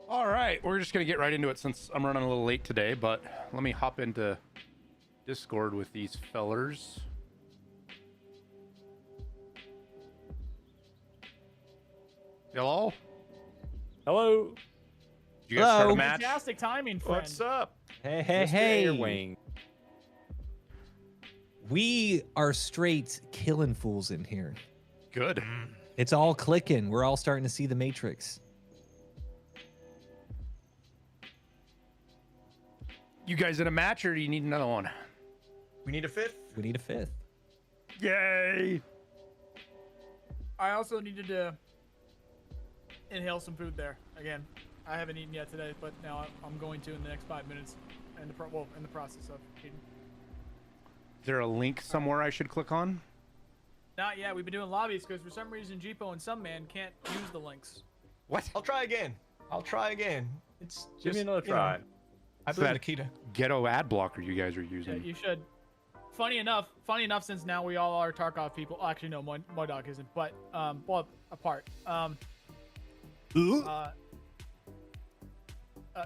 All right, we're just gonna get right into it since I'm running a little late today, but let me hop into Discord with these fellers. Hello? Hello. Did you guys start a Hello. match? Fantastic timing, friend. What's up? Hey, Mr. hey. Airwing. We are straight killing fools in here. Good. It's all clicking. We're all starting to see the matrix. You guys in a match or do you need another one? We need a fifth. We need a fifth. Yay! I also needed to inhale some food there. Again, I haven't eaten yet today, but now I'm going to in the next 5 minutes. In the process of eating. Is there a link somewhere I should click on? Not yet. We've been doing lobbies because for some reason Jeepo and some man can't use the links. What? I'll try again. It's just, Give me another try. I It's believe that Nikita. ghetto ad blocker you guys are Yeah, using. you should. Funny enough, since now we all are Tarkov people. Oh, actually, no, Modok isn't, but well, apart.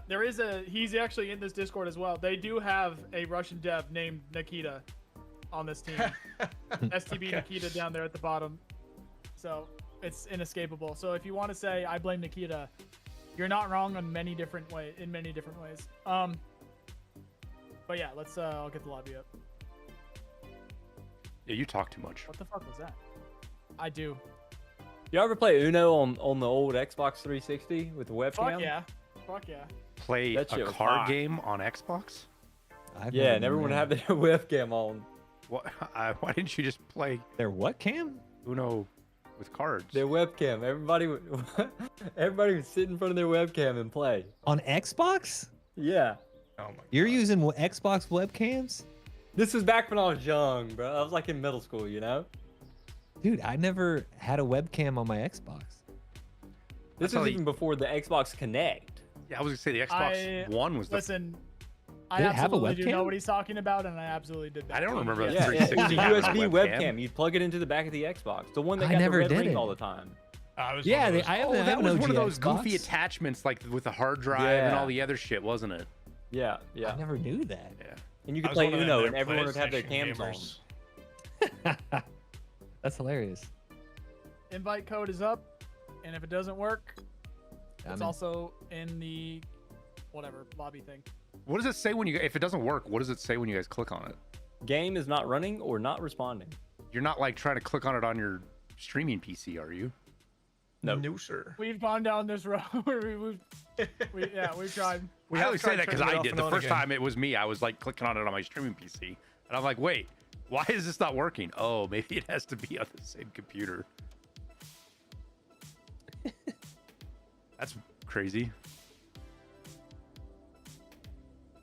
There is he's actually in this Discord as well. They do have a Russian dev named Nikita on this team. STB Nikita down there at the bottom. So it's inescapable. So if you want to say I blame Nikita, you're not wrong on many different ways. But yeah, let's I'll get the lobby up. Yeah, you talk too much. What the fuck was that? I do. You ever play Uno on the old Xbox 360 with the webcam? Fuck yeah. Fuck yeah. Play That a shit was card hot. game on Xbox? I've Yeah, never and done everyone that. have their webcam on. What? Why didn't you just play Their what cam? Uno with cards? Their webcam. Everybody would sit in front of their webcam and play. On Xbox? Yeah. Oh my You're using Xbox webcams? This was back when I was young, bro. I was like in middle school, you know? Dude, I never had a webcam on my Xbox. This That's how was they- even before the Xbox Connect. Yeah, I was gonna say the Xbox One was the. Listen, I Did it have a absolutely do know webcam? what he's talking about, and I absolutely did that. I don't remember that. Yeah, it was a 360 having a USB webcam. webcam. You'd plug it into the back of the Xbox. The one that I got never the red did ring it. all the time. Yeah, I Oh, have that an was OG one of those Xbox. goofy attachments, like with the hard drive and Yeah. all the other shit, wasn't it? Yeah, yeah. I never knew that. Yeah. And you could play Uno, and everyone would have their PlayStation cams on. gamers. That's hilarious. Invite code is up, and if it doesn't work, I'm it's in. also in the whatever lobby thing. What does it say when you? If it doesn't work, what does it say when you guys click on it? Game is not running or not responding. You're not like trying to click on it on your streaming PC, are you? No, sir. We've gone down this road. We've tried. I have always say tried that because turning it I off did. and The on first again. time it was me. I was like clicking on it on my streaming PC, and I'm like, wait, why is this not working? Oh, maybe it has to be on the same computer. That's crazy.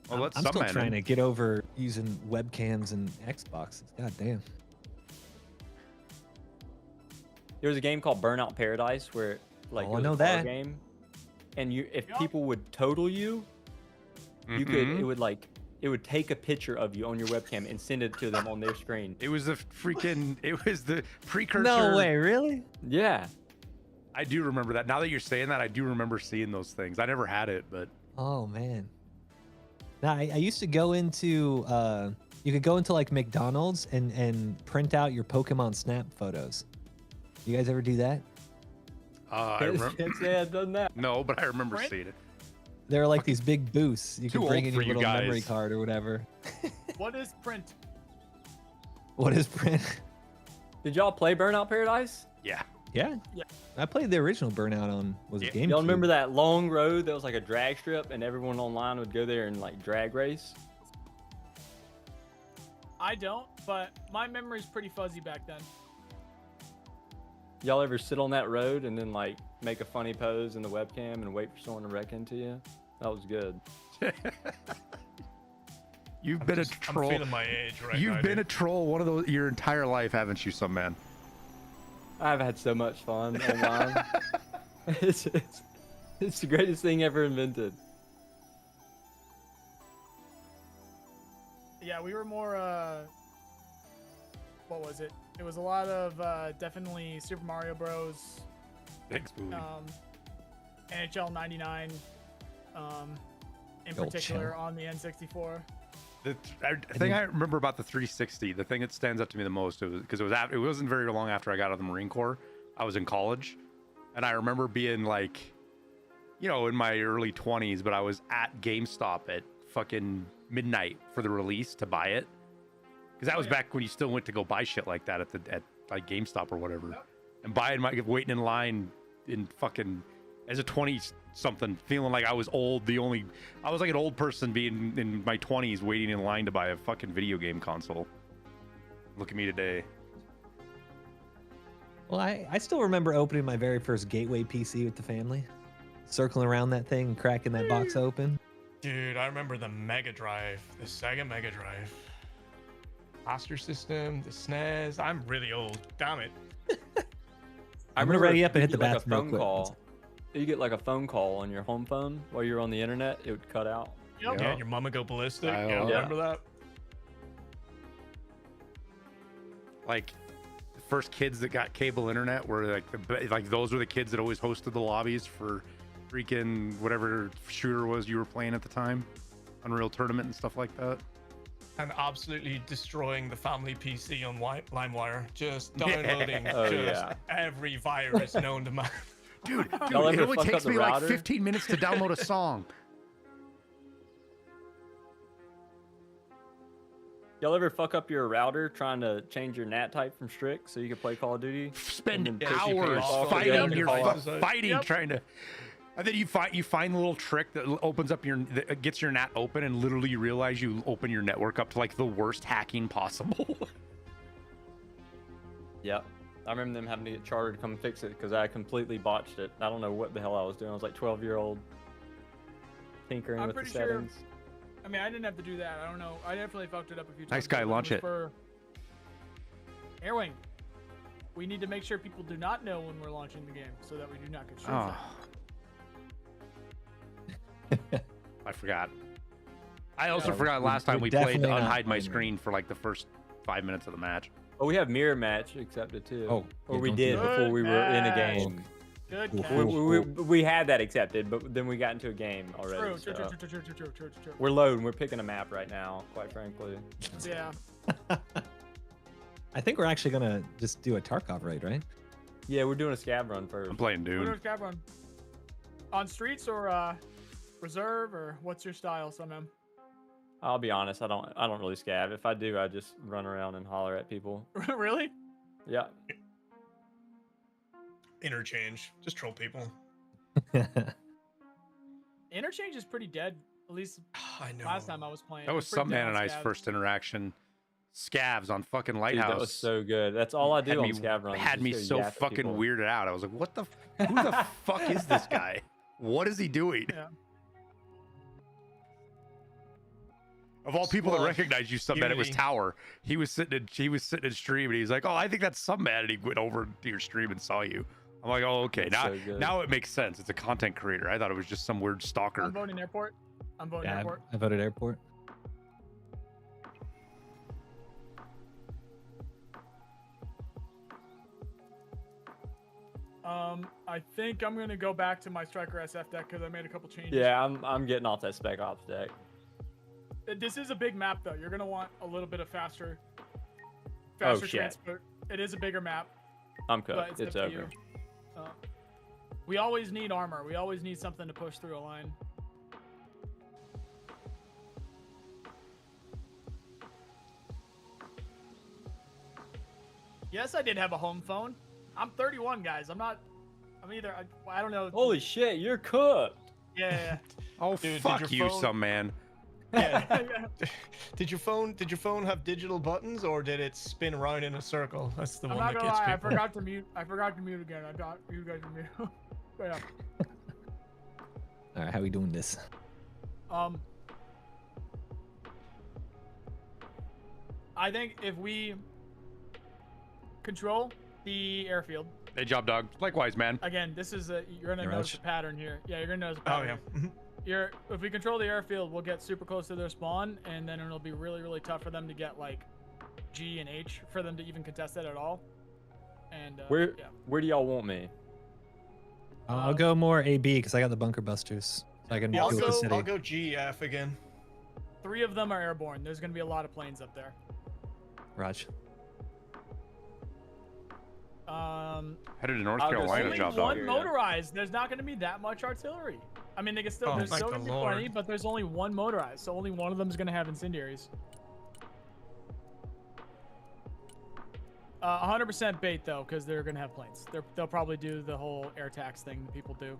Well, let's I'm still subman trying it. to get over using webcams and Xboxes. God damn. There was a game called Burnout Paradise where, like, Oh, it I was know a car that. game, and if Yup. people would total you, you could Mhm. it would take a picture of you on your webcam and send it to them on their screen. It was the freaking. It was the precursor. No way, really? Yeah. I do remember that. Now that you're saying that, I do remember seeing those things. I never had it, but Oh man. Now I used to go into you could go into like McDonald's and print out your Pokemon Snap photos. You guys ever do that? I remember. Can't say I've done that. No, but I remember Print? seeing it. They're like these big booths. You Too can bring old in for your you little memory guys. card or whatever. What is print? What is print? Did y'all play Burnout Paradise? Yeah. Yeah. Yeah. I played the original Burnout on Yeah. it GameCube. Y'all remember that long road that was like a drag strip, and everyone online would go there and like drag race? I don't, but my memory's pretty fuzzy back then. Y'all ever sit on that road and then like make a funny pose in the webcam and wait for someone to wreck into you? That was good. You've been a I'm troll. feeling my age right now. You've been a dude. troll one of those your entire life, haven't you, some man? I've had so much fun online. It's the greatest thing ever invented. Yeah, we were more. What was it? It was a lot of definitely Super Mario Bros. Thanks, Bowie. NHL '99, in Old particular channel. on the N64. The thing I remember about the 360, the thing that stands out to me the most, it was because it wasn't very long after I got out of the Marine Corps. I was in college, and I remember being like, you know, in my early 20s, but I was at GameStop at fucking midnight for the release to buy it, because that was back when you still went to go buy shit like that at like GameStop or whatever, and waiting in line in fucking as a 20-something, feeling like I was old. I was like an old person being in my 20s waiting in line to buy a fucking video game console. Look at me today. Well, I still remember opening my very first Gateway PC with the family, circling around that thing and cracking that box open. Dude, I remember the Mega Drive, the Sega Mega Drive. Master System, the SNES. I'm really old. Damn it. I'm gonna ready up and hit the like a bathroom real phone quick. call. You get like a phone call on your home phone while you're on the internet, it would cut out. Yep. Yeah, your mama go ballistic. I Yeah, yeah. remember that? Like the first kids that got cable internet were like those were the kids that always hosted the lobbies for freaking whatever shooter was you were playing at the time, Unreal Tournament and stuff like that. And absolutely destroying the family PC on LimeWire. Just downloading Oh, just yeah. every virus known to man. Dude, Y'all it ever only fuck takes up the me like router? 15 minutes to download a song. Y'all ever fuck up your router trying to change your NAT type from strict so you can play Call of Duty? Spend And then push you hours off fighting again, your call it. fighting Yep. trying to, and then you find the little trick that opens up that gets your NAT open, and literally you realize you open your network up to like the worst hacking possible. Yep. I remember them having to get Charter to come fix it because I completely botched it. I don't know what the hell I was doing. I was like 12-year-old tinkering I'm with the pretty sure- settings. I mean, I didn't have to do that. I don't know. I definitely fucked it up a few times. Nice guy, but launch was it. For Airwing, we need to make sure people do not know when we're launching the game so that we do not get streams Oh, out. I forgot. I also Yeah, forgot last time we're we played to definitely not unhide my playing it. screen for like the first 5 minutes of the match. Oh, we have mirror match accepted too. Oh, or yeah, we don't did do that. before we were in a Good game. Good Cool, catch. cool. We had that accepted, but then we got into a game already. True, so true. We're loading. We're picking a map right now, quite frankly. Yeah. I think we're actually gonna just do a Tarkov raid, right? Yeah, we're doing a scab run first. I'm playing We're doing Dune. a scab run. On streets or reserve, or what's your style, Sunman? I'll be honest, I don't really scab. If I do, I just run around and holler at people. Really? Yeah. Interchange. Just troll people. Interchange is pretty dead. At least I know. last time I was playing. That It was pretty some dead man on and I's scabs. first interaction. Scavs on fucking Dude, Lighthouse. that was so good. That's all I do had on me, scab runs. had is me go so yap at fucking people. weirded out. I was like, what the who the fuck is this guy? What is he doing? Yeah. Of all people that Well, recognize you, Subman, it was Unity. Tower. He was sitting in stream and he's like, "Oh, I think that's Subman," and he went over to your stream and saw you. I'm like, "Oh, okay, That's now so good. now it makes sense. It's a content creator. I thought it was just some weird stalker." I'm voting airport. I'm voting Yeah, airport. I voted airport. I think I'm gonna go back to my Striker SF deck because I made a couple changes. Yeah, I'm getting off that Spec Ops deck. This is a big map though. You're gonna want a little bit of faster Oh, shit. transport. It is a bigger map, I'm but cooked. it's It's up to over. you. We always need armor. We always need something to push through a line. Yes, I did have a home phone. I'm 31, guys. I'm either. I don't know. Holy shit, you're cooked. Yeah. Oh, Dude, did fuck your you, phone- some man. Yeah. yeah. Did your phone have digital buttons or did it spin around in a circle? That's the I'm one not that gonna gets lie. people. I forgot to mute again. I got you guys to mute. But yeah. All right, how we doing this? I think if we control the airfield Hey, job dog. Likewise, man. Again, this is you're gonna Hey, notice Raj. a pattern here. Yeah, you're gonna notice a Oh pattern. yeah. If we control the airfield, we'll get super close to their spawn, and then it'll be really, really tough for them to get like G and H for them to even contest it at all. And Where yeah. where do y'all want me? I'll go more AB because I got the bunker busters. So I can Yeah, deal with the city. I'll go GF again. 3 of them are airborne. There's gonna be a lot of planes up there. Raj. Headed to North I'll go Carolina, Only job one dog. motorized. There's not gonna be that much artillery. I mean, they can still. Oh, There's thank still the gonna be Lord. plenty, but there's only one motorized, so only one of them is gonna have incendiaries. 100% bait though, because they're gonna have planes. They'll probably do the whole air tax thing that people do.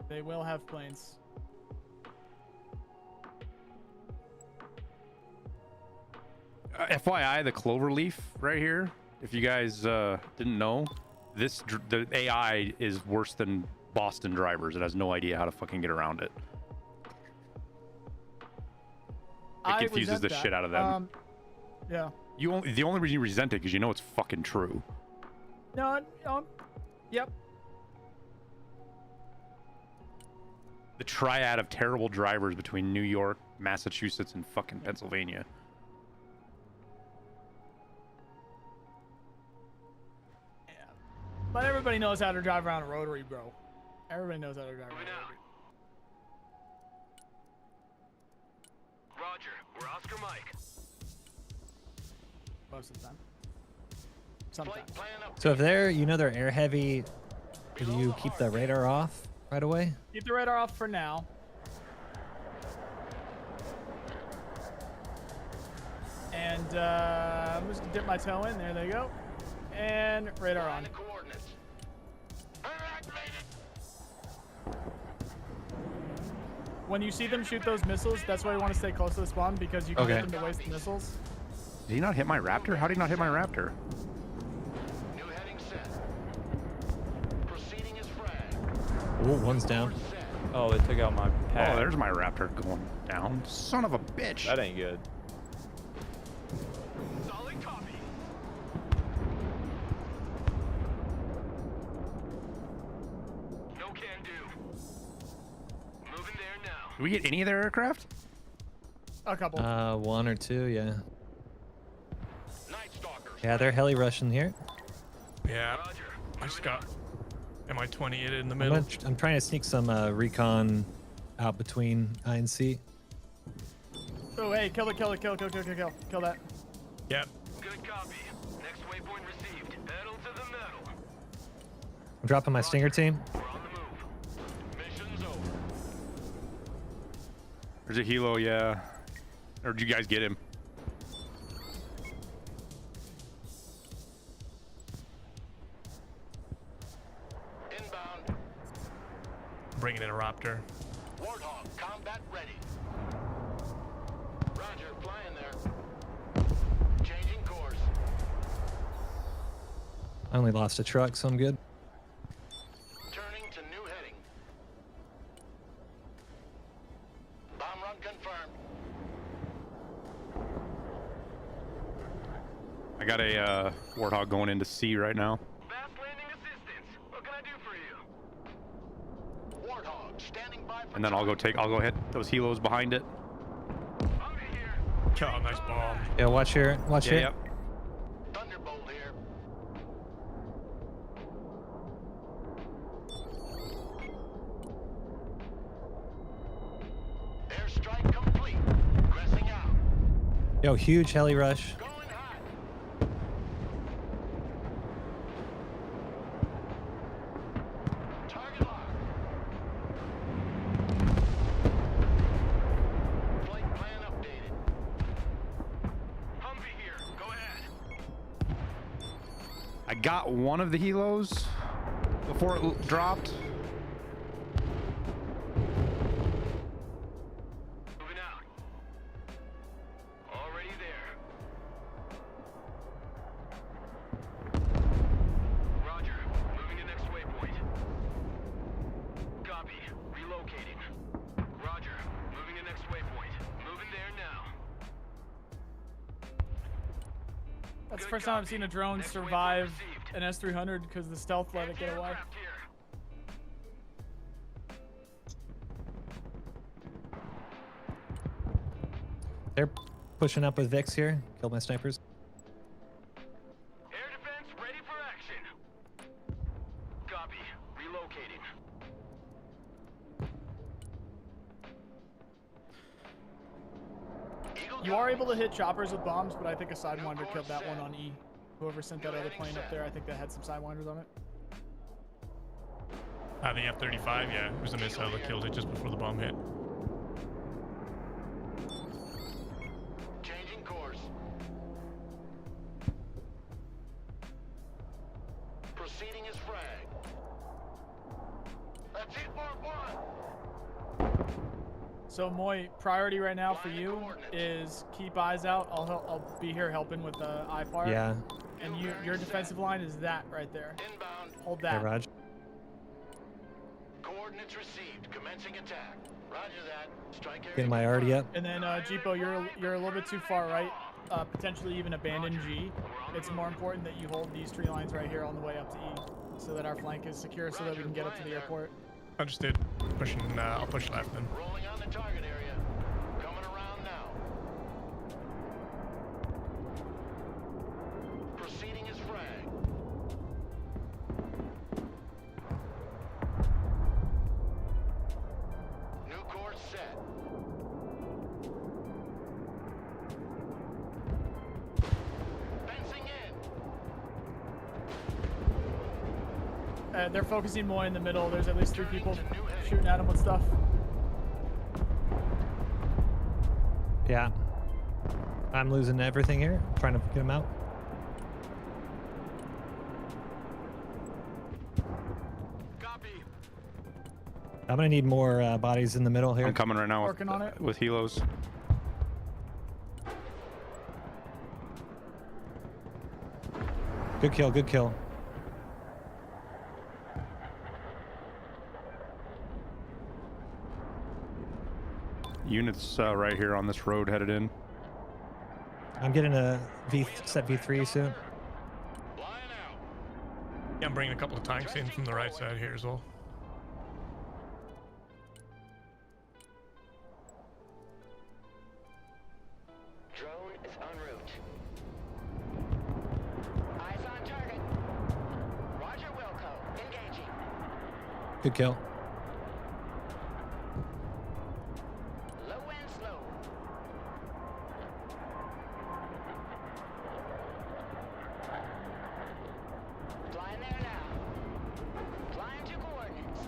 They will have planes. FYI, the cloverleaf right here. If you guys didn't know, the AI is worse than Boston drivers. It has no idea how to fucking get around it. It confuses resent the that. shit out of them. Yeah. The only reason you resent it because you know it's fucking true. No. Yep. The triad of terrible drivers between New York, Massachusetts, and fucking Pennsylvania. Yeah. But everybody knows how to drive around a rotary, bro. Everybody knows how to drive around a rotary. Roger, we're Oscar Mike. Most of the time. Sometimes. Flight plan up. So if they're they're air heavy, do you keep the radar off right away? Keep the radar off for now. And I'm just gonna dip my toe in. There they go. And radar on. Find the coordinates. Activated. When you see them shoot those missiles, that's why you want to stay close to the spawn because you can Okay. get them to waste the missiles. Did he not hit my Raptor? How did he not hit my Raptor? New heading set. Proceeding is frag. Oh, one's down. Set. Oh, they took out my pad. Oh, there's my Raptor going down. Son of a bitch. That ain't good. Solid copy. No can do. Moving there now. Did we get any of their aircraft? A couple. One or two, yeah. Night Stalkers. Yeah, they're heli rushing here. Yeah. Roger. I just got MI-20 in the I'm, middle. I'm trying to sneak some recon out between I and C. Oh, hey, kill that. Yep. Good copy. Next waypoint received. Pedal to the metal. I'm dropping my Stinger team. We're on the move. Mission's over. There's a helo, yeah. Or did you guys get him? Inbound. Bringing in a Raptor. Warthog, combat ready. Roger, flying there. Changing course. I only lost a truck, so I'm good. Turning to new heading. Bomb run confirmed. I got a Warthog going into C right now. Fast landing assistance. What can I do for you? Warthog, standing by for And then I'll go hit those helos behind it. Under here. Oh, nice bomb. Yeah, watch here. Watch Yeah, here. yep. Thunderbolt here. Airstrike complete. Pressing out. Yo, huge heli rush. Going high. Target locked. Flight plan updated. Humvee here. Go ahead. I got one of the helos before it dropped. Moving out. Already there. Roger. Moving to next waypoint. Copy. Relocating. Roger. Moving to next waypoint. Moving there now. That's the Good first time I've copy. seen a drone Next waypoint survive received. an S300 because the stealth let it get away. Aircraft here. They're pushing up with Vix here. Killed my snipers. Air defense ready for action. Copy. Relocating. Eagle You are coming. able to hit choppers with bombs, but I think a Sidewinder killed that one on E. Whoever sent that other plane up there, I think that had some Sidewinders on it. The F-35, yeah, it was a missile that killed it just before the bomb hit. Changing course. Proceeding as frag. That's it, Mark 1. So Moy, priority right now for you is keep eyes out. I'll be here helping with the IFAR. Yeah. And your defensive line is that right there. Inbound. Hold Hey, that. Raj. Coordinates received. Commencing attack. Roger that. Strike area. Getting my arty up. And then Jeepo, you're a little bit too far right. Potentially even abandon G. It's more important that you hold these tree lines right here on the way up to E, so that our flank is secure, so that we can get up to the airport. Understood. Pushing, I'll push left then. Rolling on the target area. Coming around now. Proceeding as frag. New course set. Fencing in. They're focusing Moy in the middle. There's at least 3 people shooting at him with stuff. Yeah. I'm losing everything here. Trying to get him out. Copy. I'm gonna need more bodies in the middle here. I'm coming right now Working on it. with helos. Good kill. Good kill. Units right here on this road headed in. I'm getting a set V3 soon. Flying out. Yeah, I'm bringing a couple of tanks in from the right side here as well. Drone is en route. Eyes on target. Roger Wilco. Engaging. Good kill. Low and slow. Flying there now. Flying to coordinates.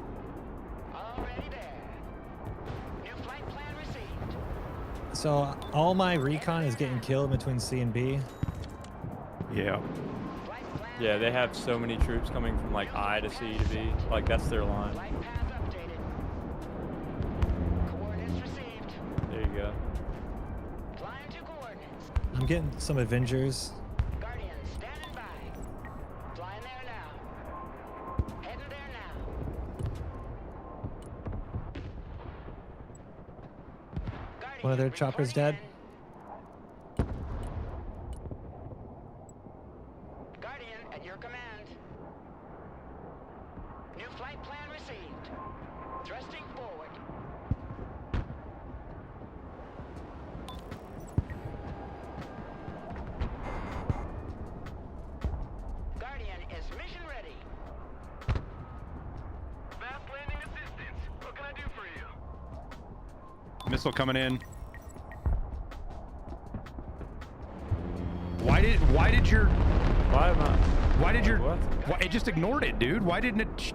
Already there. New flight plan received. So all my recon is getting killed between C and B. Yeah. Flight plan. Yeah, they have so many troops coming from like I to C to B. Like that's their line. Flight path updated. Coordinates received. There you go. Flying to coordinates. I'm getting some Avengers. Guardian standing by. Flying there now. Heading there now. Guardian, One of their choppers dead. in. Guardian at your command. New flight plan received. Thrusting forward. Guardian is mission ready. Fast landing assistance. What can I do for you? Missile coming in. Why did your What? why, it just ignored it, dude? Why didn't it was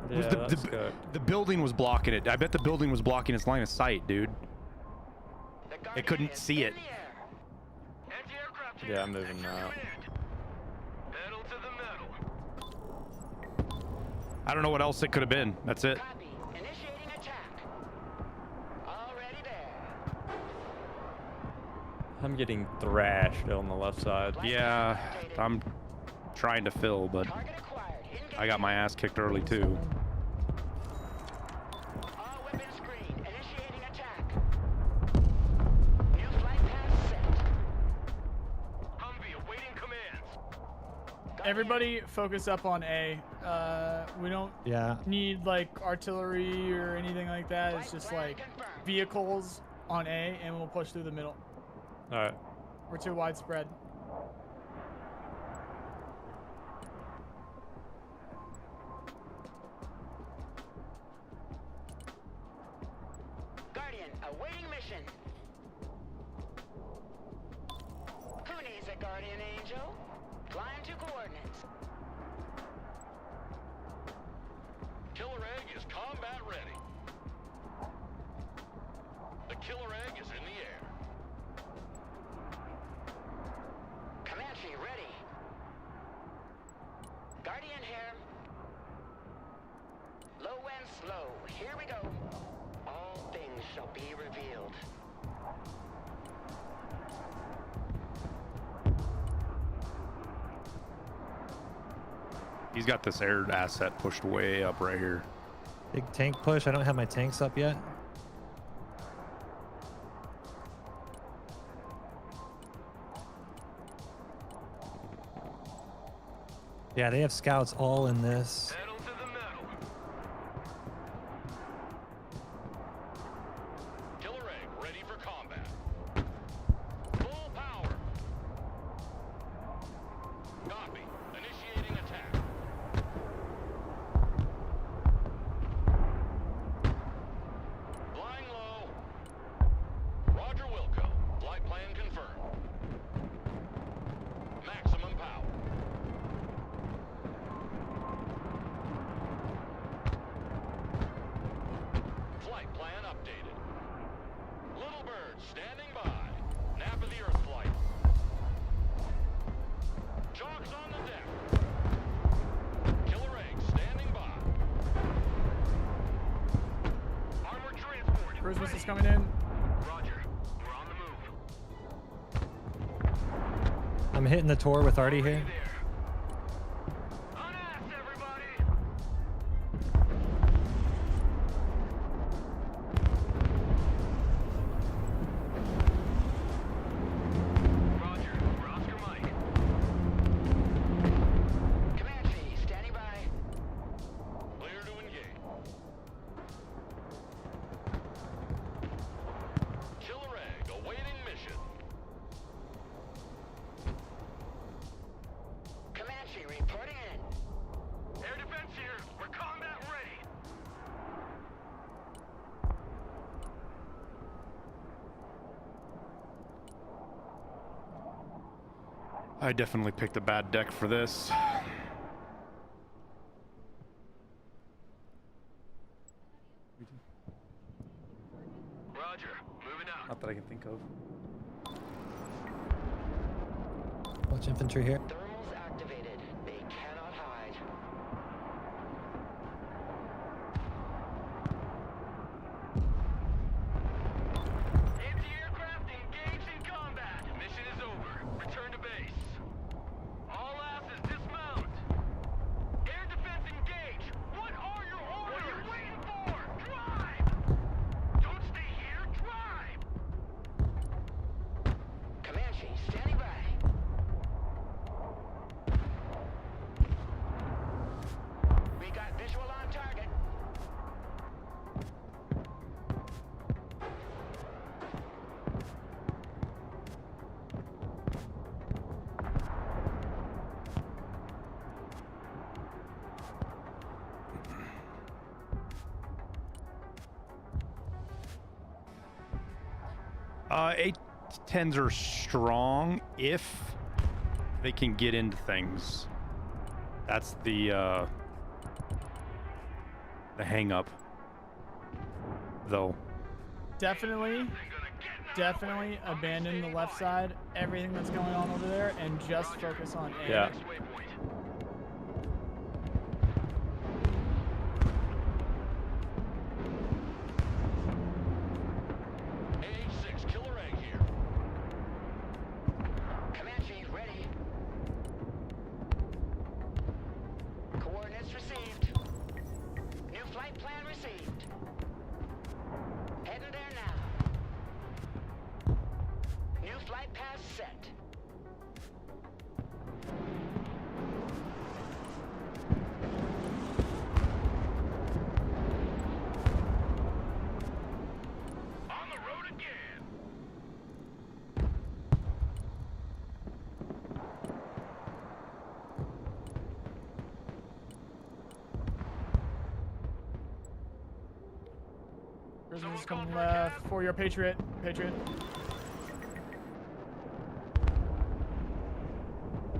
Yeah, that's good. the building was blocking it. I bet the building was blocking its line of sight, dude. The It Guardian couldn't is see in it. the air. Anti-aircraft Yeah, I'm moving now. Pedal to the metal. I don't know what else it could have been. That's it. Copy. Initiating attack. Already there. I'm getting thrashed on the left side. Yeah, I'm trying to fill, but Target acquired. I got my ass kicked early too. All weapons screen. Initiating attack. New flight path set. Humvee awaiting commands. Everybody focus up on A. We don't Yeah. need like artillery or anything like that. It's just like vehicles on A, and we'll push through the middle. All right. We're too widespread. Guardian, awaiting mission. Who needs a guardian angel? Flying to coordinates. Killer egg is combat ready. The killer egg is in the air. Comanche ready. Guardian here. Low and slow. Here we go. All things shall be revealed. He's got this air asset pushed way up right here. Big tank push. I don't have my tanks up yet. Yeah, they have scouts all in this. Pedal to the metal. Killer egg ready for combat. Full power. Copy. Initiating attack. Flying low. Roger Wilco. Flight plan confirmed. Maximum power. Flight plan updated. Little Bird standing by. Nap of the Earth flight. Chalks on the deck. Killer egg standing by. Armored transport. Cruise missiles coming in. Roger. We're on the move. I'm hitting the tour with Artie here. There. Unass, everybody. Roger. We're Oscar Mike. Comanche standing by. Clear to engage. Killer egg awaiting mission. Comanche reporting in. Air defense here. We're combat ready. I definitely picked a bad deck for this. Roger. Moving out. Not that I can think of. Watch infantry here. Thermals activated. They cannot hide. Anti-aircraft engaged in combat. Mission is over. Return to base. All asses dismount. Air defense engage. What are your orders? What are you waiting for? Drive! Don't stay here. Drive! Comanche standing by. We got visual on target. A10s are strong if they can get into things. That's the hang up, though. Definitely abandon the left side, everything that's going on over there, and just focus on A. Yeah. Next waypoint. AH-6 killer egg here. Comanche ready. Coordinates received. New flight plan received. Heading there now. New flight path set. is coming left for your Patriot. Patriot.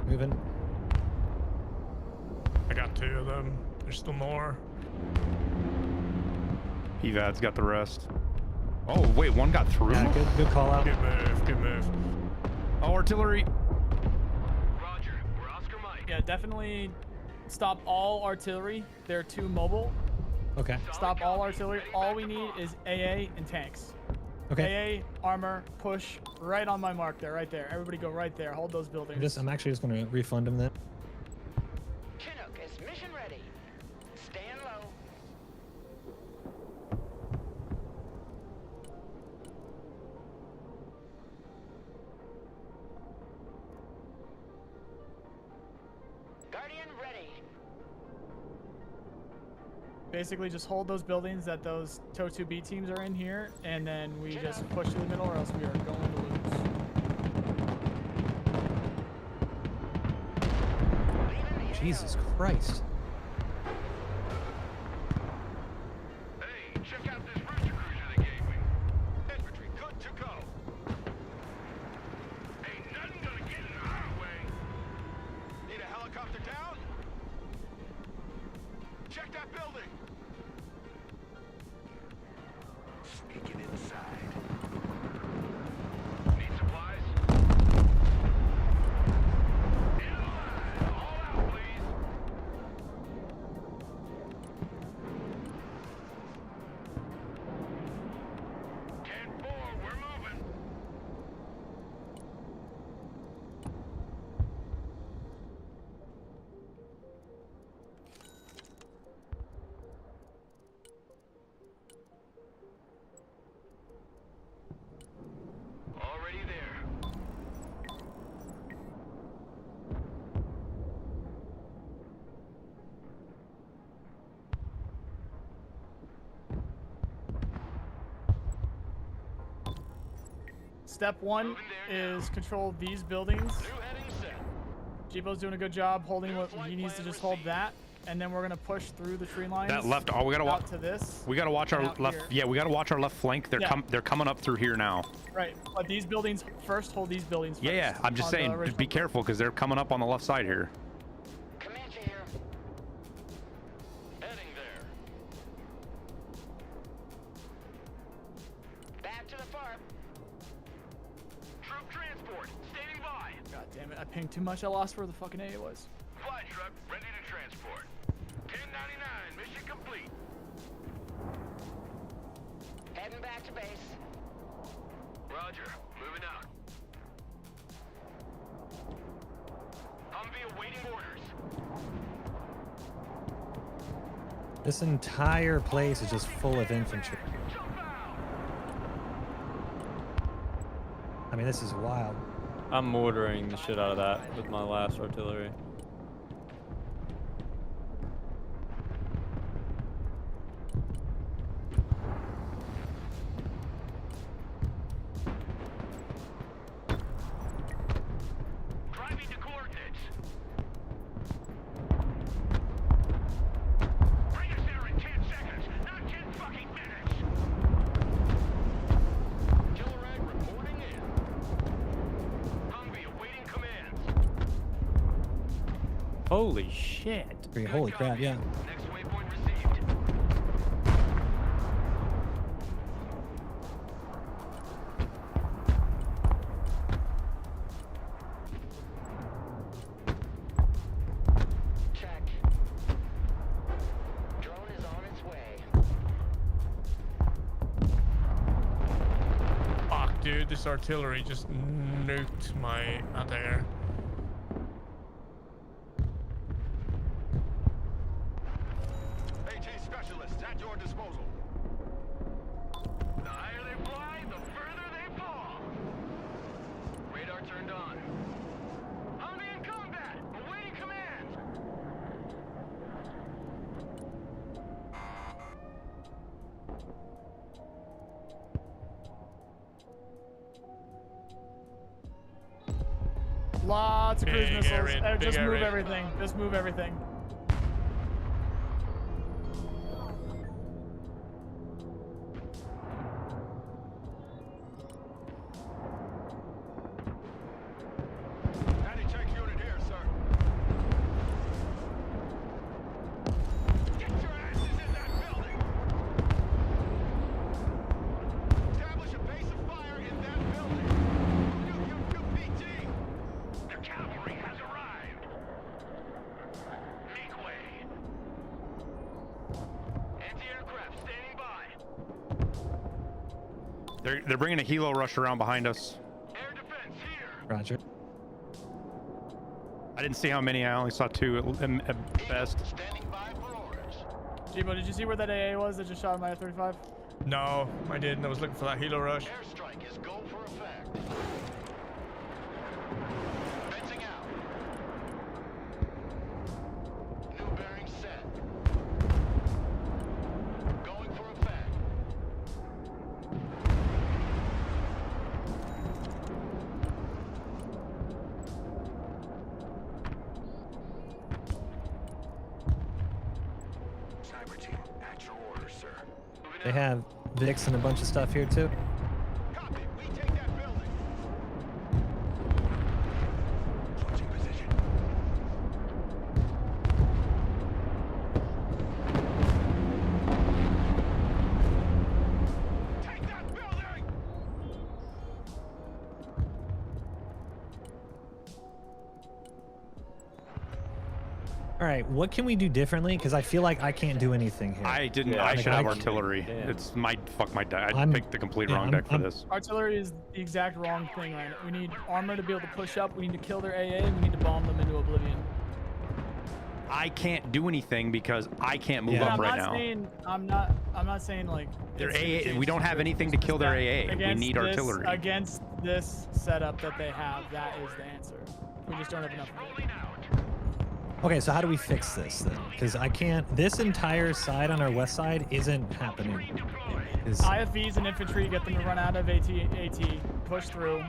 Moving. I got 2 of them. There's still more. Evad's got the rest. Oh wait, one got through. Yeah, good call out. Good move. Good move. Oh, artillery. Roger, we're Oscar Mike. Yeah, definitely stop all artillery. They're too mobile. Okay. Stop all artillery. All we need is AA and tanks. Okay. AA, armor, push right on my mark there, right there. Everybody go right there. Hold those buildings. I'm actually just gonna refund him then. Chinook is mission ready. Stand low. Guardian ready. Basically, just hold those buildings that those TOE2B teams are in here, and then we just push to the middle, or else we are going to lose. Jesus Christ. Hey, check out this Rooster Cruiser they gave me. Infantry, good to go. Ain't nothing gonna get in our way. Need a helicopter down? Check that building. Sneaking inside. Need supplies? In line. All out, please. 10-4, we're moving. Already there. Step 1 is control these buildings. New heading set. Jibo's doing a good job holding what he needs to just hold that, and then we're gonna push through the tree lines. That left. Oh, we gotta watch. out to this. We gotta watch our out left. here. Yeah, we gotta watch our left flank. They're Yeah. they're coming up through here now. Right, but these buildings first. Hold these buildings first. Yeah, yeah. I'm just on the saying, original be careful because they're coming up on the left side here. Comanche here. Heading there. Back to the farm. Troop transport, standing by. God damn it! I pinged too much. I lost where the fucking A was. Fly truck, ready to transport. 1099, mission complete. Heading back to base. Roger, moving out. Humvee awaiting orders. This entire place is just full of infantry. Jump out! I mean, this is wild. I'm mortaring the shit out of that with my last artillery. Driving to coordinates. Bring us there in 10 seconds, not 10 fucking minutes. Killer egg reporting in. Humvee awaiting commands. Holy shit. Holy crap, yeah. Next waypoint received. Check. Drone is on its way. Fuck, dude. This artillery just nuked my anti-air. AT specialists at your disposal. The higher they fly, the further they fall. Radar turned on. Humvee in combat, awaiting command. Lots of cruise Big missiles. area, big Just move area. everything. Just move everything. They're bringing a helo rush around behind us. Air defense here. Roger. I didn't see how many. I only saw 2 at best. Standing by for orders. Jimo, did you see where that AA was that just shot at my F-35? No, I didn't. I was looking for that helo rush. Airstrike is go for effect. Fencing out. New bearing set. Going for effect. Cyber team, at your orders, sir. They have Vix and a bunch of stuff here too. Copy. We take that building. Switching position. Take that building. All right, what can we do differently? Because I feel like I can't do anything here. I didn't. Yeah, I like, should have I- artillery. Damn. It's my fuck my deck. I I'm- picked the complete yeah, wrong I'm- deck for I'm- this. Artillery is the exact wrong thing right now. We need armor to be able to push up. We need to kill their AA. And we need to bomb them into oblivion. I can't do anything because I can't move Yeah. up I'm right not now. saying I'm not saying like Their it's gonna AA. change We don't have the anything to kill their that AA. We against need this- artillery. Against this setup that they have, that is the answer. We just don't have enough of it. Okay, so how do we fix this then? Because I can't. This entire side on our west side isn't happening. Is- IFVs and infantry, get them to run out of AT, push through.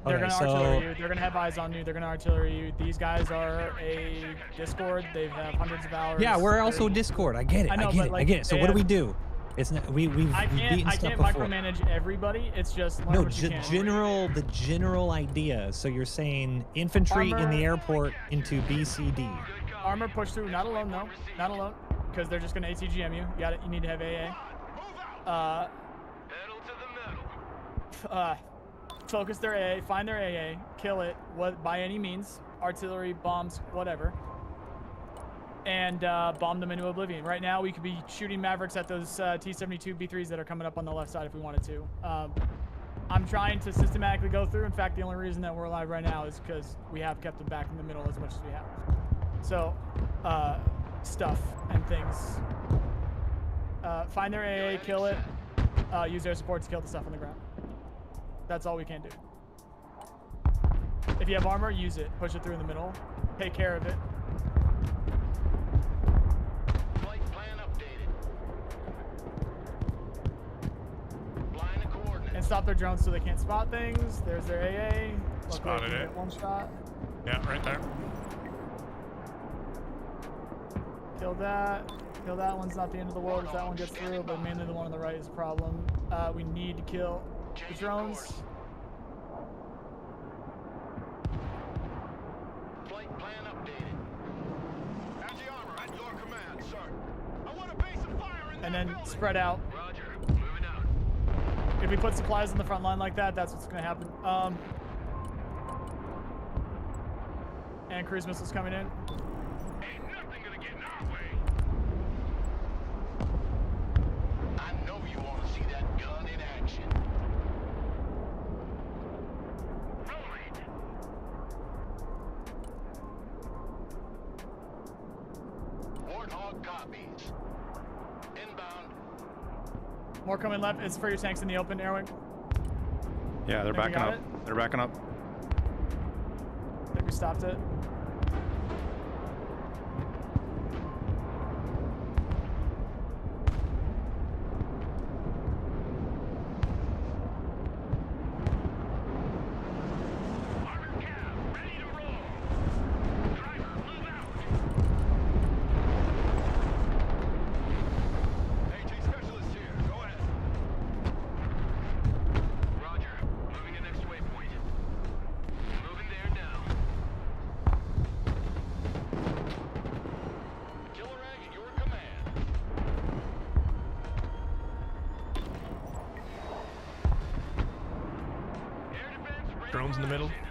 They're Okay, gonna so- artillery you. They're gonna have eyes on you. They're gonna artillery you. These guys are a Discord. They have hundreds of hours. Yeah, we're also They're- Discord. I get it. I know, I get but, it. I like, get it. So they what do we have- do? It's not. We've I beaten can't stuff before. micromanage everybody. It's just learn No, what you can. the general idea. So you're saying infantry in the Armor- airport into BCD. Armor push through. Not alone, no. Not alone. Because they're just gonna ATGM you. You got it. You need to have AA. Pedal to the metal. Focus their AA. Find their AA. Kill it. What by any means. Artillery, bombs, whatever. And bomb them into oblivion. Right now, we could be shooting Mavericks at those T-72 B3s that are coming up on the left side if we wanted to. I'm trying to systematically go through. In fact, the only reason that we're alive right now is because we have kept them back in the middle as much as we have. So, stuff and things. Find their AA, kill it. Use their support to kill the stuff on the ground. That's all we can do. If you have armor, use it. Push it through in the middle. Take care of it. Flight plan updated. Line of coordinates. And stop their drones so they can't spot things. There's their AA. Luckily, I Spotted can it. get one shot. Yeah, right there. Kill that. Kill that one's not the end of the world if that one gets through, but mainly the one on the right is a problem. We need to kill the drones. Flight plan updated. How's the armor at your command, sir? I want a base of fire in And that then building. spread out. Roger. Moving out. If we put supplies in the front line like that, that's what's going to happen. And cruise missiles coming in. Ain't nothing gonna get in our way. I know you want to see that gun in action. Rolling. Warthog copies. Inbound. More coming left. It's for your tanks in the open, Airwing. Yeah, they're Think we backing got up. it? They're backing up. I think we stopped it. Armored cab, ready to roll. Driver, move out. AT specialist here. Go ahead. Roger. Moving to next waypoint. Moving there now. Killer egg at your command. Air defense ready Drones in the for middle. action.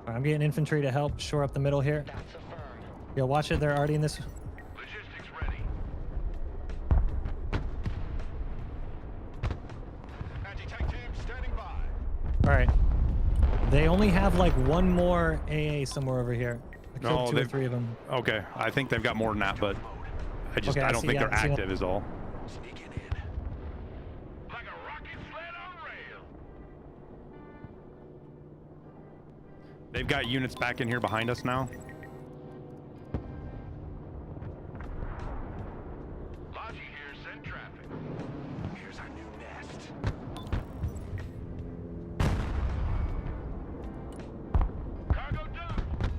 I'm getting infantry to help shore up the middle here. That's a firm. Yo, watch it. They're already in this. Logistics ready. Anti-tank team standing by. All right. They only have like one more AA somewhere over here. I killed No, two or they've- three of them. Okay, I think they've got more than that, but Okay, I I don't see, think yeah, they're I see them. active is all. Sneaking in. Like a rocket sled on rail. They've got units back in here behind us now. Logi here, send traffic. Here's our new nest. Cargo done.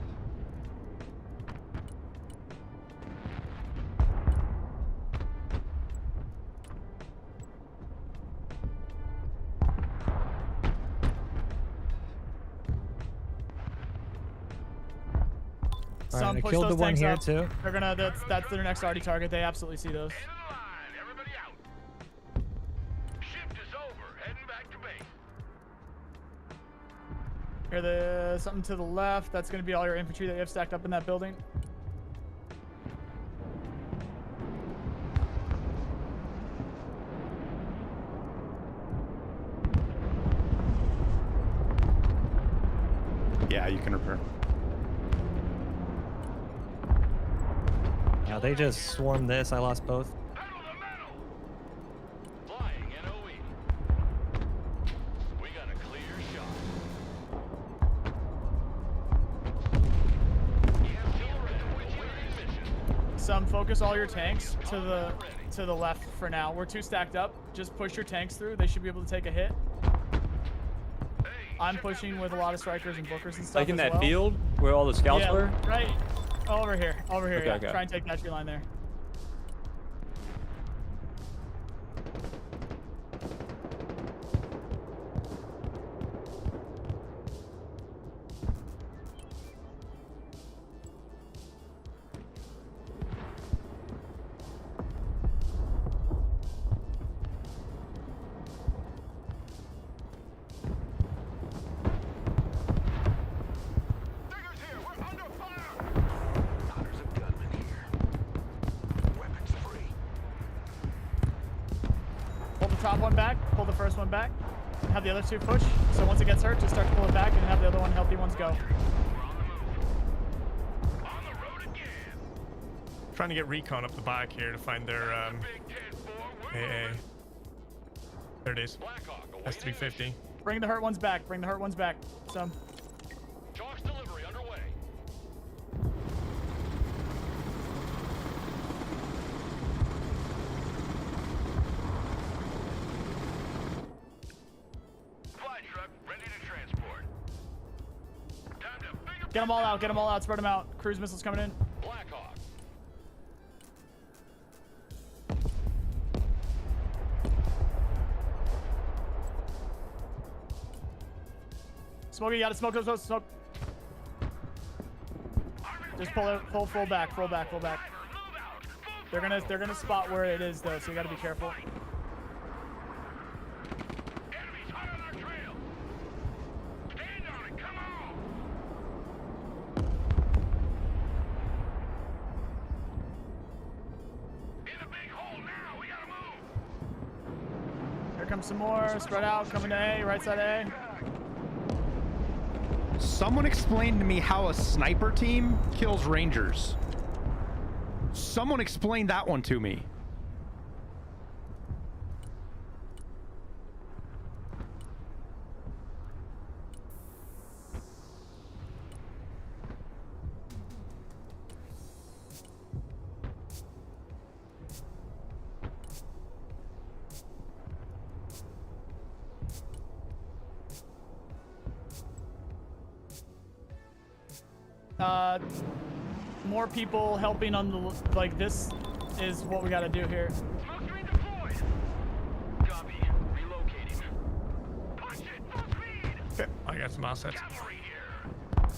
All Some right, I push killed those the one tanks here up. too. They're gonna. That's their next already target. They absolutely see those. End of the line. Everybody out. Shift is over. Heading back to base. Here, the something to the left. That's gonna be all your infantry that you have stacked up in that building. Yeah, you can repair. Yeah, they just swarmed this. I lost both. Pedal the metal. Flying NOE. We got a clear shot. Some focus all your tanks to the left for now. We're 2 stacked up. Just push your tanks through. They should be able to take a hit. I'm pushing with a lot of strikers and bookers and stuff. Like in as that well. field where all the scouts Yeah, were? right. Over here. Okay, Yeah. okay. Try and take that tree line there. Diggers here. We're under fire. Hundreds of gunmen here. Weapons free. Pull the top one back. Pull the first one back. Have the other 2 push. So once it gets hurt, just start to pull it back and have the other one healthy ones go. On the road again. Trying to get recon up the back here to find their Big 10-4. We're AA. There it is. Blackhawk awaiting S350. Bring the hurt ones back. Bring the hurt ones back. Some. Chalk's delivery underway. Fly truck ready to transport. Time to finger Get them all out. Get them all out. Spread them out. Cruise missiles coming in. Blackhawk. Smoke, you gotta smoke. Smoke. Just pull it. Pull full back. Full back. Full back. They're gonna spot where it is though, so you gotta be careful. Enemies hot on our trail. Stand on it. Come on. In the big hole now. We gotta move. Here comes some more. Spread out. Coming to A. Right side A. Someone explain to me how a sniper team kills rangers. Someone explain that one to me. More people helping on the like this is what we gotta do here. Smoke screen deployed. Copy. Relocating. Push it. Full speed. Okay, I got some assets. Cavalry here.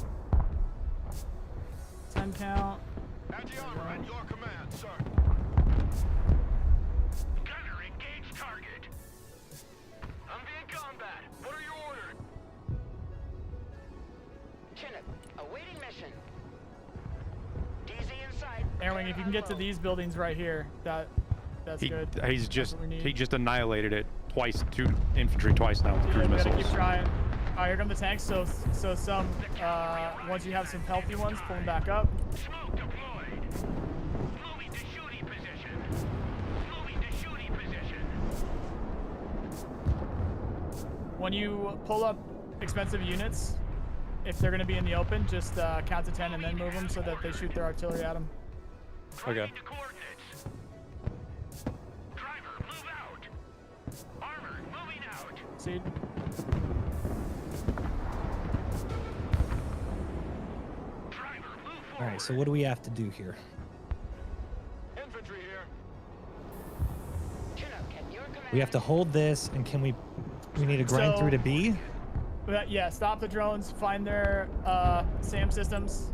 10 count. Anti-armor at your command, sir. Gunner, engage target. I'm in combat. What are your orders? Chinook, awaiting mission. DZ Airwing, if you can get to these buildings right here, that's good. He's That's just what we need. he just annihilated it twice, 2 infantry twice now with Yeah, cruise we gotta missiles. keep trying. Alright, here come the tanks. So some once you have some healthy ones, pull them back up. Smoke deployed. Moving to shooting position. Moving to shooting position. When you pull up expensive units, if they're gonna be in the open, just count to 10 and then move them so that they shoot their artillery at them. Okay. Writing to coordinates. Driver, move out. Armor, moving out. See? Driver, move All forward. right, so what do we have to do here? Infantry here. We have to hold this, and can we need to grind through to B? But yeah, stop the drones, find their SAM systems,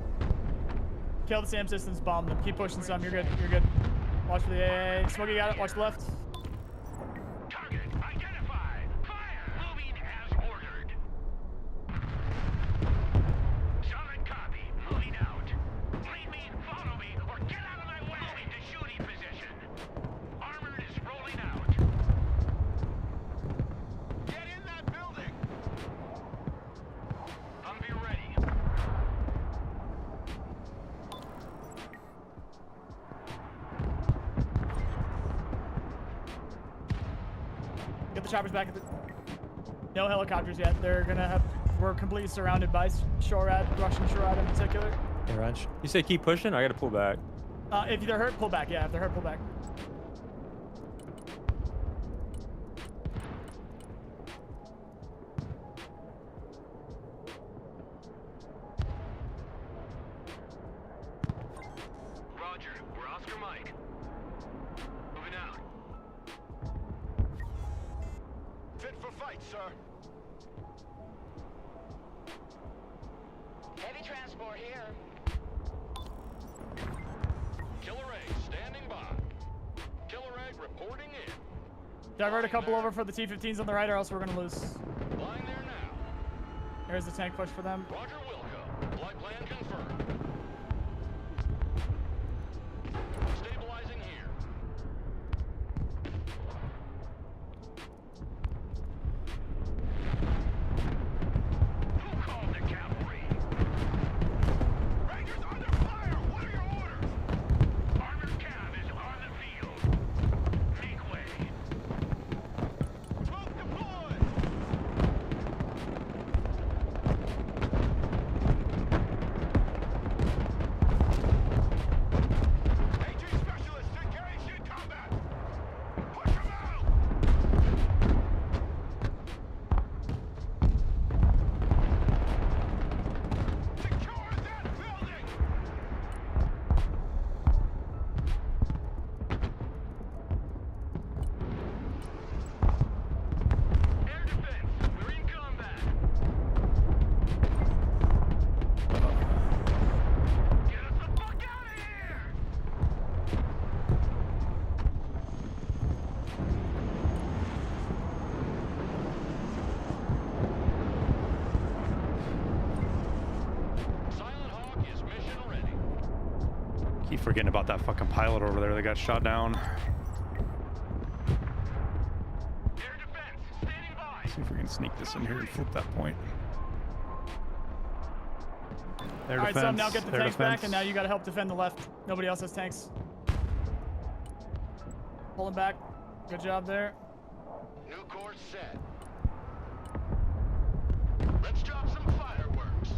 kill the SAM systems, bomb them. Keep pushing some. You're good. You're good. Watch for the AA. Smokey got it. Watch the left. Target identified. Fire. Moving as ordered. Solid copy. Moving out. Lead me, follow me, or get out of my way. Moving to shooting position. Armor is rolling out. Get in that building. Humvee ready. Get the choppers back at the... No helicopters yet. They're gonna have... We're completely surrounded by SHORAD, Russian SHORAD in particular. Hey, Raj. You say keep pushing? I gotta pull back. If they're hurt, pull back. Yeah, if they're hurt, pull back. Roger. We're Oscar Mike. Moving out. Fit for fight, sir. Heavy transport here. Killer egg standing by. Killer egg reporting in. Divert a couple over for the T-15s on the right, or else we're gonna lose. Lying there now. There's the tank push for them. Roger Wilco. Flight plan confirmed. Stabilizing here. Who called the cavalry? Rangers under fire. What are your orders? Armored cav is on the field. Make way. Smoke deployed. AT specialists engaged in combat. Push them out. Secure that building. Air defense. We're in combat. Get us the fuck out of here! Silent Hawk is mission ready. Keep forgetting about that fucking pilot over there that got shot down. Air defense, standing by. See if we can sneak this in here and flip that point. Air All right, defense. so now get the air tanks back, defense. and now you gotta help defend the left. Nobody else has tanks. Pull them back. Good job there. New course set. Let's drop some fireworks.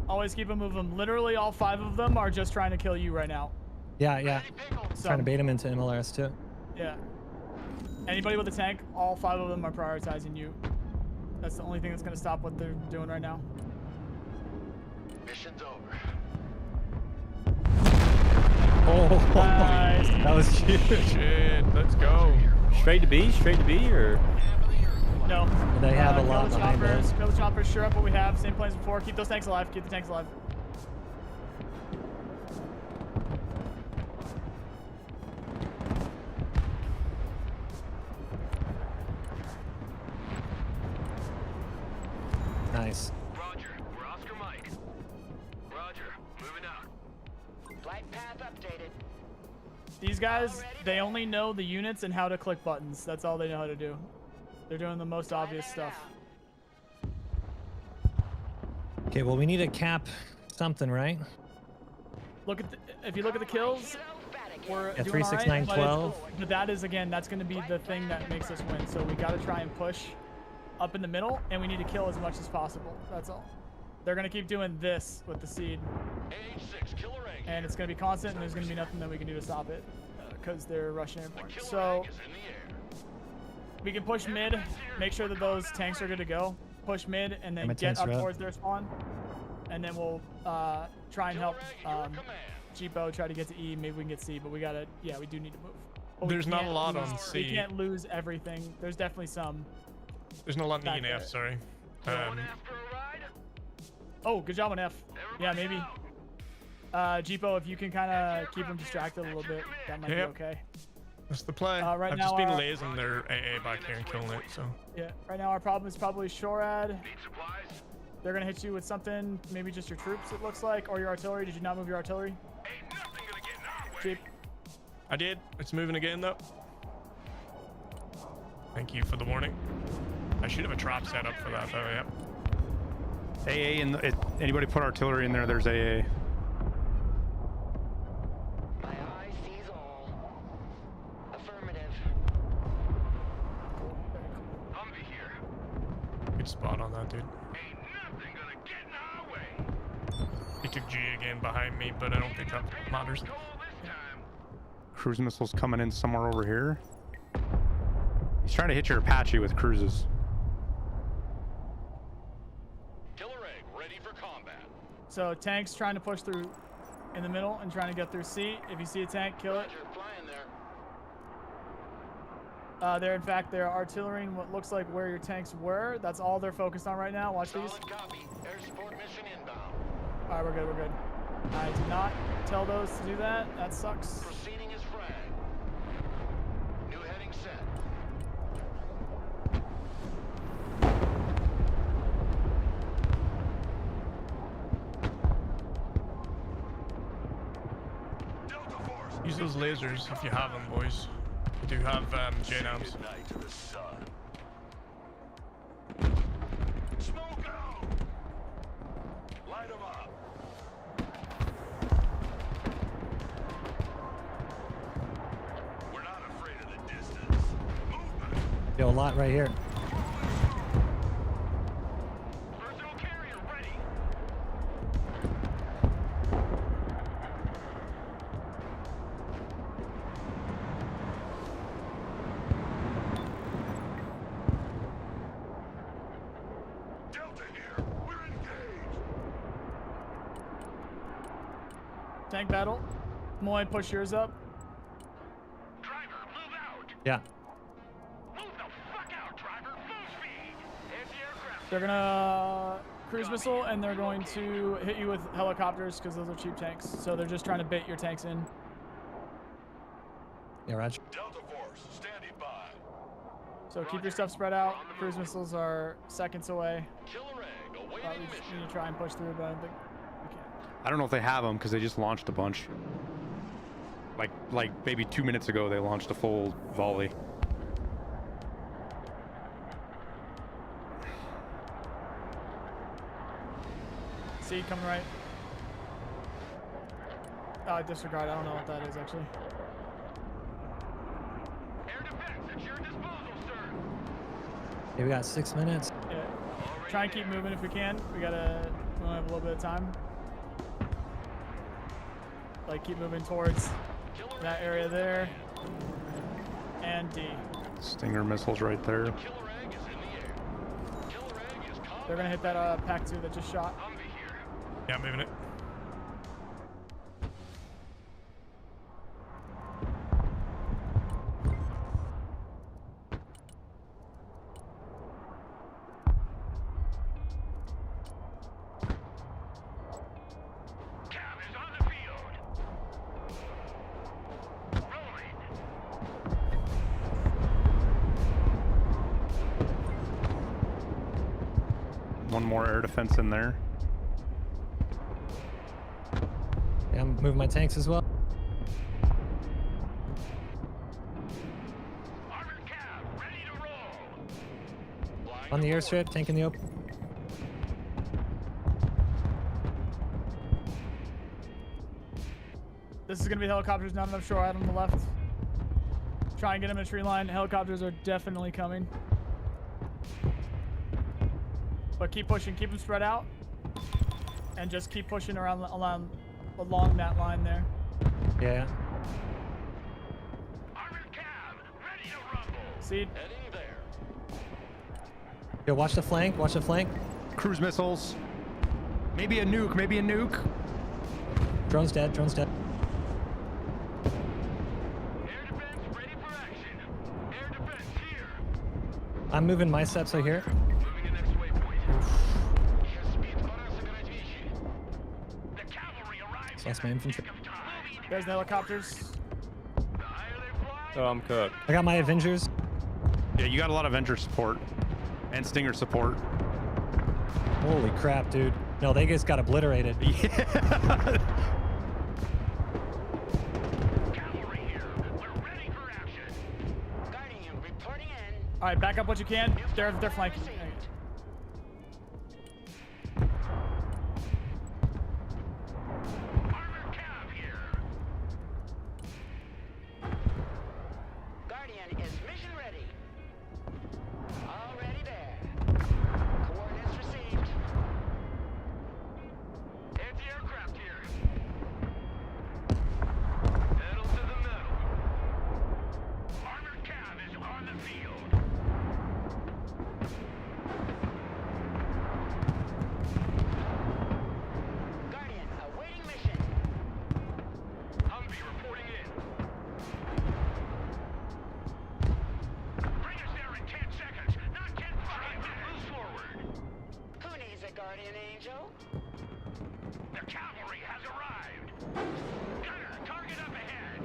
Always keep them moving. Literally, all 5 of them are just trying to kill you right now. Yeah, yeah. Ready, pickle. Trying to bait him into MLRS too. Yeah. Anybody with a tank, all 5 of them are prioritizing you. That's the only thing that's gonna stop what they're doing right now. Mission's over. Oh, Nice. that was huge. Shit, let's go. Straight to B? Straight to B or? No. They have a Kill lot the behind choppers. us. Kill the choppers. Sure up what we have. Same plans before. Keep those tanks alive. Keep the tanks alive. Nice. Roger. We're Oscar Mike. Roger. Moving out. Flight path updated. These guys, they only know the units and how to click buttons. That's all they know how to do. They're doing the most obvious stuff. Okay, well, we need to cap something, right? Look at if you look at the kills, we're Yeah, doing 3, 6, alright, 9, but 12. but that is, again, that's going to be the thing that makes us win. So we got to try and push up in the middle, and we need to kill as much as possible. That's all. They're going to keep doing this with the seed, and it's going to be constant, and there's going to be nothing that we can do to stop it because they're rushing airborne. So we can push mid, make sure that those tanks are good to go. Push mid, and then my get tanks up are up. towards their spawn, and then we'll try and help Jeepo try to get to E. Maybe we can get C, but we gotta, yeah, we do need to move. But we There's not a can't lot lose- on C. We can't lose everything. There's definitely some. There's no lot in E Back and F, there. sorry. Oh, good job on F. Yeah, maybe. Jeepo, if you can kind of keep them distracted a little bit, that might Yep. be okay. That's the play. Right I've now just been our- lasing their AA back here and killing it, so. Yeah, right now our problem is probably Shorad. They're gonna hit you with something, maybe just your troops, it looks like, or your artillery. Did you not move your artillery? Jeep. I did. It's moving again, though. Thank you for the warning. I should have a trap set up for that, though, yep. AA and anybody put artillery in there, there's AA. My eye sees all. Affirmative. Humvee here. Good spot on that, dude. Ain't nothing gonna get in our way. He took G again behind me, but I don't think that matters. Goal this time. Cruise missiles coming in somewhere over here. He's trying to hit your Apache with cruises. Killer egg ready for combat. So tanks trying to push through in the middle and trying to get through C. If you see a tank, kill it. Roger, flying there. They're in fact they're artillerying what looks like where your tanks were. That's all they're focused on right now. Watch these. Solid copy. Air support mission inbound. All right, we're good. We're good. I did not tell those to do that. That sucks. Proceeding as frag. New heading set. Delta Force. Use those lasers if you have them, boys. I do have JNAMs. Good night to the sun. Smoke out. Light 'em up. We're not afraid of the distance. Movement. Yo, a lot right here. Personal carrier ready. Delta here. We're engaged. Tank battle. Moy, push yours up. Driver, move out. Yeah. Move the fuck out, driver. Full speed. Anti-aircraft. They're gonna cruise missile and they're going to hit you with helicopters because those are cheap tanks. So they're just trying to bait your tanks in. Yeah, Roger. Delta Force, standing by. So keep your stuff spread out. Cruise missiles are seconds away. Killer egg We awaiting just mission. need to try and push through, but I don't think we can. I don't know if they have them because they just launched a bunch. Like maybe 2 minutes ago they launched a full volley. See, coming right. Disregard. I don't know what that is actually. Air defense at your disposal, sir. Okay, we got 6 minutes. Yeah. Try and keep moving if we can. We only have a little bit of time. Like keep moving towards that area there. And D. Stinger missiles right there. Killer egg is in the air. Killer egg is combat. They're gonna hit that pack 2 that just shot. Humvee here. Yeah, I'm moving it. Cam is on the field. Rolling. One more air defense in there. Yeah, I'm moving my tanks as well. On the airstrip, tank in the open. This is gonna be helicopters, not enough shore out on the left. Try and get them in a tree line. Helicopters are definitely coming. But keep pushing, keep them spread out. And just keep pushing along that line there. Yeah. Armored cab, ready to rumble. See? Heading there. Yo, watch the flank. Watch the flank. Cruise missiles. Maybe a nuke. Maybe a nuke. Drone's dead. Drone's dead. Air defense ready for action. Air defense here. I'm moving my steps right here. Moving the next waypoint. The cavalry arrives. Lost my infantry. There's the helicopters. The higher they fly, So I'm cooked. I got my Avengers. Yeah, you got a lot of Avenger support and Stinger support. Holy crap, dude. No, they just got obliterated. Yeah. cavalry here. We're ready for action. Guiding you, reporting in. All right, back up what you can. They're flanking. Armored cab here. Guardian is mission ready. Already there. Coordinates received. Anti-aircraft here. Pedal to the metal. Armored cab is on the field. Guardian, awaiting mission. Humvee reporting in. Bring us there in 10 seconds, not 10 fucking minutes. Move forward. Who needs a guardian angel? The cavalry has arrived. Gunner, target up ahead.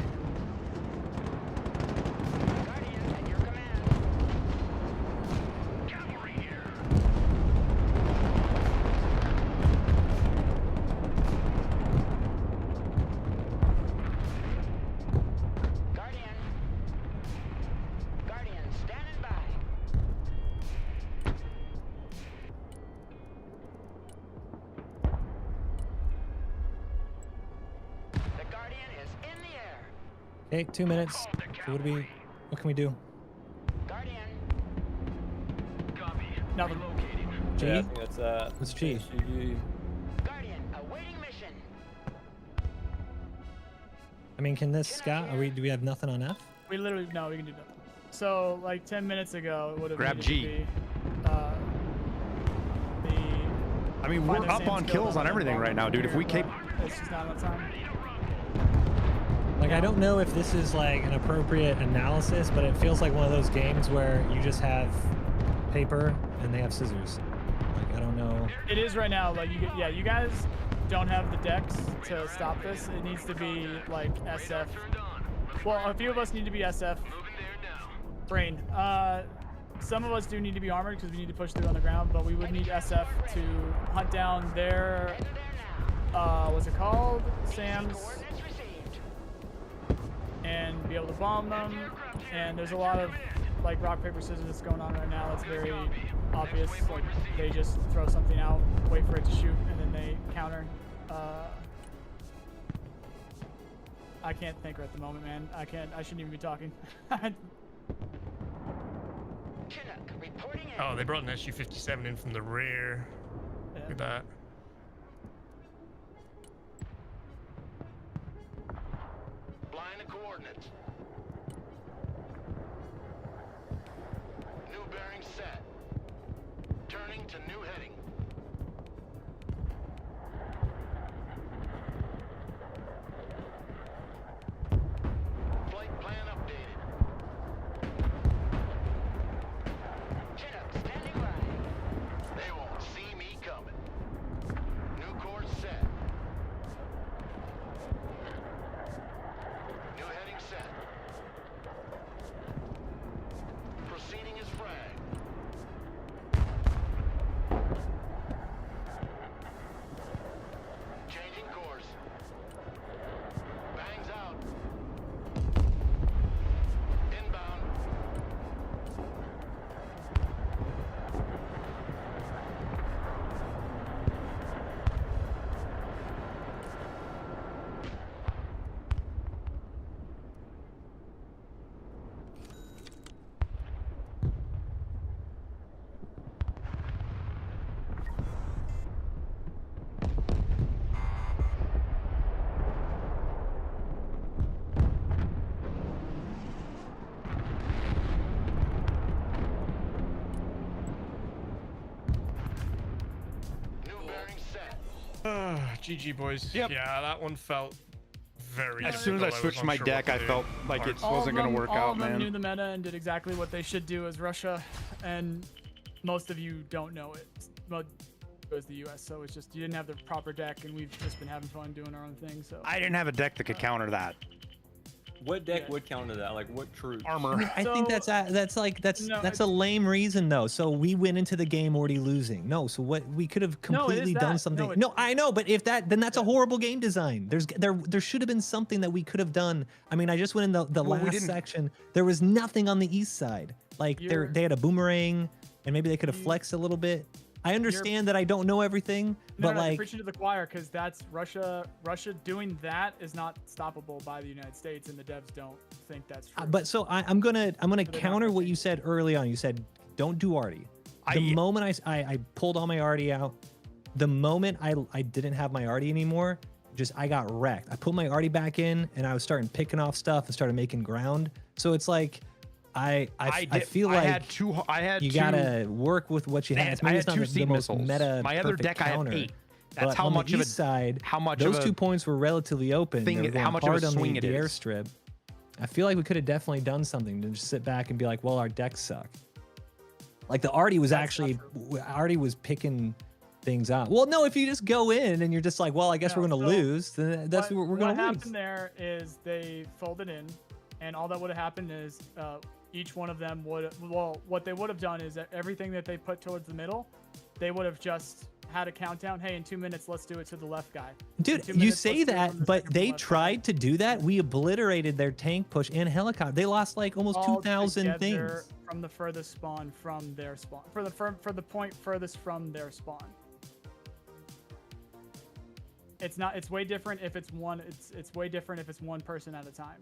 Guardian at your command. Cavalry here. Guardian. Guardian, standing by. The Guardian is in the air. Okay, 2 minutes. So what can we do? Guardian. Copy. Nothing. Relocating. G? Yeah, I think that's that. What's G? SUV. Guardian, awaiting mission. I mean, can this scout? Do we have nothing on F? We literally, no, we can do nothing. So, like 10 minutes ago, it would have Grab needed G. to be, the I mean, we're up on kills on everything right now, dude. If we keep... It's just not enough time. Like, I don't know if this is like an appropriate analysis, but it feels like one of those games where you just have paper and they have scissors. Like, I don't know. It is right now. Like, you guys don't have the decks to stop this. It needs to be like SF. Well, a few of us need to be SF. Brain. Some of us do need to be armored because we need to push through on the ground, but we would need SF to hunt down their, what's it called? Sam's. And be able to bomb them. And there's a lot of like rock, paper, scissors that's going on right now. That's very obvious. Like they just throw something out, wait for it to shoot, and then they counter. I can't think right at the moment, man. I shouldn't even be talking. Oh, they brought an SU-57 in from the rear. Yeah. Look at that. Flying the coordinates. New bearing set. Turning to new heading. Flight plan updated. Chinook standing by. They won't see me coming. New course set. New heading set. Proceeding as flag. GG, boys. Yep. Yeah, that one felt very. As soon as I difficult. switched wasn't my sure deck, what I to do. felt like it Parts. wasn't going to work all out, of them man. knew the meta and did exactly what they should do as Russia, and most of you don't know it. Most it was the U.S., so it's just you didn't have the proper deck, and we've just been having fun doing our own thing. So I didn't have a deck that could counter that. What deck Yeah. would counter that? Like what troops? Armor. I think So- that's No, that's a lame reason though. So we went into the game already losing. No, so what we could have No, it is completely done that. something. No, No, it's- I know, but if that then that's a horrible game design. There should have been something that we could have done. I mean, I just went in the Well, we last didn't- section. There was nothing on the east side. Like You're- they had a boomerang, and maybe they could have You- flexed a little bit. I understand that I don't know everything, No, but no, you're like preaching to the choir because that's Russia. Russia doing that is not stoppable by the United States, and the devs don't think that's true. But so I'm gonna not counter what gonna you change. said early on. You said don't do arty. The moment I pulled all my arty out, the moment I didn't have my arty anymore, I got wrecked. I put my arty back in and I was starting picking off stuff and started making ground. So it's like I feel like I had you two, gotta work with what you have. I Maybe had it's not two the seed most missiles. meta My other perfect deck I have counter, 8. That's but how on much the of a east side. how much those of a 2 points were relatively open. thing- They were going how much of a hard on swing the it is. airstrip. I feel like we could have definitely done something to just sit back and be like, well, our decks suck. Like the Artie was That's not actually, true. Artie was picking things up. Well, no, if you just go in and you're just like, well, I guess No, we're going to so lose, then that's what we're going to What lose. happened there is they folded in, and all that would have happened is each one of them would. Well, what they would have done is that everything that they put towards the middle, they would have just had a countdown. Hey, in 2 minutes, let's do it to the left guy. In Dude, 2 you minutes, say let's do it that, from the but second they left guy. tried to do that. We obliterated their tank push and helicopter. They lost like almost All 2,000 together things. from the furthest spawn from their spawn for the point furthest from their spawn. It's not. It's way different if it's one. It's way different if it's one person at a time.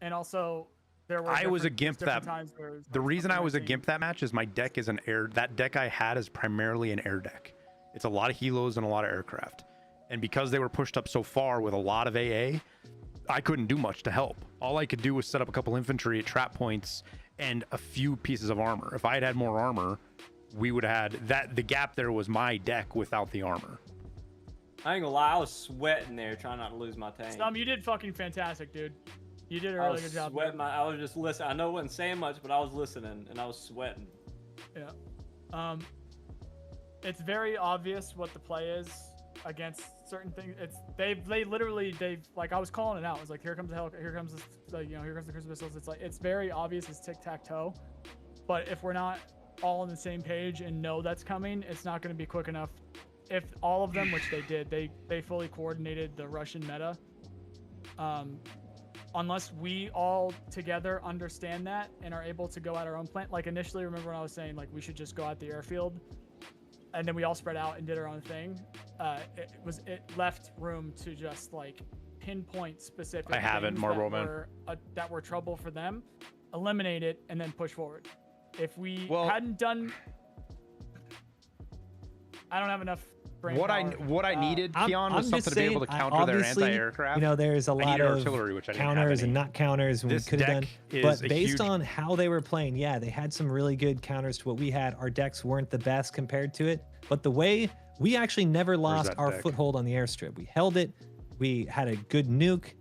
And also, there were. I was a different- gimp different that- times where The reason I was a team. gimp that match is my deck is an air. That deck I had is primarily an air deck. It's a lot of helos and a lot of aircraft. And because they were pushed up so far with a lot of AA, I couldn't do much to help. All I could do was set up a couple infantry at trap points and a few pieces of armor. If I had had more armor, we would have had that. The gap there was my deck without the armor. I ain't gonna lie, I was sweating there trying not to lose my tank. Stum, you did fucking fantastic, dude. You did a I really was good job. sweating. I was just listening. I know I wasn't saying much, but I was listening and I was sweating. Yeah. It's very obvious what the play is against certain things. It's they literally like I was calling it out. It was like here comes the helicopter, here comes this, like here comes the cruise missiles. It's like it's very obvious it's tic-tac-toe. But if we're not all on the same page and know that's coming, it's not going to be quick enough. If all of them, which they did, they fully coordinated the Russian meta. Unless we all together understand that and are able to go at our own plan. Like initially, remember when I was saying like we should just go at the airfield, and then we all spread out and did our own thing. It left room to just like pinpoint specific. I have it, things Marlboro that Man. were, that were trouble for them, eliminate it, and then push forward. If we Well- hadn't done, I don't have enough. brain What power. I needed, I'm Keon, was just something to be able to saying, counter their obviously, anti-aircraft. You know, there's a I lot needed of artillery, which I didn't have counters any. and not counters, and This we could have done. deck is But a based huge- on how they were playing, yeah, they had some really good counters to what we had. Our decks weren't the best compared to it, but the way we actually never lost that our deck? foothold on the airstrip. We held it. We had a good nuke.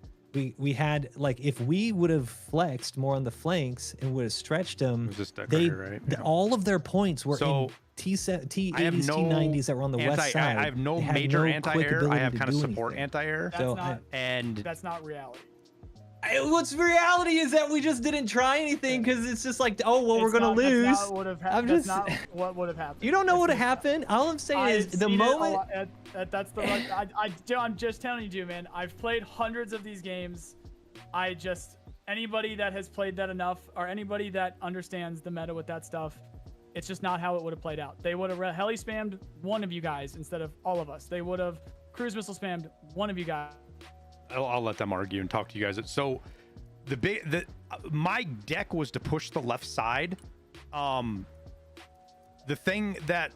We had like if we would have flexed more on the flanks and would have stretched them, was this deck right they here, right? Yeah. all of their points were So, in T80s, I have no T90s that were on the west side. I have no They had major no quick anti-air. I ability have to kind of do support anything. anti-air. That's So not. And That's not reality. What's reality is that we just didn't try anything because it's just like, oh well, we're It's gonna not- lose. That's not what would have I'm That's just- not what would have happened. You don't know what That's not- happened. All I'm saying is I've the seen it a moment. lot- that's the. I'm just telling you, man. I've played hundreds of these games. Anybody that has played that enough, or anybody that understands the meta with that stuff, it's just not how it would have played out. They would have heli spammed one of you guys instead of all of us. They would have cruise missile spammed one of you guys. I'll let them argue and talk to you guys. So my deck was to push the left side. The thing that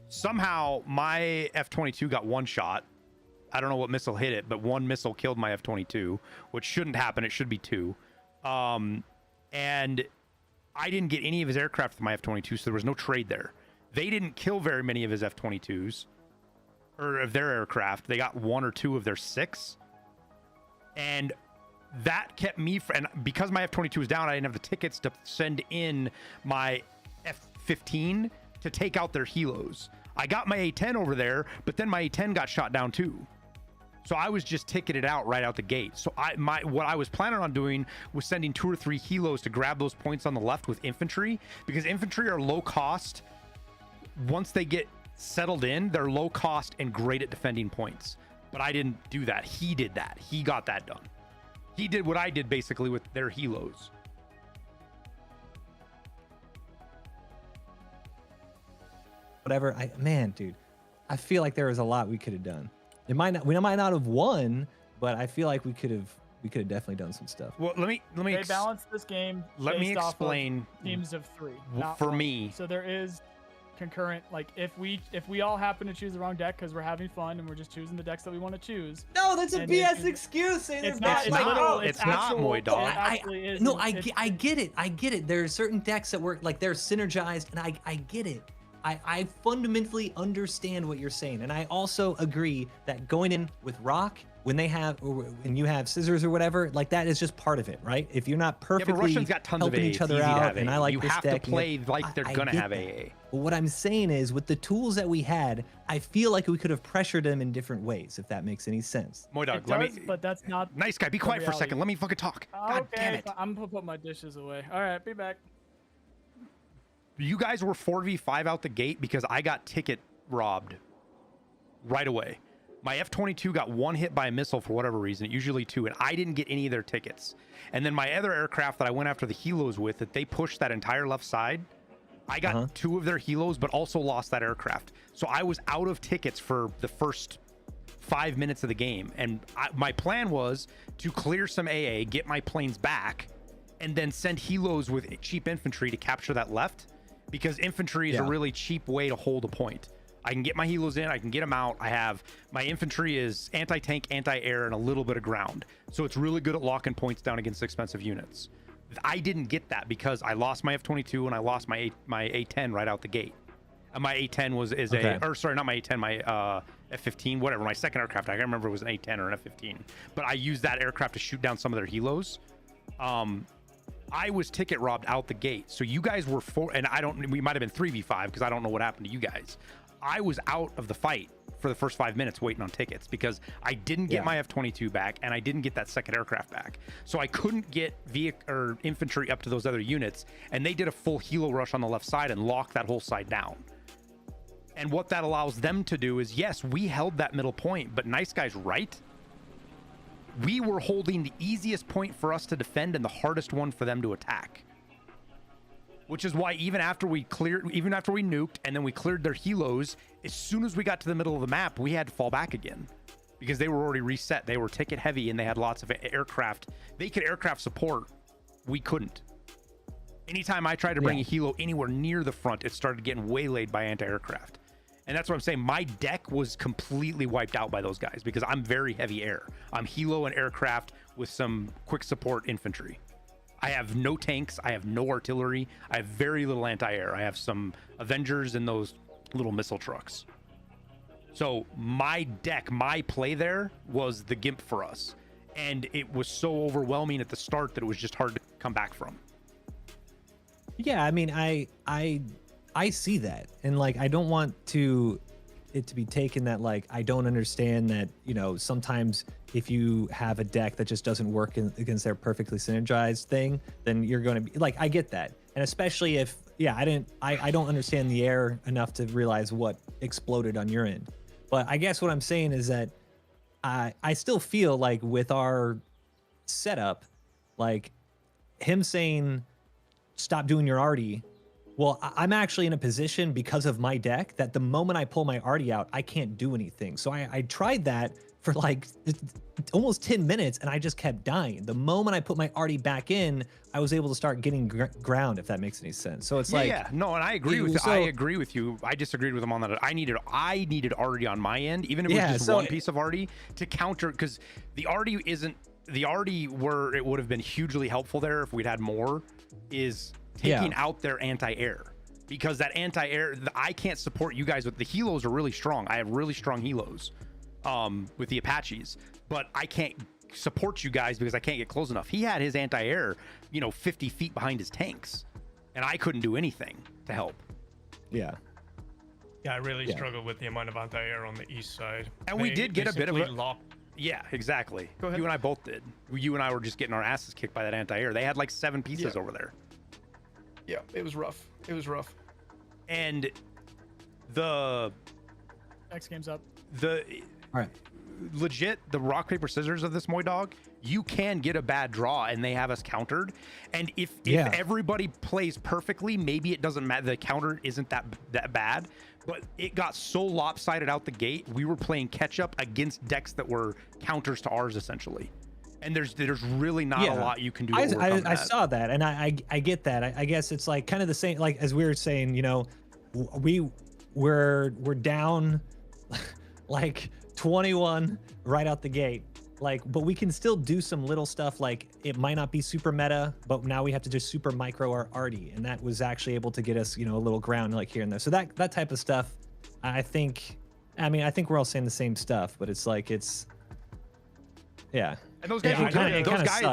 somehow my F-22 got one shot. I don't know what missile hit it, but one missile killed my F-22, which shouldn't happen. It should be two. And I didn't get any of his aircraft with my F-22, so there was no trade there. They didn't kill very many of his F-22s or of their aircraft. They got 1 or 2 of their 6. And that kept me and because my F-22 was down, I didn't have the tickets to send in my F-15 to take out their helos. I got my A-10 over there, but then my A-10 got shot down too. So I was just ticketed out right out the gate. So what I was planning on doing was sending 2 or 3 helos to grab those points on the left with infantry, because infantry are low cost. Once they get settled in, they're low cost and great at defending points. But I didn't do that. He did that. He got that done. He did what I did basically with their helos. Whatever. Man, dude, I feel like there was a lot we could have done. We might not have won, but I feel like we could have definitely done some stuff. Well, let me They balanced this game. let me based off of explain teams of 3. for me. So there is concurrent, like if we all happen to choose the wrong deck because we're having fun and we're just choosing the decks that we want to choose. No, that's a And BS if you- excuse. Saying It's they're not. bad. It's literal. It's not, actual- Moy Dog. it actually is. No, It's- I get it. I get it. There are certain decks that work, like they're synergized, and I get it. I fundamentally understand what you're saying, and I also agree that going in with Rock when they have, or when you have scissors or whatever, like that is just part of it, right? If you're not Yeah, perfectly but Russians got tons of helping AA. each It's other easy to out, have and I AA. like You this have deck, to play like they're I gonna get have that. AA. But what I'm saying is, with the tools that we had, I feel like we could have pressured them in different ways, if that makes any sense. Moy Dog, It let does, me. but that's not. Nice guy, be quiet for a second. reality. Let me fucking talk. God damn Okay, it. I'm gonna put my dishes away. All right, be back. You guys were 4v5 out the gate because I got ticket robbed right away. My F-22 got 1 hit by a missile for whatever reason, usually 2, and I didn't get any of their tickets. And then my other aircraft that I went after the helos with, that they pushed that entire left side, I got 2 of their helos, but also lost that aircraft. So I was out of tickets for the first 5 minutes of the game. And my plan was to clear some AA, get my planes back, and then send helos with cheap infantry to capture that left, because infantry is a really cheap way to hold a point. I can get my helos in, I can get them out. I have my infantry is anti-tank, anti-air, and a little bit of ground. So it's really good at locking points down against expensive units. I didn't get that because I lost my F-22 and I lost my A-10 right out the gate. And my A-10 not my A-10, my F-15, whatever, my second aircraft. I can't remember if it was an A-10 or an F-15. But I used that aircraft to shoot down some of their helos. I was ticket robbed out the gate. So you guys were we might have been 3v5 because I don't know what happened to you guys. I was out of the fight for the first 5 minutes waiting on tickets because I didn't get my F-22 back and I didn't get that second aircraft back. So I couldn't get infantry up to those other units, and they did a full helo rush on the left side and locked that whole side down. And what that allows them to do is, yes, we held that middle point, but Nice Guy's right. We were holding the easiest point for us to defend and the hardest one for them to attack. Which is why even after we nuked and then we cleared their helos, as soon as we got to the middle of the map, we had to fall back again because they were already reset. They were ticket heavy and they had lots of aircraft. They could aircraft support. We couldn't. Anytime I tried to bring a helo anywhere near the front, it started getting waylaid by anti-aircraft. And that's what I'm saying. My deck was completely wiped out by those guys because I'm very heavy air. I'm helo and aircraft with some quick support infantry. I have no tanks. I have no artillery. I have very little anti-air. I have some Avengers and those little missile trucks. So my deck, my play there was the GIMP for us. And it was so overwhelming at the start that it was just hard to come back from. Yeah, I mean, I see that. And like, I don't want it to be taken that like, I don't understand that, sometimes if you have a deck that just doesn't work against their perfectly synergized thing, then you're going to be like, I get that. And especially if, I don't understand the air enough to realize what exploded on your end. But I guess what I'm saying is that I still feel like with our setup, like him saying, stop doing your arty. Well, I'm actually in a position because of my deck that the moment I pull my arty out, I can't do anything. So I tried that for like almost 10 minutes and I just kept dying. The moment I put my arty back in, I was able to start getting ground, if that makes any sense. So it's and I agree with you. I agree with you. I disagreed with him on that. I needed arty on my end, even if it was just one piece of arty to counter, because the arty where it would have been hugely helpful there if we'd had more is taking out their anti-air. because that anti-air, I can't support you guys with the helos are really strong. I have really strong helos with the Apaches, but I can't support you guys because I can't get close enough. He had his anti-air, 50 feet behind his tanks, and I couldn't do anything to help. Yeah. Yeah, I really struggled with the amount of anti-air on the east side. And we did get a bit of a lock. Yeah, exactly. Go ahead. You and I both did. You and I were just getting our asses kicked by that anti-air. They had like 7 pieces over there. Yeah, it was rough. It was rough. And the X Games up. All right. legit, the rock paper scissors of this Moy Dog, you can get a bad draw and they have us countered. And if everybody plays perfectly, maybe it doesn't matter. The counter isn't that bad. But it got so lopsided out the gate. We were playing catch up against decks that were counters to ours essentially. And there's really not a lot you can do. I saw that, and I get that. I guess it's like kind of the same, like as we were saying, we're down like 21 right out the gate. Like, but we can still do some little stuff. Like it might not be super meta, but now we have to just super micro our arty, and that was actually able to get us, a little ground like here and there. So that type of stuff, I think we're all saying the same stuff, but it's like yeah. And those guys were good.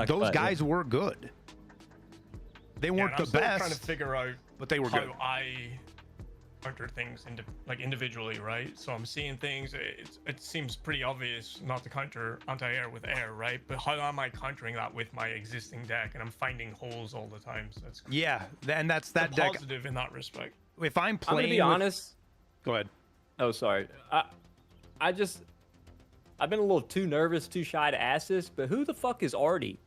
Those guys were good. They weren't the best. Trying to figure out, but they were good. I counter things individually, right? So I'm seeing things. It seems pretty obvious not to counter anti-air with air, right? But how am I countering that with my existing deck? And I'm finding holes all the time. So that's and that's that deck. Positive in that respect. If I'm playing, I'm gonna be honest. Go ahead. Oh, sorry. I've been a little too nervous, too shy to ask this, but who the fuck is Artie?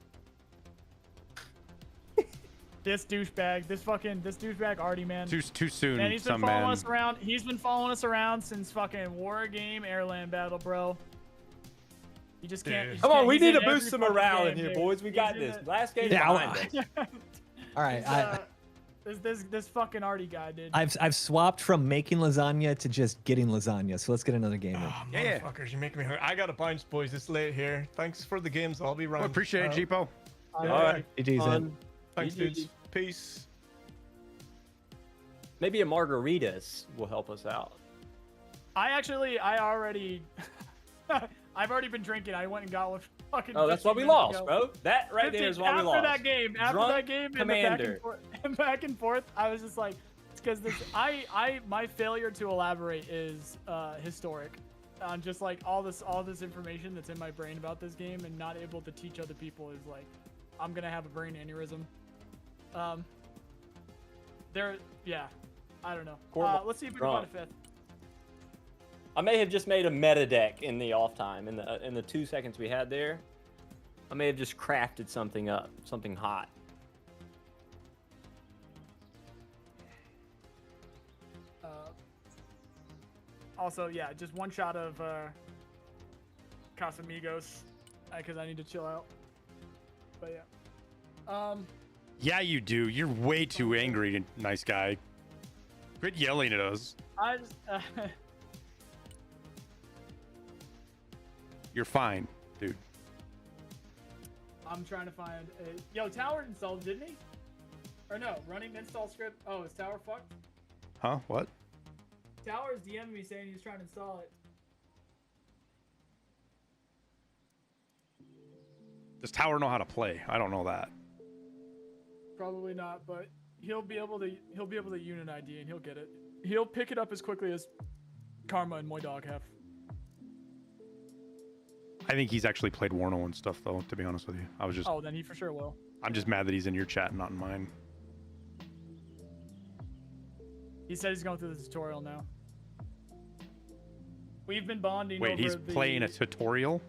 This douchebag Artie, man. Too soon. Man, he's been following us around. He's been following us around since fucking War Game Airland Battle, bro. You just can't. Come on, we need to boost some morale in here, boys. We got this. Last game behind us. All right. This fucking Artie guy, dude. I've swapped from making lasagna to just getting lasagna. So let's get another game in. Motherfuckers, you're making me hungry. I gotta bounce, boys. It's late here. Thanks for the games. I'll be running. Appreciate it, Jeepo. All right. Thanks, dudes. Peace. Maybe a margaritas will help us out. I've already been drinking. I went and got one fucking. Oh, that's why we lost, bro. That right there is why we lost. After that game, Commander. And back and forth, I was just like, it's because my failure to elaborate is historic. On just like all this information that's in my brain about this game and not able to teach other people is like, I'm gonna have a brain aneurysm. I don't know. Let's see if we can find a fifth. I may have just made a meta deck in the off time, in the 2 seconds we had there. I may have just crafted something up, something hot. Also, just one shot of Casamigos because I need to chill out. But yeah, you do. You're way too angry, nice guy. Quit yelling at us. I just. You're fine, dude. I'm trying to find a... Tower installed, didn't he? Or no, running install script. Oh, is Tower fucked? Huh? What? Tower's DM'd me saying he's trying to install it. Does Tower know how to play? I don't know that. Probably not, but he'll be able to unit ID and he'll get it. He'll pick it up as quickly as Karma and Moy Dog have. I think he's actually played Warno and stuff, though, to be honest with you. Oh, then he for sure will. I'm just mad that he's in your chat and not in mine. He said he's going through the tutorial now. We've been bonding. Wait, he's playing a tutorial?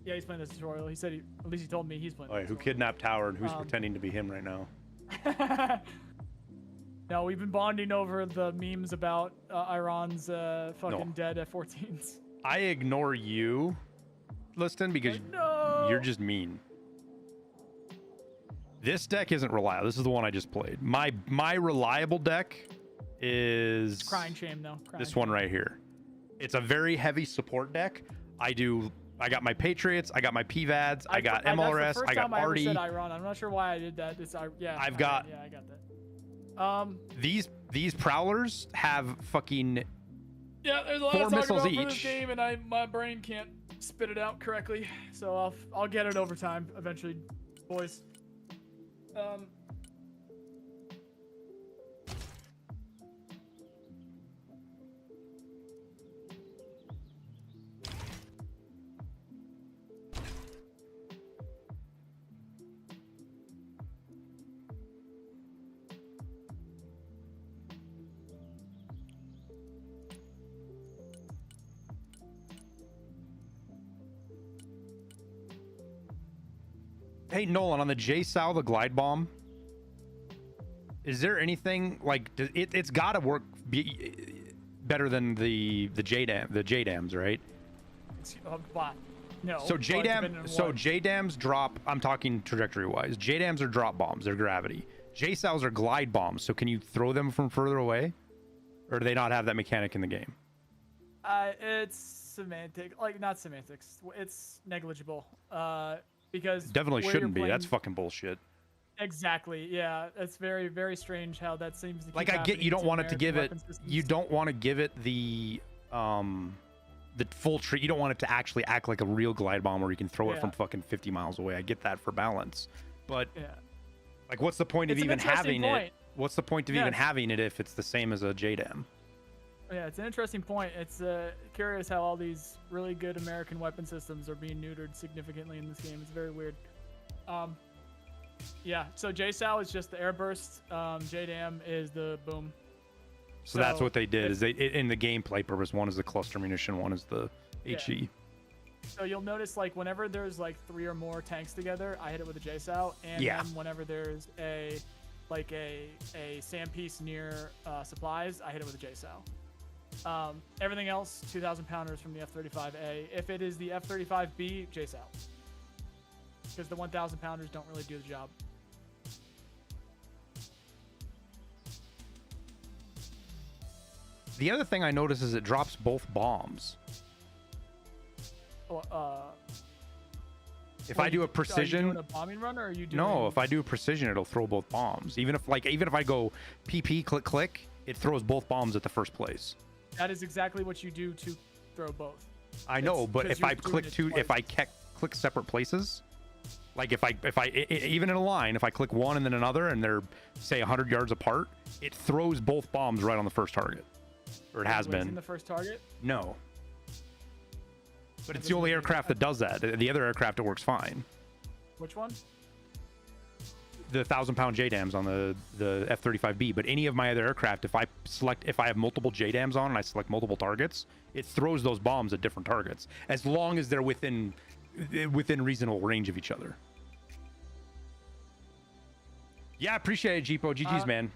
Yeah, he's playing the tutorial. He said at least he told me he's playing. Wait, who kidnapped Tower and who's pretending to be him right now? No, we've been bonding over the memes about Iran's fucking dead F-14s. I ignore you, Liston, because you're just mean. This deck isn't reliable. This is the one I just played. My reliable deck is Crying shame though. This one right here. It's a very heavy support deck. I got my Patriots, I got my PVADs, I got MLRS, I got Artie. Iran. I'm not sure why I did that. I got that. These prowlers have fucking Yeah, there's a lot 4 to talk missiles about for this each. game, and my brain can't spit it out correctly. So I'll get it over time eventually, boys. Hey Nolan, on the JSOW, the glide bomb, is there anything like it's got to work better than the JDAMs, right? No. So JDAMs drop. I'm talking trajectory wise. JDAMs are drop bombs. They're gravity. JSOWs are glide bombs. So can you throw them from further away, or do they not have that mechanic in the game? It's semantic, like not semantics. It's negligible. Because Definitely where shouldn't you're be. That's playing- fucking bullshit. Exactly. Yeah, it's very, very strange how that seems to keep Like I get happening you don't to want it to American give it. weapon systems. You don't want to give it the full treat. You don't want it to actually act like a real glide bomb where you can throw it Yeah. from fucking 50 miles away. I get that for balance, but Yeah. like, what's the point of It's an even interesting having it? point. What's the point of even Yes. having it if it's the same as a JDAM? Yeah, it's an interesting point. It's curious how all these really good American weapon systems are being neutered significantly in this game. It's very weird. Yeah, so JSOW is just the airburst. JDAM is the boom. So that's So what they did. Is they in the gameplay purpose? One is the cluster munition. One is the Yeah. HE. So you'll notice like whenever there's like 3 or more tanks together, I hit it with a JSOW, and Yeah. then whenever there's a SAM piece near supplies, I hit it with a JSOW. Everything else, 2,000 pounders from the F-35A. If it is the F-35B, JSOW. Because the 1,000 pounders don't really do the job. The other thing I notice is it drops both bombs. If I do a Are you precision, doing a bombing run, or are you doing? no. If I do a precision, it'll throw both bombs. Even if I go PP click, it throws both bombs at the first place. That is exactly what you do to throw both. I know, It's but 'cause if you're I doing click it two, if I click separate places, like if I even in a line, if I click one and then another, and they're say 100 yards apart, it throws both bombs right on the first target, or it has Wasting been. the first target. No. But it's doesn't the only make aircraft that does that. The other aircraft, it works fine. Which one? The 1,000-pound JDAMs on the F-35B, but any of my other aircraft, if I have multiple JDAMs on and I select multiple targets, it throws those bombs at different targets, as long as they're within reasonable range of each other. Yeah, appreciate it, Jeepo. GG's, man.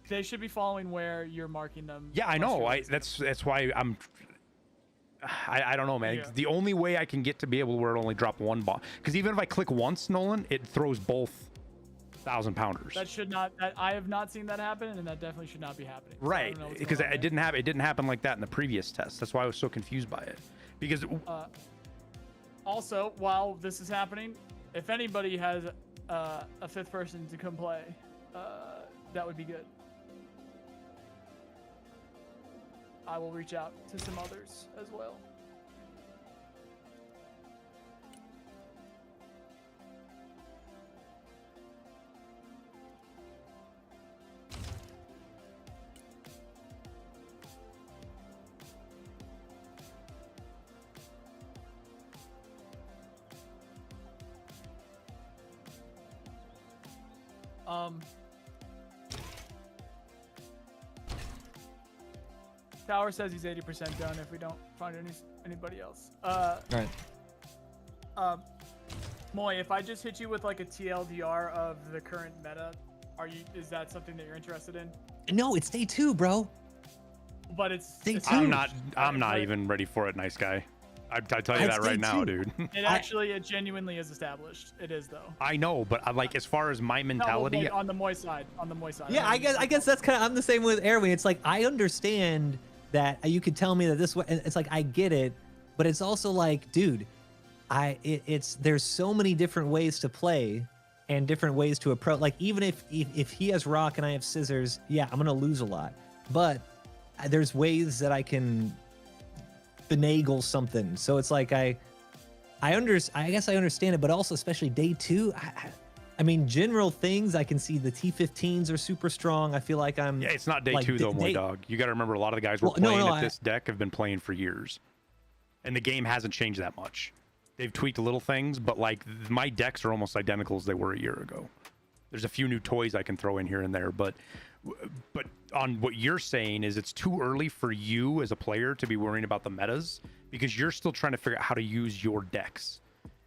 They should be following where you're marking them. Yeah, I unless know. you're using That's why I don't know, man. Yeah. The only way I can get to be able to where it only drop one bomb, because even if I click once, Nolan, it throws both 1,000-pounders. That should not. I have not seen that happen, and that definitely should not be happening. So I Right, don't know what's because going on it didn't happen like that in the previous test. That's why I was so confused by it. Because there. Also, while this is happening, if anybody has a fifth person to come play, that would be good. I will reach out to some others as well. Tower says he's 80% done if we don't find anybody else. Right. Moy, if I just hit you with like a TLDR of the current meta, is that something that you're interested in? No, it's day 2, bro. But it's Day it's two. I'm not but even ready for it, nice guy. I tell you It's that right day now, 2. dude. it genuinely is established. It is though. I know, but like as far as my No, mentality, like, on the Moy side. Yeah, I guess that's kind of, I'm the same with Airwing. It's like, I understand that you could tell me that this way, it's like, I get it, but it's also like, dude, there's so many different ways to play, and different ways to approach. Like even if he has rock and I have scissors, yeah, I'm gonna lose a lot. But there's ways that I can finagle something. So it's like I guess I understand it, but also especially day 2. I mean, general things, I can see the T15s are super strong. I feel like I'm... Yeah, it's not day like, 2, though, my dog. You got to remember, a lot of the guys were playing at this deck have been playing for years. And the game hasn't changed that much. They've tweaked little things, but, like, my decks are almost identical as they were a year ago. There's a few new toys I can throw in here and there, but on what you're saying is it's too early for you as a player to be worrying about the metas because you're still trying to figure out how to use your decks.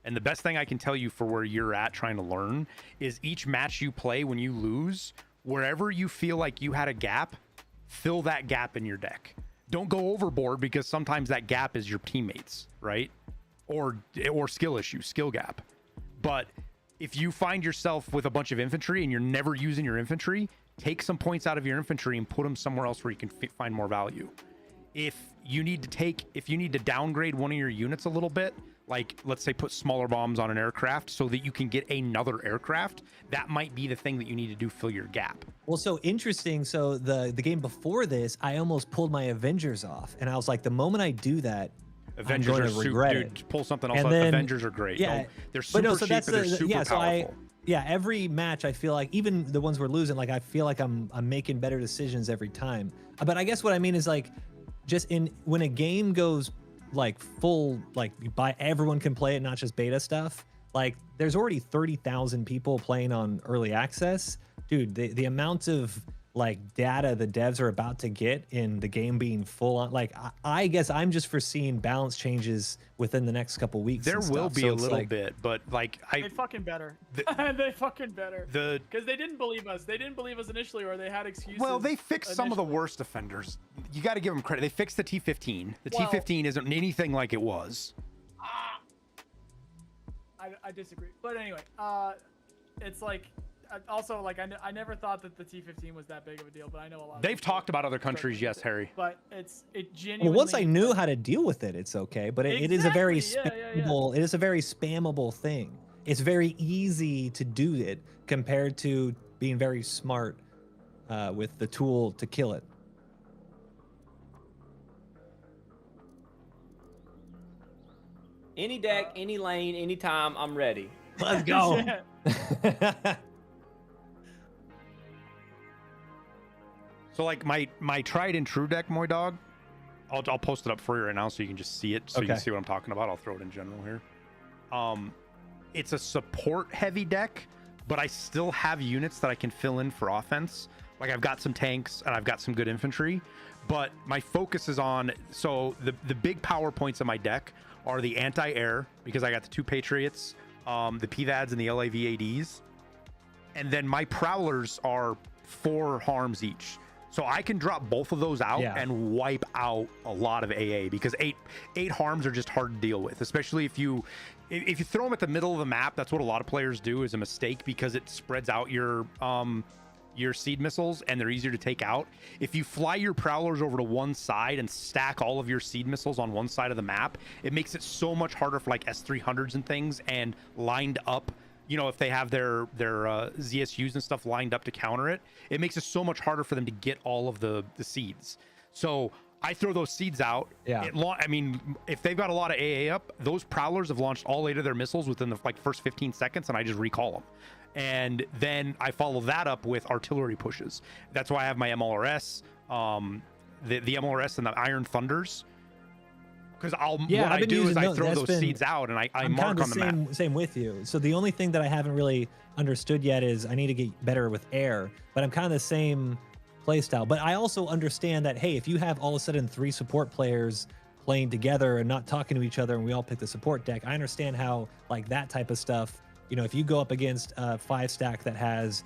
And the best thing I can tell you for where you're at trying to learn is each match you play, when you lose, wherever you feel like you had a gap, fill that gap in your deck. Don't go overboard because sometimes that gap is your teammates, right? Or skill issue, skill gap. But if you find yourself with a bunch of infantry and you're never using your infantry, take some points out of your infantry and put them somewhere else where you can find more value. If you need to downgrade one of your units a little bit, like let's say put smaller bombs on an aircraft so that you can get another aircraft, that might be the thing that you need to do, fill your gap. Well, so interesting. So the game before this, I almost pulled my Avengers off, and I was like, the moment I do that, Avengers I'm are going to regret it. Dude, pull something else And out. then, Avengers are great. Yeah, they're super cheap, but they're super powerful. Yeah, every match I feel like, even the ones we're losing, like I feel like I'm making better decisions every time. But I guess what I mean is like, just when a game goes like full, like everyone can play it, not just beta stuff. Like there's already 30,000 people playing on early access. Dude, the amount of like data the devs are about to get in the game being full on, like I guess I'm just foreseeing balance changes within the next couple weeks. There will be a little bit, but like they fucking better. They fucking better. Because they didn't believe us. They didn't believe us initially, or they had excuses. Well, they fixed some of the worst offenders. You got to give them credit. They fixed the T15. The T15 isn't anything like it was. I disagree. But anyway, it's like. Also, like I never thought that the T15 was that big of a deal, but I know a lot. They've talked about other countries, yes, Harry. But it genuinely. Well, once I knew how to deal with it, it's okay. But it is a very spammable. It is a very spammable thing. It's very easy to do it compared to being very smart with the tool to kill it. Any deck, any lane, anytime, I'm ready. Let's go. So like my tried and true deck, my dog, I'll post it up for you right now so you can just see it, so you can see what I'm talking about. I'll throw it in general here. It's a support heavy deck, but I still have units that I can fill in for offense. Like I've got some tanks and I've got some good infantry, but my focus is on, so the big power points of my deck are the anti-air, because I got the 2 Patriots, the PVADs and the LAVADs, and then my Prowlers are 4 harms each. So I can drop both of those out and wipe out a lot of AA, because eight harms are just hard to deal with, especially if you throw them at the middle of the map. That's what a lot of players do, is a mistake, because it spreads out your seed missiles and they're easier to take out. If you fly your Prowlers over to one side and stack all of your seed missiles on one side of the map, it makes it so much harder for like S300s and things, and lined up. You know, if they have their ZSUs and stuff lined up to counter it, it makes it so much harder for them to get all of the seeds. So I throw those seeds out. Yeah. I mean, if they've got a lot of AA up, those Prowlers have launched all 8 of their missiles within the first 15 seconds, and I just recall them. And then I follow that up with artillery pushes. That's why I have my MLRS, the MLRS and the Iron Thunders. Because what I do is I throw those seeds out and I mark on the map. Same with you. So the only thing that I haven't really understood yet is I need to get better with air, but I'm kind of the same play style. But I also understand that, hey, if you have all of a sudden 3 support players playing together and not talking to each other and we all pick the support deck, I understand how like that type of stuff, you know, if you go up against a 5-stack that has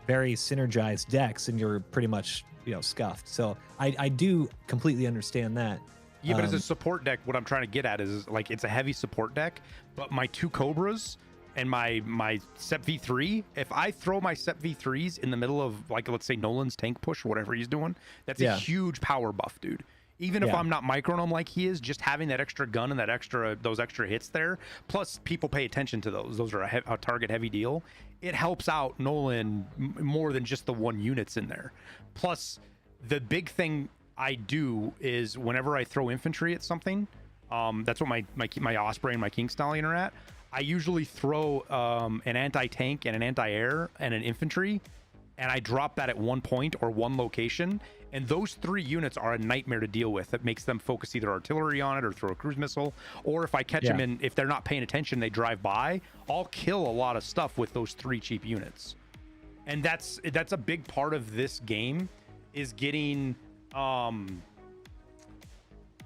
very synergized decks and you're pretty much, you know, scuffed. So I do completely understand that. Yeah, but as a support deck, what I'm trying to get at is like it's a heavy support deck, but my 2 Cobras and my Sep V3, if I throw my Sep V3s in the middle of, like, let's say Nolan's tank push or whatever he's doing, that's a huge power buff, dude. Even if Yeah. I'm not microing them like he is, just having that extra gun and those extra hits there, plus people pay attention to those. Those are a target heavy deal. It helps out Nolan more than just the one units in there. Plus, the big thing I do is whenever I throw infantry at something, that's what my Osprey and my King Stallion are at. I usually throw an anti-tank and an anti-air and an infantry, and I drop that at one point or one location. And those 3 units are a nightmare to deal with. That makes them focus either artillery on it or throw a cruise missile. Or if I catch them in, if they're not paying attention, they drive by, I'll kill a lot of stuff with those 3 cheap units. And that's a big part of this game, is getting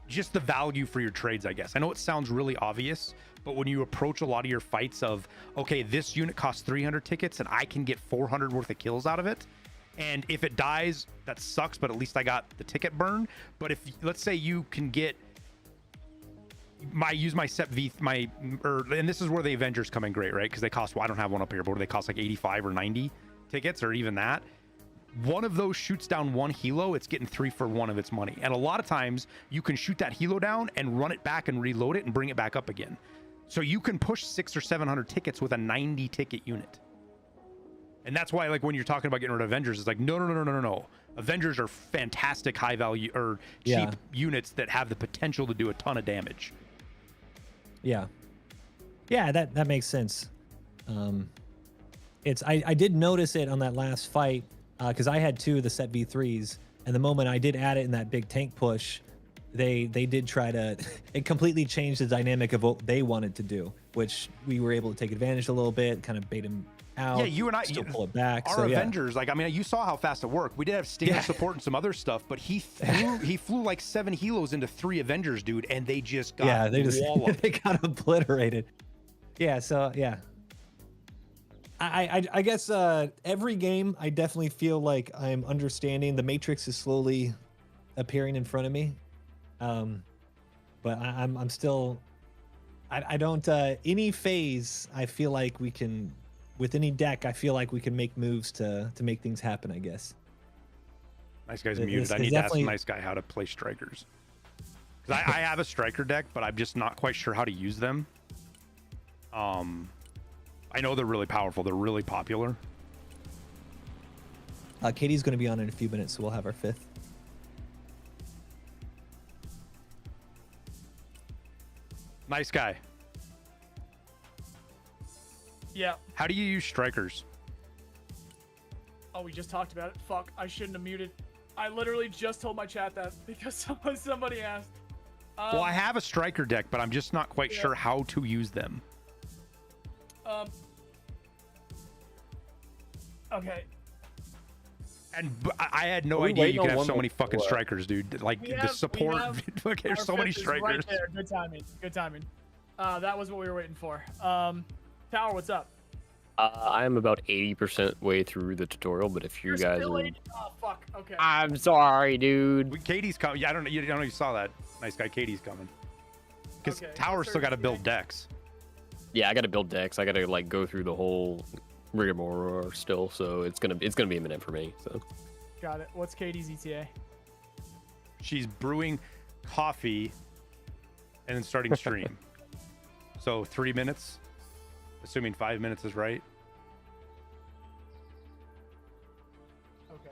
just the value for your trades, I guess. I know it sounds really obvious, but when you approach a lot of your fights of, okay, this unit costs 300 tickets and I can get 400 worth of kills out of it, and if it dies, that sucks, but at least I got the ticket burn. But if, let's say you can get use my set V, and this is where the Avengers come in great, right? Because they cost, well, I don't have one up here, but they cost like 85 or 90 tickets, or even that. One of those shoots down 1 helo, it's getting 3 for 1 of its money. And a lot of times you can shoot that helo down and run it back and reload it and bring it back up again. So you can push 600 or 700 tickets with a 90 ticket unit. And that's why, like, when you're talking about getting rid of Avengers, it's like, no. Avengers are fantastic high value or cheap units that have the potential to do a ton of damage. Yeah, that makes sense. I did notice it on that last fight, because I had 2 of the set V3s, and the moment I did add it in that big tank push, they did try to it completely changed the dynamic of what they wanted to do, which we were able to take advantage a little bit, kind of bait him out. Yeah, you and I still pull it back. Our Avengers, like, I mean, you saw how fast it worked. We did have Stinger support and some other stuff, but he flew like 7 helos into 3 Avengers, dude, and they just got walloped. They got obliterated. Yeah, so yeah. I guess every game I definitely feel like I'm understanding. The Matrix is slowly appearing in front of me, but I'm still I don't any phase I feel like we can, with any deck I feel like we can make moves to make things happen, I guess. Nice guy's muted. I need to ask Nice Guy how to play strikers, because I have a striker deck, but I'm just not quite sure how to use them. I know they're really powerful. They're really popular. Katie's going to be on in a few minutes, so we'll have our 5th. Nice Guy. Yeah. How do you use strikers? Oh, we just talked about it. Fuck, I shouldn't have muted. I literally just told my chat that because somebody asked. Well, I have a striker deck, but I'm just not quite sure how to use them. Okay. And I had no idea you could have so many fucking strikers, dude. Like, the support. Look, there's so many strikers. Right there. Good timing. Good timing. That was what we were waiting for. Tower, what's up? I am about 80% way through the tutorial, but if you guys are... Oh, fuck. Okay. I'm sorry, dude. Katie's coming. Yeah, I don't know if you saw that. Nice Guy. Katie's coming. Because Tower's still got to build decks. Yeah, I got to build decks. I got to, like, go through the whole rigmarole still, so it's gonna be a minute for me. So. Got it. What's Katie's ETA? She's brewing coffee and then starting stream. So 3 minutes, assuming 5 minutes is right. Okay.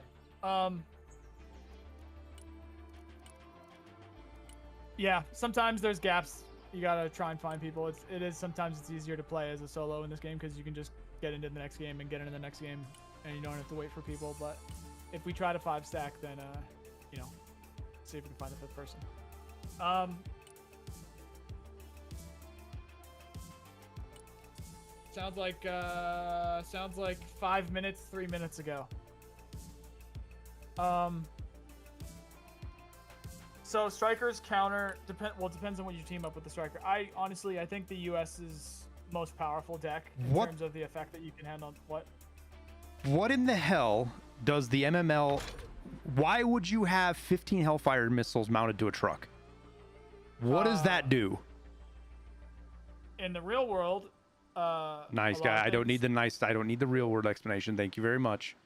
Yeah, sometimes there's gaps. You gotta try and find people. Sometimes it's easier to play as a solo in this game because you can just get into the next game and get into the next game, and you don't have to wait for people. But if we try to 5-stack, then see if we can find the 5th person. Sounds like 5 minutes, 3 minutes ago. So strikers counter depends on what you team up with the striker. I think the US is most powerful deck in terms of the effect that you can handle. What in the hell does the MML? Why would you have 15 Hellfire missiles mounted to a truck? What does that do? In the real world, Nice Guy. I don't need the real world explanation. Thank you very much.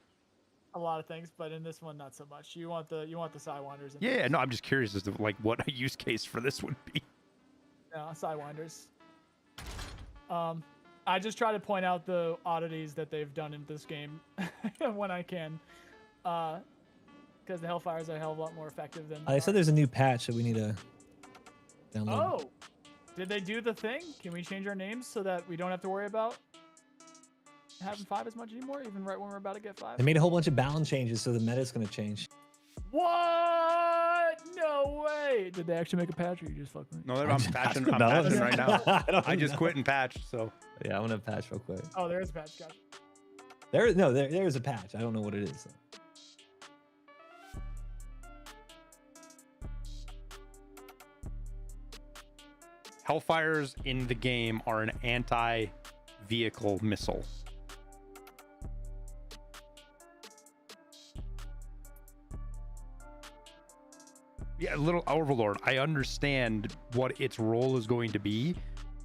a lot of things, but in this one, not so much. You want the sidewinders. Yeah, no, I'm just curious as to like what a use case for this would be. Yeah, sidewinders. I just try to point out the oddities that they've done in this game when I can, because the Hellfires are a hell of a lot more effective than. They said there's a new patch that we need to download. Oh, did they do the thing? Can we change our names so that we don't have to worry about having 5 as much anymore, even right when we're about to get 5? They made a whole bunch of balance changes, so the meta's gonna change. What? No way! Did they actually make a patch, or you just fucking? No, I'm patching right now. I just quit and patched, so. Yeah, I'm gonna patch real quick. Oh, there's a patch. Gotcha. There's a patch. I don't know what it is. Hellfires in the game are an anti-vehicle missile. Yeah, little Overlord, I understand what its role is going to be.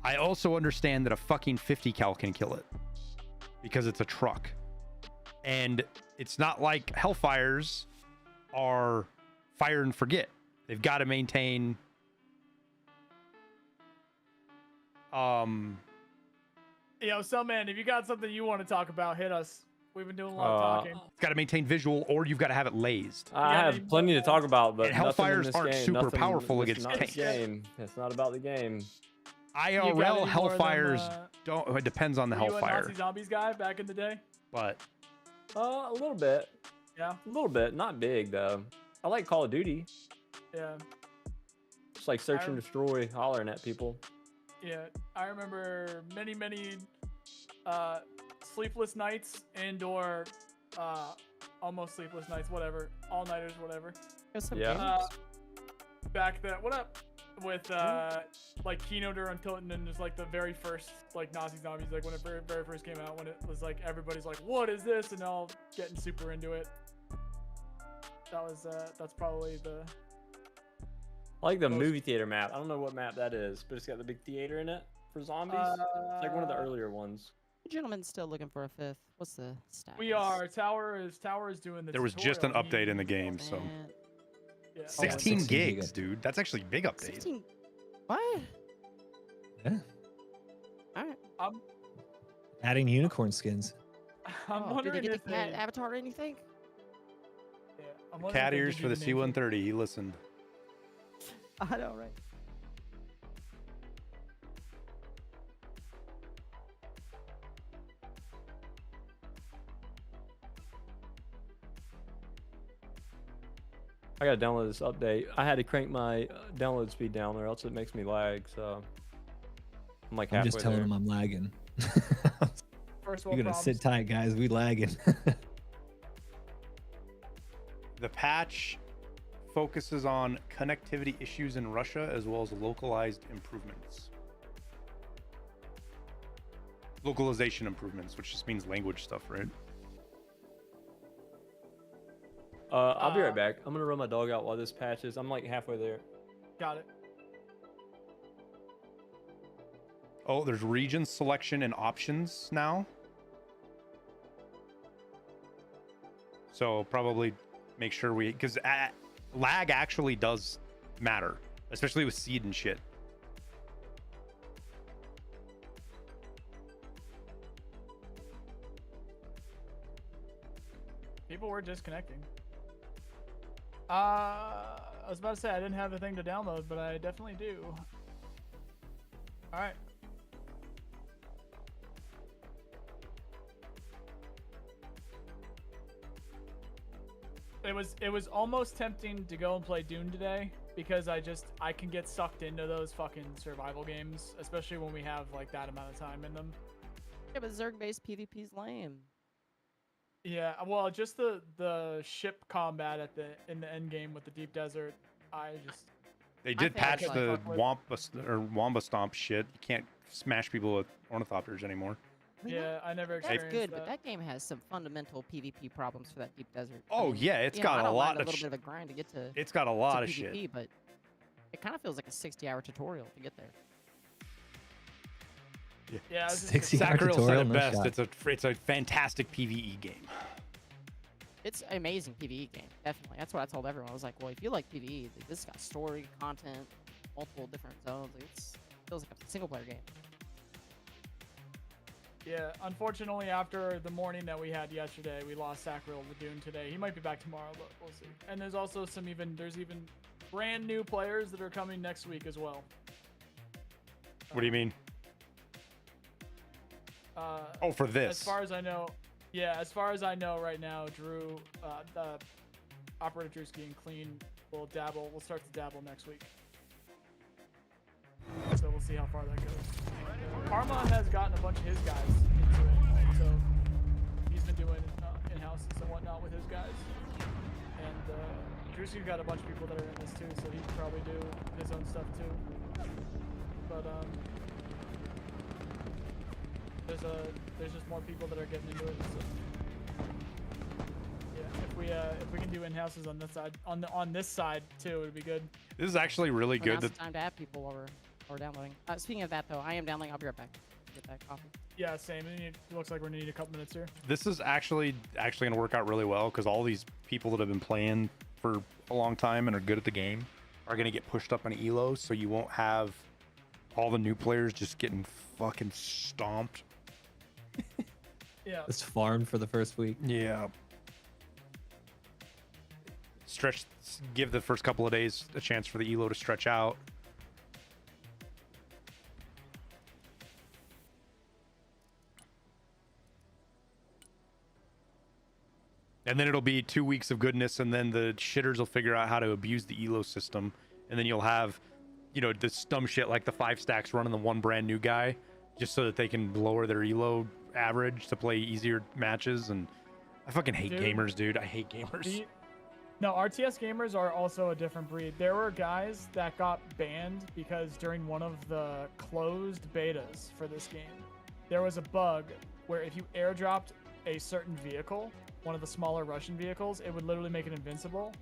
I also understand that a fucking 50 cal can kill it because it's a truck. And it's not like Hellfires are fire and forget. They've got to maintain Yo, so man, if you got something you want to talk about, hit us. We've been doing a lot of talking. it's got to maintain visual, or you've got to have it lased. I have plenty to talk about, but And nothing in Hellfires this aren't game, super nothing- powerful it's against not the tanks. game. It's not about the game. You got IRL any more Hellfires than, don't. It depends on the were you a Hellfire, Nazi Zombies guy back in the day? but A little bit. Yeah. A little bit. Not big, though. I like Call of Duty. Yeah. Just like search and destroy, hollering at people. Yeah. I remember many sleepless nights and/or almost sleepless nights, whatever, all-nighters, whatever. Yeah. Back then, what up? With like Keynoter until and then there's like the very first like Nazi Zombies, like when it very first came out, when it was like everybody's like, what is this, and all getting super into it. That was that's probably the I like the most- movie theater map. I don't know what map that is, but it's got the big theater in it for zombies. It's like one of the earlier ones. Gentleman's still looking for a 5th. What's the status? we are Tower is doing the there was just an tutorial. update in the game, so Man, Yeah. 16 16 gigs, giga. dude. That's actually a big update. 16. What? Yeah. Alright. Adding unicorn skins. I'm Oh, did they wondering get if the cat they, avatar or anything? yeah, I'm wondering Cat if they ears give for you the name C-130. He listened. I know, right? I gotta download this update. I had to crank my download speed down, or else it makes me lag. So I'm like I'm halfway just telling there. them I'm lagging. First You're world gonna problems. sit tight, guys. We lagging. The patch focuses on connectivity issues in Russia as well as localized improvements. Localization improvements, which just means language stuff, right? I'll be right back. I'm gonna run my dog out while this patches. I'm like halfway there. Got it. Oh, there's region selection and options now. So probably make sure because lag actually does matter, especially with seed and shit. People were disconnecting. I was about to say I didn't have the thing to download, but I definitely do. All right. It was almost tempting to go and play Dune today because I can get sucked into those fucking survival games, especially when we have like that amount of time in them. Yeah, but Zerg-based PvP's lame. Yeah, well, just the ship combat in the end game with the deep desert, They did think patch it's the like- Wamba Stomp shit. You can't smash people with ornithopters anymore. I mean, yeah, I never That's experienced good, that. but that game has some fundamental PvP problems for that deep desert. Oh, yeah, it's you know, got I a don't lot mind of a little bit of a grind to get to, It's got a lot of PvP, shit. but it kind of feels like a 60-hour tutorial to get there. Yeah, I was just 60 hour Sacriel said tutorial, it no best. shot. It's a fantastic PvE game. It's an amazing PvE game, definitely. That's what I told everyone. I was like, well, if you like PvE, like, this has got story, content, multiple different zones. Like, it feels like a single player game. Yeah, unfortunately, after the morning that we had yesterday, we lost Sacriel Ladoon today. He might be back tomorrow, but we'll see. And there's also there's even brand new players that are coming next week as well. What do you mean? Oh, for this. As far as I know, yeah, as far as I know right now, Drew, the Operator Drewski and Clean will start to dabble next week. So we'll see how far that goes. Karma has gotten a bunch of his guys into it, so he's been doing in-houses and whatnot with his guys. And Drewski's got a bunch of people that are in this too, so he can probably do his own stuff too. But there's just more people that are getting into it. So yeah, if we can do in-houses on this side, on this side too, it'd be good. This is actually really good. Now's the time to have people while we're downloading. Speaking of that, though, I am downloading. I'll be right back. Get that coffee. Yeah, same. It looks like we're gonna need a couple minutes here. This is actually going to work out really well because all these people that have been playing for a long time and are good at the game are going to get pushed up on elo, so you won't have all the new players just getting fucking stomped. Yeah. Just farmed for the first week. Yeah. Give the first couple of days a chance for the elo to stretch out. And then it'll be 2 weeks of goodness, and then the shitters will figure out how to abuse the elo system, and then you'll have, this dumb shit like the 5 stacks running the one brand new guy, just so that they can lower their elo average to play easier matches. And I fucking hate gamers, dude. I hate gamers. No, RTS gamers are also a different breed. There were guys that got banned because during one of the closed betas for this game, there was a bug where if you airdropped a certain vehicle, one of the smaller Russian vehicles, it would literally make it invincible.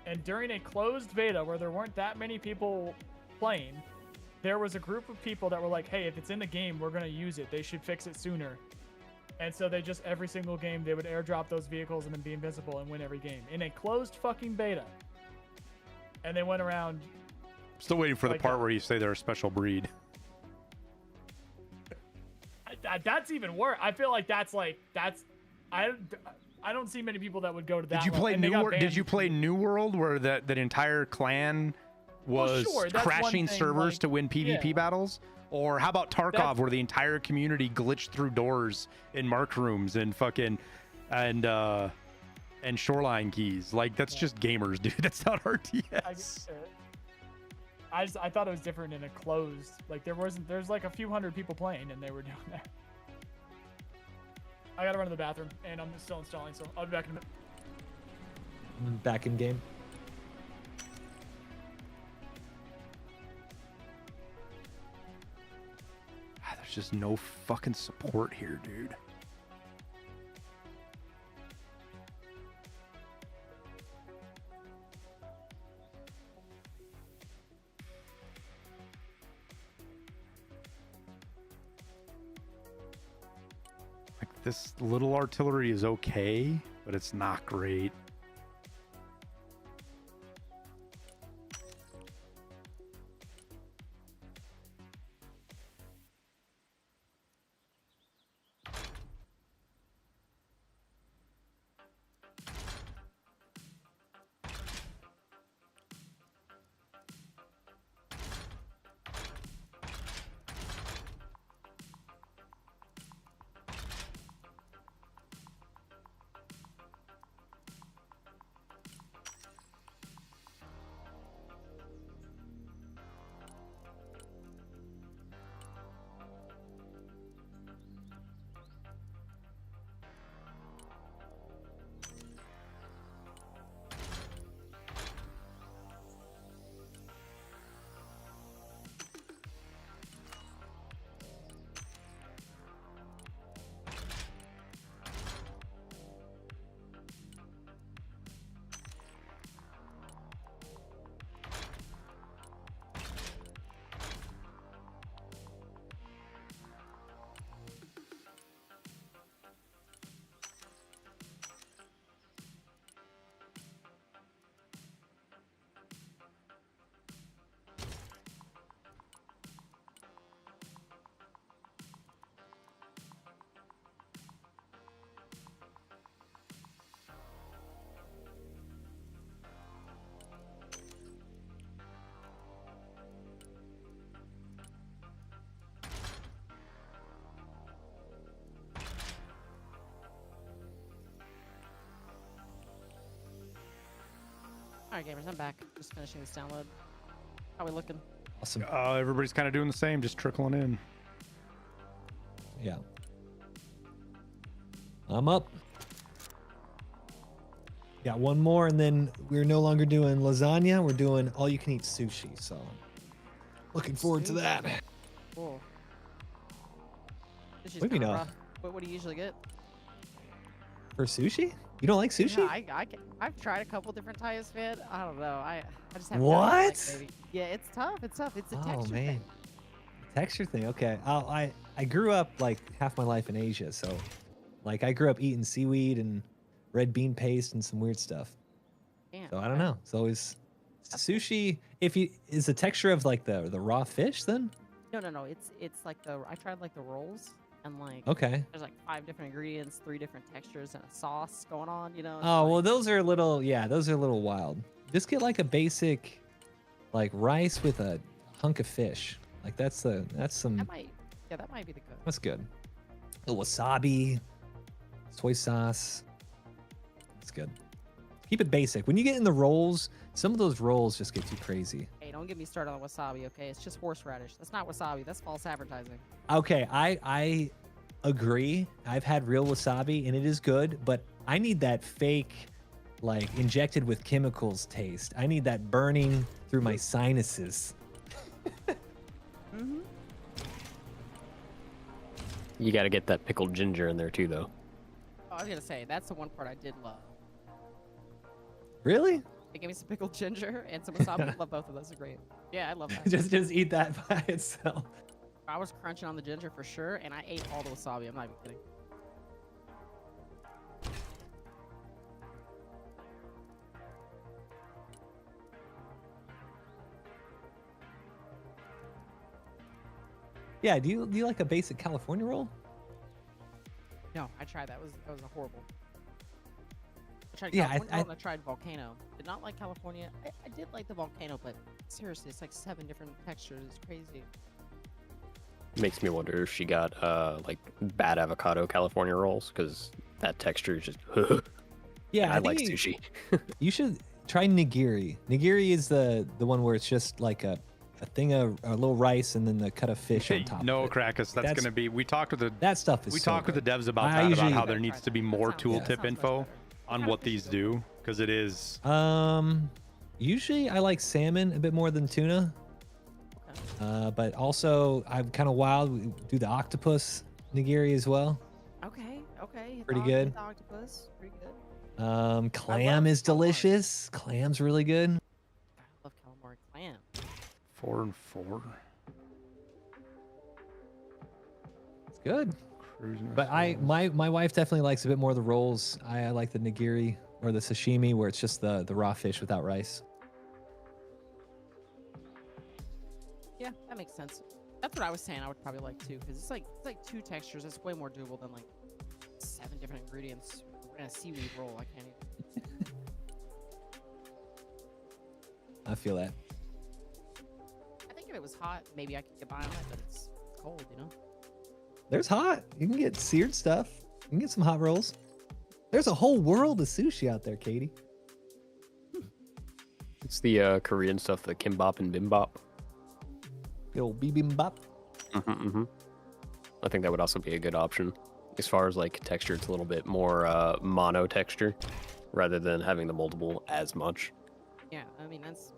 And during a closed beta where there weren't that many people playing, there was a group of people that were like, hey, if it's in the game, we're going to use it. They should fix it sooner. And so they just, every single game, they would airdrop those vehicles and then be invincible and win every game in a closed fucking beta. And they went around. Still waiting for the part where you say they're a special breed. That's even worse. I feel like I don't see many people that would go to that. Did you play New World where that entire clan was crashing servers to win PvP battles? Or how about Tarkov where the entire community glitched through doors in mark rooms and fucking and shoreline keys? Like, that's just gamers, dude. That's not RTS. I thought it was different in a closed, like there's like a few hundred people playing and they were doing that. I gotta run to the bathroom and I'm still installing, so I'll be back in a minute. Back in game. There's just no fucking support here, dude. This little artillery is okay, but it's not great. Alright, gamers, I'm back. Just finishing this download. How we looking? Awesome. Everybody's kind of doing the same, just trickling in. Yeah. I'm up. Got one more, and then we're no longer doing lasagna. We're doing all-you-can-eat sushi. So, looking forward to that. Cool. This is What do you kinda know? rough. What do you usually get? For sushi? You don't like sushi? Yeah, I've tried a couple different types, man. I don't know. I just haven't. What? Yeah, it's tough. It's tough. It's a Oh texture man, thing. texture thing. Okay. I grew up like half my life in Asia, so like I grew up eating seaweed and red bean paste and some weird stuff. Damn, So I don't okay. know. It's always sushi. If you is the texture of like the raw fish then? No. It's like I tried like the rolls and like Okay. there's like 5 different ingredients, 3 different textures, and a sauce going on. You know. It's Oh well, like- those are a little those are a little wild. Just get like a basic like rice with a hunk of fish. Like that's some that might be the good. that's good. The wasabi, soy sauce. That's good. Keep it basic. When you get in the rolls, some of those rolls just get too crazy. Hey, don't get me started on wasabi, okay? It's just horseradish. That's not wasabi. That's false advertising. Okay, I agree. I've had real wasabi and it is good, but I need that fake, like injected with chemicals taste. I need that burning through my sinuses. Mm-hmm. You got to get that pickled ginger in there too, though. Oh, I was gonna say that's the one part I did love. Really? They gave me some pickled ginger and some wasabi. I love both of those. Are great. Yeah, I love that. just eat that by itself. I was crunching on the ginger for sure, and I ate all the wasabi. I'm not even kidding. Yeah, do you like a basic California roll? No, I tried that. That was a horrible. I tried Yeah, California roll and I tried volcano. Did not like California. I did like the volcano, but seriously, it's like 7 different textures. It's crazy. Makes me wonder if she got like bad avocado California rolls, because that texture is just. Yeah, I think like you- sushi. You should try nigiri. Nigiri is the one where it's just like a thing of a little rice and then the cut of fish on top. No, of it. Krakus, that's gonna be. We talked with the That stuff is. we so talked with the good. devs about I that, about usually- how there needs to be more That tooltip sounds much info better. on kind what of fish these is do, because it is. Usually I like salmon a bit more than tuna. But also I'm kind of wild. We do the octopus nigiri as well. Okay. Hit Pretty the good. hit the octopus. Pretty good. Clam is delicious. Clam's really good. I love calamari clam. 4 and 4. It's good. Cruising But my wife definitely likes a bit more of the rolls. I like the nigiri or the sashimi where it's just the raw fish without rice. Yeah, that makes sense. That's what I was saying. I would probably like too, because it's like 2 textures. It's way more doable than like 7 different ingredients in a seaweed roll. I can't even. I feel that. I think if it was hot, maybe I could get by on it, but it's cold, you know. There's hot. You can get seared stuff. You can get some hot rolls. There's a whole world of sushi out there, Katie. It's the Korean stuff, the kimbap and bimbap. Good old bibimbap. I think that would also be a good option. As far as like texture, it's a little bit more mono texture rather than having the multiple as much. Yeah, I mean that's.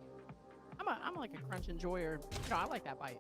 I'm like a crunch enjoyer. You know, I like that bite.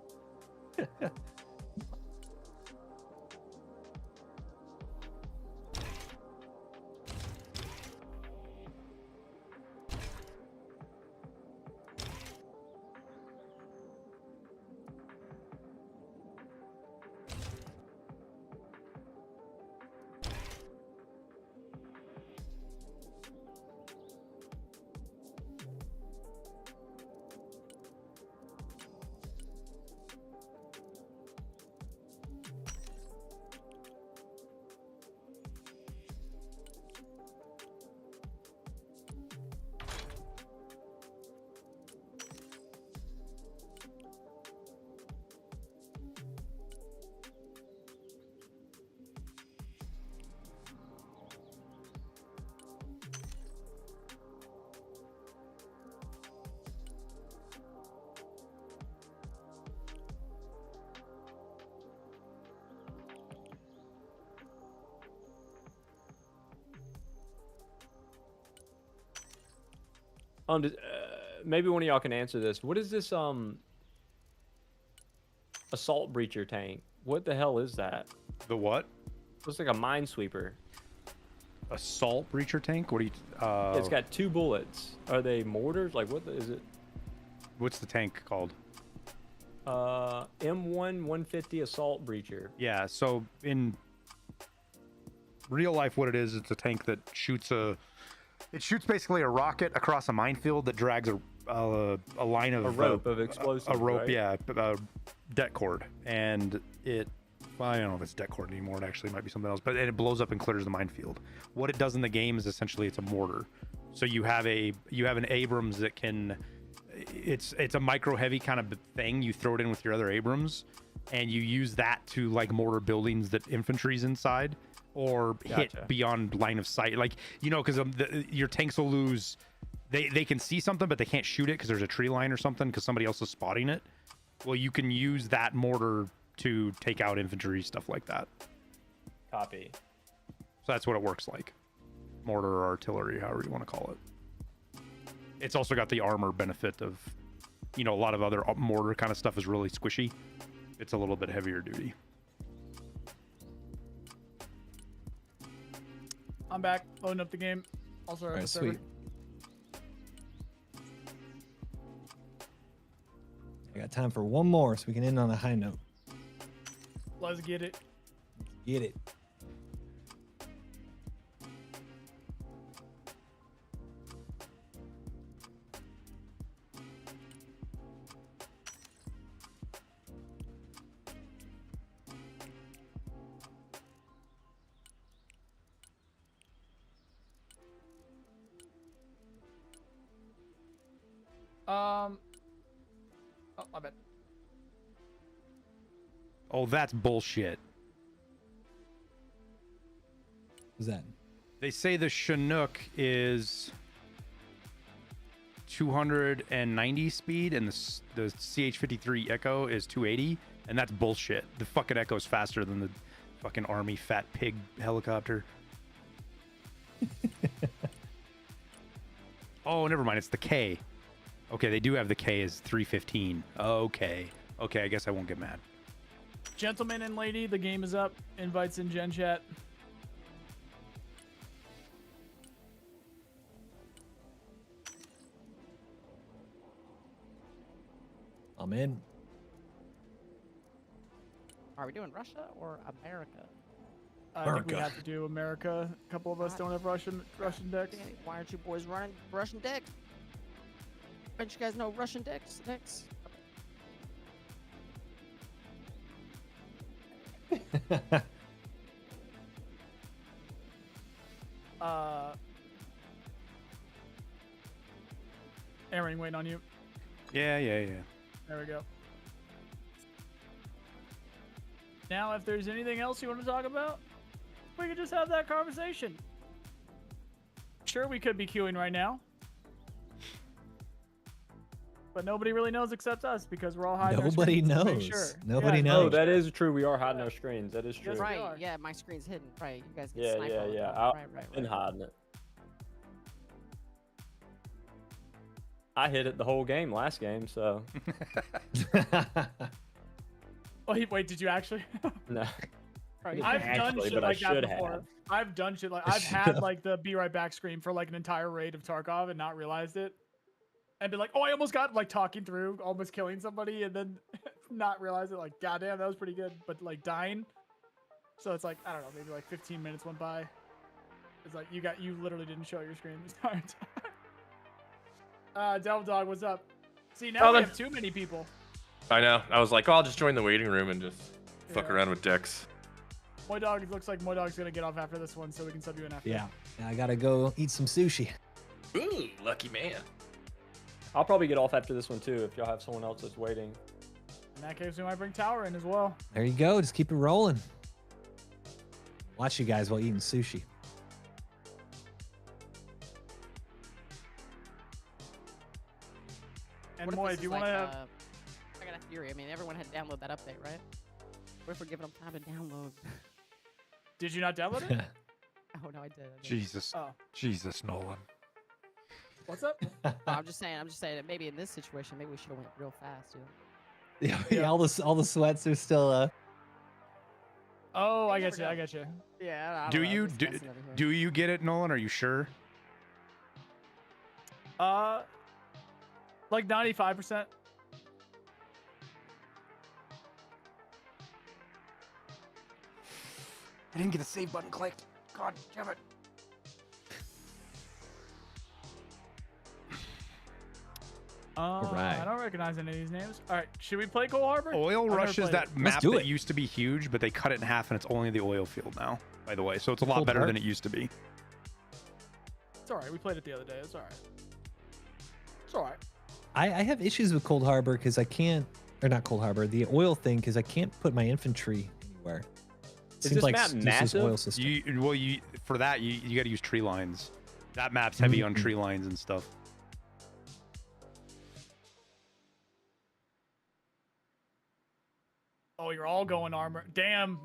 Maybe one of y'all can answer this. What is this assault breacher tank? What the hell is that? The what? Looks like a minesweeper. Assault breacher tank? What do you? It's got 2 bullets. Are they mortars? Like what is it? What's the tank called? M1 150 assault breacher. Yeah. So in real life, what it is, it's a tank that shoots basically a rocket across a minefield that drags a line of A rope of explosives. a rope, right? yeah, det cord, and I don't know if it's det cord anymore. It actually might be something else, but it blows up and clears the minefield. What it does in the game is essentially it's a mortar. So you have an Abrams that can, it's a micro heavy kind of thing. You throw it in with your other Abrams, and you use that to like mortar buildings that infantry's inside, or hit beyond line of sight. Like, you know, because your tanks will lose. They can see something, but they can't shoot it because there's a tree line or something because somebody else is spotting it. Well, you can use that mortar to take out infantry, stuff like that. Copy. So that's what it works like. Mortar or artillery, however you want to call it. It's also got the armor benefit of, you know, a lot of other mortar kind of stuff is really squishy. It's a little bit heavier duty. I'm back, loading up the game. Also, All right, sweet. I got time for one more so we can end on a high note. Let's get it. Get it. Oh, my bad. Oh, that's bullshit. What's that? They say the Chinook is 290 speed and the CH-53 Echo is 280, and that's bullshit. The fucking Echo is faster than the fucking Army fat pig helicopter. Oh, never mind. It's the K. Okay, they do have the K as 315. Okay. Okay, I guess I won't get mad. Gentleman and lady, the game is up. Invites in Gen Chat. I'm in. Are we doing Russia or America? I think we America. have to do America. A couple of us don't have Russian decks. Why aren't you boys running Russian decks? Don't you guys know Russian decks? Aaron, waiting on you. Yeah. There we go. Now, if there's anything else you want to talk about, we could just have that conversation. Sure, we could be queuing right now. But nobody really knows except us because we're all hiding our Nobody screens to make knows. sure. Nobody Yeah, knows. Oh, that is true. We are hiding our screens. That is true. Yes, we Right, are. yeah, my screen's hidden. Right, you guys get Yeah, sniped all the yeah. time. I've Right. been hiding it. I hit it the whole game last game, so Oh, wait, did you actually? no. I've done Actually, shit but I like that should before. have. I've done shit like I've had like the be right back screen for like an entire raid of Tarkov and not realized it. And be like, oh, I almost got like talking through, almost killing somebody, and then not realize it. Like, goddamn, that was pretty good, but like dying. So it's like, I don't know, maybe like 15 minutes went by. It's like you literally didn't show your screen this entire time. Devil Dog, what's up? See, now we have too many people. I know. I was like, oh, I'll just join the waiting room and just fuck Yeah. around with decks. Moy Dog, it looks like Moy Dog's gonna get off after this one, so we can sub you in after. Yeah. I gotta go eat some sushi. Ooh, lucky man. I'll probably get off after this one too if y'all have someone else that's waiting. In that case, we might bring Tower in as well. There you go. Just keep it rolling. Watch you guys while eating sushi. And What if Moy, this if you is want to like, have, I got a theory. I mean, everyone had to download that update, right? What if we're giving them time to download? did you not download it? Oh no, I did. Jesus. Oh. Jesus, Nolan. What's up? I'm just saying that maybe in this situation, maybe we should have went real fast, dude. Yeah, all the sweats are still. Oh, I You get never you. I know. get you. Yeah. I don't Do know, you just do, guessing over here. do you get it, Nolan? Are you sure? Like 95%. I didn't get the save button clicked. God damn it. Alright. I don't recognize any of these names. All right, should we play Coal Harbor? Oil I've never Rush is played that it. map do that it. used to be huge, but they cut it in half and it's only the oil field now, by the way. So it's a lot Cold better Dark? than it used to be. It's all right. We played it the other day. It's all right. It's all right. I have issues with Cold Harbor because I can't, or not Cold Harbor, the oil thing because I can't put my infantry anywhere. It Is seems this like map just this massive? oil system. You for that you got to use tree lines. That map's heavy on Mhm. tree lines and stuff. Oh, you're all going armor. Damn.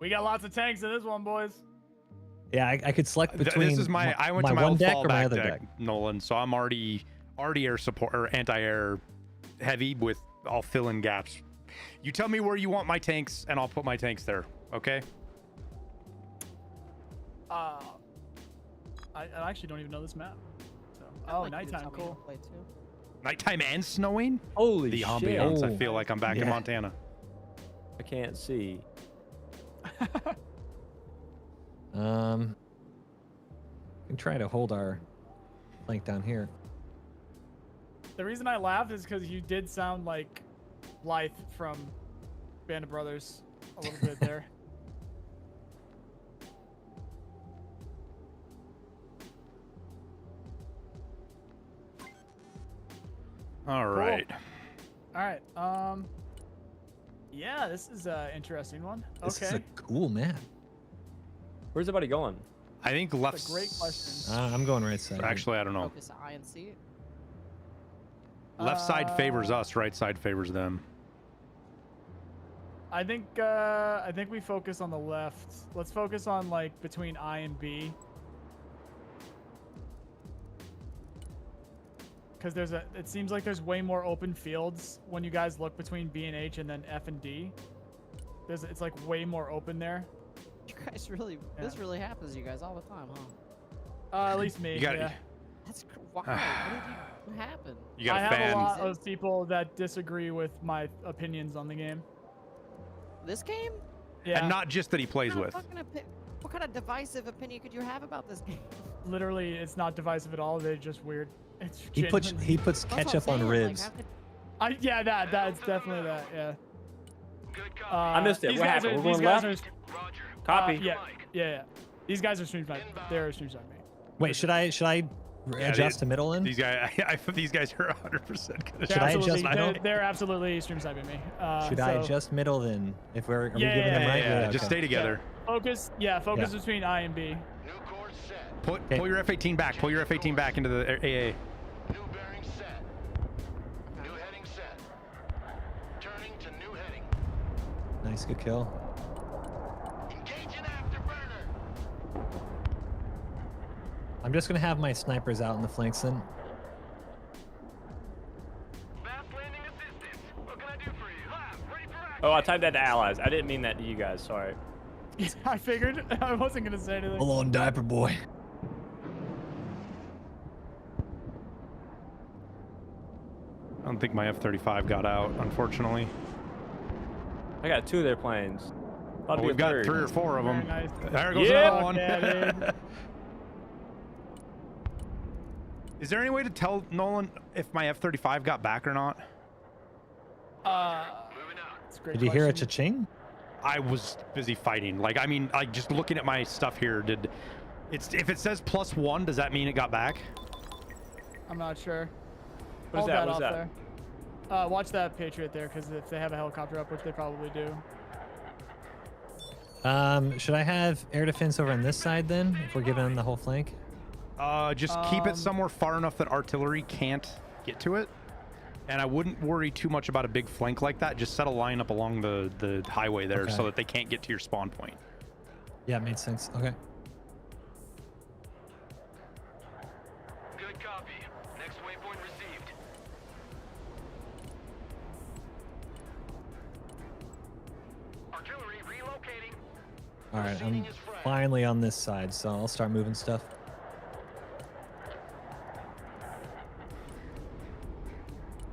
We got lots of tanks in this one, boys. Yeah, I could select between. This is I went to my one old deck or my fallback other deck, deck. Nolan. So I'm already air support or anti-air heavy with. I'll fill in gaps. You tell me where you want my tanks, and I'll put my tanks there. Okay. I actually don't even know this map. So, I'd oh, like you to nighttime, tell me how cool. to play too. Nighttime and snowing. Holy The shit! ambiance. I Oh, feel like I'm back in yeah. Montana. I can't see. We can try to hold our flank down here. The reason I laughed is because you did sound like Blythe from Band of Brothers a little bit there. All right. All right. Yeah, this is an interesting one. This Okay. is a cool map. Where's everybody going? I think left. That's a great question. I'm going right side. Actually, I don't know. Focus I and C. Left side favors us. Right side favors them. I think we focus on the left. Let's focus on like between I and B. Because it seems like there's way more open fields when you guys look between B and H and then F and D. It's like way more open there. You guys really, this really happens to you guys all the time, huh? At least me. You got yeah. That's why. What happened? You got I a have fan. a lot of people that disagree with my opinions on the game. This game? Yeah. And not just that he plays What with. kind of what kind of divisive opinion could you have about this game? Literally, it's not divisive at all. They're just weird. It's He puts genuinely- ketchup That's what ketchup I'm on saying, ribs. Like, how could, Yeah, that's definitely that. Yeah. Good copy. I missed it. These What guys happened? Are, We're these going guys left? Roger. Copy. yeah. These guys are stream sniping. They're stream sniping. Wait, should I adjust to middle in? These guys, these guys are 100% gonna. Should I adjust They're absolutely stream sniping me. Should I so adjust middle then? If are we Yeah, giving them right? Yeah, just okay. stay together. Focus Yeah. between I and B. New course set. Pull your F-18 back. Pull your F-18 back into the AA. New bearing set. New heading set. Turning to new heading. Nice, good kill. Engaging afterburner. I'm just gonna have my snipers out in the flanks then. Fast landing assistance. What can I do for you? Lab, ready for action. Oh, I typed that to allies. I didn't mean that to you guys. Sorry. I figured. I wasn't gonna say anything. Hold on, diaper boy. I don't think my F-35 got out, unfortunately. I got 2 of their planes. Well, About to be we've a got third. 3 or 4 of them. Very nice. There goes Yeah. another one. Okay, dude. Is there any way to tell Nolan if my F-35 got back or not? Moving out. It's a great Did you hear a question. cha-ching? I was busy fighting. Like, I mean, like just looking at my stuff here, if it says +1, does that mean it got back? I'm not sure. What is Hold that? that What is off that? there. Watch that Patriot there, because if they have a helicopter up, which they probably do. Should I have air defense over on this side then? If we're giving them the whole flank? Just keep it somewhere far enough that artillery can't get to it. And I wouldn't worry too much about a big flank like that. Just set a line up along the highway there Okay. so that they can't get to your spawn point. Yeah, it made sense. Okay. Good copy. All right, I'm finally on this side, so I'll start moving stuff.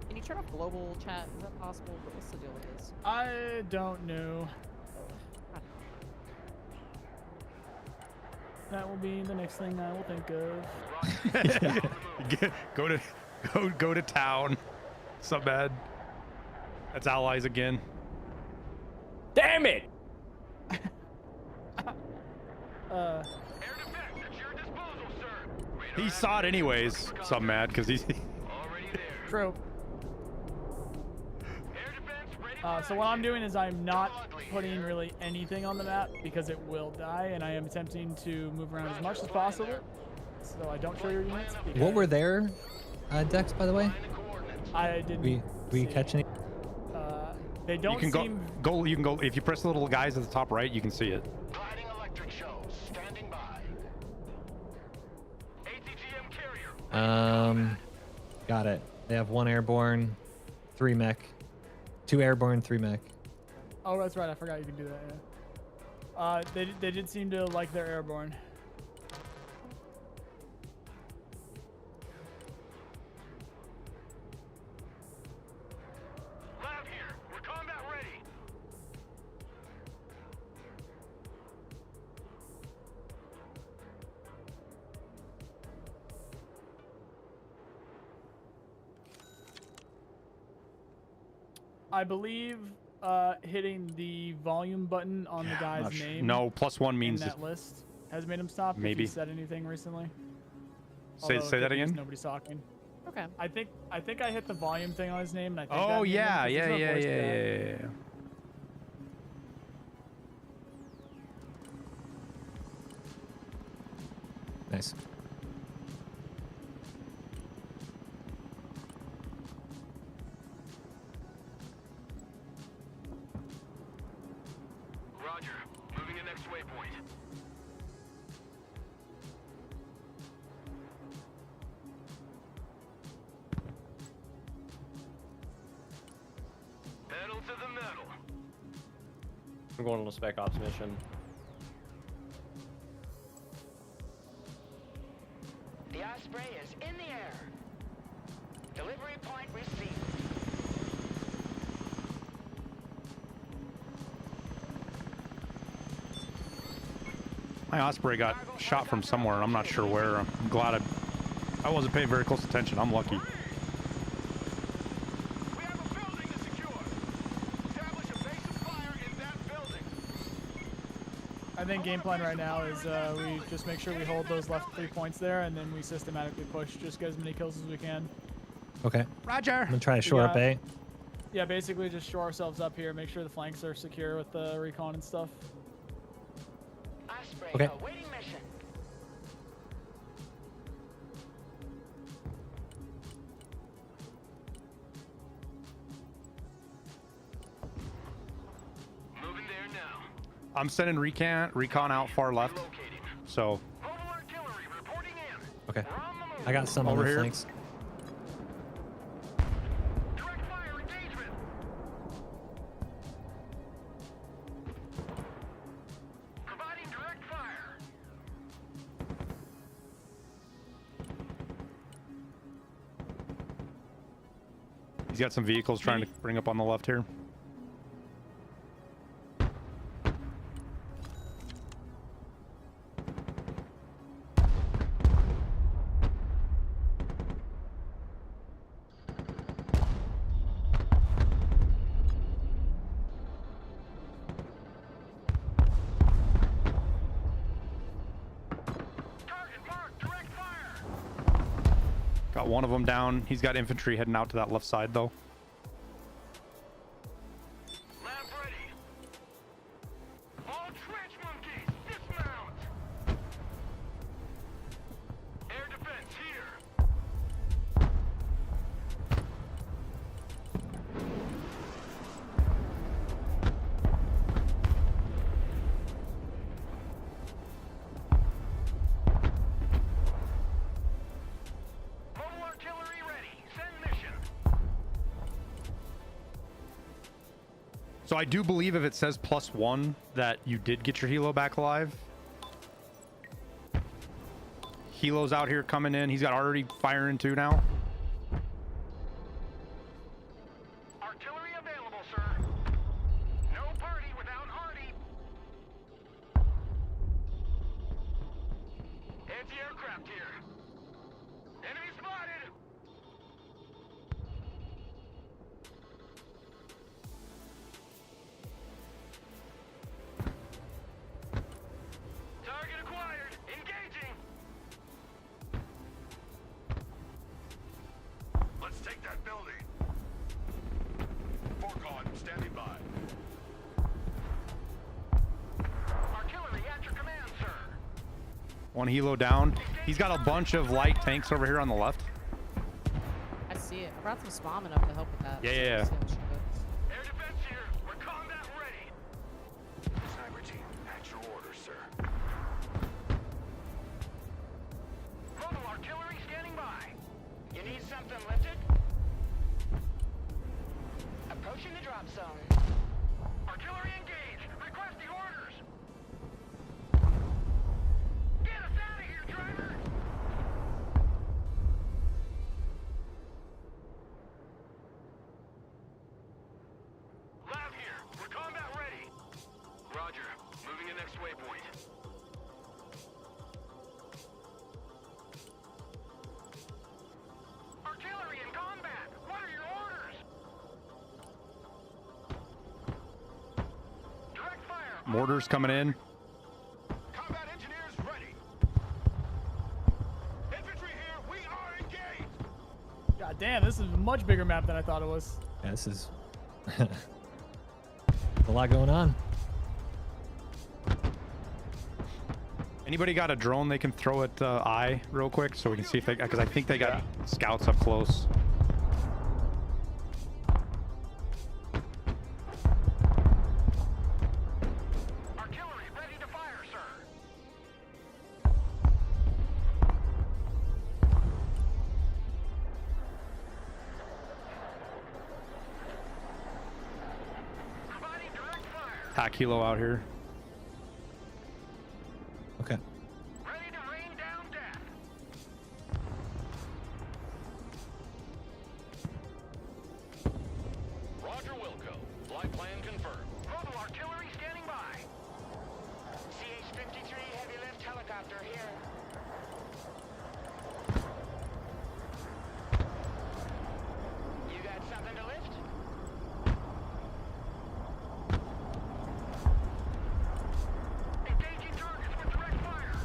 Can you turn off global chat? Is that possible? What's the deal with this? I don't know. That will be the next thing I will think of. Go to town. Sup, bad. That's allies again. Damn it! Air defense at your disposal, sir. He saw it anyways. Sup, mad, because he's. Already there. True. Air defense ready So what I'm doing is I'm not putting really anything on the map because it will die, and I am attempting to move around as much as possible so I don't show your units. What were their decks, by the way? I didn't. We see. catch any? They don't You can seem. go. You can go. If you press the little guys at the top right, you can see it. Gliding electric show. Standing by. ATGM carrier. Got it. They have 1 airborne, 3 mech, 2 airborne, 3 mech. Oh, that's right. I forgot you can do that. Yeah. They did seem to like their airborne. Lab here. We're combat ready. I believe hitting the volume button on the Not guy's sure. name No, +1 in means. that list has made him stop. If Maybe. he said anything recently. Say Although that it could be just again. Nobody's talking. Okay. I think I hit the volume thing on his name, and I think. Oh that made him, yeah, 'cause yeah, there's no yeah, voice yeah, chat. yeah. Nice. Roger. Moving to next waypoint. Pedal to the metal. I'm going on a spec ops mission. The Osprey is in the air. Delivery point received. My Osprey got shot from somewhere. I'm not sure where. I'm glad I wasn't paying very close attention. I'm lucky. We have a building to secure. Establish a base of fire in that building. I think game plan right now is we just make sure we hold those left 3 points there, and then we systematically push, just get as many kills as we can. Okay. Roger. I'm gonna try to shore up got- A. Yeah, basically just shore ourselves up here, make sure the flanks are secure with the recon and stuff. Osprey Okay. awaiting mission. Moving there now. I'm sending recon out far left. Locating. So Mobile artillery reporting in. Okay. We're on the move. I got some on Over the here. flanks. Direct fire engagement. Providing direct fire. he's got some vehicles trying to bring up on the left here. Target marked. Direct fire. Got one of them down. He's got infantry heading out to that left side though. Lab ready. All trench monkeys, dismount. Air defense here. Mobile artillery ready. Send mission. So I do believe if it says +1 that you did get your helo back alive. Helo's out here coming in. He's got already firing 2 now. Artillery available, sir. No party without Hardy. Anti-aircraft here. Enemy spotted. Target acquired. Engaging. Let's take that building. Forecon, standing by. Artillery at your command, sir. 1 helo down. He's got a bunch of light tanks over here on the left. I see it. I brought some spawn up to help with that. Yeah, yeah, yeah. See how much it does. Air defense here. We're combat ready. Sniper team, at your orders, sir. Mobile artillery standing by. You need something lifted? Approaching the drop zone. Artillery engaged. Requesting orders. Get us out of here, driver. Lab here. We're combat ready. Roger. Moving to next waypoint. Artillery in combat. What are your orders? Direct fire. Mortars coming in. Combat engineers ready. Infantry here, we are engaged. God damn, this is a much bigger map than I thought it was. Yeah, this is a lot going on. Anybody got a drone they can throw at I real quick so we can see if they, because I think they got scouts up close. Artillery ready to fire, sir. Providing direct fire. Tac helo out here. Okay. Ready to rain down death. Roger Wilco. Flight plan confirmed. Mobile artillery standing by. CH-53 heavy lift helicopter here. You got something to lift? Engaging targets with direct fire.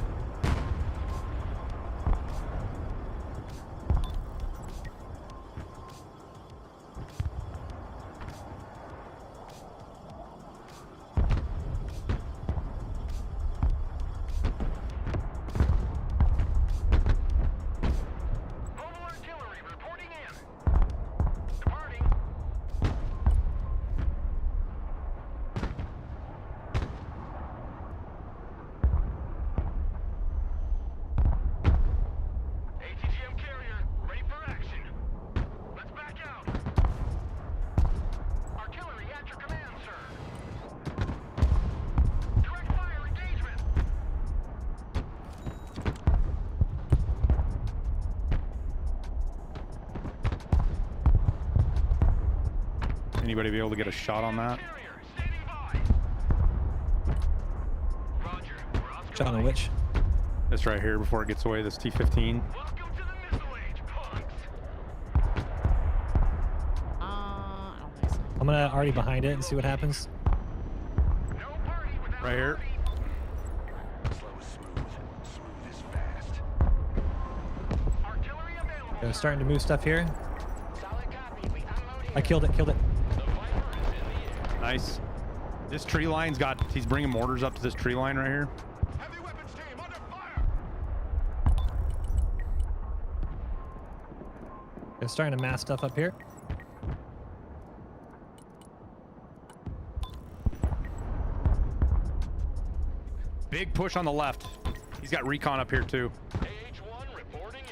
Mobile artillery reporting in. Departing. ATGM carrier, ready for action. Let's back out. Artillery at your command, sir. Direct fire engagement. Anybody be able to get a shot on that? Carrier, standing by. Roger. We're Oscar Shot on Mike. which? This right here before it gets away, this T-15. Welcome to the missile age, punks. I don't think so. I'm gonna already behind it and see what happens. No party without Right here. Hardy. Slow is smooth. Smooth is fast. Artillery available. Okay, starting to move stuff here. Solid copy. We unload here. I killed it. The Viper is in the air. Nice. This tree line's got, he's bringing mortars up to this tree line right here. Heavy weapons team under fire. They're starting to mass stuff up here. Big push on the left. He's got recon up here too. AH-1 reporting in.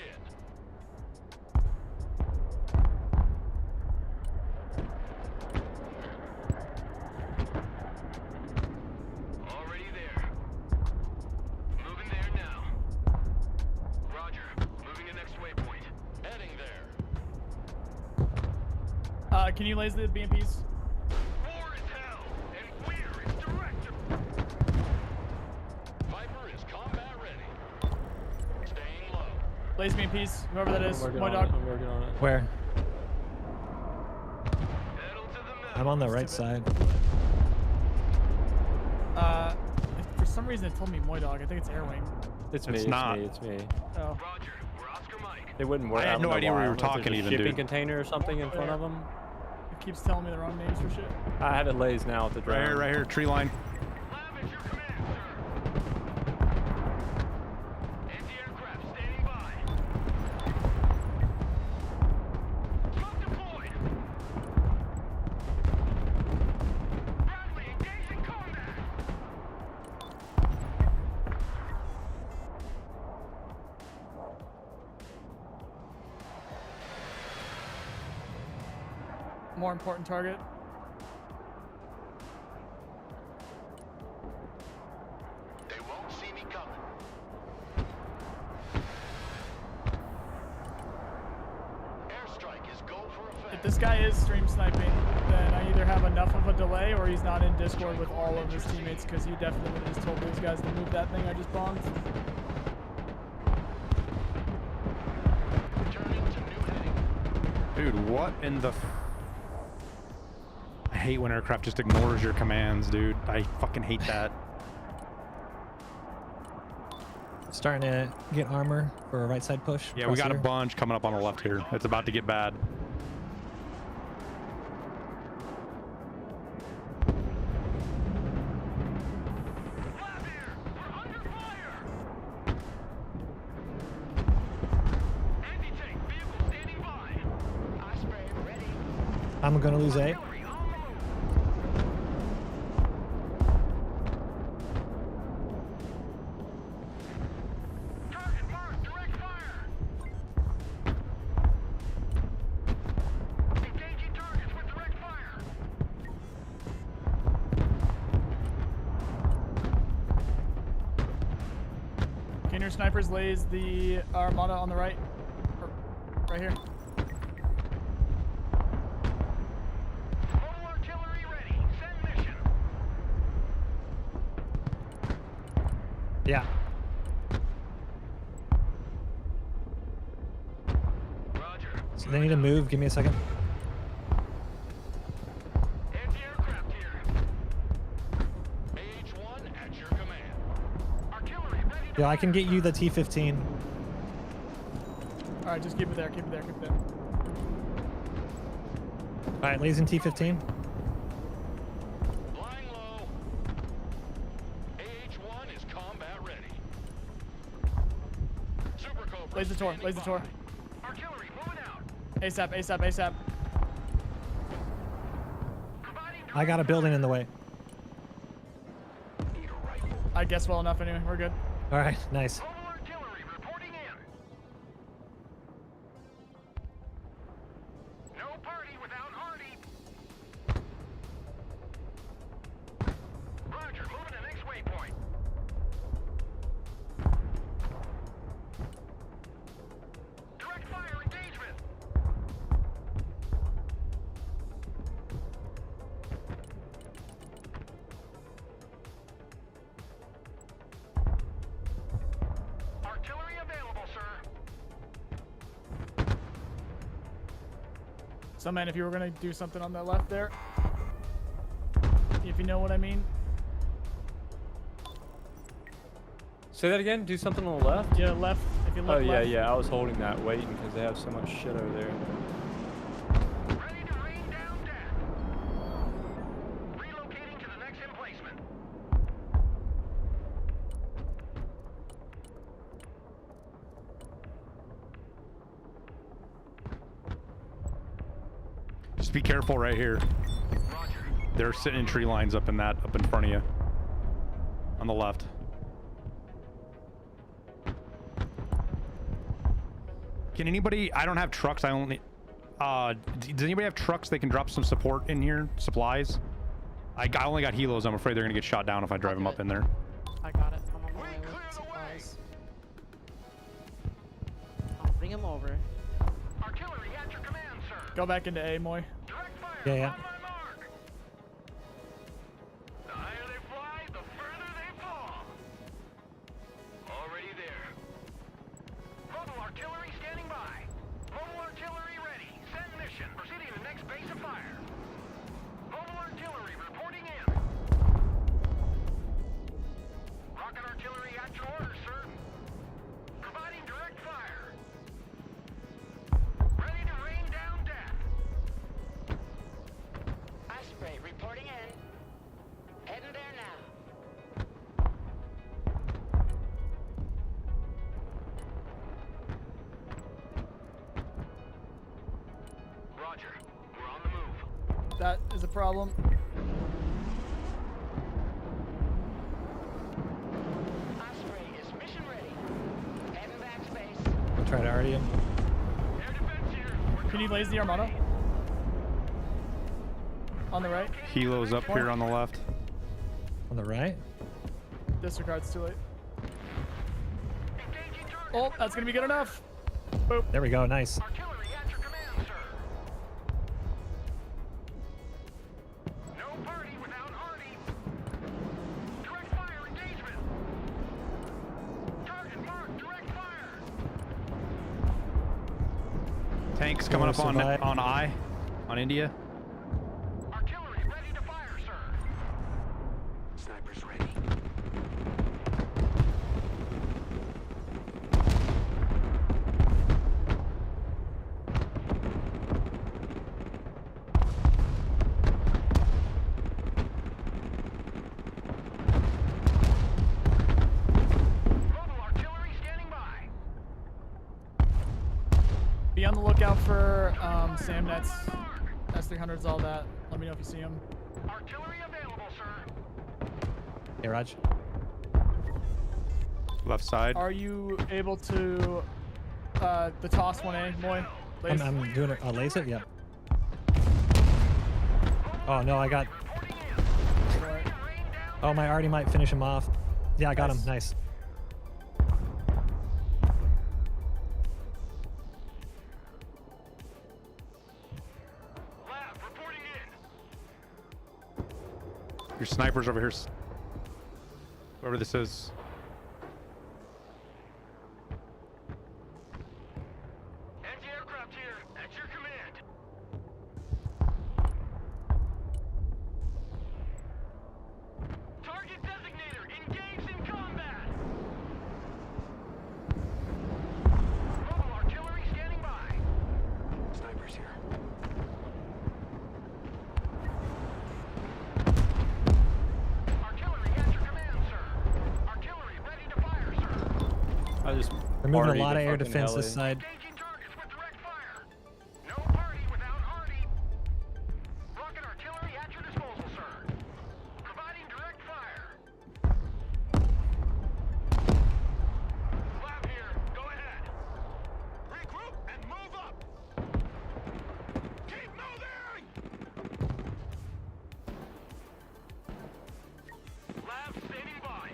Can you laser the BMPs? War is hell, and we're its director. Viper is combat ready. Staying low. Laser BMPs, whoever that is. I'm working Moy on dog. it. I'm working on it. Where? Pedal to the metal. I'm on the right side. If for some reason it told me Moy dog. I think it's Airwing. It's It's me. not. It's me. Oh. Roger, we're Oscar Mike. It wouldn't work. I had don't no know idea why. we I were don't know if there's talking a even, shipping dude. container or something in front of them. It keeps telling me the wrong names for shit. I have it lays now with the drone. Right here, tree line. Lab is your command, sir. Anti-aircraft standing by. Smoke deployed. Bradley, engaged in combat. More important target. They won't see me coming. Airstrike is go for If effect. this guy is stream sniping, then I either have enough of a delay or he's not in Discord with all of his teammates because he definitely would have just told those guys to move that thing I just bombed. Returning to new heading. Dude, what in the... I hate when aircraft just ignores your commands, dude. I fucking hate that. Starting to get armor for a right side push. Yeah, we across got a here. bunch coming up on the left here. It's about to get bad. Lab here. We're under fire. Anti-tank vehicle standing by. Osprey ready. I'm gonna lose A. Artillery on the move. Target marked. Direct fire. Engaging targets with direct fire. Can your snipers lays the Armada on the right? Or right here. Total artillery ready. Send mission. Yeah. Roger. So they need to move. Give me a second. Anti-aircraft here. AH-1 at your command. Artillery ready to Yeah, I can fire. get you the T-15. All right, just keep it there. Keep it there. Keep it there. All right, ladies and T-15. Flying low. AH-1 is combat ready. Super Cobra. Lays the tour. standing Lays the tour. by. Artillery moving out. ASAP. ASAP. ASAP. Providing I got a building in the way. Need a rifle. I guess well enough anyway. We're good. All right, nice. total artillery reporting in. No party without Artie. Roger, moving to next waypoint. Direct fire engagement. Artillery available, sir. So man, if you were gonna do something on the left there, if you know what I mean. Say that again. Do something on the left. Yeah, left. If you look Oh yeah, left. yeah. I was holding that, waiting because they have so much shit over there. Ready to rain down deck. Relocating to the next emplacement. Just be careful right here. Roger. They're sitting in tree lines up in front of you. On the left. Can anybody... I don't have trucks. I only... does anybody have trucks they can drop some support in here? Supplies? I only got helos. I'm afraid they're going to get shot down if I drive them up in there. I got it. I'm on my way with supplies. I'll bring him over. Artillery at your command, sir. Go back into A, Moy. Direct fire Yeah, yeah. On my mark. The higher they fly, the further they fall. Already there. Mobile artillery standing by. Mobile artillery ready. Send mission. Proceeding to the next base of fire. Mobile artillery reporting in. Rocket artillery at your orders, sir. Providing direct fire. Ready to rain down death. Osprey reporting in. Heading there now. Roger. We're on the move. That is a problem. Osprey is mission ready. Heading back to base. I'll try to already him. Air defense here. We're Can you laze the Armada? On the right. Helo's up here on the left. On the right. Disregard's too late. engaging target. Oh, that's gonna be good enough. There we go. Nice. Artillery at your command, sir. No party without Artie. Direct fire engagement. Target marked. Direct fire. Tanks coming up on survive. I, on India. Artillery ready to fire, sir. Snipers ready. Mobile artillery standing by. Be on the lookout for SAM nets, S300s, all that. Let me know if you see them. Artillery available, sir. Hey, Raj. Left side. Are you able to the toss 1A, Moy? Lace? I'm doing a laser. Yeah. Oh no, I got. Oh, my already might finish him off. Yeah, I got him. Nice. Lab reporting in. Your sniper's over here. Whoever this is. Anti-aircraft here at your command. Target designator engaged in combat. Mobile artillery standing by. Snipers here. Artillery at your command, sir. Artillery ready to fire, sir. I just We're moving a partied lot the of air fucking defense hell this in. side. Engaging targets with direct fire. No party without Artie. Rocket artillery at your disposal, sir. Providing direct fire. Lab here. Go ahead. Regroup and move up. Keep moving. Lab standing by.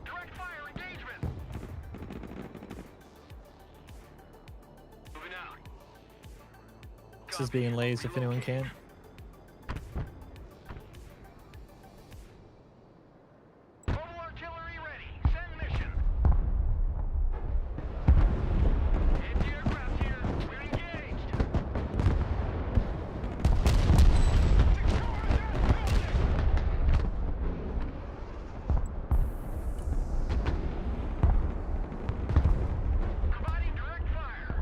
Direct fire engagement. Moving out. This is being lased if anyone can. Mobile artillery ready. Send mission. Anti-aircraft here. We're engaged. Providing direct fire.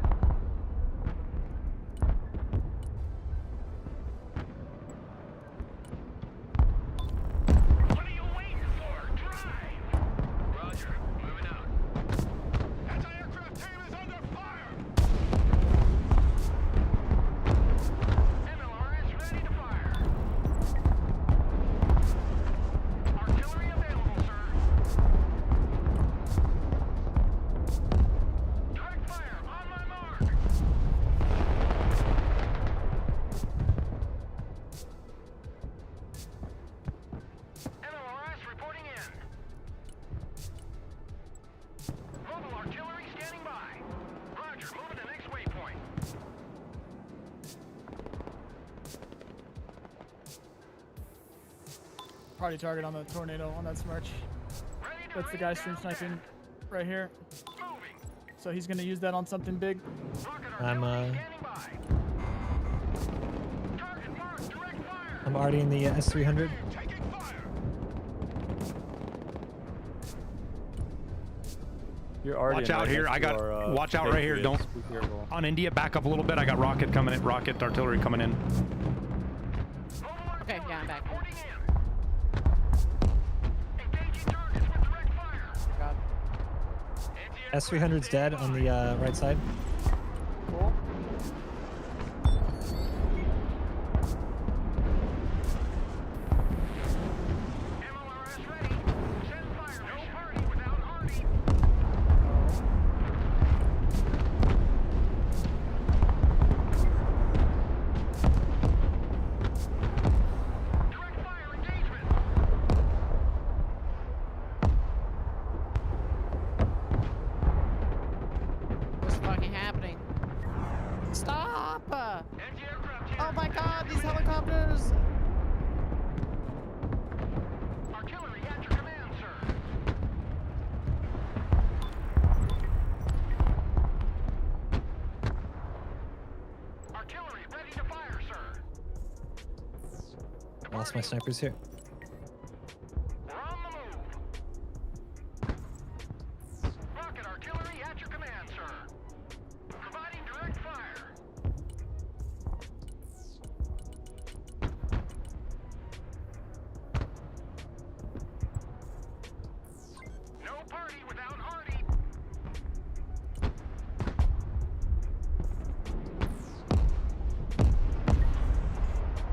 party target on the tornado on that smirch. That's the guy stream sniping right here. So he's gonna use that on something big. I'm already in the S300. You're already Watch out here. I got. Watch out right here. Don't. On India, back up a little bit. I got rocket coming in. Rocket artillery coming in. Okay, yeah, I'm back. God. S300's dead on the right side. Cool. What's fucking happening? Stop! Oh my god, these helicopters! Artillery at your command, sir. Artillery ready to fire, sir. Lost my snipers here. We're on the move. Rocket artillery at your command, sir. Providing direct fire. No party without Hardy.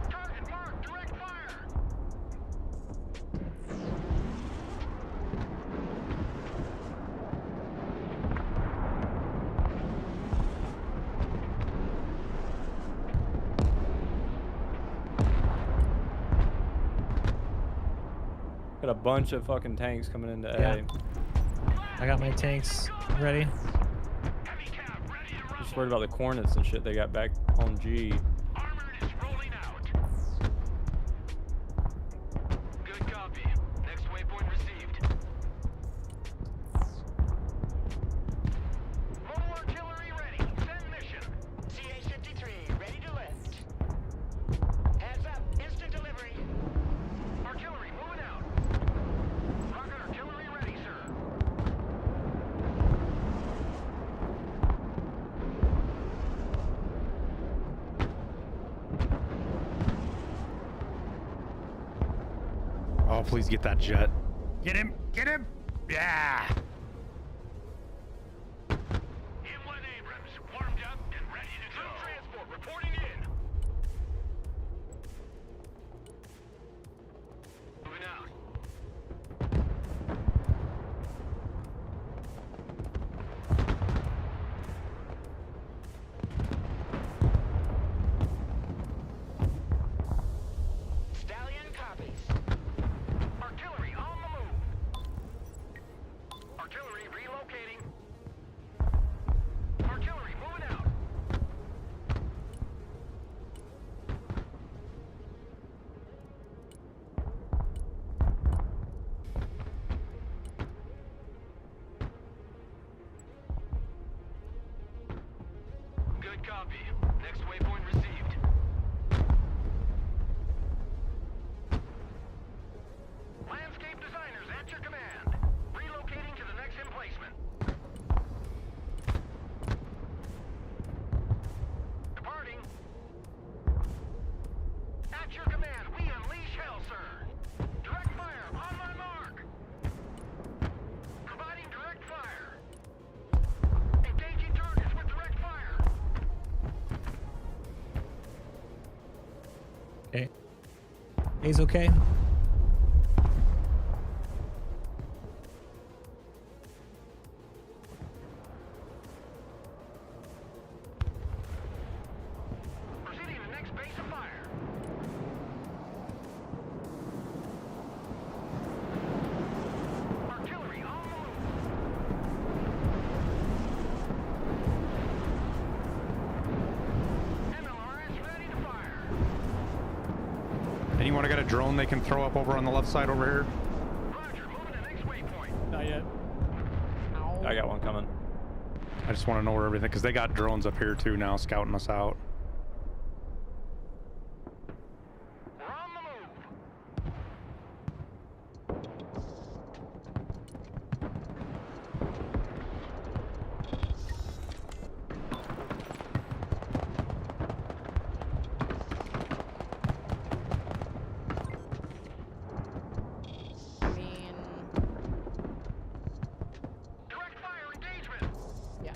Target marked, direct fire. Got a bunch of fucking tanks coming into Yeah. A. I got my tanks ready. Heavy cap ready to rumble. Just worried about the Cornets and shit they got back on G. Armored is rolling out. Good copy. Next waypoint received. Mobile artillery ready. Send mission. CH-53, ready to lift. Heads up, instant delivery. Artillery moving out. Rocket artillery ready, sir. Oh, please get that jet. Get him! Get him! Yeah! Inland Abrams, warmed up and ready to go. Transport reporting in. Moving out. Stallion copies. Artillery on the move. Artillery relocating. Artillery moving out. Good copy. Next waypoint received. Landscape designers at your command. Relocating to the next emplacement. Departing. At your command, we unleash hell, sir. Direct fire, on my mark. Providing direct fire. Engaging targets with direct fire. Okay. A's okay. Proceeding to the next base of fire. Artillery on the move. MLRS ready to fire. Anyone got a drone they can throw up over on the left side over here? Not yet. I got one coming. I just want to know where everything, because they got drones up here too now, scouting us out. I mean, yeah.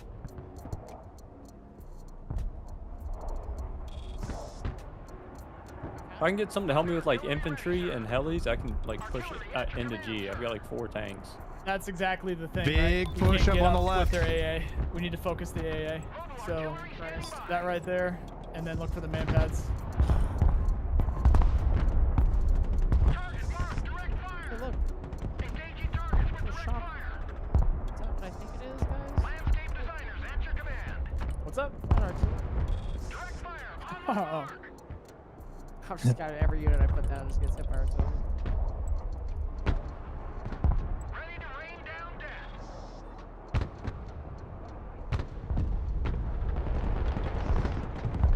If I can get something to help me with like infantry and helis, I can like push it into G. I've got like 4 tanks. That's exactly the thing. Big right? You push can't up get on the with left. Their AA. We need to focus the AA. So that right there, and then look for the man pads. Hey, look. A shop. Is that what I think it is, guys? What's up? Not artillery. Oh. I've just got every unit I put down just gets hit by artillery.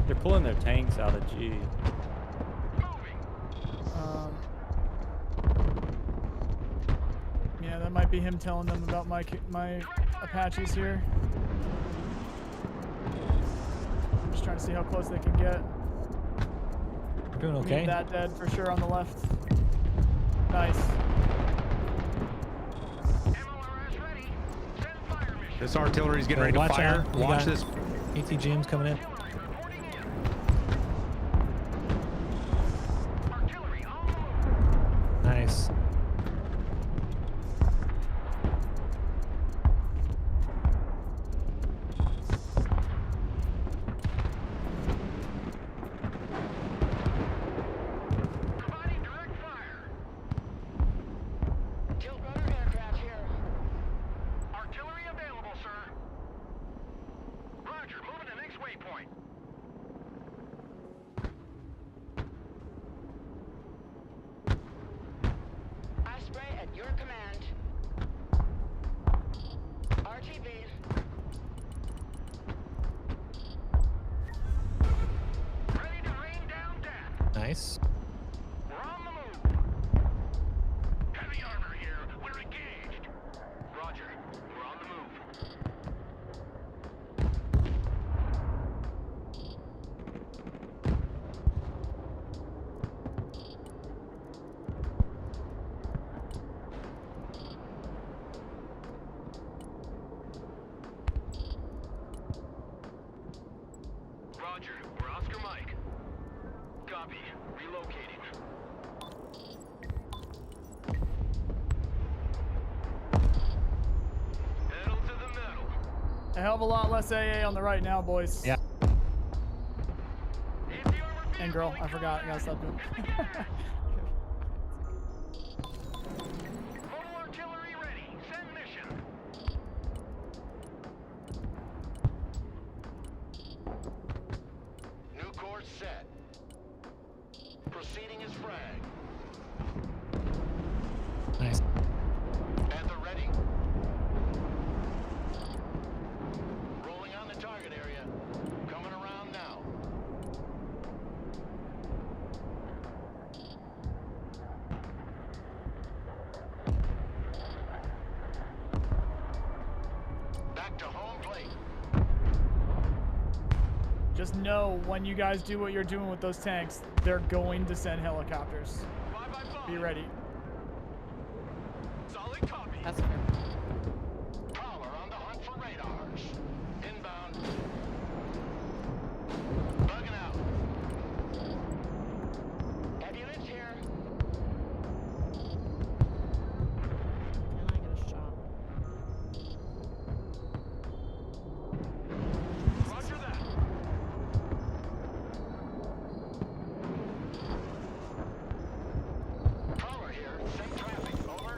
They're pulling their tanks out of G. Yeah, that might be him telling them about my Apaches here. I'm just trying to see how close they can get. We're doing We okay. need that dead for sure on the left. Nice. This artillery's getting ready to Watch fire. out. We Watch got this. ATGM's coming in. Nice. Tilt-rotor aircraft here. Artillery available, sir. Roger, moving to next waypoint. Osprey at your command. RTB. Ready to rain down death. Nice. We're on the move. Heavy armor here. We're engaged. Roger. We're on the move. Roger. We're Oscar Mike. Copy. Relocating. Pedal to the metal. A hell of a lot less AA on the right now, boys. Yeah. And girl, I forgot. I gotta stop doing it. Mobile artillery ready. Send mission. New course set. Proceeding as frag. Nice. Panther ready. Rolling on the target area. Coming around now. Back to home plate. Just know when you guys do what you're doing with those tanks, they're going to send helicopters. Be ready. Solid copy. That's fair. Prowler on the hunt for radars. Inbound. Bugging out. Have units here. Can I get a shot? Roger that. Prowler here. Send traffic. Over.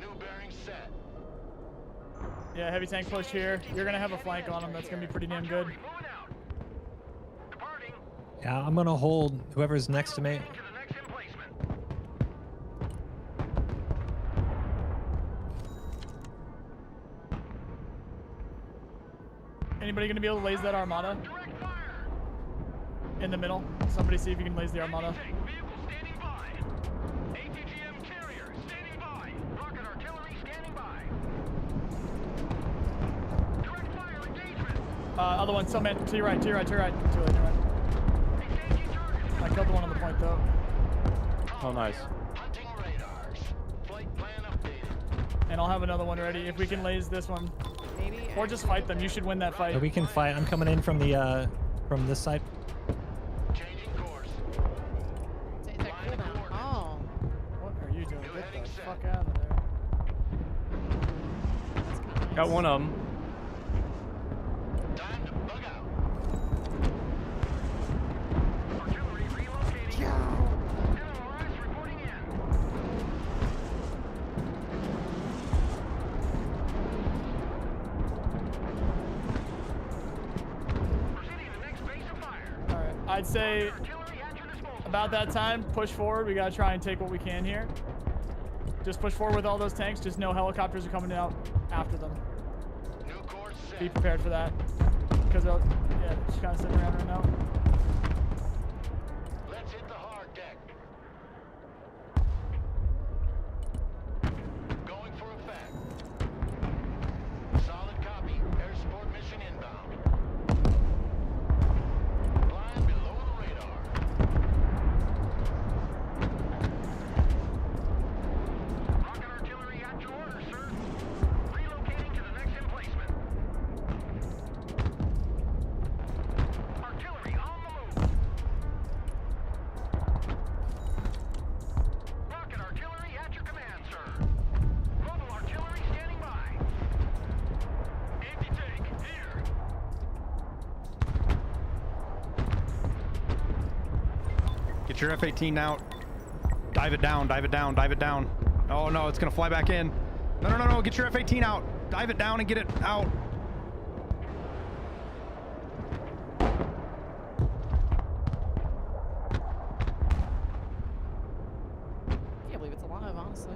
New bearing set. Yeah, heavy tank push here. You're gonna have a flank on them. That's gonna be pretty damn good. Moving out. Departing. Yeah, I'm gonna hold whoever's next to me. To the next emplacement. Anybody gonna be able to laze that Armada? In the middle. Somebody see if you can laze the Armada. Vehicle standing by. ATGM carrier standing by. Rocket artillery standing by. Direct fire engagement. Other one, some man to your right, to your right, to your right. Too late, never mind. Engaging target. I killed the one on the point though. Oh, nice. Hunting radars. Flight plan updated. And I'll have another one ready if we can laze this one. Maybe. Or just fight them. You should win that fight. We can fight. I'm coming in from the from this side. Changing course. Say that cooldown. Oh. What are you doing? New Get heading the set. fuck out of there. That's kind of nice. Got one of them. Time to bug out. Artillery relocating. MLRS reporting in. Proceeding to the next base of fire. Alright. I'd say Artillery at your disposal. about that time, push forward. We gotta try and take what we can here. Just push forward with all those tanks. Just know helicopters are coming out after them. New course set. Be prepared for that. Because yeah, just kind of sitting around right now. Let's hit the hard deck. Going for effect. Solid copy. Air support mission inbound. Flying below the radar. Rocket artillery at your order, sir. Relocating to the next emplacement. Artillery on the move. Rocket artillery at your command, sir. Mobile artillery standing by. Anti-tank here. Get your F-18 out. Dive it down, dive it down, dive it down. Oh no, it's gonna fly back in. No, no, no, no, get your F-18 out. Dive it down and get it out. Can't believe it's alive, honestly.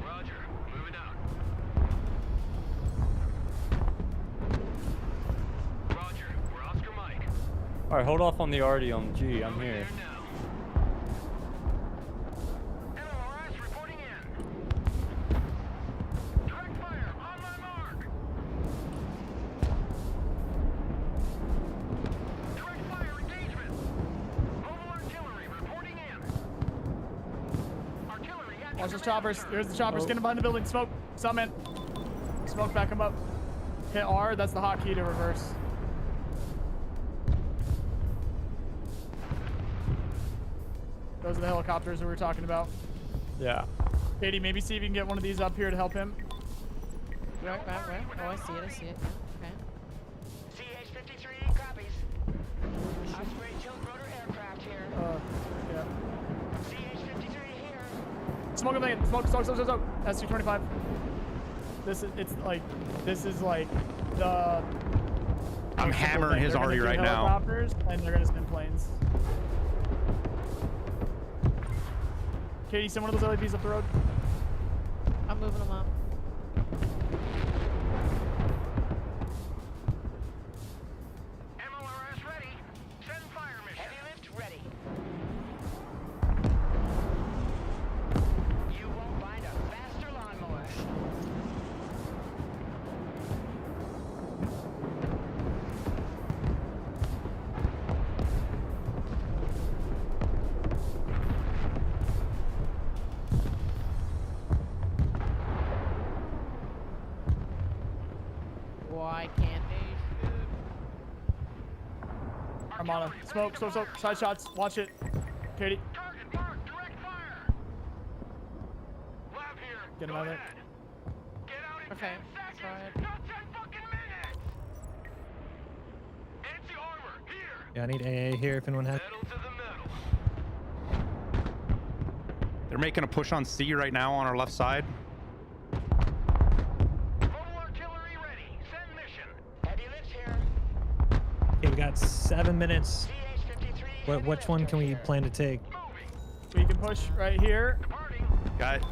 Roger. Moving out. Roger. We're Oscar Mike. All right, hold off on the arty on the G. I'm here. Here now. MLRS reporting in. Direct fire on my mark. Direct fire engagement. Mobile artillery reporting in. Artillery at Watch your those choppers. Here's the choppers. Get them behind the building. Smoke. Summon. Smoke, back them up. Hit R. That's the hotkey to reverse. Those are the helicopters that we were talking about. Yeah. Katie, maybe see if you can get one of these up here to help him. Right. Oh, I see it. Yeah, okay. CH-53 copies. Osprey tiltrotor aircraft here. Yeah. CH-53 here. Smoke him again. Smoke. SU-25. This is like the. I'm hammering his arty right now. Helicopters, and they're gonna spin planes. Katie, send one of those LAPs up the road. I'm moving them up. MLRS ready. Send fire mission. Heavy lift ready. You won't find a faster lawnmower. Why can't they shoot? Armada. Smoke. Side shots. Watch it. Katie, Target marked. Direct fire. Lab here. get him Go out of there. ahead. Get out in Okay, 10 seconds. alright. Not 10 fucking minutes. Anti-armor here. Yeah, I need AA here if anyone has. Metal to the metal. They're making a push on C right now on our left side. Focus got 7 minutes. Which one can we plan to take? We can push right here. Got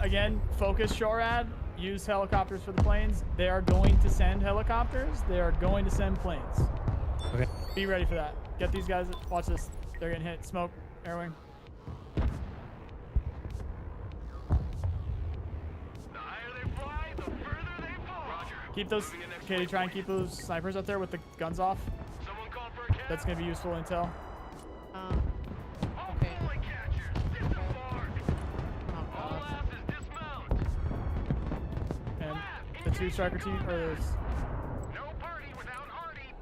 Again, focus SHORAD. Use helicopters for the planes. They are going to send helicopters. They are going to send planes. Okay. Be ready for that. Get these guys. Watch this. They're getting hit. Smoke. Airwing. The higher they fly, the further they fall. Roger. Keep those. Katie, try and keep those snipers up there with the guns off. Someone called for a cab. That's going to be useful intel. Okay. Holy catchers, disembark. Oh, All God. asses dismount. And the 2 striker team, or the No party without Hardy.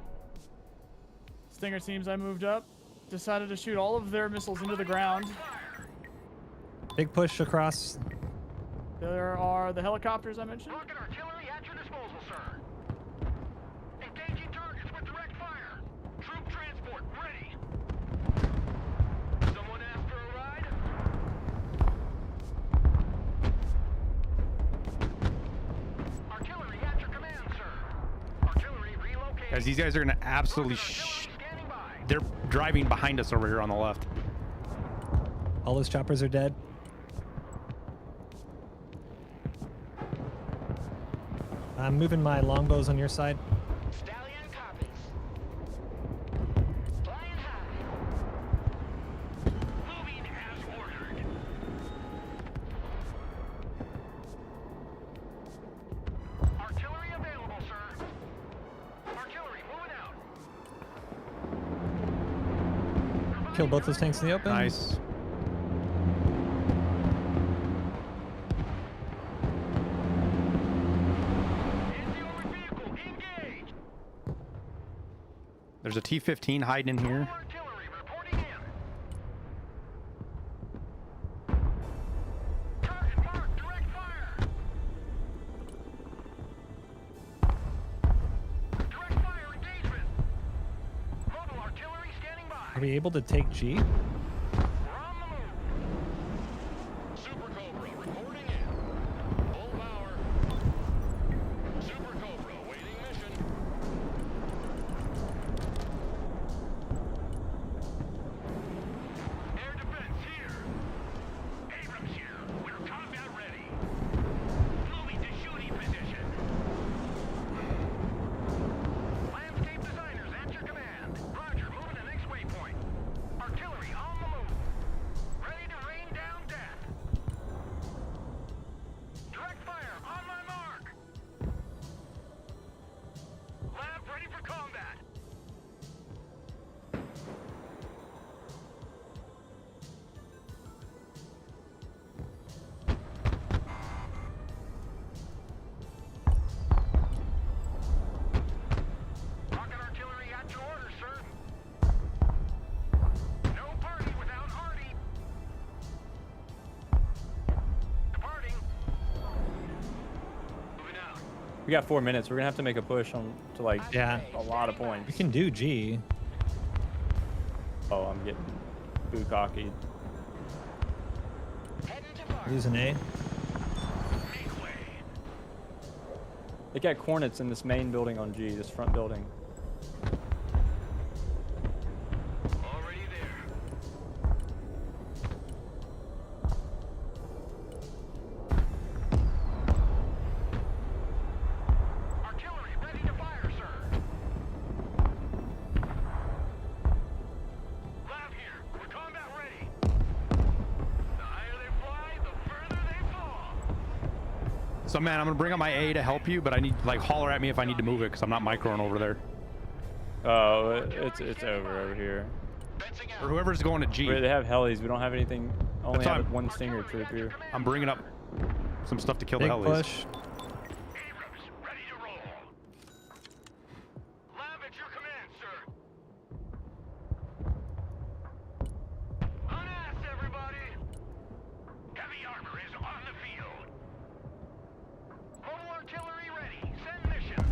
Stinger teams I moved up decided to shoot all of their missiles into the ground. Big push across. There are the helicopters I mentioned. Rocket artillery at your disposal, sir. Engaging targets with direct fire. Troop transport ready. Someone asked for a ride? Artillery at your command, sir. Artillery relocating. guys. These guys are gonna absolutely. Standing by. They're driving behind us over here on the left. All those choppers are dead. I'm moving my longbows on your side. Stallion copies. Flying high. Moving as ordered. Artillery available, sir. Artillery moving out. Kill both those tanks in the open. Nice. Anti-orbit vehicle engaged. There's a T-15 hiding in here. Artillery reporting in. Target marked. Direct fire. Direct fire engagement. Mobile artillery standing by. Are we able to take G? We're on the move. Super Cobra reporting in. Full power. Super Cobra waiting mission. Air defense here. Abrams here. We're combat ready. Moving to shooting position. Landscape designers at your command. Roger, moving to next waypoint. Artillery on the move. Ready to rain down death. Direct fire on my mark. Lab ready for combat. Rocket artillery at your order, sir. No party without Hardy. Departing. Moving out. We got 4 minutes. We're gonna have to make a push on to like Yeah. a lot of We points. can do G. Oh, I'm getting boo cocky. Heading to bar. Use an A. Make way. They got cornets in this main building on G, this front building. Already there. Artillery ready to fire, sir. Lab here. We're combat ready. The higher they fly, the further they fall. So man, I'm gonna bring up my A to help you, but I need like holler at me if I need to move it because I'm not microing over there. Oh, it's over here. Fencing Or out. whoever's going to G. Wait, they have helis. We don't have anything. Only That's have fine. one stinger troop here. I'm bringing up some stuff to kill Big the helis. push. Abrams, ready to roll. Lab at your command, sir. On ass, everybody. Heavy armor is on the field. Mobile artillery ready. Send mission.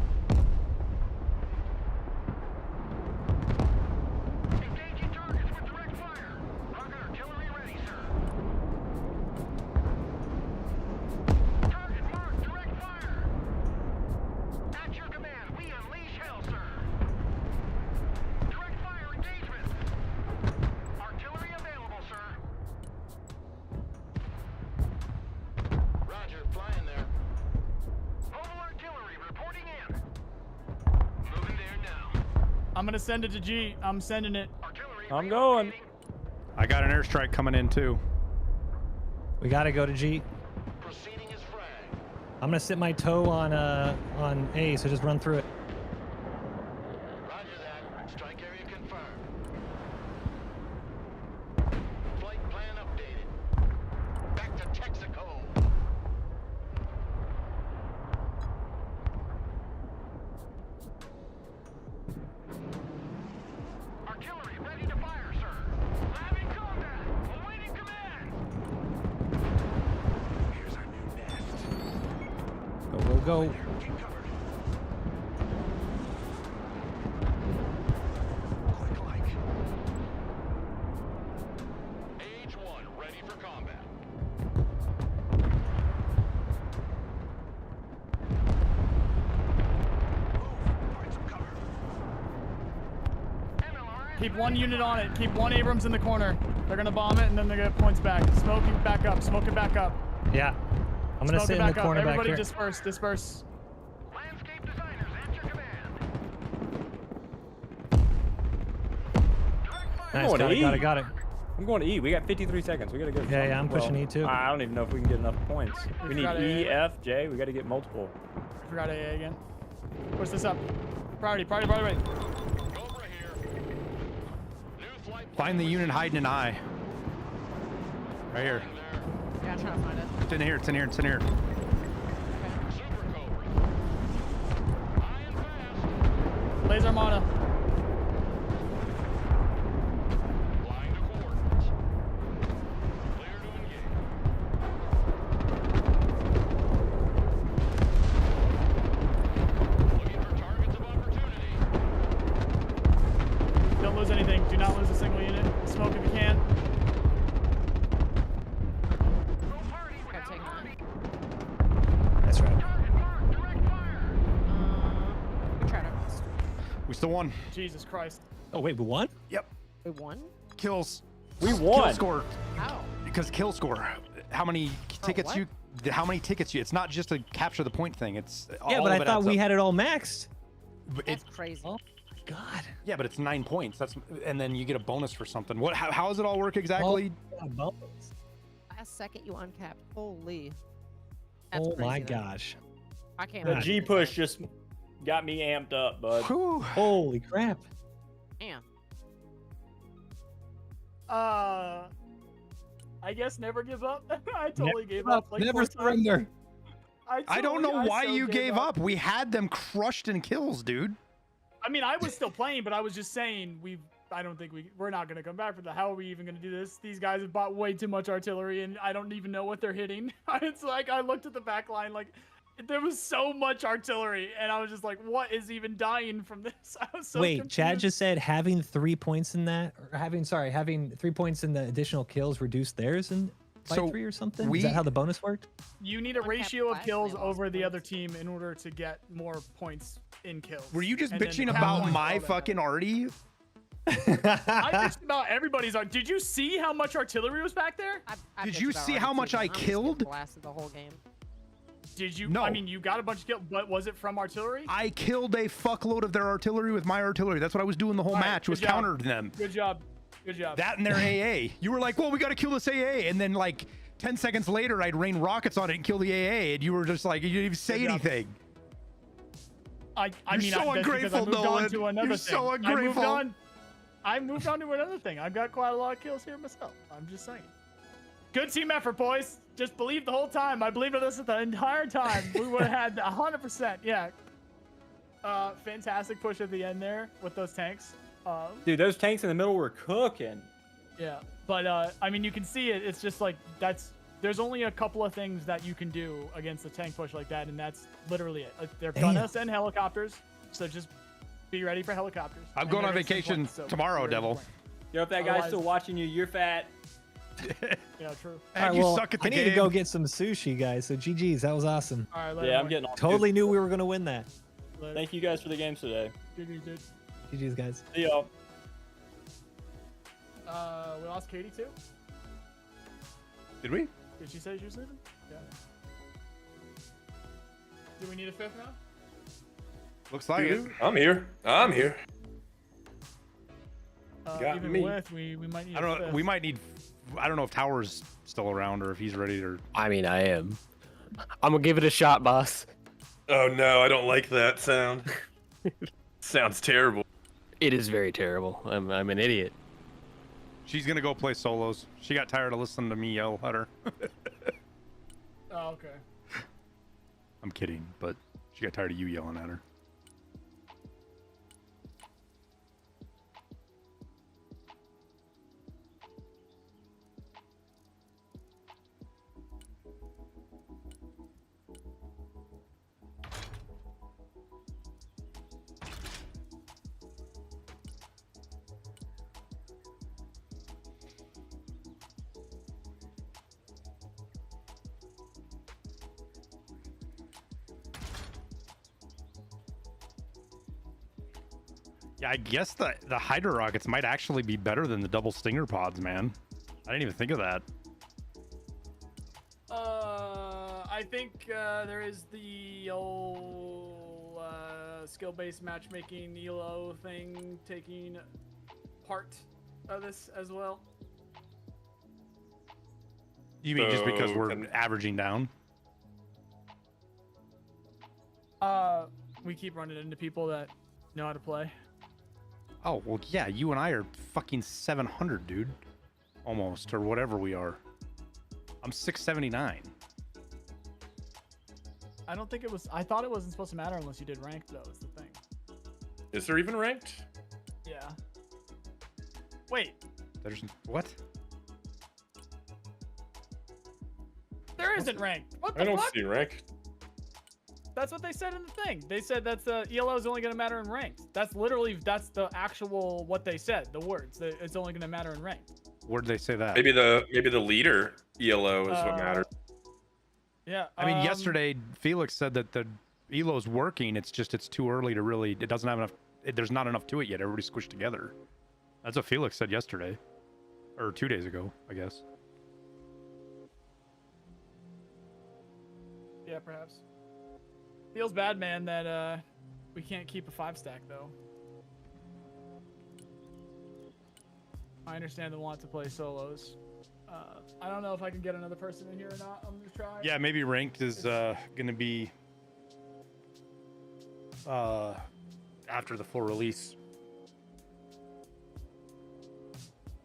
Engaging targets with direct fire. Rocket artillery ready, sir. Target marked. Direct I'm gonna send it to G. I'm sending it. I'm going. I got an airstrike coming in too. We gotta go to G. I'm gonna sit my toe on A, so just run through it. Roger that. Strike area confirmed. Flight plan updated. Back to Texaco. Artillery ready to fire, sir. Lab in combat. Awaiting command. Here's our new nest. Go, go, go. Keep covered. Click like. AH-1 ready for combat. Move. Find some cover. MLRS. Keep one unit on it. Keep one Abrams in the corner. They're gonna bomb it, and then they're gonna points back. Smoke it back up. Smoke it back up. Yeah. I'm gonna Smoke sit it in the back up. corner back Everybody here. disperse. Disperse. Landscape designers at your command. Direct fire. Nice, going got it, E. got it, got it. I'm going to E. We got 53 seconds. We gotta go. Yeah, yeah, I'm pushing E too. I don't even know if we can get enough points. We need forgot E, A. F, J. We gotta get multiple. I forgot AA again. Push this up. Priority. Priority. Priority. Cobra here. New flight Find the unit hiding in I. Right here. Yeah, I'm trying to find it. It's in here. It's in here. It's in here. Super Cobra. High and fast. Laser Armada. Flying to coordinates. Clear to engage. Looking for targets of opportunity. Don't lose anything. Do not lose a single unit. Smoke if you can. No party Gotta without take party. That's right. Target marked. Direct fire. Try to. We still won. Jesus Christ. Oh wait, we won? Yep. We won? Kills. We Kill won. score. How? Because kill score. How many tickets what? you? How many tickets you? It's not just a capture the point thing. It's Yeah, all but of I it thought adds we up. had it all maxed. But That's it, crazy. Oh my god. yeah, but it's 9 points. That's and then you get a bonus for something. What? How does it all work exactly? Oh, bubbles. Last second you uncapped. Holy. That's Oh my crazy, though. gosh. I can't. The God. G push just got me amped up, bud. Whew. Holy crap. Damn. I guess never give up. I totally gave Never up. Like Never 4 times. surrender. I don't know why so you gave up. We had them crushed in kills, dude. I mean, I was still playing, but I was just saying I don't think we're not gonna come back for that. How are we even gonna do this? These guys have bought way too much artillery, and I don't even know what they're hitting. It's like I looked at the back line, like there was so much artillery, and I was just like, what is even dying from this? I was so Wait, confused. Chad just said having 3 points in that, or having 3 points in the additional kills reduced theirs and by So 3 or something. we- Is that how the bonus worked? You need a Uncapped ratio of class, kills they lost over the other points. team in order to get more points in kills. Were you just And then bitching the about points my all that fucking arty? I bitched about everybody's art. Did you see how much artillery was back there? I Did bitched you about see Artie how too, much but I I'm just getting killed? blasted the whole game. Did you? No. I mean, you got a bunch of kills, but was it from artillery? I killed a fuckload of their artillery with my artillery. That's what I was doing the whole All right, match, was good job. countering them. Good job. Good job. That and their AA. You were like, well, we got to kill this AA. And then like 10 seconds later, I'd rain rockets on it and kill the AA. And you were just like, you didn't even say Good job. anything. I You're mean, so that's because ungrateful, I moved on Nolan. to another You're thing. so ungrateful. I moved on to another thing. I've got quite a lot of kills here myself. I'm just saying. Good team effort, boys. Just believe the whole time. I believed in this the entire time. We would have had 100%. Yeah. Fantastic push at the end there with those tanks. Dude, those tanks in the middle were cooking. Yeah. But I mean, you can see it. It's just like there's only a couple of things that you can do against a tank push like that, and that's literally it. They're gonna send helicopters, so just be ready for helicopters. I'm And going on they're gonna send vacation planes, so tomorrow, be ready Devil. for it. Yo, if that guy's Otherwise- still watching you, you're fat. Yeah, true. And All right, you well, suck at the I need game. to go get some sushi, guys. So GG's, that was awesome. All right, later, Yeah, I'm boy. getting on. Totally knew we were gonna win that. Later. Thank you guys for the games today. Dude. GG's, guys. See y'all. We lost Katie too. Did we? Did she say she was leaving? Yeah. Do we need a fifth now? Looks like it. I'm here. I'm here. Got even me. with, we might need. I don't a know. fifth. We might need. I don't know if Tower's still around or if he's ready to. I mean, I am. I'm gonna give it a shot, boss. Oh no, I don't like that sound. Sounds terrible. It is very terrible. I'm an idiot. She's gonna go play solos. She got tired of listening to me yell at her. Oh, okay. I'm kidding, but she got tired of you yelling at her. Yeah, I guess the Hydra rockets might actually be better than the double stinger pods, man. I didn't even think of that. I think there is the old skill-based matchmaking ELO thing taking part of this as well. You mean just because So, we're averaging down? We keep running into people that know how to play. Oh, well, yeah, you and I are fucking 700, dude. Almost, or whatever we are. I'm 679. I don't think it was. I thought it wasn't supposed to matter unless you did ranked, though, is the thing. Is there even ranked? Yeah. Wait, There's what? there isn't ranked. What the I don't fuck? see ranked. That's what they said in the thing. They said that's the ELO is only going to matter in ranked. That's the actual what they said. The words. It's only going to matter in ranked. Where did they say that? Maybe the leader ELO is what matters. Yeah. I mean, yesterday Felix said that the ELO's working. It's just it's too early to really. It doesn't have enough. There's not enough to it yet. Everybody's squished together. That's what Felix said yesterday, or 2 days ago, I guess. Yeah, perhaps. Feels bad, man, that we can't keep a 5-stack though. I understand the want to play solos. I don't know if I can get another person in here or not. I'm gonna try. Yeah, maybe ranked is gonna be after the full release.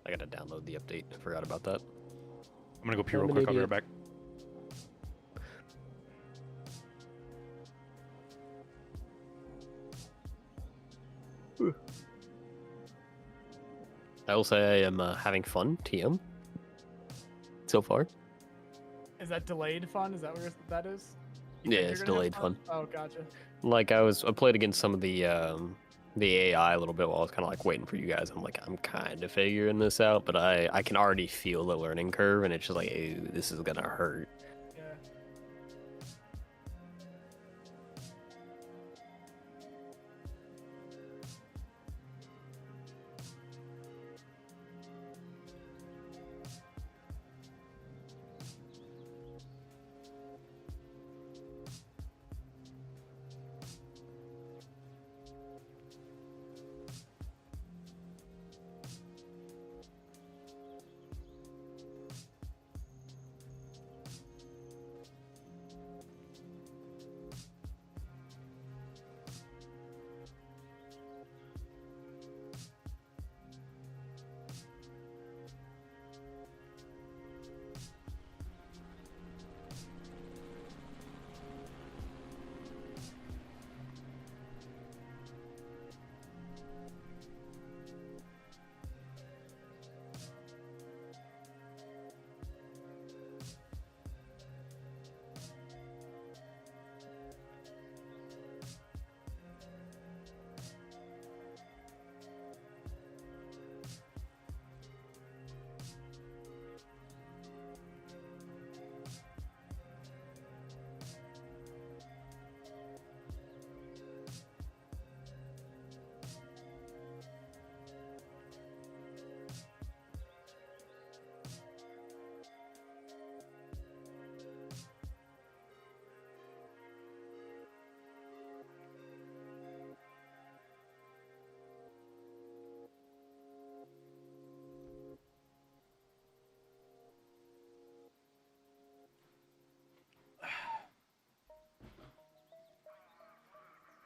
I gotta download the update. I forgot about that. I'm gonna go pee real I'm an quick. I'll be right idiot. back. I will say I am having fun, TM. So far. Is that delayed fun? Is that what that is? You Yeah, think it's you're gonna have delayed fun. Oh, gotcha. Like I played against some of the AI a little bit while I was kind of like waiting for you guys. I'm like, I'm kind of figuring this out, but I can already feel the learning curve, and it's just like, ew, this is gonna hurt. Yeah.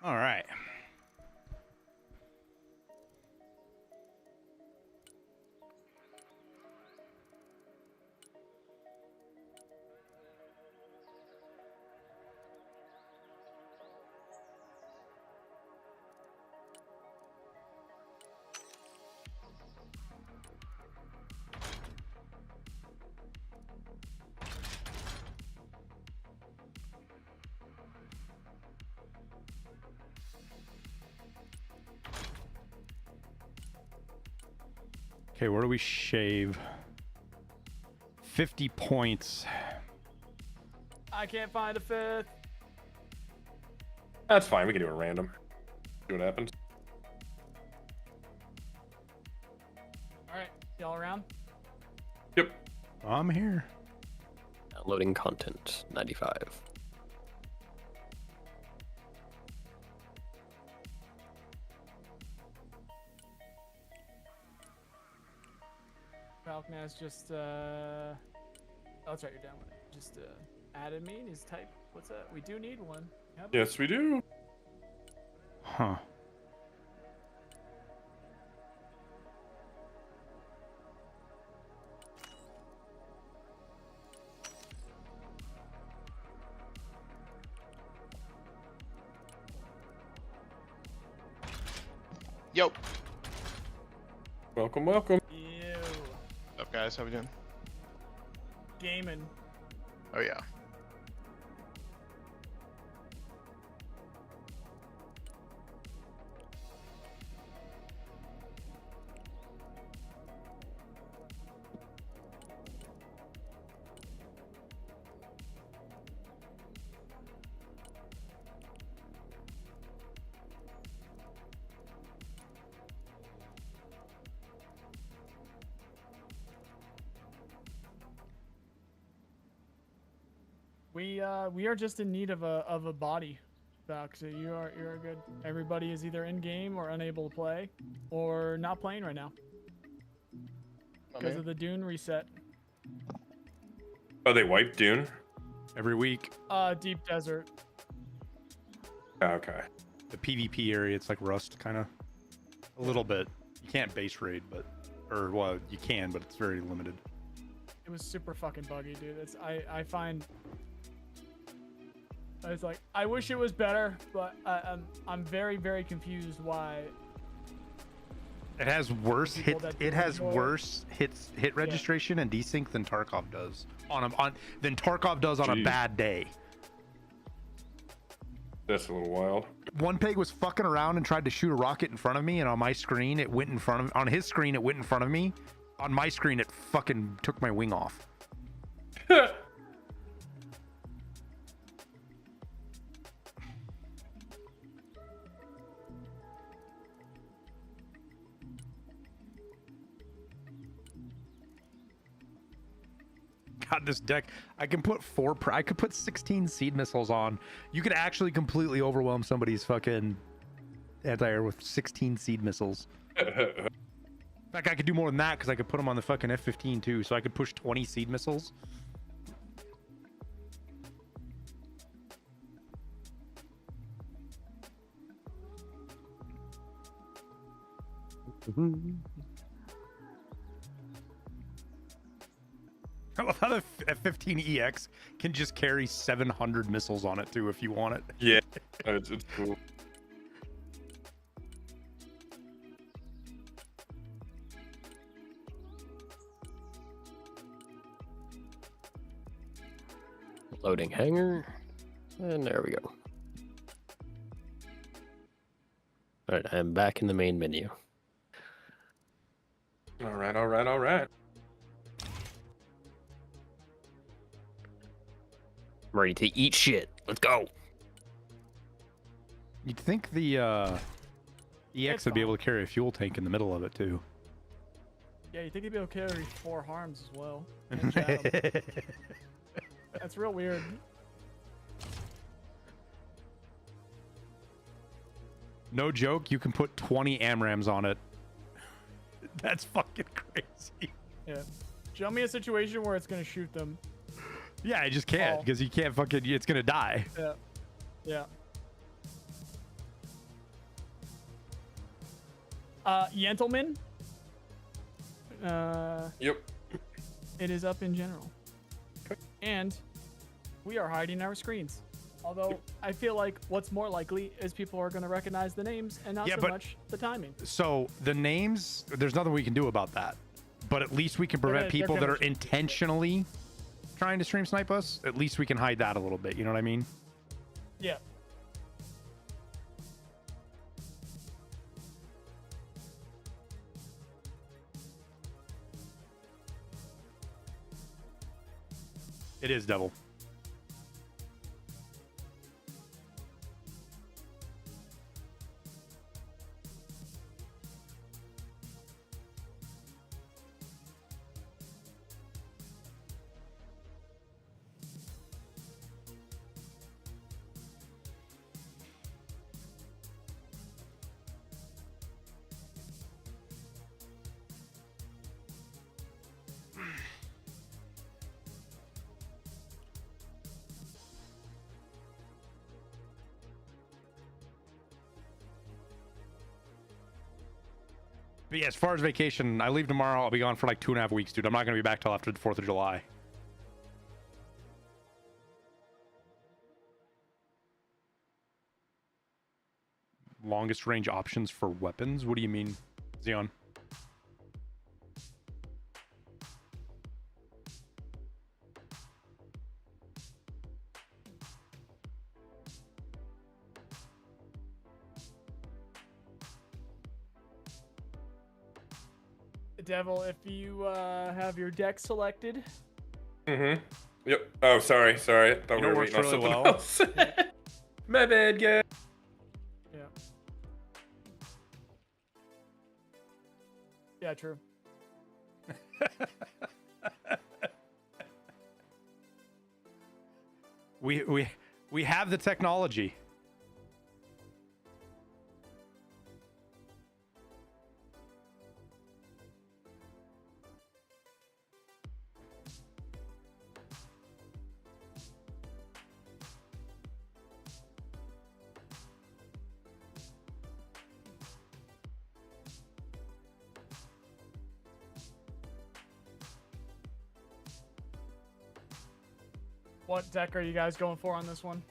All right. Okay, where do we shave? 50 points. I can't find a fifth. That's fine. We can do it random. See what happens. All right, y'all around? Yep. I'm here. Downloading content 95. Falcon has just oh, that's right, you're down with it. Just added me. His type. What's that? We do need one. Yep. Yes, we do. Huh. Yo. Welcome, welcome. Ew. What's up, guys? How we doing? Gaming. Oh yeah. We are just in need of a body back. So you're good. Everybody is either in game or unable to play, or not playing right now because of the Dune reset. Oh, they wiped Dune? Every week. Deep Desert. Okay. The PvP area, it's like Rust, kind of. A little bit. You can't base raid, but... Or, well, you can, but it's very limited. It was super fucking buggy, dude. It's I find... It's like, I wish it was better, but I'm very, very confused why... It has worse people hit. that It has enjoy- worse hit registration and desync than Tarkov does than Tarkov does on a Jeez. bad day. That's a little wild. One pig was fucking around and tried to shoot a rocket in front of me, and on my screen it went in front of. On his screen it went in front of me. On my screen it fucking took my wing off. God, this deck, I can put I could put 16 seed missiles on. You could actually completely overwhelm somebody's fucking anti-air with 16 seed missiles. In fact, I could do more than that because I could put them on the fucking F-15 too, so I could push 20 seed missiles. I love how the F-15EX can just carry 700 missiles on it too if you want it. Yeah, it's cool. Loading hangar. And there we go. Alright, I'm back in the main menu. All right, all right, all right. I'm ready to eat shit. Let's go. You'd think the EX would be able to carry a fuel tank in the middle of it too. Yeah, you think he'd be able to carry 4 harms as well. And jab. That's real weird. No joke, you can put 20 AMRAMs on it. That's fucking crazy. Yeah. Show me a situation where it's gonna shoot them. Yeah, I just can't because you can't fucking. It's gonna die. Yeah. Yeah. Gentlemen. Yep. It is up in general. And we are hiding our screens. Although I feel like what's more likely is people are going to recognize the names and not so much the timing. So the names, there's nothing we can do about that. But at least we can prevent people that are intentionally trying to stream snipe us. At least we can hide that a little bit. You know what I mean? Yeah. It is Devil. But yeah, as far as vacation, I leave tomorrow. I'll be gone for like 2.5 weeks, dude. I'm not going to be back till after the 4th of July. Longest range options for weapons? What do you mean, Xeon? Devil, if you have your deck selected. Mm-hmm. Yep. Oh, sorry. I thought we were waiting on something else. My bad, guys. Yeah. Yeah, true. We have the technology. What deck are you guys going for on this one?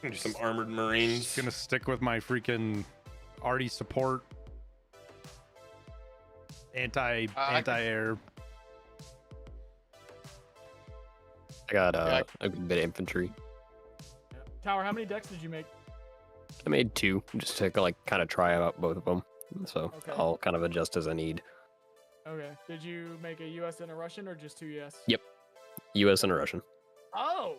Just some armored marines. Gonna stick with my freaking arty support. Anti-air. I got a good bit of infantry. Yeah. Tower, how many decks did you make? I made 2 just to like kind of try out both of them. So I'll kind of adjust as I need. Okay. Did you make a US and a Russian or just 2 US? Yep. US and a Russian. Oh.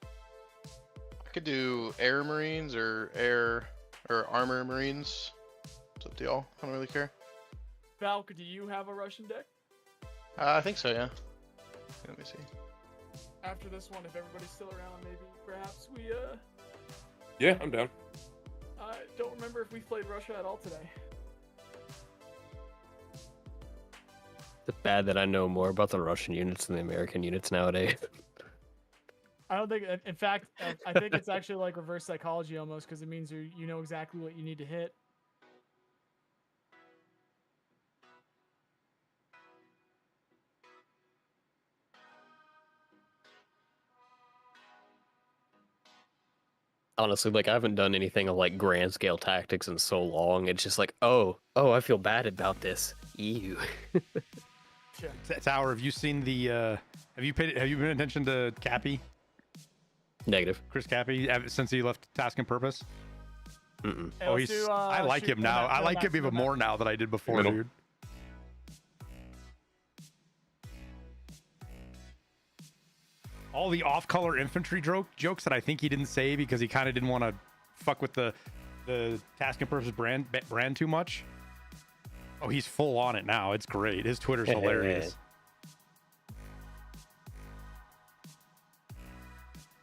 I could do air marines or armor marines. It's up to y'all. I don't really care. Valk, do you have a Russian deck? I think so, yeah. Let me see. After this one, if everybody's still around, maybe perhaps we Yeah, I'm down. I don't remember if we played Russia at all today. It's bad that I know more about the Russian units than the American units nowadays. I don't think. In fact, I think it's actually like reverse psychology almost, because it means you know exactly what you need to hit. Honestly, like I haven't done anything of like grand scale tactics in so long. It's just like, oh, I feel bad about this. Ew. Tower, have you seen the? Have you been paying attention to Cappy? Negative. Chris Cappy, since he left Task and Purpose. Mm-mm. Oh, he's. I like him now. I like him even more now than I did before, dude. All the off-color infantry jokes that I think he didn't say because he kind of didn't want to fuck with the Task and Purpose brand too much. Oh, he's full on it now. It's great. His Twitter's hilarious.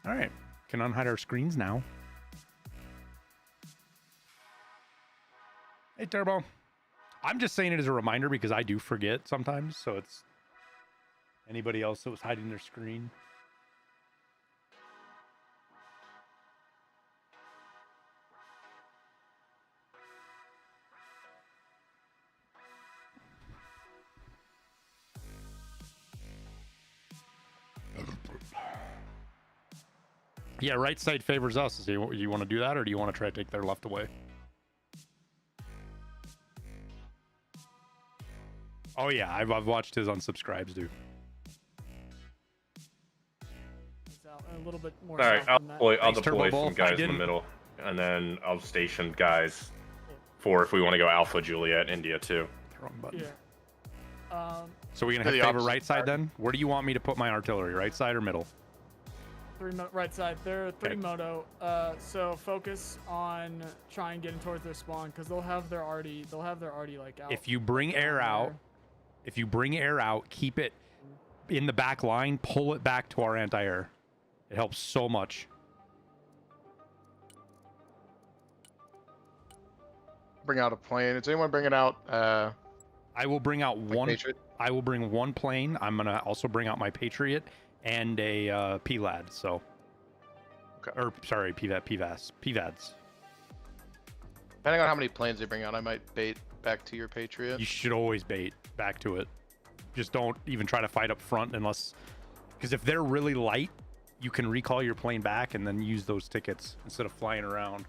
All right, can unhide our screens now. Hey, Turbo. I'm just saying it as a reminder because I do forget sometimes. So it's anybody else that was hiding their screen. Yeah, right side favors us. So you want to do that, or do you want to try to take their left away? Oh yeah, I've watched his unsubscribes, dude. A little bit more. All right, south than that. I'll Thanks, deploy Turbo some Bull. I guys in the didn't- middle, and then I'll station guys for if we want to go Alpha Juliet India too. Wrong button. Yeah. So we're gonna To have the favor opposite right side then? Where do you want me to put my artillery? Right side or middle? Right side. They're 3 Okay. moto. So focus on trying getting towards their spawn because they'll have their arty like out. If you bring air out, keep it in the back line. Pull it back to our anti-air. It helps so much. Bring out a plane. Is anyone bringing out? I will bring out one. Patriot? I will bring one plane. I'm gonna also bring out my Patriot and a PLAD. So, Okay. or sorry, PVADs. Depending on how many planes they bring out, I might bait back to your Patriot. You should always bait back to it. Just don't even try to fight up front unless, because if they're really light, you can recall your plane back and then use those tickets instead of flying around.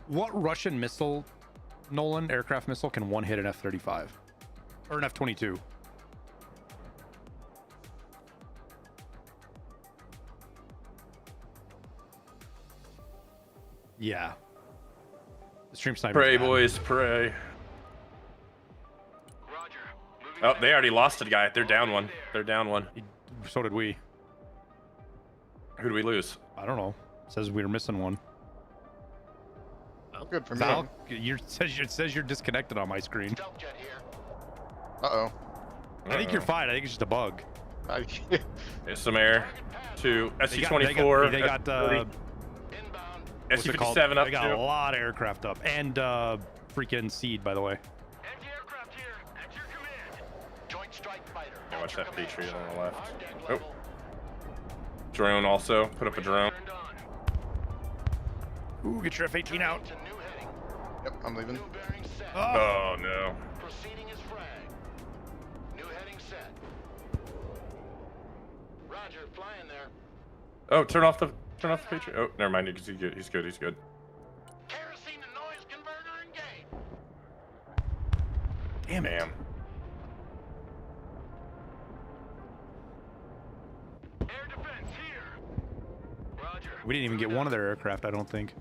What Russian missile, Nolan, aircraft missile, can one hit an F-35 or an F-22? Yeah. The stream sniper. Pray, boys, pray. Oh, they already lost a guy. They're down one. They're down one. So did we. Who do we lose? I don't know. It says we were missing one. Good for me. Val, it says you're disconnected on my screen. Uh-oh. I think you're fine. I think it's just a bug. There's some air to SC-24. They got what's it called? SC-57 up They got too. a lot of aircraft up. And freaking seed, by the way. Yeah, watch that Patriot on the left. Oh. Drone also. Put up a drone. Ooh, get your F-18 out. Yep, I'm leaving. Oh, no. Proceeding is frag. New heading set. Roger, flying there. Oh, turn off the Patriot. Oh, never mind. He's good. He's good. He's good. Kerosene to noise converter engaged. Damn it. Damn. Air defense here. Roger. We didn't even get one of their aircraft, I don't think.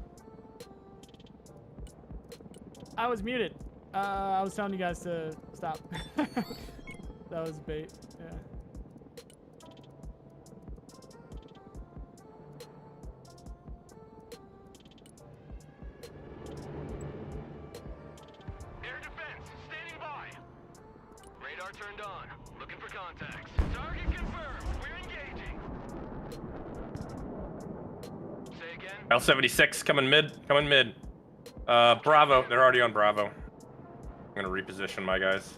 I was muted. I was telling you guys to stop. That was bait. Yeah. Air defense, standing by. Radar turned on. Looking for contacts. Target confirmed. We're engaging. Say again. L-76 coming mid. Coming mid. Bravo. They're already on Bravo. I'm gonna reposition my guys.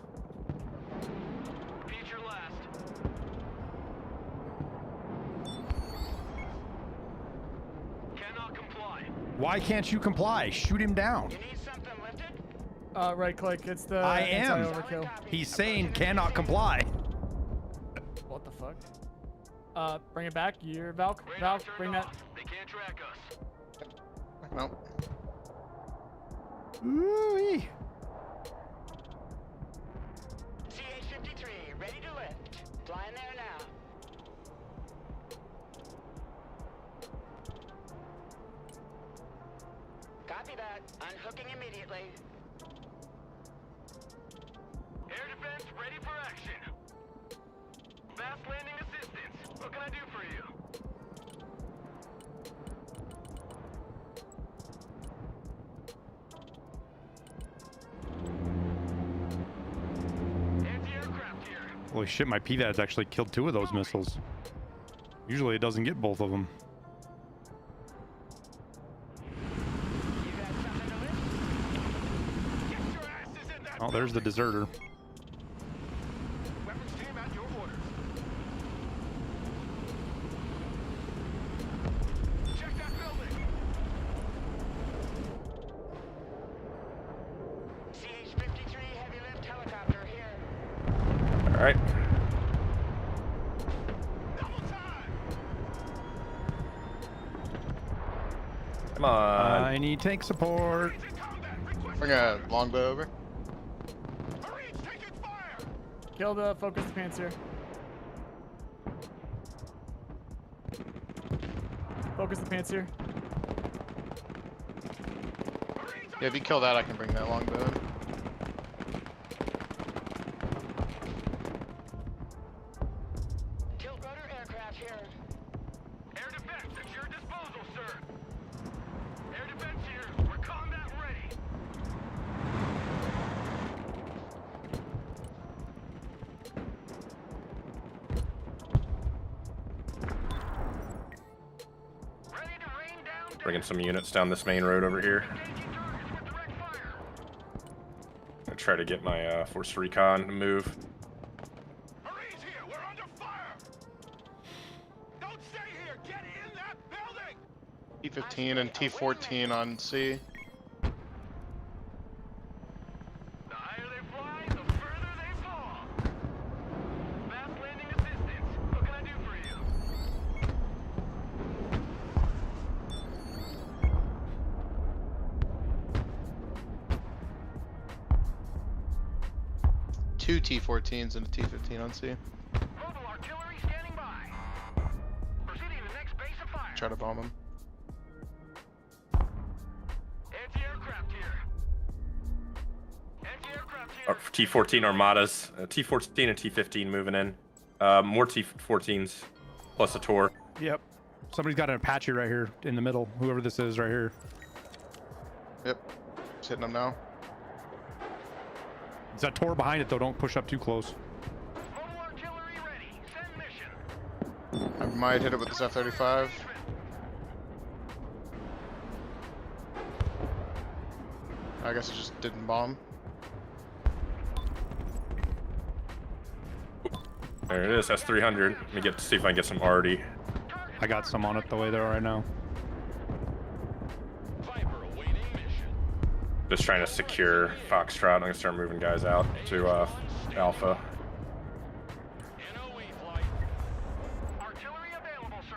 Future last. Cannot comply. Why can't you comply? Shoot him down. You need something lifted? Right click. It's the I am. anti-overkill. He's saying cannot comply. What the fuck? Bring it back. You're Valk. Radar Valk, turned bring that. off. They can't track us. No. Ooh-wee. CH-53, ready to lift. Flying there now. Copy that. Unhooking immediately. Air defense ready for action. Fast landing assistance. What can I do for you? Anti-aircraft here. Holy shit, my PVAD's actually killed 2 of those missiles. Usually it doesn't get both of them. You got something to lift? Get your asses in that. Oh, there's the deserter. Weapons team at your orders. Check that building. CH-53, heavy All right. Come on. I need tank support. Bring a longbow over. Kill the focus panzer. Focus the panzer. Yeah, if you kill that, I can bring that longbow in. Tilt rotor aircraft here. Air defense at your disposal, sir. Air defense here. We're combat ready. Ready to rain down. Bringing some units down this main road over here. Engaging targets with direct fire. I try to get my force recon to move. Marines here, we're under fire. Don't stay here. Get in that building. T15 and T14 on C. The higher they fly, the further they fall. Fast landing assistance. What can I do for you? Two T14s and a T15 on C. Mobile artillery standing by. Proceeding to next base of fire. Try to bomb them. Anti-aircraft here. Anti-aircraft here. T14 armadas. T14 and T15 moving in. More T14s plus a Tor. Yep. Somebody's got an Apache right here in the middle. Whoever this is right here. Yep. Just hitting them now. It's that Tor behind it though. Don't push up too close. Mobile artillery ready. Send mission. I might hit it with this F-35. I guess it just didn't bomb. There it is, S300. Let me see if I can get some arty. I got some on it the way there right now. Viper awaiting mission. Just trying to secure Foxtrot. I'm gonna start moving guys out to Alpha. NOE flight. Artillery available, sir.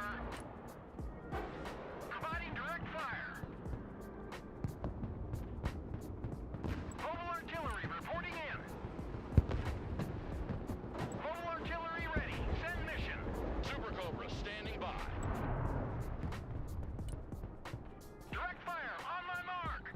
Providing direct fire. Mobile artillery reporting in. Mobile artillery ready. Send mission. Super Cobra standing by. Direct fire on my mark.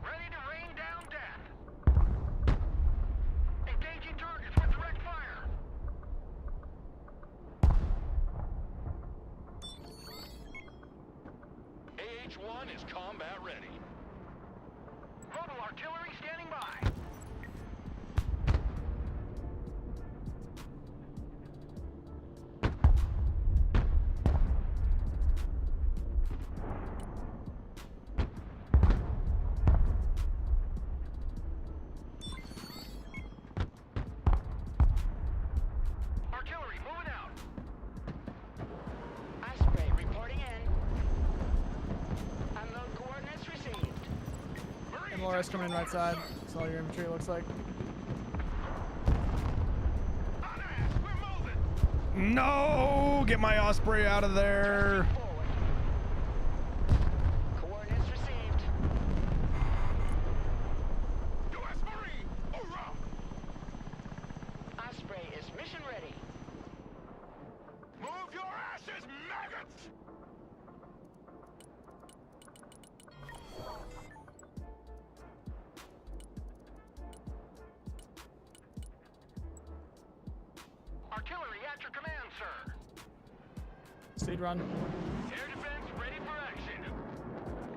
Ready to rain down death. Engaging targets with direct fire. AH-1 is combat ready. Mobile artillery standing by. Artillery moving out. Osprey reporting in. Unload coordinates received. MLRS coming in right side. That's all your infantry looks like. No! Get my Osprey out of there. Forward. Coordinates received. U.S. Marine, hoorah! Osprey is mission ready. Move your asses, maggots! Artillery at your command, sir. Speed run. Air defense ready for action.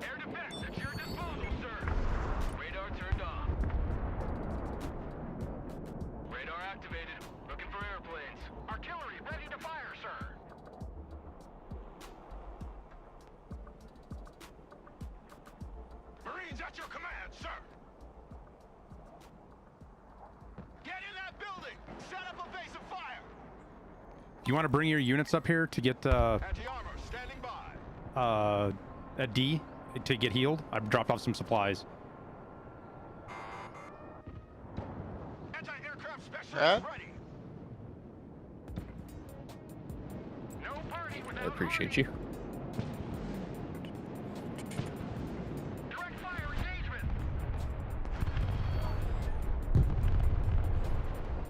Air defense at your disposal, sir. Radar turned on. Radar activated. Looking for airplanes. Artillery ready to fire, sir. Marines at your command, sir! Get in that building! Set up a base of fire! you want to bring your units up here to get Anti-armor standing by. a D to get healed? I've dropped off some supplies. Anti-aircraft specialist That? ready. No party I without appreciate you. direct fire engagement.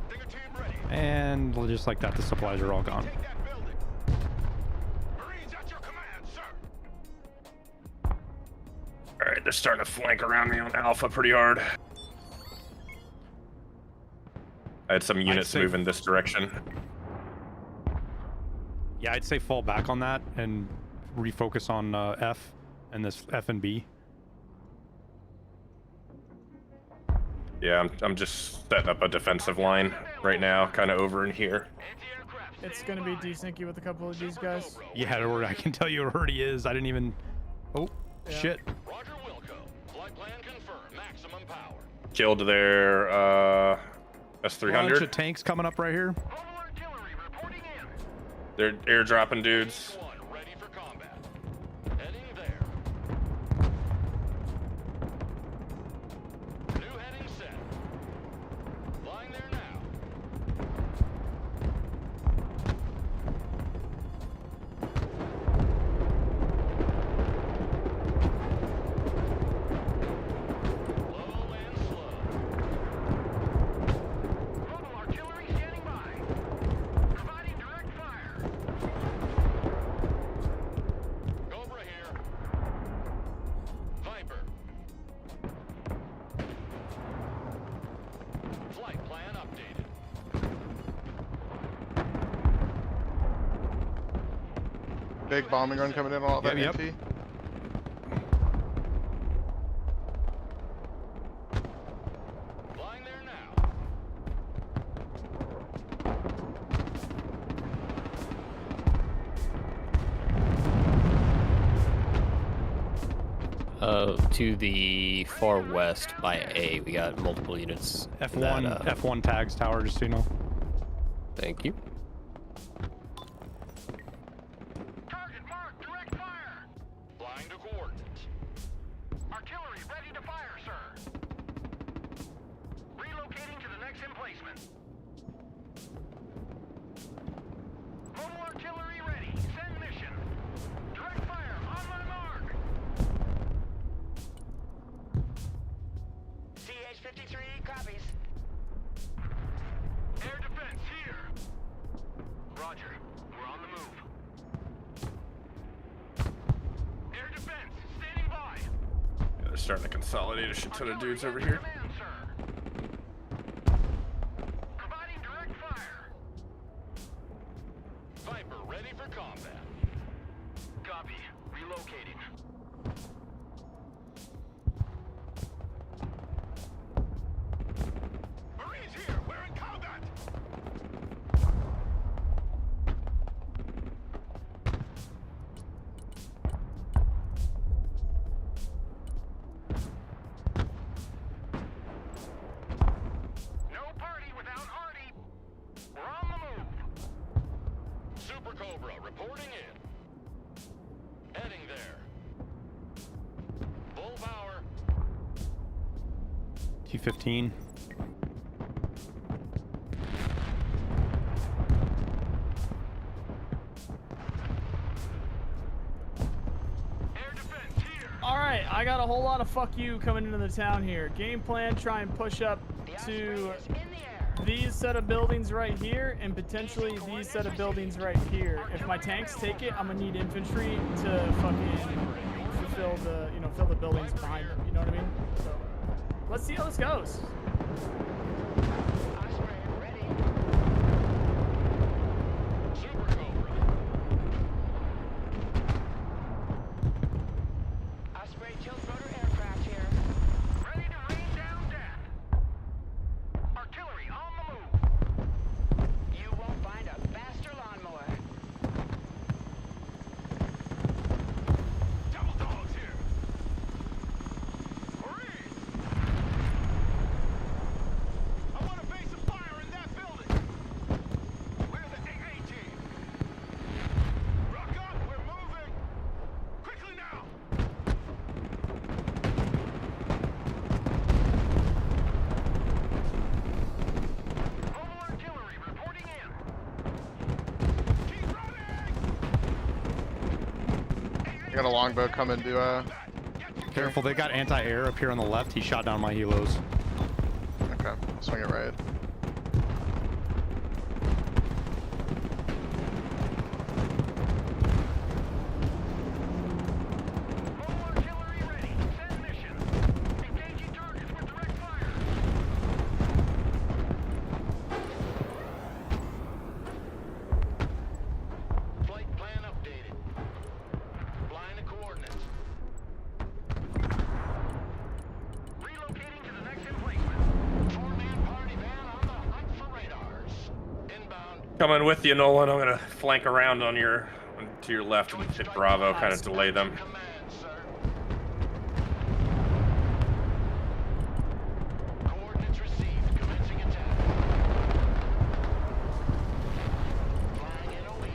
Stinger team ready. And just like that, the supplies are all gone. Take that building. Marines at your command, sir. All right, they're starting to flank around me on Alpha pretty hard. I had some units say- move in this direction. Yeah, I'd say fall back on that and refocus on F and this F and B. Yeah, I'm just setting up a defensive line right now, kind of over in here. Anti-aircraft It's gonna be desyncy with a couple of these guys. Yeah, I can tell you it already is. I didn't even. Oh, Yeah. shit. Roger Wilco. Flight plan confirmed. Maximum power. Killed their Bunch S300. of tanks coming up right here. Mobile artillery reporting in. They're airdropping dudes. One ready for combat. Heading there. New heading set. Flying there now. Low and slow. Mobile artillery standing by. Providing direct fire. Cobra here. Viper. Flight plan updated. Big bombing run coming in on all that Yep, MP. Flying there now. To the far west by A, we got multiple units. in F1, that, F1 tags tower, just so you know. Thank you. Target marked. Direct fire. Flying to coordinates. Artillery ready to fire, sir. Relocating to the next emplacement. Mobile artillery ready. Send mission. Direct fire on my mark. CH-53 copies. Air defense here. Roger. We're on the move. Air defense standing by. Yeah, they're starting to consolidate a shit ton of dudes over here. Command, sir. Providing direct fire. Viper ready for combat. Copy. Relocating. Marines here. We're in combat. No party without Artie. We're on the move. Super Cobra reporting in. Heading there. Full power. T-15. Air defense here. All right, I got a whole lot of fuck you coming into the town here. Game plan: try and push up The to Osprey is in the air. these set of buildings right here, and potentially these set of buildings right here. If my tanks take it, I'm gonna need infantry to fucking fulfill the, fill the buildings behind them. You know what I mean? So, let's see how this goes. Osprey ready. Super Cobra. Osprey tilt-rotor aircraft here. Ready to rain down death. Artillery on the move. You won't find a faster lawnmower. Double dogs here. Marines. I got a longbow coming to Careful, they got anti-air up here on the left. He shot down my helos. Okay, I'll swing it right. Flight plan updated. Flying the coordinates. Relocating to the next emplacement. 4-man party van on the hunt for radars. Inbound. Coming with you, Nolan. I'm gonna flank around on your to your left and hit Bravo, kind of delay them. Command, sir. Coordinates received. Commencing attack. Flying NOE.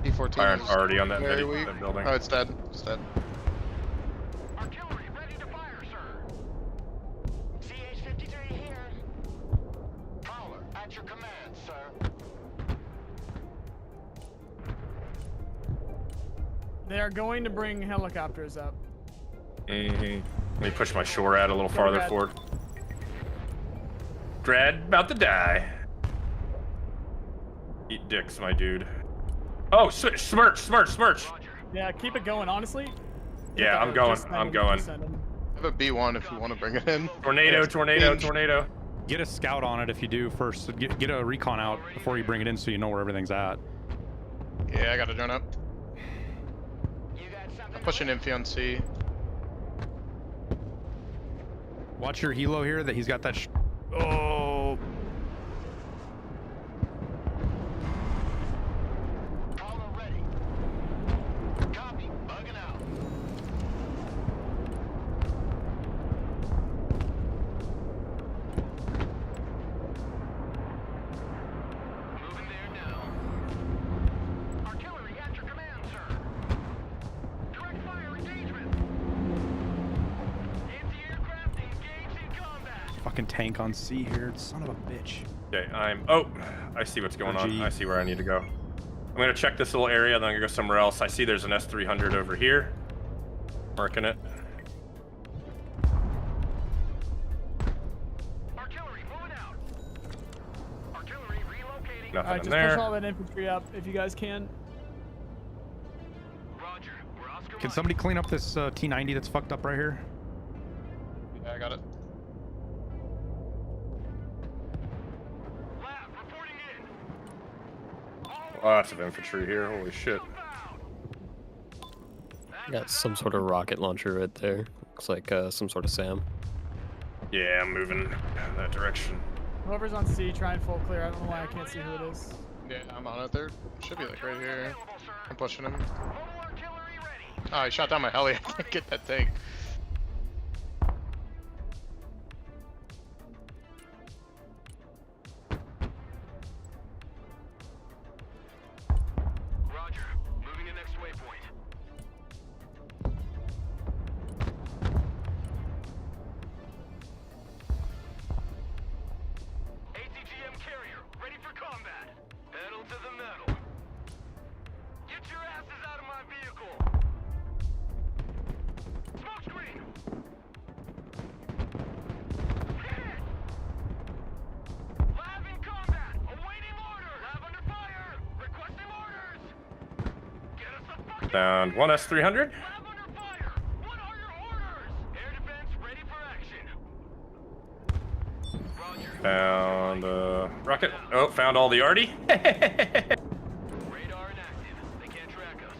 P14 Firing is already on that very weak. that building. Oh, it's dead. It's dead. Artillery ready to fire, sir. CH-53 here. Prowler at your command, sir. They are going to bring helicopters up. Let me push my Shure out a little farther Brad. forward. Dread, about to die. Eat dicks, my dude. Oh, smirch. Yeah, keep it going, honestly. Yeah, I'm going. I'm going. I have a B1 if you want to bring it in. Tornado. Get a scout on it if you do first. Get a recon out before you bring it in so you know where everything's at. Yeah, I got a drone up. I'm pushing Infi on C. Watch your helo here that he's got that. Oh. Prowler ready. Copy. Bugging out. Moving there now. Artillery at your command, sir. Direct fire engagement. Anti-aircraft engaged in combat. Fucking tank on C here. Son of a bitch. Okay, Oh, I see what's going on. I see where I need to go. I'm gonna check this little area, then I'm gonna go somewhere else. I see there's an S300 over here. Marking it. Artillery moving out. Artillery relocating. Nothing Alright, in just there. push all that infantry up if you guys can. Roger. We're Oscar Can Mike. somebody clean up this T90 that's fucked up right here? Yeah, I got it. Lab reporting in. Lots of infantry here. Holy shit. Got some sort of rocket launcher right there. Looks like some sort of SAM. Yeah, I'm moving in that direction. Whoever's on C, try and full clear. I don't know why I can't see who it is. Yeah, I'm on it there. Should be like right here. I'm pushing him. Mobile artillery ready. Oh, he shot down my heli. I can't get that tank. Roger. Moving to next waypoint. ATGM carrier ready for combat. Pedal to the metal. Get your asses out of my vehicle. Smoke screen. Hit it. Lab in combat. Awaiting orders. Lab under fire. Requesting orders. Get us the fuck Found one S300. Lab under fire. What are your orders? Air defense ready for action. Roger. Found rocket. Oh, found all the arty. Radar inactive. They can't track us.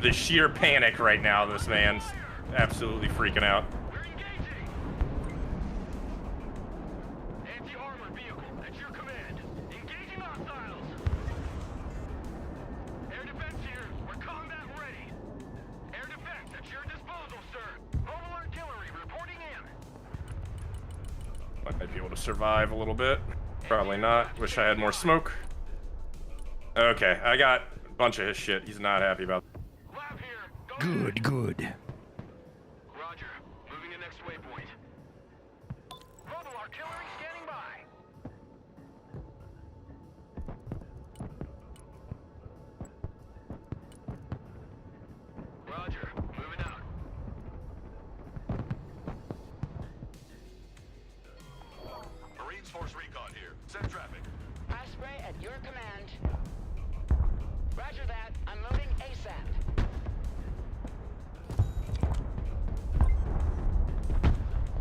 The sheer panic right now. This man's absolutely freaking out. We're engaging. Anti-armor vehicle at your command. Engaging hostiles. Air defense here. We're combat ready. Air defense at your disposal, sir. Mobile artillery reporting in. I might be able to survive a little bit. Probably not. Wish I had more smoke. Okay, I got a bunch of his shit. He's not happy about. Lab here. Go Good, good. Roger. Moving to next waypoint. Mobile artillery standing by. Roger. Moving out. Marines Force Recon here. Send traffic. Osprey at your command. Roger that. I'm moving ASAP.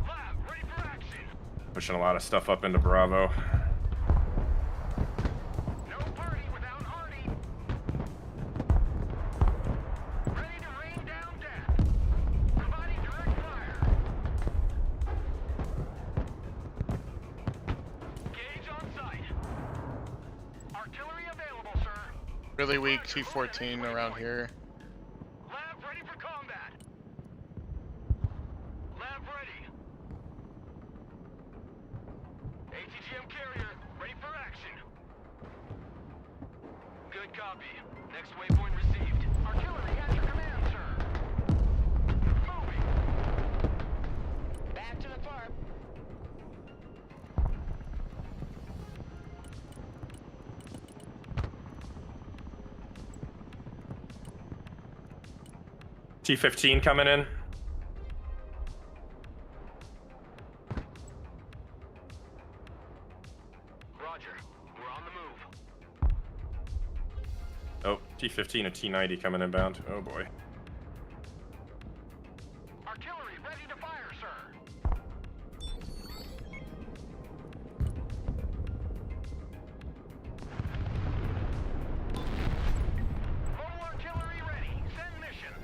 Lab, ready for action. Pushing a lot of stuff up into Bravo. No party without Artie. Ready to rain down death. Providing direct fire. Gauge on site. Artillery available, sir. Really weak T-14 around here. Lab ready for combat. Lab ready. ATGM carrier ready for action. Good copy. Next waypoint received. Artillery at your command, sir. Moving. Back to the farm. T-15 coming in. Roger. We're on the move. Oh, T-15 and T-90 coming inbound. Oh boy. Artillery ready to fire, sir. Mobile artillery ready. Send mission.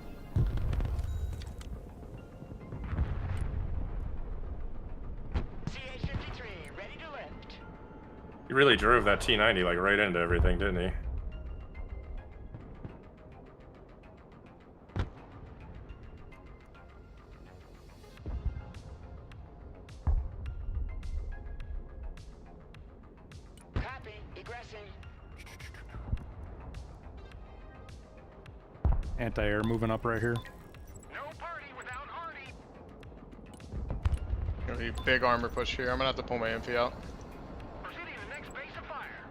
CH-53 ready to lift. He really drove that T-90 like right into everything, didn't he? Copy. Egressing. Anti-air moving up right here. No party without Artie. Gonna be big armor push here. I'm gonna have to pull my infi out. Proceeding to next base of fire.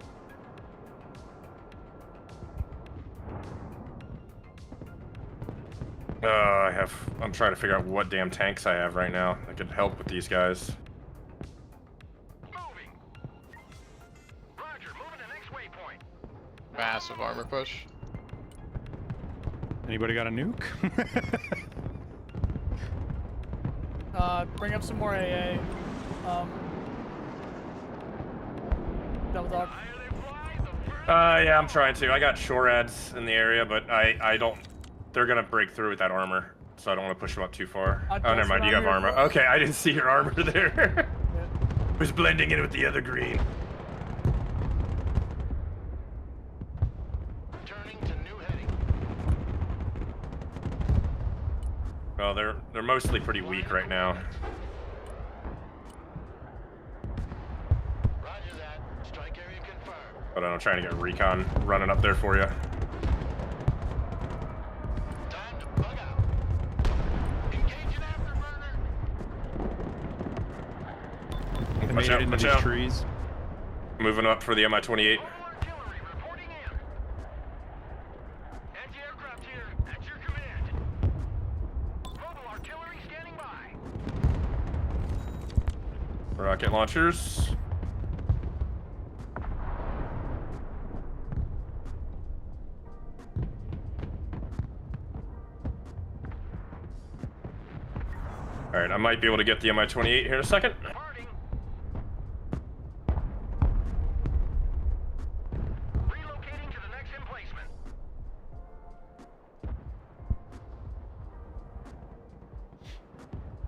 I'm trying to figure out what damn tanks I have right now that could help with these guys. Moving. Roger. Moving to next waypoint. Massive armor push. Anybody got a nuke? Bring up some more AA. Double dog. Yeah, I'm trying to. I got shore ads in the area, but I don't. They're gonna break through with that armor, so I don't want to push them up too far. Oh, never mind. You have armor. Okay, I didn't see your armor there. It was blending in with the other green. Turning to new heading. Well, they're mostly pretty weak right now. Roger that. Strike area confirmed. But I'm trying to get recon running up there for you. Time to bug out. Engaging afterburner. They Watch made out, it into watch these out. trees. Moving up for the Mi-28. Mobile artillery reporting in. Anti-aircraft here at your command. Mobile artillery standing by. Rocket launchers. Alright, I might be able to get the Mi-28 here in a second. Parting. Relocating to the next emplacement.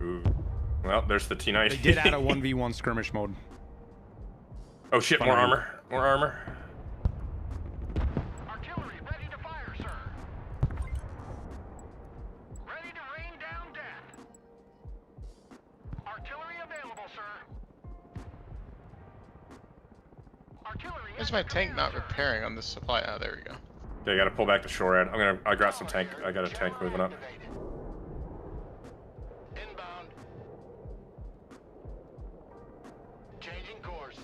Ooh. Well, there's the T-90. They did add a 1v1 skirmish mode. Oh shit, more armor. More armor. Artillery ready to fire, sir. Ready to rain down death. Artillery available, sir. Artillery. Why is my tank not repairing on this supply? Oh, there we go. Okay, I gotta pull back the shore ad. I got some tank. I got a tank moving up. Inbound. Changing course.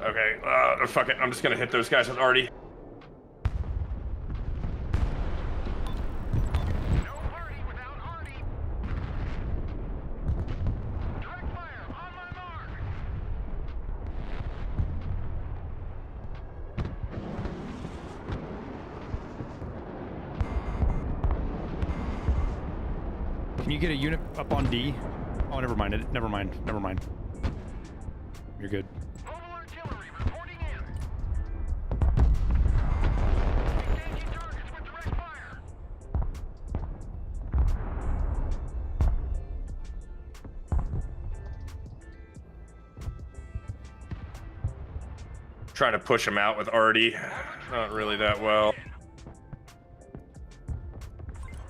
Okay, fuck it. I'm just gonna hit those guys with Artie. No party without Artie. Direct fire on my mark. Can you get a unit up on D? Oh, never mind. Never mind. Never mind. You're good. Mobile artillery reporting in. Engaging targets with direct fire. Trying to push him out with Artie. Not really that well.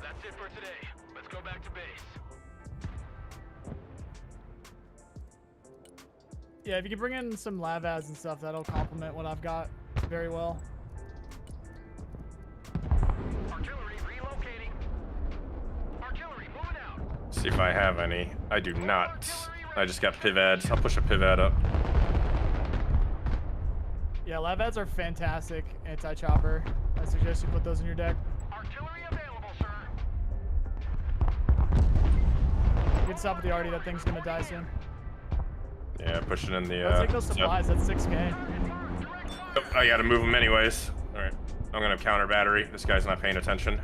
That's it for today. Let's go back to base. Yeah, if you can bring in some lav ads and stuff, that'll complement what I've got very well. Artillery relocating. Artillery moving out. See if I have any. I do not. I just got pivads. I'll push a pivad up. Yeah, lav ads are fantastic anti-chopper. I suggest you put those in your deck. Artillery available, sir. Good stop with the Artie. That thing's gonna die soon. Yeah, pushing in the. Let's take those supplies. That's 6K. Oh, I gotta move him anyways. All right, I'm gonna counter battery. This guy's not paying attention.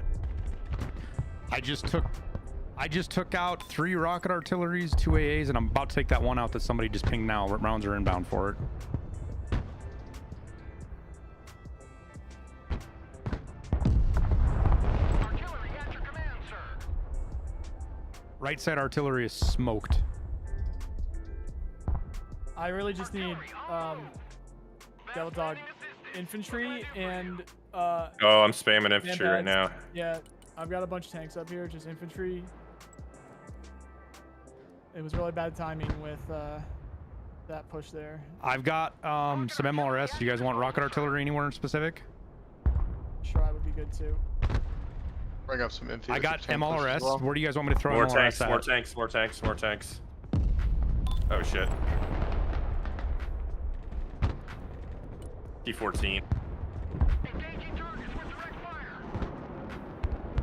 I just took out 3 rocket artilleries, 2 AAs, and I'm about to take that one out that somebody just pinged now. Rounds are inbound for it. Artillery at your command, sir. Right side artillery is smoked. I really just need Devil Dog infantry and Oh, I'm spamming infantry right bandads. now. Yeah, I've got a bunch of tanks up here, just infantry. It was really bad timing with that push there. I've got some MLRS. You guys want rocket artillery anywhere in specific? Stride would be good too. Bring up some info. I got MLRS. Where do you guys want me to throw More MLRS tanks, at? more tanks, more tanks, more tanks. Oh shit. T14. Engaging targets with direct fire.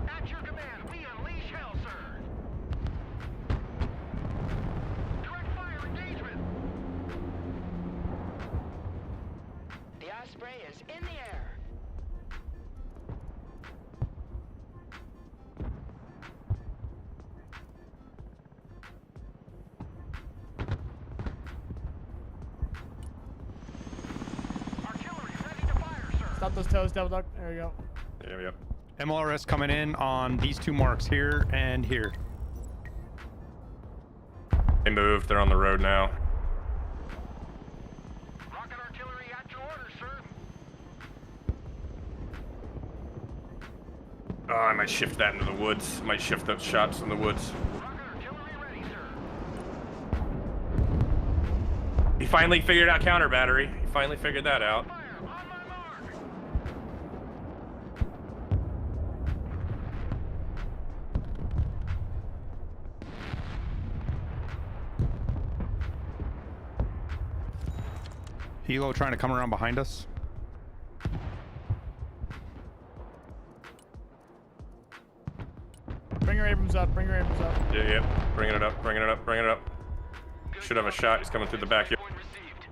At your command, we unleash hell, sir. Direct fire engagement. The Osprey is in the air. Artillery ready to fire, sir. Stop those toes, Devil Dog. There you go. Yep. MLRS coming in on these 2 marks here and here. They moved. They're on the road now. Rocket artillery at your orders, sir. Oh, I might shift that into the woods. Might shift those shots in the woods. Rocket artillery ready, sir. He finally figured out counter battery. He finally figured that out. Fire on my mark. Hilo trying to come around behind us. Bring your Abrams up. Bring your Abrams up. Yeah. Bringing it up, bringing it up, bringing it up. Should have a shot. He's coming through the back here. Point received.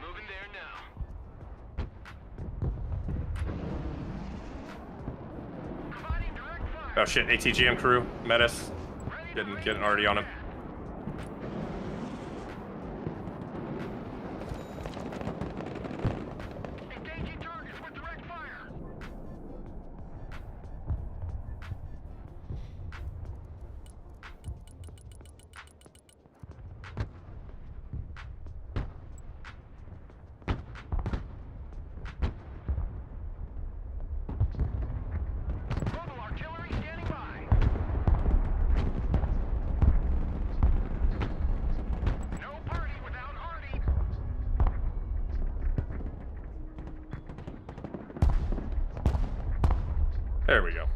Moving there now. Providing direct fire. Oh shit, ATGM crew, Metis. Getting already on him. Engaging targets with direct fire. Mobile artillery standing by. No party without Artie. There we go.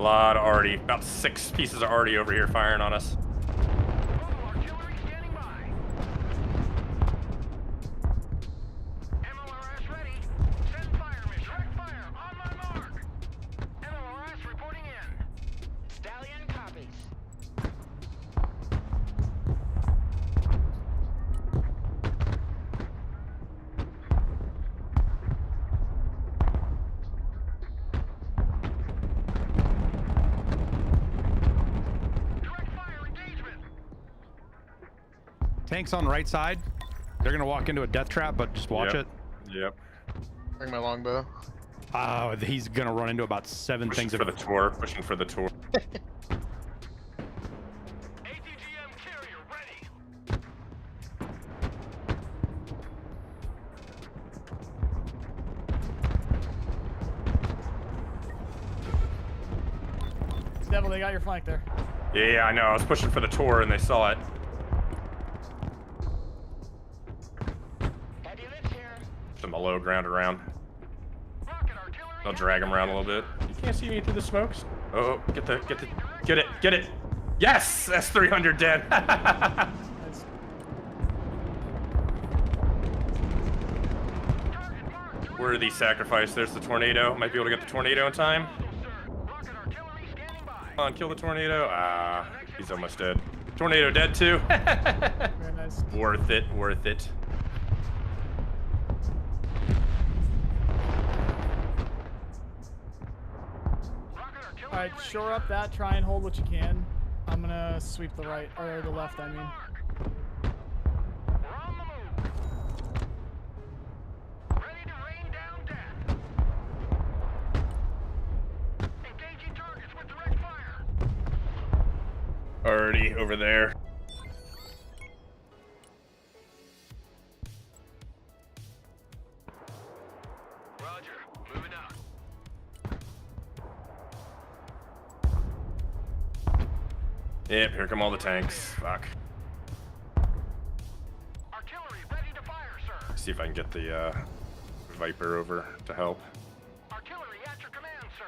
A lot of arty. About 6 pieces of arty over here firing on us. Mobile artillery standing by. MLRS ready. Send fire mission. Direct fire on my mark. MLRS reporting in. Stallion copies. Direct fire engagement. Tanks on right side. They're gonna walk into a death trap, but just watch Yep. it. Yep. Bring my longbow. Oh, he's gonna run into about 7 Pushing things for the tour. Pushing for the tour. ATGM carrier ready. Devil, they got your flank there. Yeah, I know. I was pushing for the tour and they saw it. Heavy lift here. Some low ground around. Rocket artillery. I'll drag him around a little bit. You can't see me through the smokes. Oh, get it. Yes, S300 dead. Nice. Worthy sacrifice. There's the tornado. Might be able to get the tornado in time. Rocket artillery standing by. Come on, kill the tornado. Ah, he's almost dead. Tornado dead too. Very nice. Worth it. Rocket artillery All right, ready. shore up that. Try and hold what you can. I'm gonna sweep the right or the left. I mean. We're on the move. Ready to rain down death. Engaging targets with direct fire. Already over there. Roger. Moving out. Yep, here come all the tanks. Fuck. Artillery ready to fire, sir. See if I can get the Viper over to help. Artillery at your command, sir.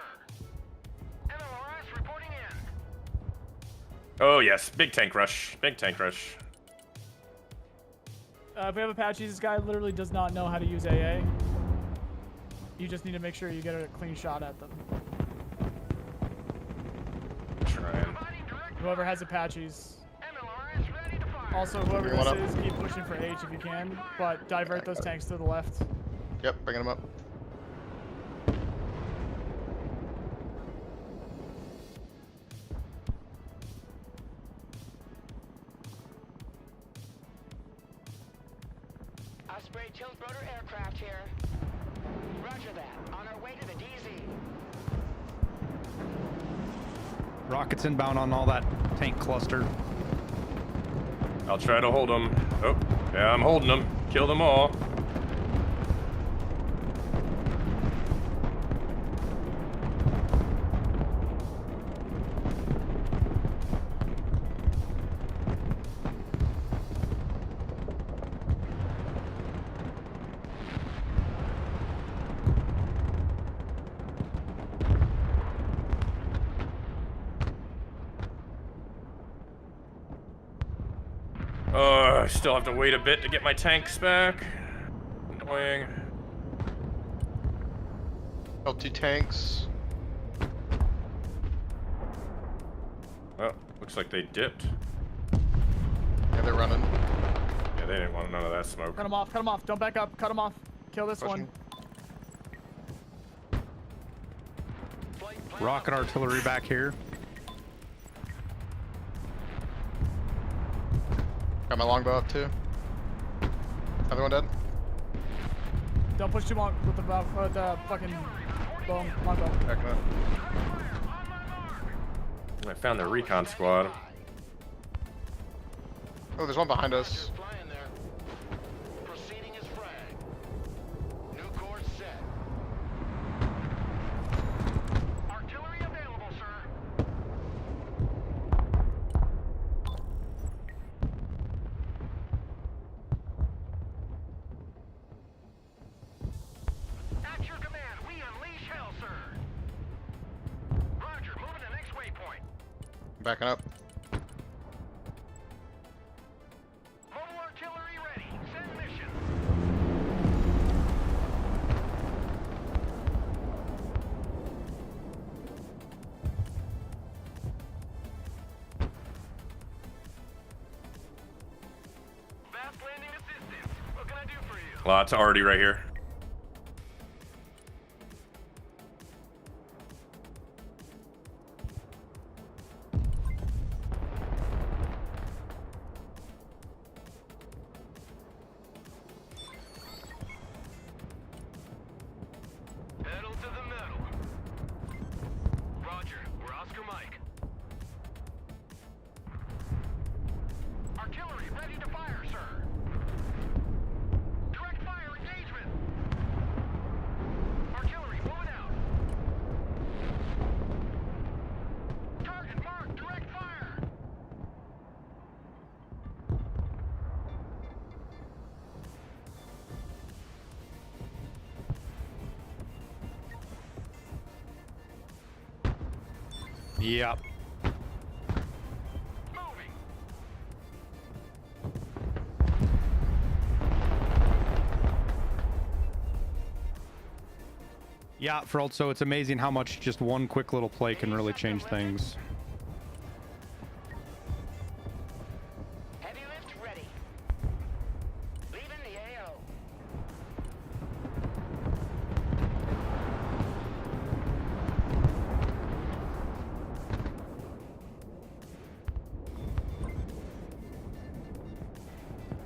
MLRS reporting in. Oh yes, big tank rush. If we have Apaches, this guy literally does not know how to use AA. You just need to make sure you get a clean shot at them. Trying. Providing direct Whoever has Apaches. MLRS ready to fire. Also, whoever Bring one this is, keep pushing for H if you can, but divert those tanks to the left. Yep, bringing them up. Osprey tilt-rotor aircraft here. Roger that. On our way to the DZ. Rockets inbound on all that tank cluster. I'll try to hold them. Oh, yeah, I'm holding them. Kill them all. I still have to wait a bit to get my tanks back. Annoying. LT tanks. Oh, looks like they dipped. Yeah, they're running. Yeah, they didn't want none of that smoke. Cut them off. Don't back up. Cut them off. Kill this Pushing. one. Rocket artillery back here. Got my longbow up too. Other one dead. Don't push too long with the fucking boom. Longbow. Backing up. I found the recon squad. Oh, there's one behind us. Flying there. Proceeding as frag. New course set. Artillery available, sir. At your command, we unleash hell, sir. Roger, moving Backing up. Mobile artillery ready. Send mission. Fast landing assistance. What can I do for you? Lots already right here. Pedal to the metal. Roger. We're Oscar Mike. Artillery ready to fire, sir. Direct fire engagement. Artillery moving out. Target marked. Direct fire. Yep. Moving. Yeah, so it's amazing how much just one quick little play can really change things. Heavy lift ready. Leaving the AO.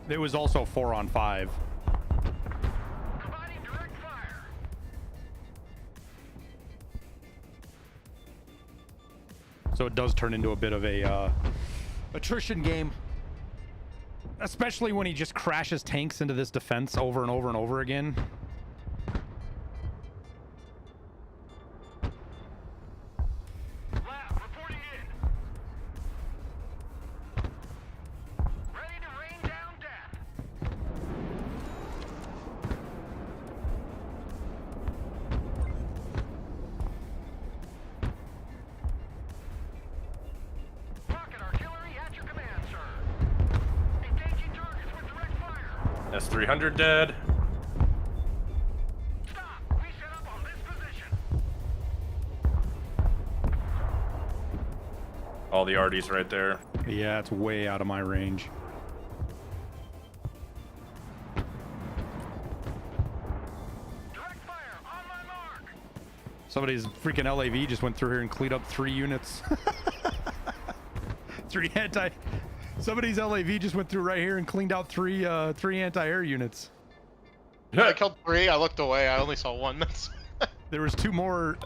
It was also 4-on-5. Providing direct fire. So it does turn into a bit of a attrition game. Especially when he just crashes tanks into this defense over and over and over again. Lab reporting in. Ready to rain down death. Rocket artillery at your command, sir. Engaging targets with direct fire. S300 dead. Stop. We set up on this position. All the RDs right there. Yeah, it's way out of my range. Direct fire on my mark. Somebody's freaking LAV just went through here and cleaned up 3 units. Somebody's LAV just went through right here and cleaned out three anti-air units. I killed 3. I looked away. I only saw 1. There was 2 more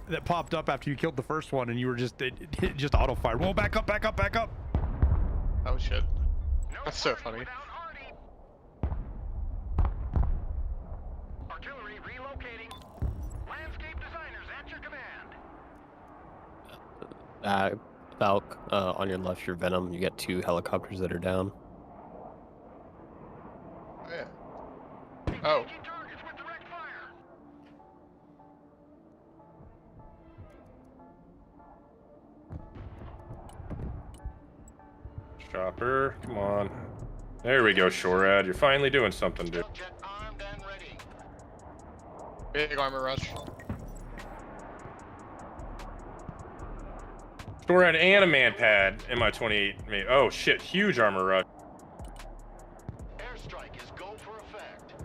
that popped up after you killed the first one, and you were just it just auto fired. Whoa, back up, back up, back up. Oh shit. No That's so firing funny. without Artie. Artillery relocating. Landscape designers at your command. Valk, on your left, your Venom. You got 2 helicopters that are down. Oh, yeah. Oh. Engaging targets with direct fire. Chopper, come on. There we go, Shorad. You're finally doing something, dude. Jet armed and ready. Big armor rush. Shorad and a man pad. MI-28. Oh shit, huge armor rush. Airstrike is go for effect.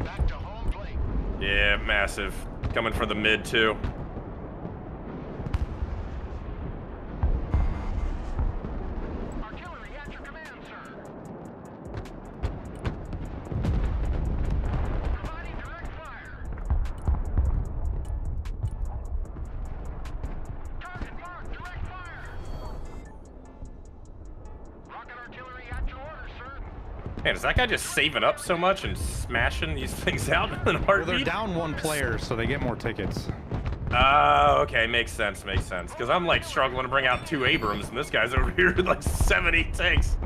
Back to home plate. Yeah, massive. Coming for the mid too. Artillery at your command, sir. Providing direct fire. Target marked. Direct fire. Rocket artillery at your order, sir. Man, is that guy just saving up so much and smashing these things out in a Well, heartbeat? they're down 1 player, so they get more tickets. Oh, okay, makes sense. Because I'm like struggling to bring out 2 Abrams, and this guy's over here with like 70 tanks.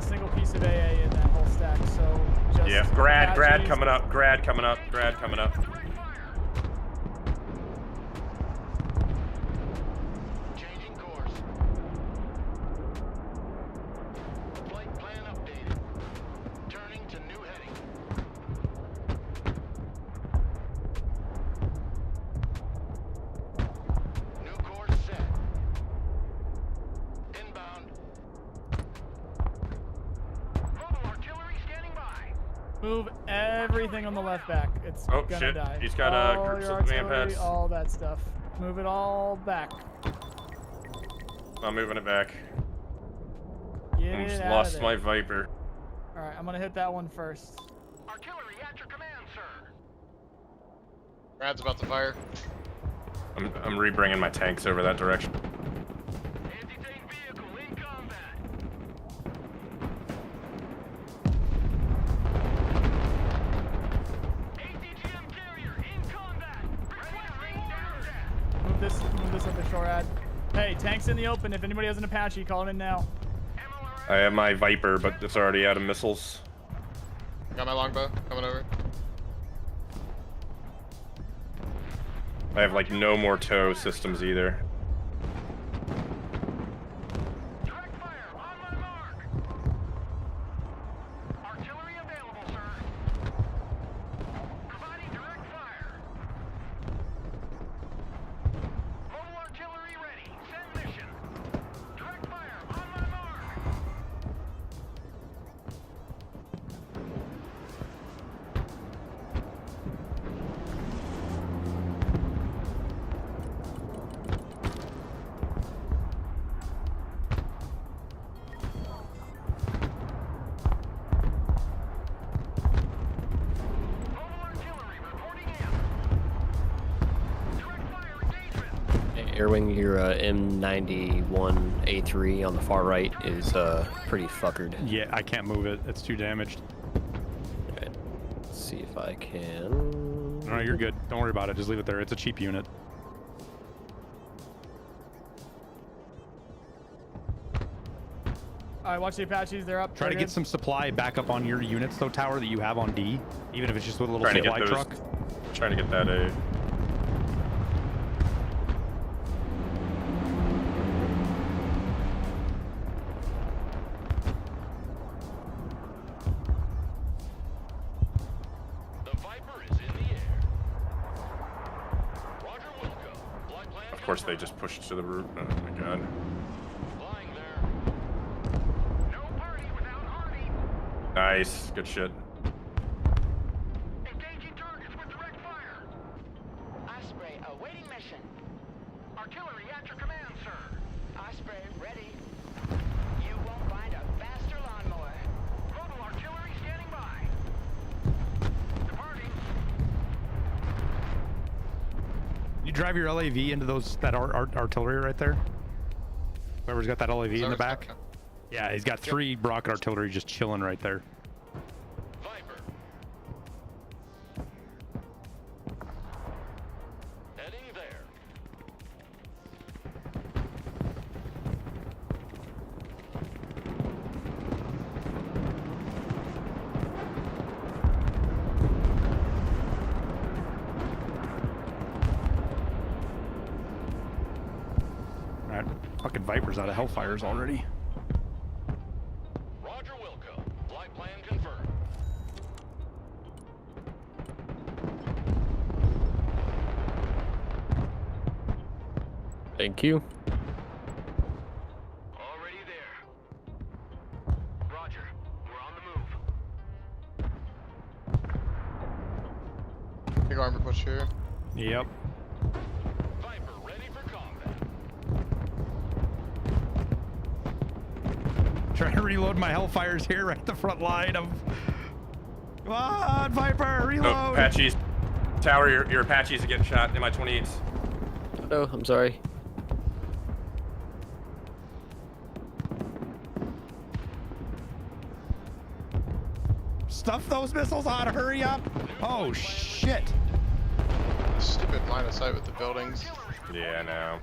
single piece of AA in that whole stack, so just Yeah, grad Apaches. coming up, grad coming up, grad coming up. Changing course. Flight plan updated. Turning to new heading. New course set. Inbound. Mobile artillery standing by. Move everything on the left back. It's Oh, gonna shit. die. He's got, all groups your of man artillery, pads. all that stuff. Move it all back. I'm moving it back. Get I it just out lost of my there. Viper. All right, I'm gonna hit that one first. Artillery at your command, sir. Brad's about to fire. I'm rebringing my tanks over that direction. Anti-tank vehicle in combat. ATGM carrier in combat. Requesting order. Move this up the shore ad. Hey, tanks in the open. If anybody has an Apache, call him in now. I have my Viper, but it's already out of missiles. Got my longbow coming over. I have like no more tow systems either. Direct fire on my mark. Artillery available, sir. Providing direct fire. Mobile artillery ready. Send mission. Direct fire on my mark. Mobile artillery reporting in. Direct fire engagement. Airwing, your M91A3 on the far right is pretty fuckered. Yeah, I can't move it. It's too damaged. Alright, let's see if I can. No, you're good. Don't worry about it. Just leave it there. It's a cheap unit. All right, watch the Apaches. They're up. Try to They're get good. some supply back up on your units, though, tower, that you have on D, even if it's just with a little Trying to get light those. truck. Trying to get that A. The Viper is in the air. Roger Wilco. Flight plan Of course, they just pushed to the route. Oh my god. flying there. No party without Hardy. Nice. Good shit. Engaging targets with direct fire. Osprey awaiting mission. Artillery at your command, sir. Osprey ready. You won't find a faster lawnmower. Mobile artillery standing by. Departing. You drive your LAV into that artillery right there. Whoever's got that LAV in the back. Yeah, he's got 3 rocket artillery just chilling right there. Viper. Heading there. Alright, fucking Vipers out of Hellfires already. Roger Wilco. Flight plan confirmed. Thank you. Already there. Roger. We're on the move. Big armor push here. Yep. Viper ready for combat. Trying to reload my Hellfires here right at the front line of... Come on, Viper, reload! Oh, Apaches. Tower, your Apaches are getting shot. Mi-28s. Oh, I'm sorry. Stuff those missiles on, hurry up! Oh, shit! Stupid line of sight with the buildings. Yeah, I know.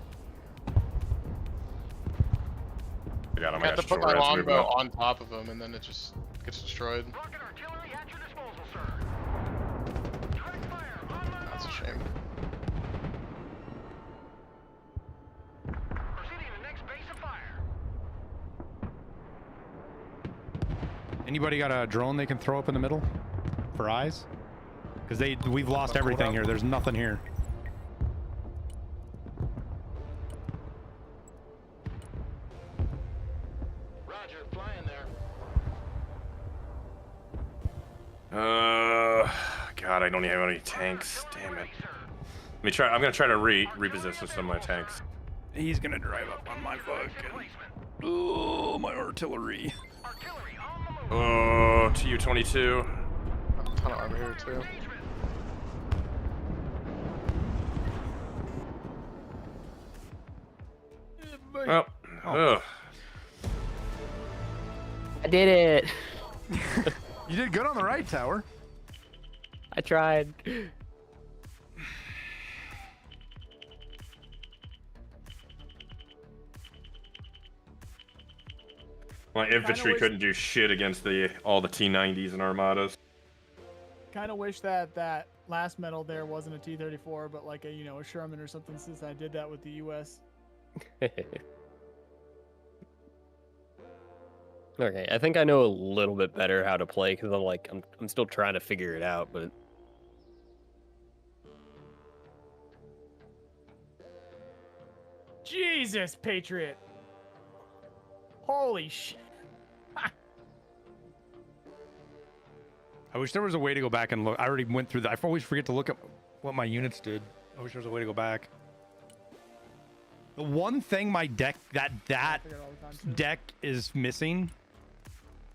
forgot. I have to put my longbow on top of him, and then it just gets destroyed. Rocket artillery at your disposal, sir. Direct fire on my That's a shame. Proceeding to the next base of fire. Anybody got a drone they can throw up in the middle for eyes? Because we've lost everything here. There's nothing here. Roger, flying there. God, I don't even have any tanks. Damn it. Let me try. I'm gonna try to reposition some of my tanks. He's gonna drive up on my fucking. Oh, my artillery. Artillery on the move. Oh, TU-22. A ton of armor here too. Oh. Ugh. I did it. You did good on the right tower. I tried. My infantry couldn't do shit against all the T-90s and Armadas. Kind of wish that last medal there wasn't a T-34, but like a a Sherman or something, since I did that with the U.S. Okay, I think I know a little bit better how to play because I'm still trying to figure it out, but Jesus, Patriot! Holy shit! I wish there was a way to go back and look. I already went through that. I always forget to look at what my units did. I wish there was a way to go back. The one thing my deck that deck is missing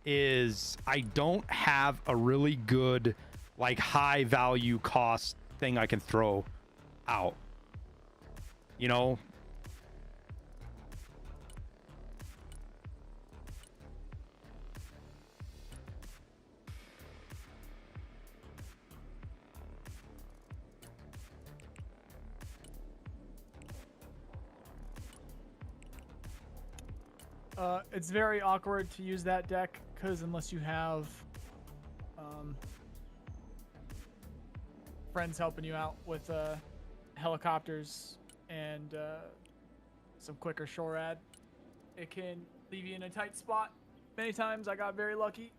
is I don't have a really good like high value cost thing I can throw out. You know? It's very awkward to use that deck because unless you have friends helping you out with helicopters and some quicker SHORAD, it can leave you in a tight spot. Many times I got very lucky.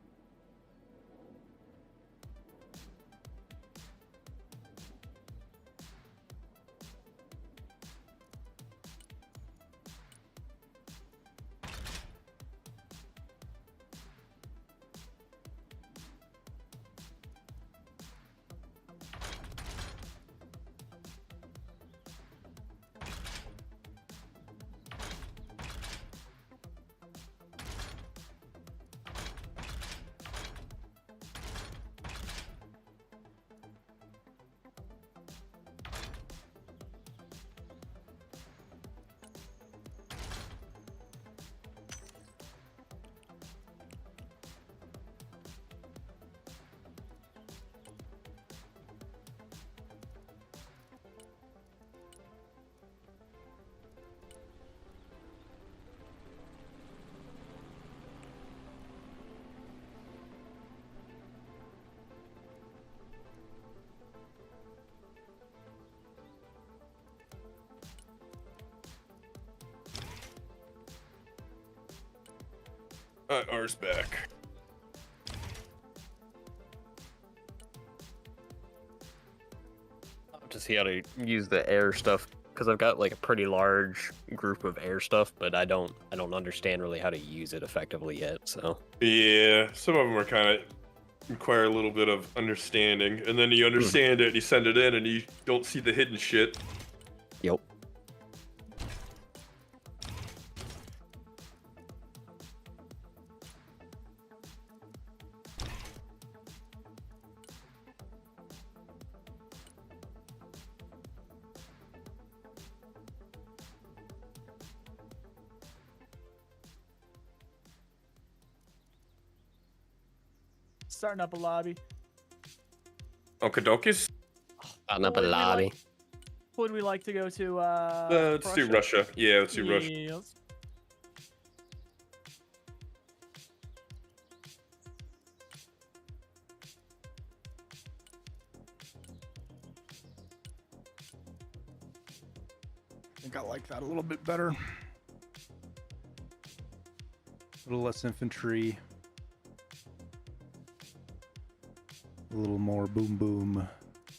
Ours back. to see how to use the air stuff because I've got like a pretty large group of air stuff, but I don't understand really how to use it effectively yet. So yeah, some of them are kind of require a little bit of understanding, and then you understand it, and you send it in, and you don't see the hidden shit. Yep. Starting up a lobby. Okadokis? Starting up a lobby. Would we like to go to let's do Russia. Yeah, let's do Russia. Yes. I think I like that a little bit better. A little less infantry. A little more boom boom.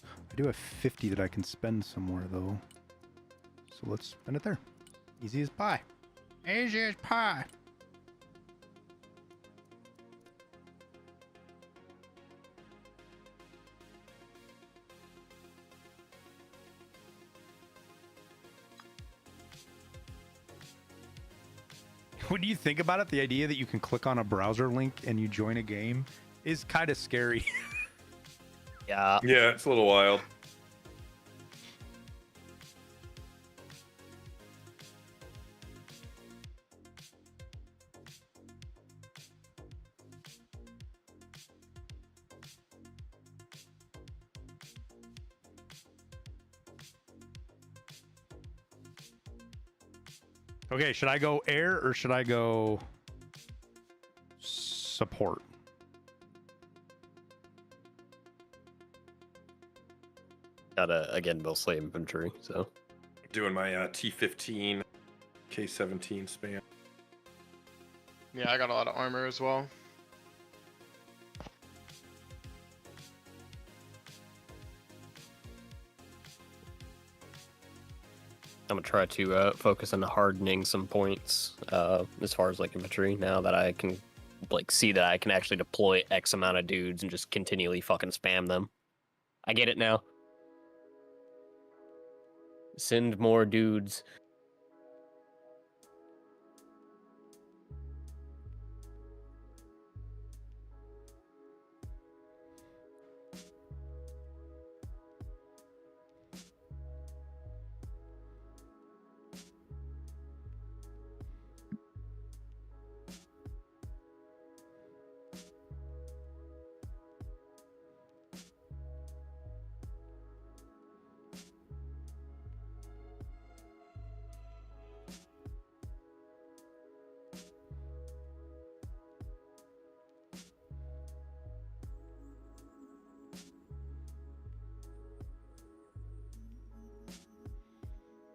I do have 50 that I can spend somewhere though. So let's spend it there. Easy as pie. Easy as pie. When you think about it, the idea that you can click on a browser link and you join a game is kind of scary. Yeah. Yeah, it's a little wild. Okay, should I go air or should I go support? Gotta, again, mostly infantry, so. Doing my T15, K17 spam. Yeah, I got a lot of armor as well. I'm gonna try to focus on hardening some points as far as like infantry now that I can like see that I can actually deploy X amount of dudes and just continually fucking spam them. I get it now. Send more dudes.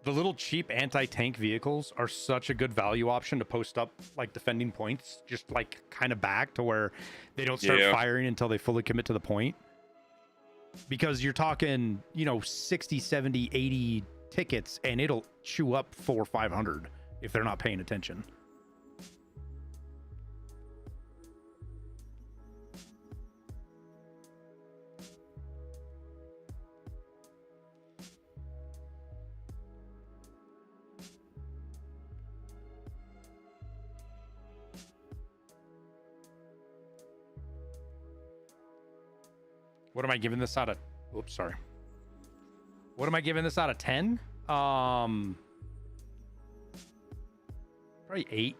The little cheap anti-tank vehicles are such a good value option to post up like defending points, just like kind of back to where they don't start firing until they fully commit to the point. Because you're talking, you know, 60, 70, 80 tickets and it'll chew up 400 or 500 if they're not paying attention. What am I giving this out of? Oops, sorry. What am I giving this out of 10? Probably 8.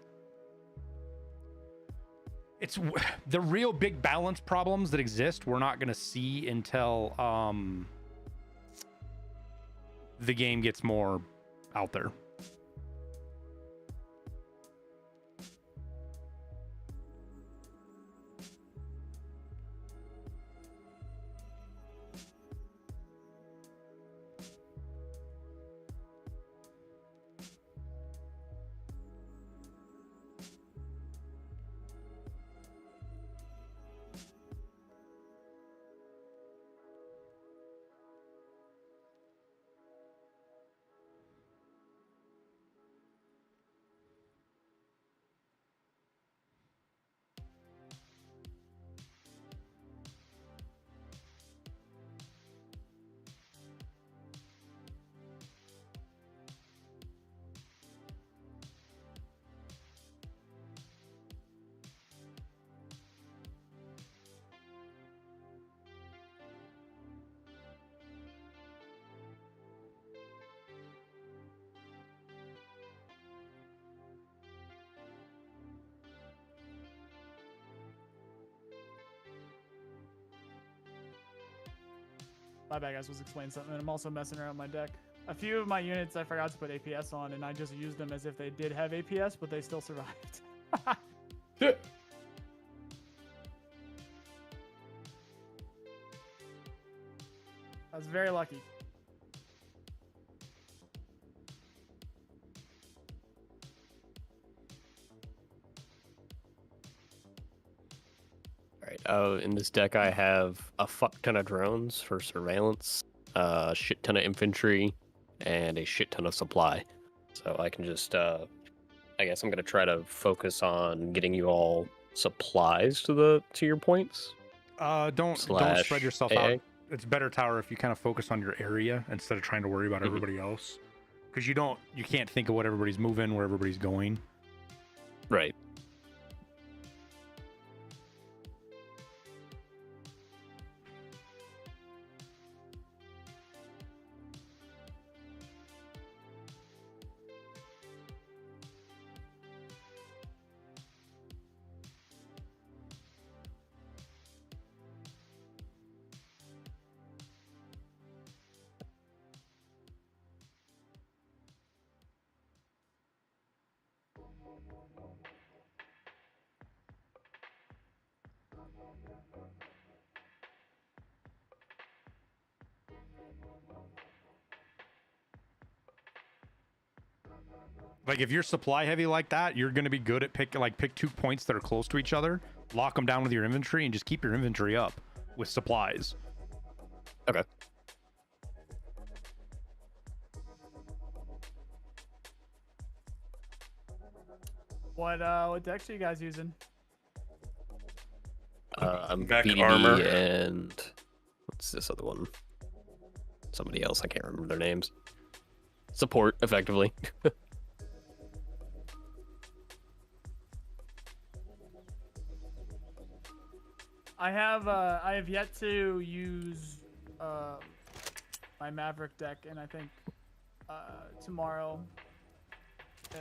It's the real big balance problems that exist we're not going to see until the game gets more out there. My bad, guys. Was explaining something. I'm also messing around my deck. A few of my units I forgot to put APS on, and I just used them as if they did have APS, but they still survived. I was very lucky. In this deck, I have a fuck ton of drones for surveillance, a shit ton of infantry, and a shit ton of supply. So I can just, I guess I'm gonna try to focus on getting you all supplies to your points. Don't Slash spread yourself AA. out. It's better, Tower, if you kind of focus on your area instead of trying to worry about everybody else, because you can't think of what everybody's moving, where everybody's going. Right. Like if you're supply heavy like that, you're gonna be good at pick 2 points that are close to each other, lock them down with your inventory, and just keep your inventory up with supplies. Okay. What decks are you guys using? I'm Back BDD armor. and what's this other one? Somebody else. I can't remember their names. Support, effectively. I have yet to use my Maverick deck, and I think tomorrow,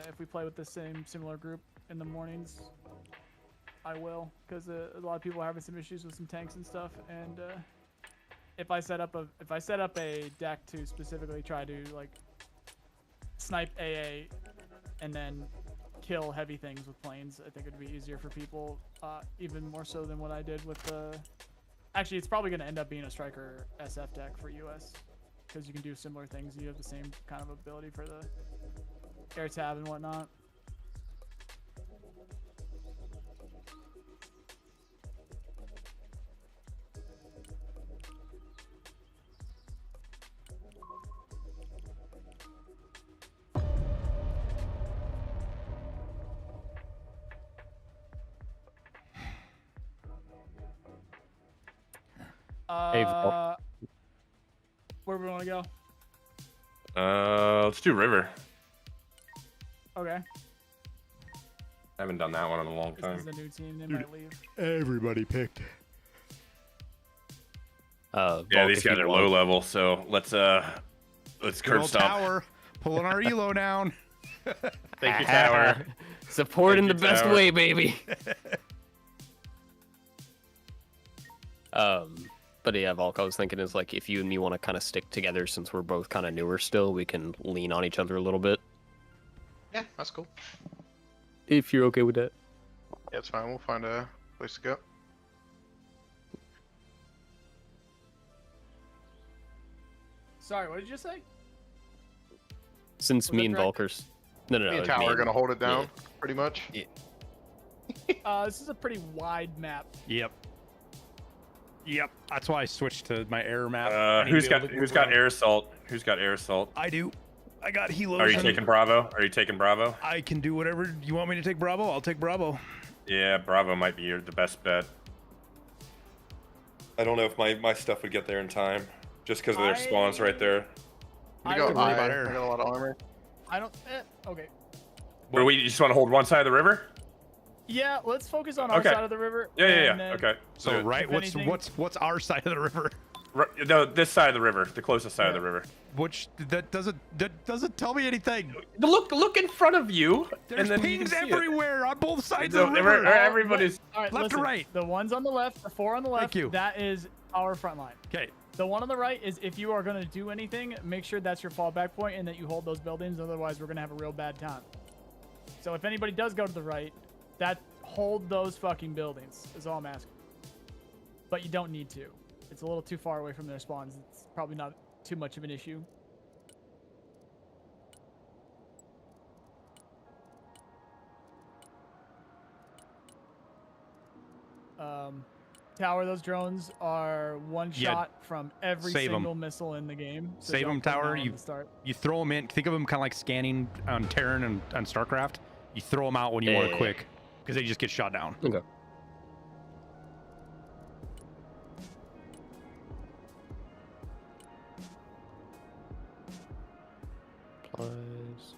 if we play with the similar group in the mornings, I will, because a lot of people are having some issues with some tanks and stuff, and if I set up a deck to specifically try to like snipe AA and then kill heavy things with planes, I think it'd be easier for people, even more so than what I did with the. Actually, it's probably going to end up being a striker SF deck for US, because you can do similar things. You have the same kind of ability for the air tab and whatnot. Where we want to go? Let's do river. Okay. I haven't done that one in a long This time. is a new team. They might leave. Everybody picked. Yeah, Bulk, these if guys you are want. low level, so let's Good curb old stop. Tower pulling our elo down. Thank you, Tower. Support in the Thank you, best Tower. way, baby. But yeah, Volk, I was thinking is like if you and me want to kind of stick together since we're both kind of newer still, we can lean on each other a little bit. Yeah, that's cool. If you're okay with that. Yeah, it's fine. We'll find a place to go. Sorry, what did you say? Since Was me that and correct? Volkers. No, Me and it's Tower are gonna hold it down, pretty much. This is a pretty wide map. Yep. That's why I switched to my air map. I need Who's to be able got to who's move got around. air assault? Who's got air assault? I do. I got helos. Are you taking Bravo? Are you taking Bravo? I can do whatever you want me to take. Bravo. I'll take Bravo. Yeah, Bravo might be the best bet. I don't know if my stuff would get there in time, just because of their spawns right there. We I go would worry I, about I air. got a lot of armor. I don't. Okay. Wait, you just want to hold one side of the river? Yeah, let's focus on our Okay. side of the river. Yeah. and then- Okay. So right, If what's anything- what's our side of the river? No, this side of the river, the closest side of the river. Which that doesn't tell me anything. Look in front of you, There's and then you pings can see it. everywhere on both sides No, of the river. everybody's. All right, Left to listen, right. The ones on the left, the 4 on the left, Thank you. that is our front line. Okay. The one on the right is if you are going to do anything, make sure that's your fallback point and that you hold those buildings. Otherwise, we're going to have a real bad time. So if anybody does go to the right, hold those fucking buildings is all I'm asking. But you don't need to. It's a little too far away from their spawns. It's probably not too much of an issue. Tower, those drones are one Yeah. shot from every Save 'em. single missile in the game. So Save don't them, put 'em Tower. out on You the start. throw them in. Think of them kind of like scanning on Terran and on StarCraft. You throw them out when you want to quick, because they just get shot down. Okay. Supplies.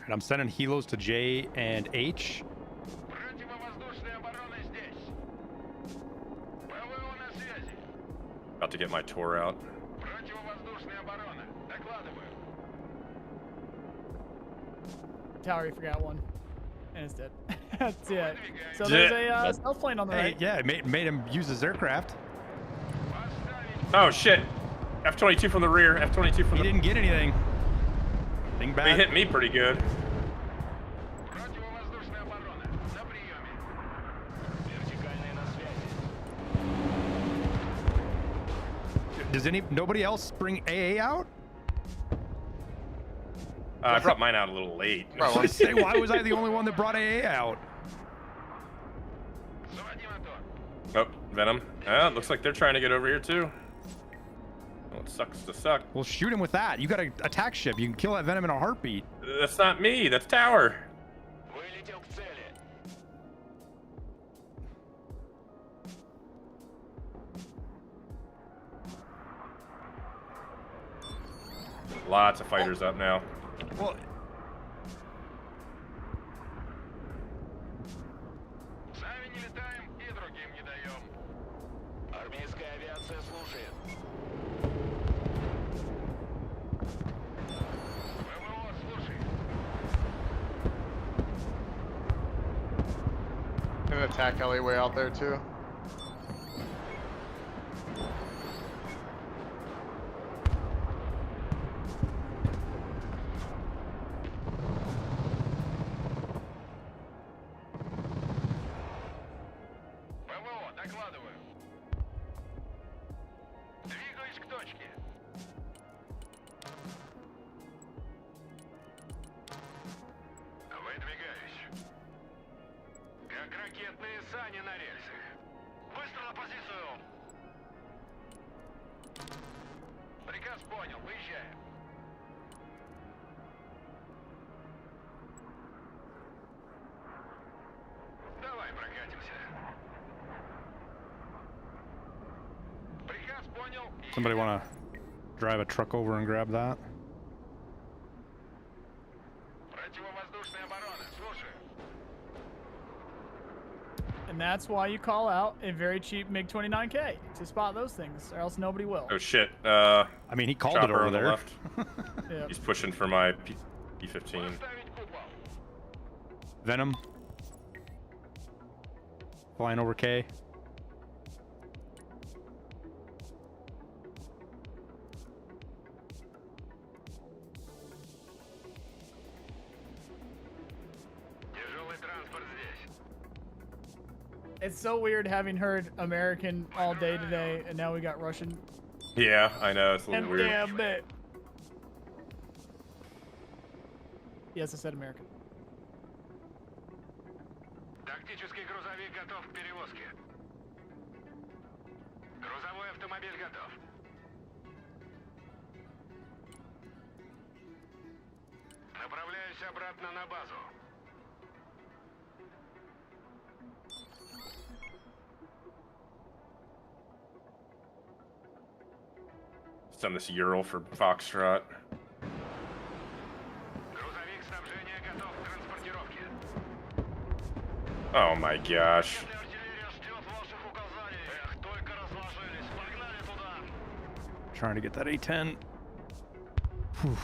And I'm sending helos to J and H. Противовоздушная оборона здесь. ПВО на связи. About to get my tour out. Противовоздушная оборона. Докладываю. Tower, you forgot one. And it's dead. That's it. So there's a stealth plane on the Hey, right. yeah, it made him use his aircraft. Oh shit! F-22 from the rear. F-22 from He the. didn't get anything. Thing He bad. hit me pretty good. Противовоздушная оборона. На приеме. Вертикальная на связи. Does nobody else bring AA out? I brought mine out a little late. I was gonna say, why was I the only one that brought AA out? Заводи мотор. Oh, Venom. Looks like they're trying to get over here too. Well, it sucks to suck. Well, shoot him with that. You got an attack ship. You can kill that Venom in a heartbeat. That's not me. That's Tower. Вылетел к цели. Lots of fighters up now. Well, Сами не летаем и другим не даем. Армейская авиация слушает. ПВО слушай. An attack alleyway out there too. ПВО, докладываю. Двигаюсь к точке. Выдвигаюсь. Как ракетные сани на рельсах. Быстро на позицию. Приказ понял, выезжаем. Давай прокатимся. Приказ понял. somebody want to drive a truck over and grab that? Противовоздушная оборона, слушаю. And that's why you call out a very cheap MiG-29K to spot those things, or else nobody will. Oh shit. I mean, he called it Chopper over on the there. left. Yeah. He's pushing for my P-15. Поставить купол. Venom. Flying over K. Тяжелый транспорт здесь. It's so weird having heard American all day today, and now we got Russian. Yeah, I know. It's a little And weird. yeah, but yes, I said American. Тактический грузовик готов к перевозке. Грузовой автомобиль готов. Направляюсь обратно на базу. Send this Ural for Foxtrot. Грузовик снабжения готов к транспортировке. Oh my gosh. Артиллерия ждет ваших указаний. Эх, только разложились. Погнали туда. Trying to get that A10. Whew.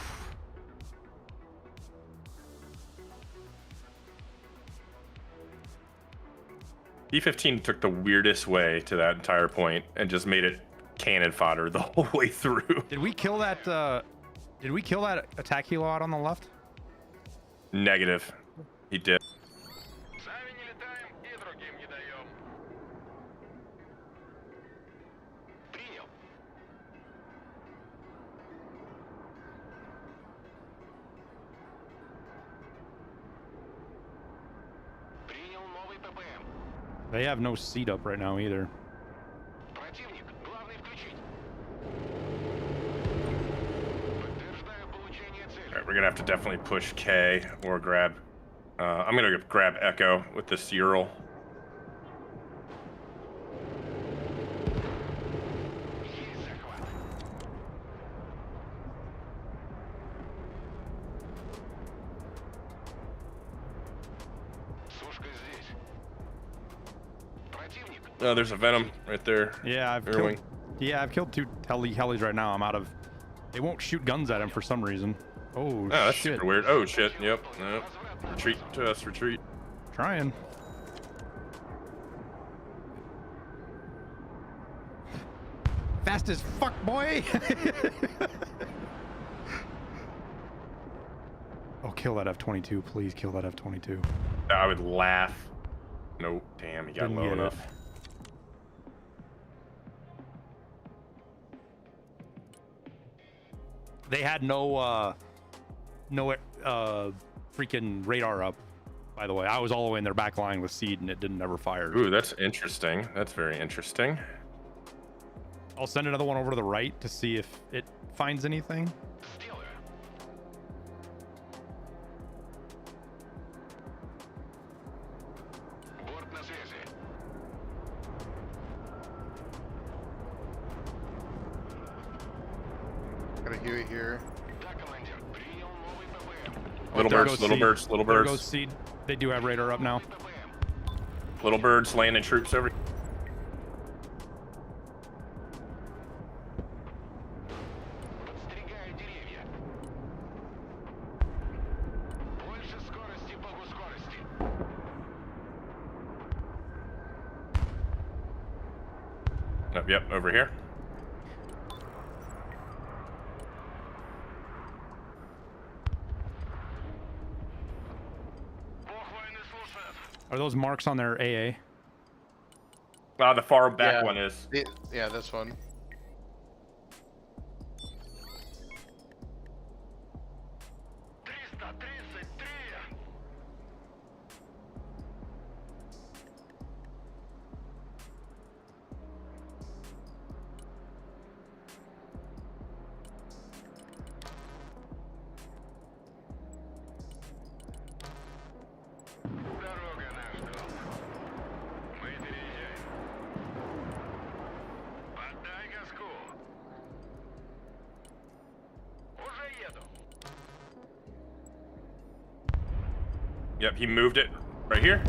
B-15 took the weirdest way to that entire point and just made it cannon fodder the whole way through. Did we kill that? Did we kill that attack helo out on the left? Negative. He did. Сами не летаем и другим не даем. Принял. Принял новый ППМ. They have no seat up right now either. Противник, главный включить. Alright, we're gonna have to definitely push K or grab. I'm gonna grab Echo with this Ural. Сушка здесь. Противник. Oh, there's a Venom right there. Yeah, I've killed 2 helis right now. I'm out of. They won't shoot guns at him for some reason. Oh, that's shit. super weird. Oh shit. Yep. Nope. Retreat to us. Retreat. Trying. Fast as fuck, boy. Oh, kill that F-22, please. Kill that F-22. I would laugh. Nope. Damn, he got Didn't low get it. enough. They had no freaking radar up, by the way. I was all the way in their back line with seed and it didn't ever fire. Ooh, that's interesting. That's very interesting. I'll send another one over to the right to see if it finds anything. Борт на связи. Got a Huey here. Да, командир. Принял новый ППМ. Little There birds, goes little seed. birds, little There goes birds. seed. They do have radar up now. Little birds landing troops over. Подстерегаю деревья. Больше скорости, богу скорости. Oh, yep, over here. Бог войны слушает. Are those marks on their AA? The far back Yeah. one is. Yeah, this one. Дорога наш дом. Мы переезжаем. Поддай газку. Уже еду. Yep, he moved it right here.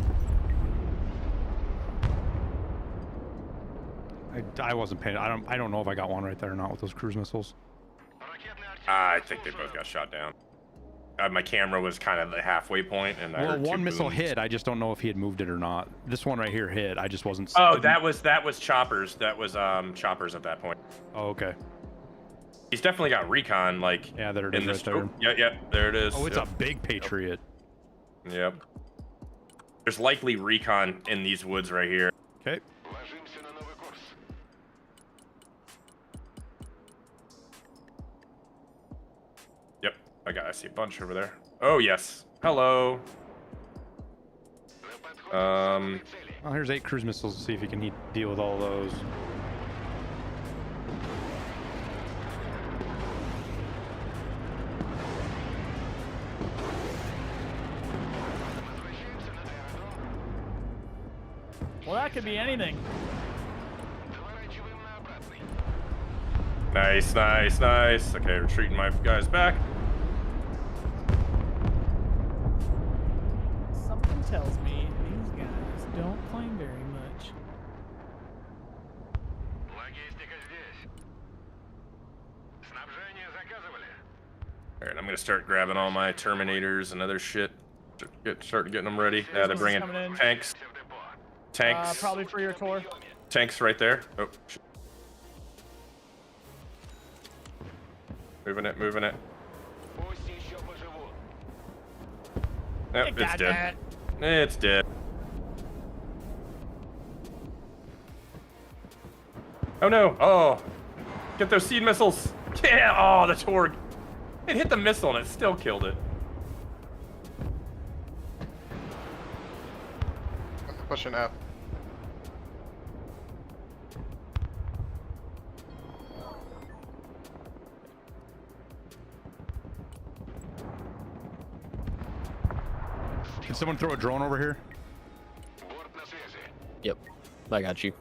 I wasn't paying. I don't know if I got one right there or not with those cruise missiles. I think they both got shot down. My camera was kind of the halfway point, and I Well, heard 2 one missile booms. hit. I just don't know if he had moved it or not. This one right here hit. I just wasn't. Oh, that was choppers. That was choppers at that point. Oh, okay. He's definitely got recon, like Yeah, there it in is this. right there. Oh, yeah, there it is. Oh, it's Yep. a big Patriot. Yep. There's likely recon in these woods right here. Okay. Ложимся на новый курс. Yep, I see a bunch over there. Oh yes. Hello. Well, here's 8 cruise missiles. See if you can deal with all those. Well, that could be anything. Доворачиваем на обратный. Nice, nice, nice. Okay, retreating my guys back. Something tells me these guys don't claim very much. Логистика здесь. Снабжение заказывали. Alright, I'm gonna start grabbing all my Terminators and other shit. Start getting them ready. Yeah, they're bringing Coming in. tanks. Tanks. Probably for your tour. Tanks right there. Oh, shit. Moving it, moving it. Пусть еще поживут. Yep, it's dead. It's dead. Oh no! Oh! Get those seed missiles! Yeah! Oh, the Torg! It hit the missile and it still killed it. Pushing up. Can someone throw a drone over here? Yep, I got you.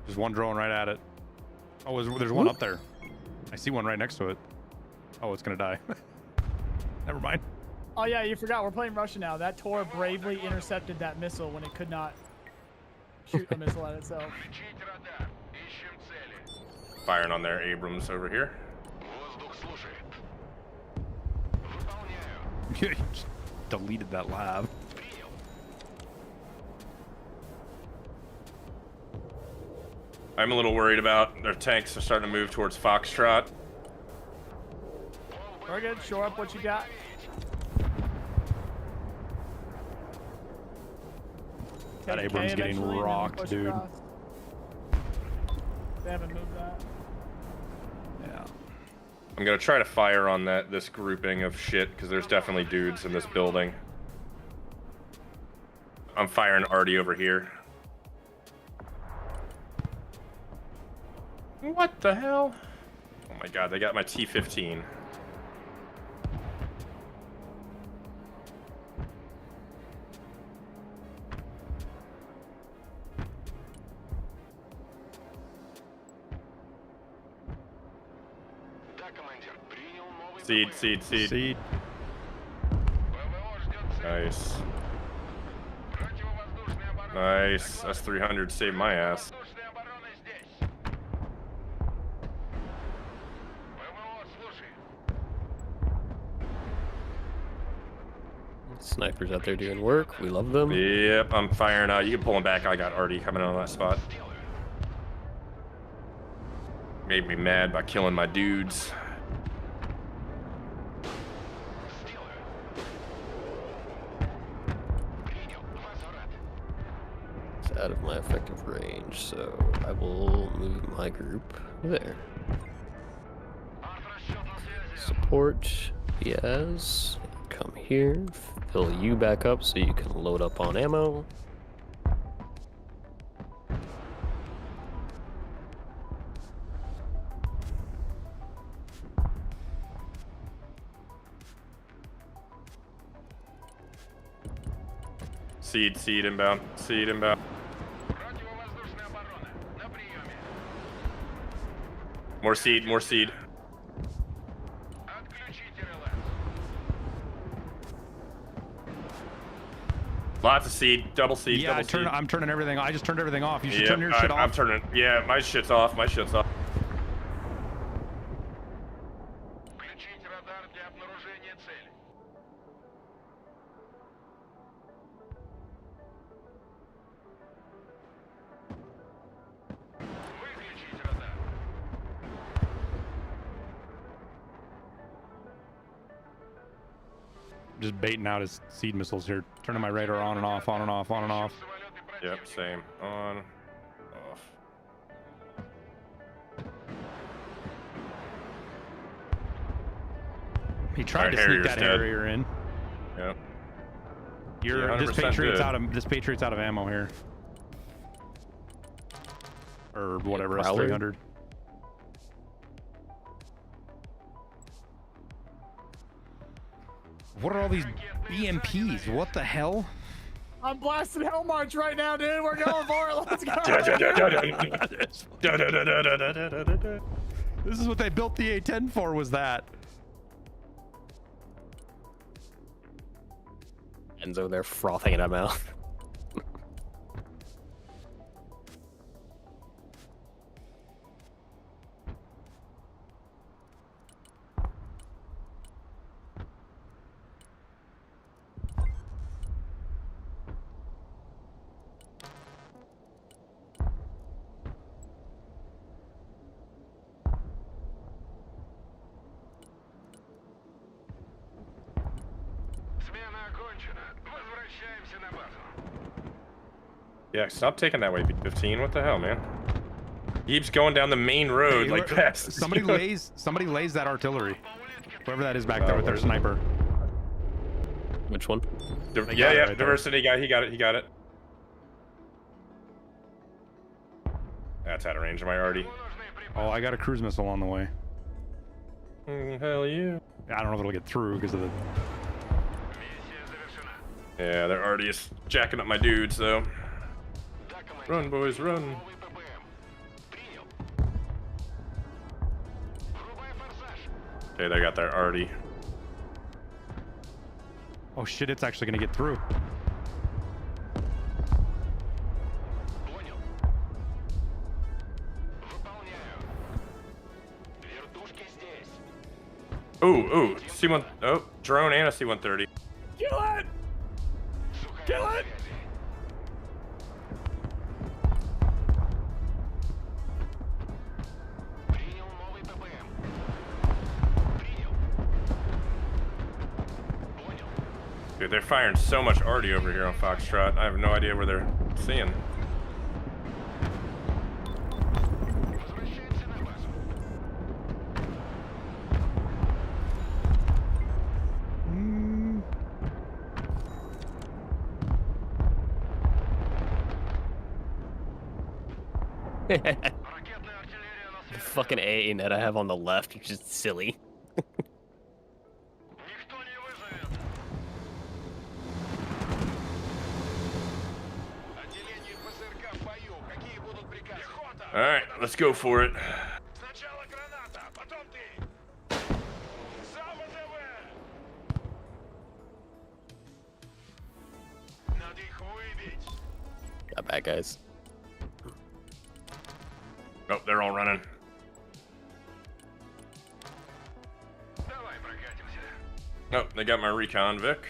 There's one drone right at it. Oh, there's one up there. I see one right next to it. Oh, it's gonna die. Never mind. Oh yeah, you forgot. We're playing Russia now. That Tor bravely intercepted that missile when it could not shoot a missile at itself. Firing on their Abrams over here. Just deleted that lab. I'm a little worried about their tanks are starting to move towards Foxtrot. We're good. Shore up what you got. That Take Abrams K getting eventually, and then rocked, push dude. across. They haven't moved that. Yeah. I'm gonna try to fire on this grouping of shit because there's definitely dudes in this building. I'm firing Artie over here. What the hell? Oh my god, they got my T-15. Seed. Seed. Nice. Nice. S-300 saved my ass. Snipers out there doing work. We love them. Yep, I'm firing out. You can pull him back. I got Artie coming on that spot. Made me mad by killing my dudes. It's out of my effective range, so I will move my group there. Support yes. Come here, fill you back up so you can load up on ammo. Seed inbound. Seed inbound. More seed. Lots of seed, double seed, Yeah, double seed. I'm turning everything off. I just turned everything off. You should turn your shit off. I'm turning. Yeah, my shit's off. My shit's off. Just baiting out his seed missiles here. Turning my radar on and off, on and off, on and off. Yep, same. On, off. He tried to sneak Harrier's that dead. Harrier in. Yep. This 100% Patriot's did. this Patriot's out of ammo here. Or whatever, Prowler? S-300. What are all these BMPs? What the hell? I'm blasting Hell March right now, dude. We're going for it. Let's go. This is what they built the A-10 for, was that. Enzo, they're frothing at our mouth. Yeah, stop taking that way, B-15. What the hell, man? He keeps going down the main road like that. Somebody lays that artillery. Whoever that is back there with their sniper. Which one? Yeah, right diversity guy. He got it. That's out of range of my Artie. Oh, I got a cruise missile on the way. Hell yeah. I don't know if it'll get through because of the... Yeah, they're already just jacking up my dudes, though. Run, boys, run. Okay, they got their arty. Oh shit, it's actually gonna get through. Ooh, C1. Oh, drone and a C-130. Kill it! Kill it! Dude, they're firing so much arty over here on Foxtrot. I have no idea where they're seeing. The fucking AA net I have on the left is just silly. All right, let's go for it. Got bad guys. Oh, they're all running. Oh, they got my recon, Vic.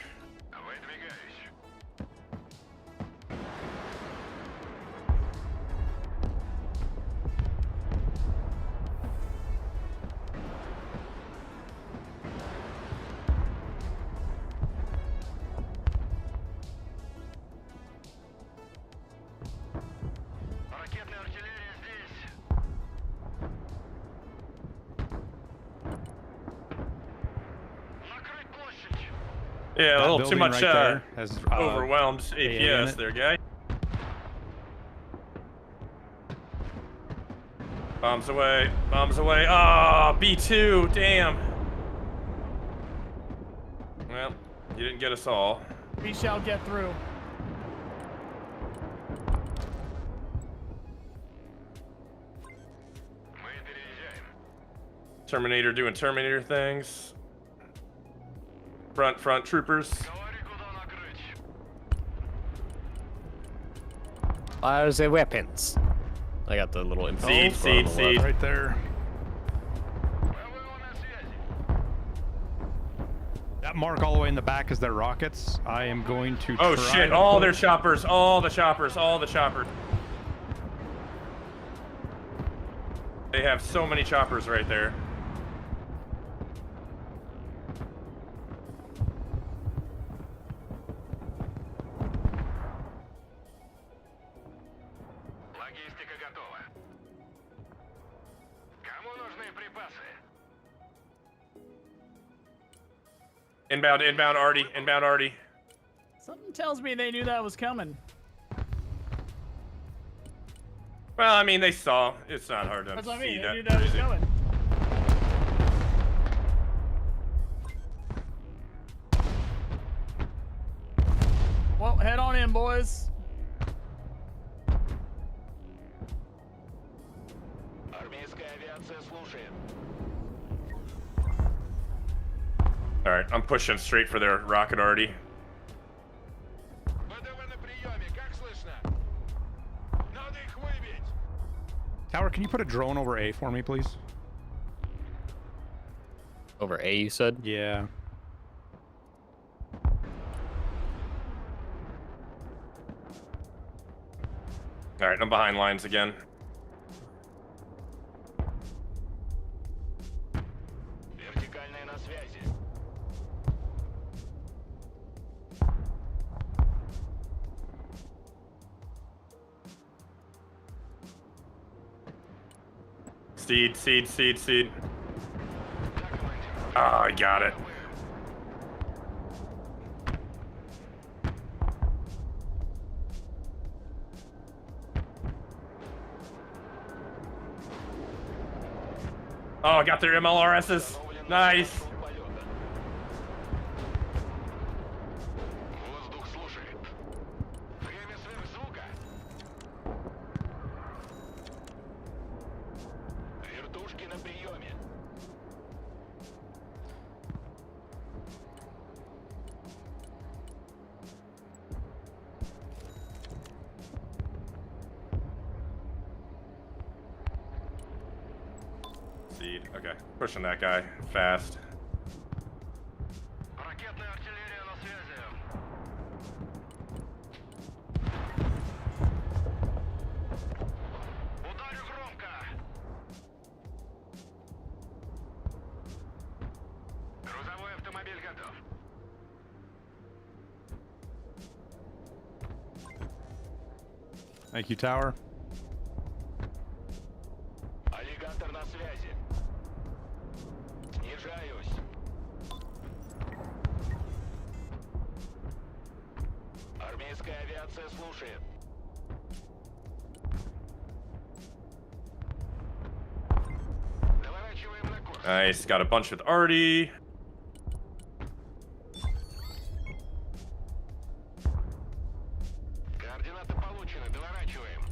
Yeah, a little too much has, overwhelmed APS there, guy. Bombs away, bombs away. Oh, B2, damn. Well, you didn't get us all. We shall get through. Terminator doing Terminator things. Front troopers. Fires their weapons. I got the little Seed right there. That mark all the way in the back is their rockets. I am going to Oh try shit, to all put- their choppers, all the choppers. They have so many choppers right there. Inbound arty. Something tells me they knew that was coming. Well, I mean, they saw. It's not hard to That's what I see mean. They that. knew that was coming. Well, head on in, boys. All right, I'm pushing straight for their rocket arty. Tower, can you put a drone over A for me, please? Over A, you said? Yeah. All right, I'm behind lines again. Seed. Oh, I got it. Oh, I got their MLRSs. Nice. seed. Okay, pushing that guy fast. Ракетная артиллерия на связи. Ударю громко. Грузовой автомобиль готов. Thank you, tower. Аллигатор на связи. Снижаюсь. Армейская авиация слушает. Доворачиваем на курс. Nice, got a bunch with Artie. Координаты получены. Доворачиваем.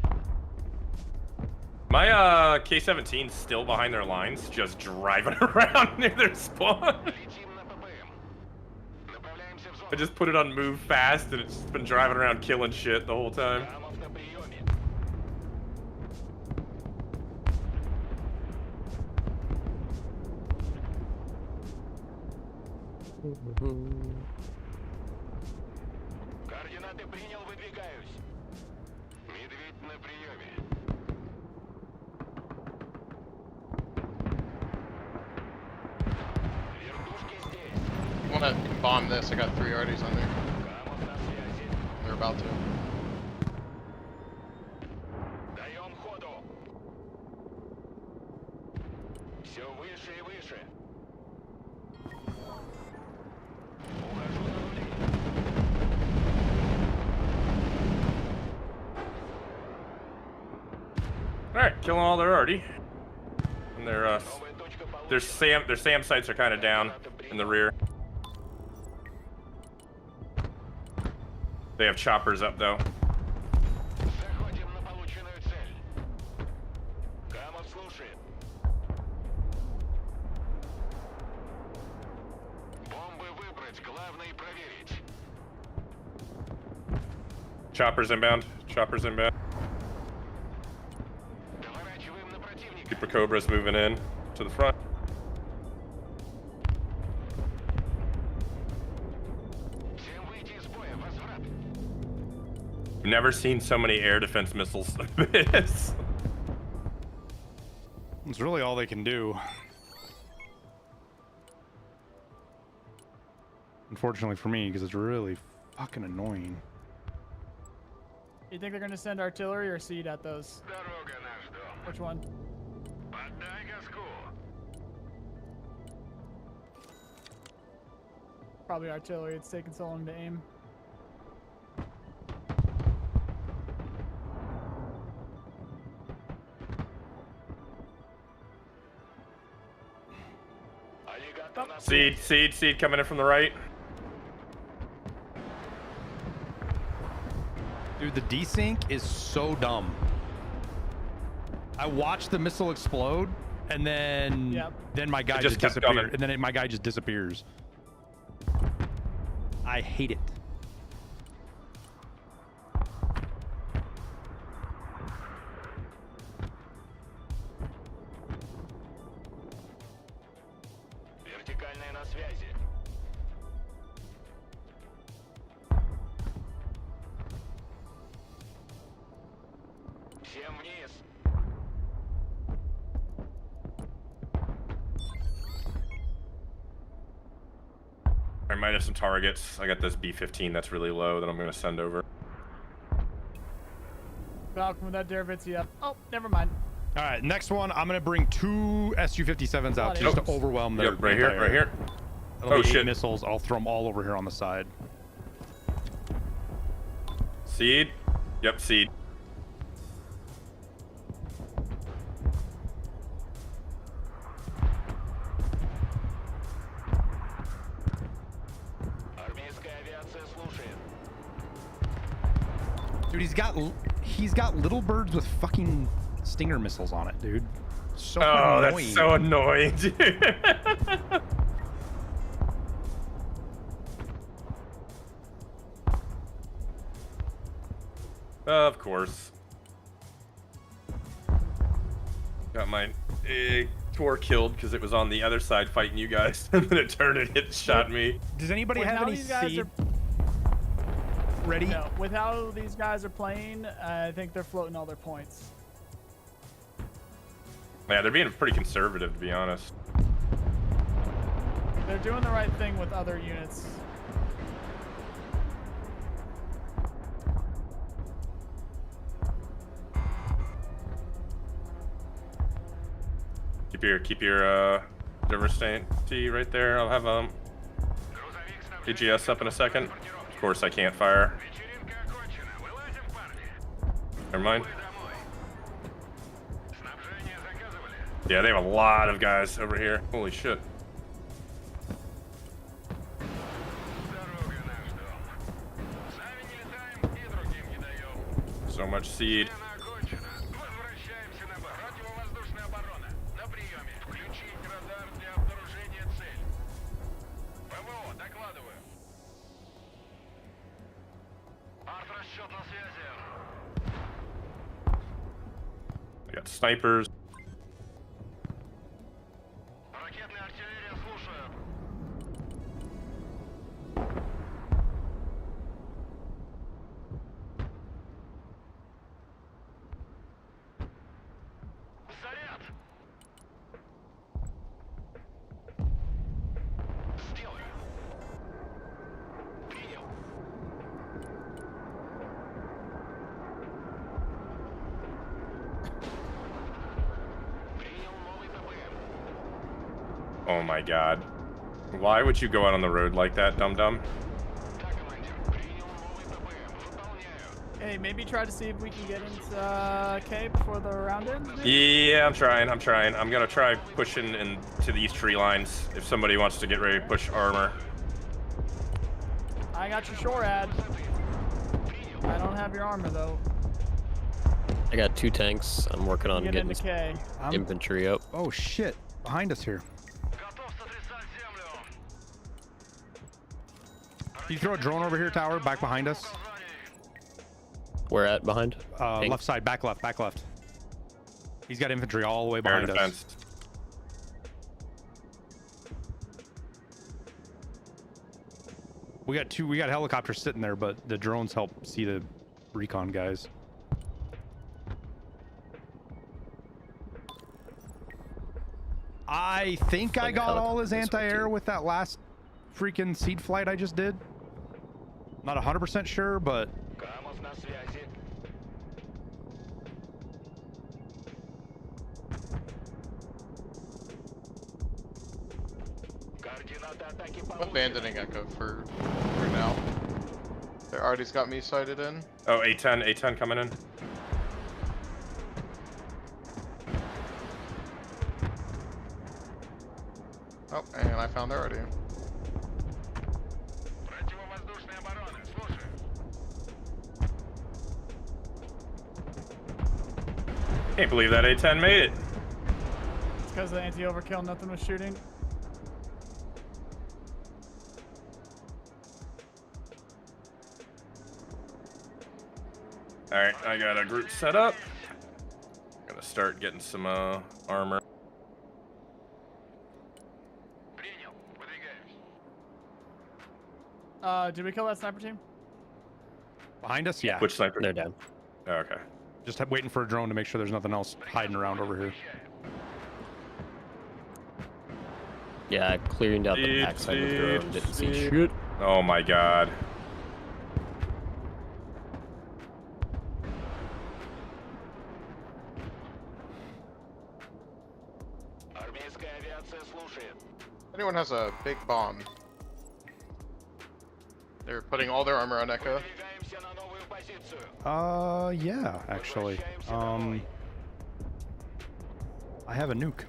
My K-17's still behind their lines, just driving around near their spawn. Летим на ППМ. Направляемся в зону. I just put it on move fast, and it's been driving around killing shit the whole time. Камов на приеме. Координаты принял, выдвигаюсь. Медведь на приеме. Вертушки здесь. I wanna bomb this. I got 3 arties on there. Камов на связи. They're about to. Даем ходу. Все выше и выше. Ухожу на рули. All right, killing all their Artie. And Новая точка получена. their SAM sights are kind of down in the rear. They have choppers up though. Заходим на полученную цель. Камов слушает. Бомбы выбрать, главное проверить. Choppers inbound. Choppers inbound. Доворачиваем на противника. Super Cobra's moving in to the front. Всем выйти из боя, возврат. I've never seen so many air defense missiles like this. It's really all they can do. Unfortunately for me, because it's really fucking annoying. You think they're gonna send artillery or seed at those? Дорога наш дом. Which one? Поддай газку. Probably artillery. It's taking so long to aim. Аллигатор на связи. Seed coming in from the right. Dude, the desync is so dumb. I watched the missile explode, and then Yep. then my guy It just just kept disappeared, coming. and then my guy just disappears. I hate it. Вертикальная на связи. Всем вниз. I might have some targets. I got this B-15 that's really low that I'm gonna send over. Falcon with that Derevitzi up. Oh, never mind. All right, next one. I'm gonna bring 2 Su-57s out just to overwhelm their. Yep, right here, anti-air. right here. That'll Oh, be 8 shit. missiles. I'll throw them all over here on the side. Seed. Yep, seed. Армейская авиация слушает. Dude, he's got little birds with fucking Stinger missiles on it, dude. So Oh, annoying. that's so annoying, dude. Of course. Got my Tor killed because it was on the other side fighting you guys, and then it turned and shot me. Does anybody With have how any these guys seed are- ready? No, with how these guys are playing, I think they're floating all their points. Yeah, they're being pretty conservative, to be honest. They're doing the right thing with other units. Keep your diversity right there. I'll have AGS up in a second. Of course, I can't fire. Never mind. Yeah, they have a lot of guys over here. Holy shit. So much seed. I got snipers. Oh my god. Why would you go out on the road like that, dum-dum? Hey, maybe try to see if we can get into K before the round ends. Yeah, I'm trying. I'm gonna try pushing into these tree lines if somebody wants to get ready to push armor. I got your shore ad. I don't have your armor though. I got 2 tanks. I'm working on Get getting into K. infantry up. Oh shit! Behind us here. Can you throw a drone over here, tower? Back behind us. Where at behind? Pink? Left side, back left. He's got infantry all the way behind us. We got helicopters sitting there, but the drones help see the recon guys. I think I got all his anti-air with that last freaking seed flight I just did. Not 100% sure, but I'm abandoning Echo for now. They already's got me sighted in. Oh, A10 coming in. Oh, and I found their already. Can't believe that A10 made it. It's because of the anti-overkill, nothing was shooting. Alright, I got a group set up. Gonna start getting some armor. Did we kill that sniper team? behind us, yeah. Which sniper? They're down. Oh, okay. Just waiting for a drone to make sure there's nothing else hiding around over here. Yeah, clearing out the backside of the drone. Didn't see shit. Oh my god. Anyone has a big bomb? They're putting all their armor on Echo. Yeah, actually. I have a nuke.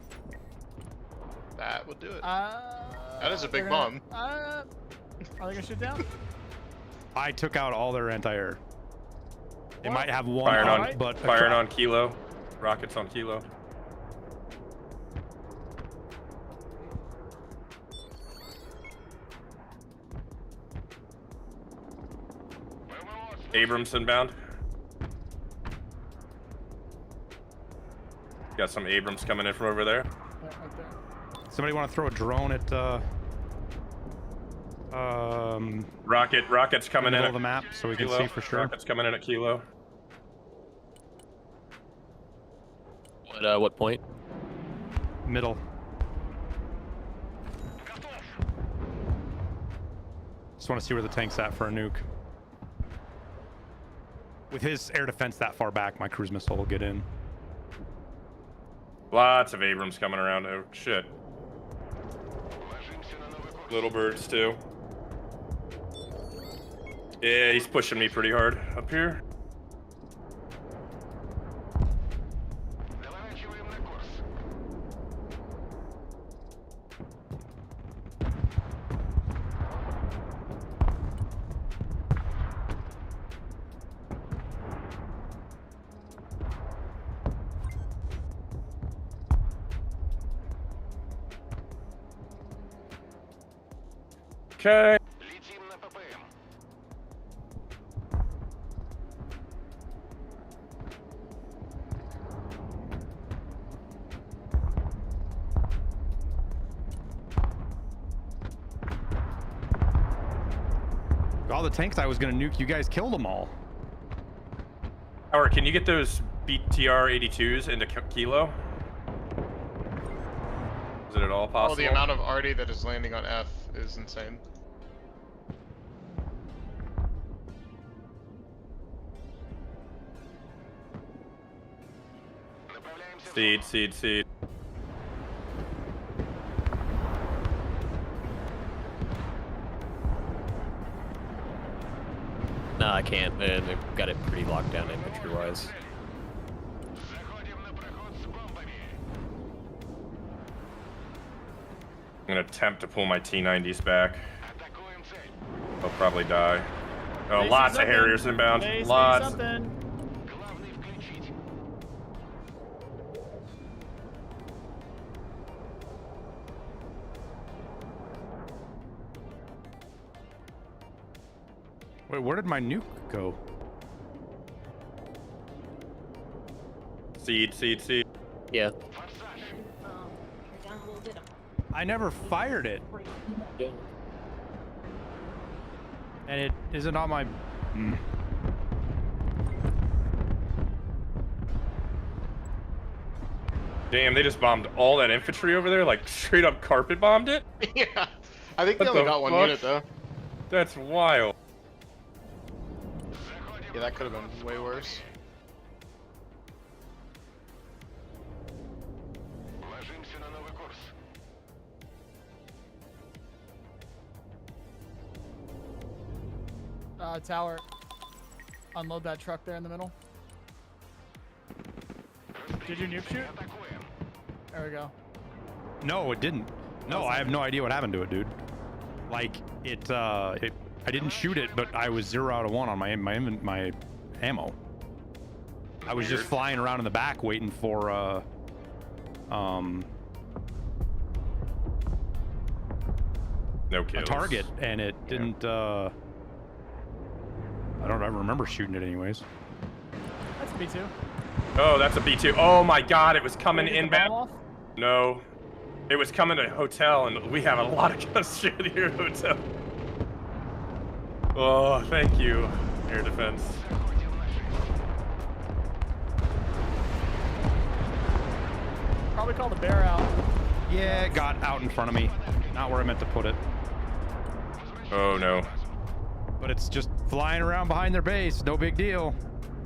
That would do it. That is a big bomb. Are they gonna shoot down? I took out all their anti-air. They might have one, Firing on, right? but firing on Kilo. Rockets on Kilo. Abrams inbound. Got some Abrams coming in from over there. Somebody want to throw a drone at Rocket's coming in middle at of the map so we can Kilo. see for sure. Rocket's coming in at Kilo. What point? Middle. Just want to see where the tank's at for a nuke. With his air defense that far back, my cruise missile will get in. Lots of Abrams coming around. Oh shit. Little birds too. Yeah, he's pushing me pretty hard up here. Okay. All the tanks I was gonna nuke, you guys killed them all. Howard, can you get those BTR-82s into Kilo? Is it at all possible? Oh, the amount of arty that is landing on F is insane. Seed. No, I can't. They've got it pretty locked down infantry-wise. I'm gonna attempt to pull my T-90s back. They'll probably die. Oh, lots of Harriers inbound. Lots. Wait, where did my nuke go? Seed. Yeah. I never fired it. And it isn't on my... Damn, they just bombed all that infantry over there, like straight up carpet bombed it? Yeah. I think they What only the got one fuck? unit though. That's wild. Yeah, that could have been way worse. Tower. Unload that truck there in the middle. Did you nuke shoot? There we go. No, it didn't. No, I have no idea what happened to it, dude. Like, I didn't shoot it, but I was 0 out of 1 on my ammo. I was just flying around in the back waiting for, No kills. a target, and it didn't, I don't ever remember shooting it anyways. That's B2. Oh, that's a B2. Oh my god, it was coming Did you get the bomb inbound. off? No. It was coming to hotel, and we have a lot of guns straight here at hotel. Oh, thank you, air defense. Probably called the bear out. Yeah, it got out in front of me. Not where I meant to put it. Oh no. But it's just flying around behind their base. No big deal.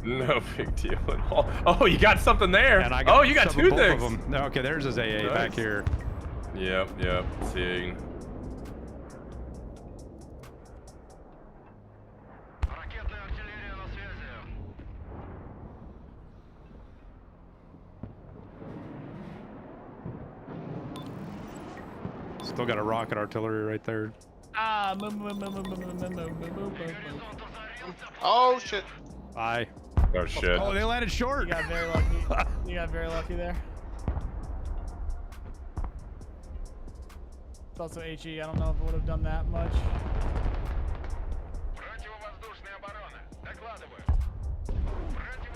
No big deal at all. Oh, you got something there. And I got you got some- two both things. of them. Okay, there's his AA back Nice. here. Yep. Seeing. Still got a rocket artillery right there. Oh shit. Bye. Oh shit. Oh, they landed short. You got very lucky. You got very lucky there. It's also HE. I don't know if it would have done that much.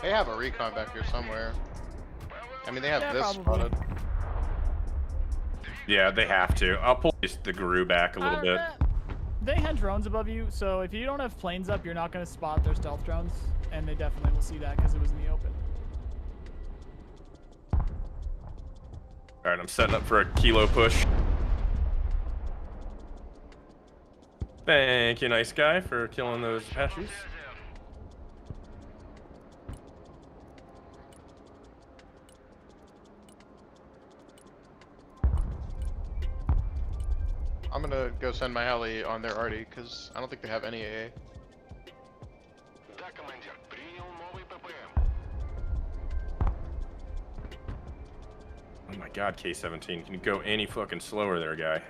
They have a recon back here somewhere. I mean, they have Yeah, this probably. spotted. Yeah, they have to. I'll pull the GRU back a little bit. They had drones above you, so if you don't have planes up, you're not going to spot their stealth drones, and they definitely will see that because it was in the open. All right, I'm setting up for a kilo push. Thank you, nice guy, for killing those Apaches. I'm gonna go send my ally on their arty because I don't think they have any AA. Oh my god, K-17, can you go any fucking slower there, guy?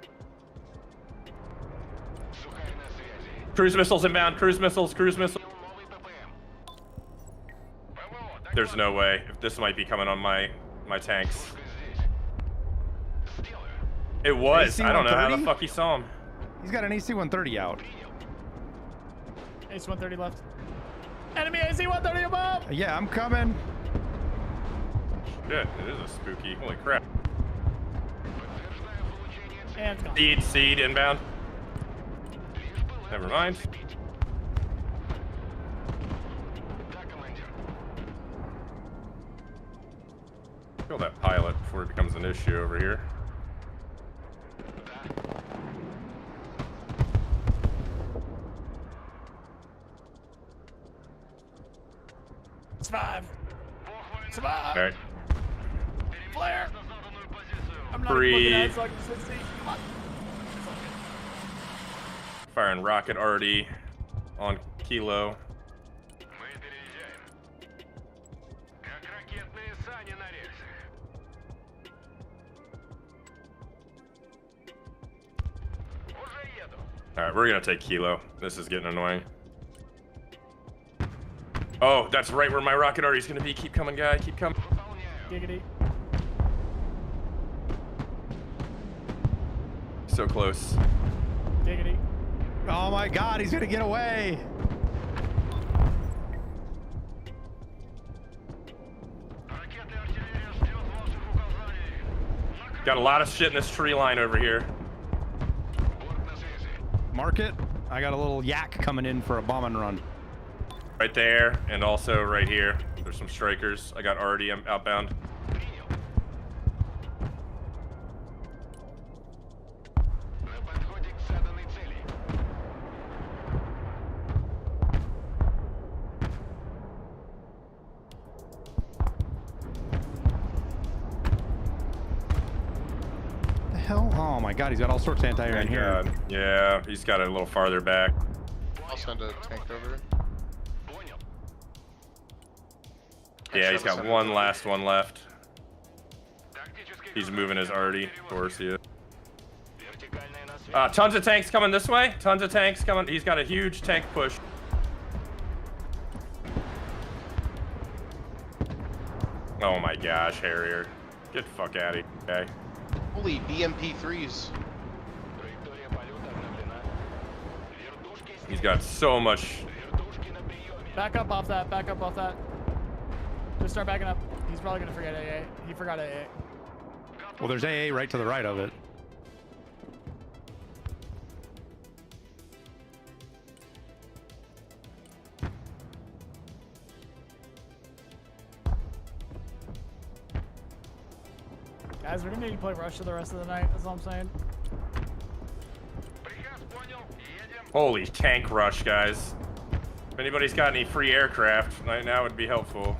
Cruise missiles inbound, cruise missiles, cruise missiles. There's no way. This might be coming on my tanks. It was. I don't know how the fuck he saw him. He's got an AC-130 out. AC-130 left. Enemy AC-130 above! Yeah, I'm coming. Shit, it is a spooky. Holy crap. And it's gone. Seed inbound. Never mind. Kill that pilot before it becomes an issue over here. Survive. Survive. All right. Flare. I'm not even looking at it so I can see. Come on. Firing rocket already on kilo. All right, we're gonna take kilo. This is getting annoying. Oh, that's right where my rocket arty is gonna be. Keep coming, guy. Keep coming. Giggity. So close. Giggity. Oh my god, he's gonna get away. Got a lot of shit in this tree line over here. Mark it. I got a little yak coming in for a bomb and run. Right there, and also right here. There's some strikers. I got already outbound. The hell? Oh my god, he's got all sorts of anti-air in here. Yeah, he's got it a little farther back. I'll send a tank over. Yeah, he's got one last one left. He's moving his arty. Of course he is. Tons of tanks coming this way. Tons of tanks coming. He's got a huge tank push. Oh my gosh, Harrier. Get the fuck out of here, guy. Holy BMP3s. He's got so much. Back up off that. Back up off that. Just start backing up. He's probably gonna forget AA. He forgot AA. Well, there's AA right to the right of it. Guys, we're gonna need to play Rush for the rest of the night. That's all I'm saying. Holy tank rush, guys. If anybody's got any free aircraft, right now would be helpful.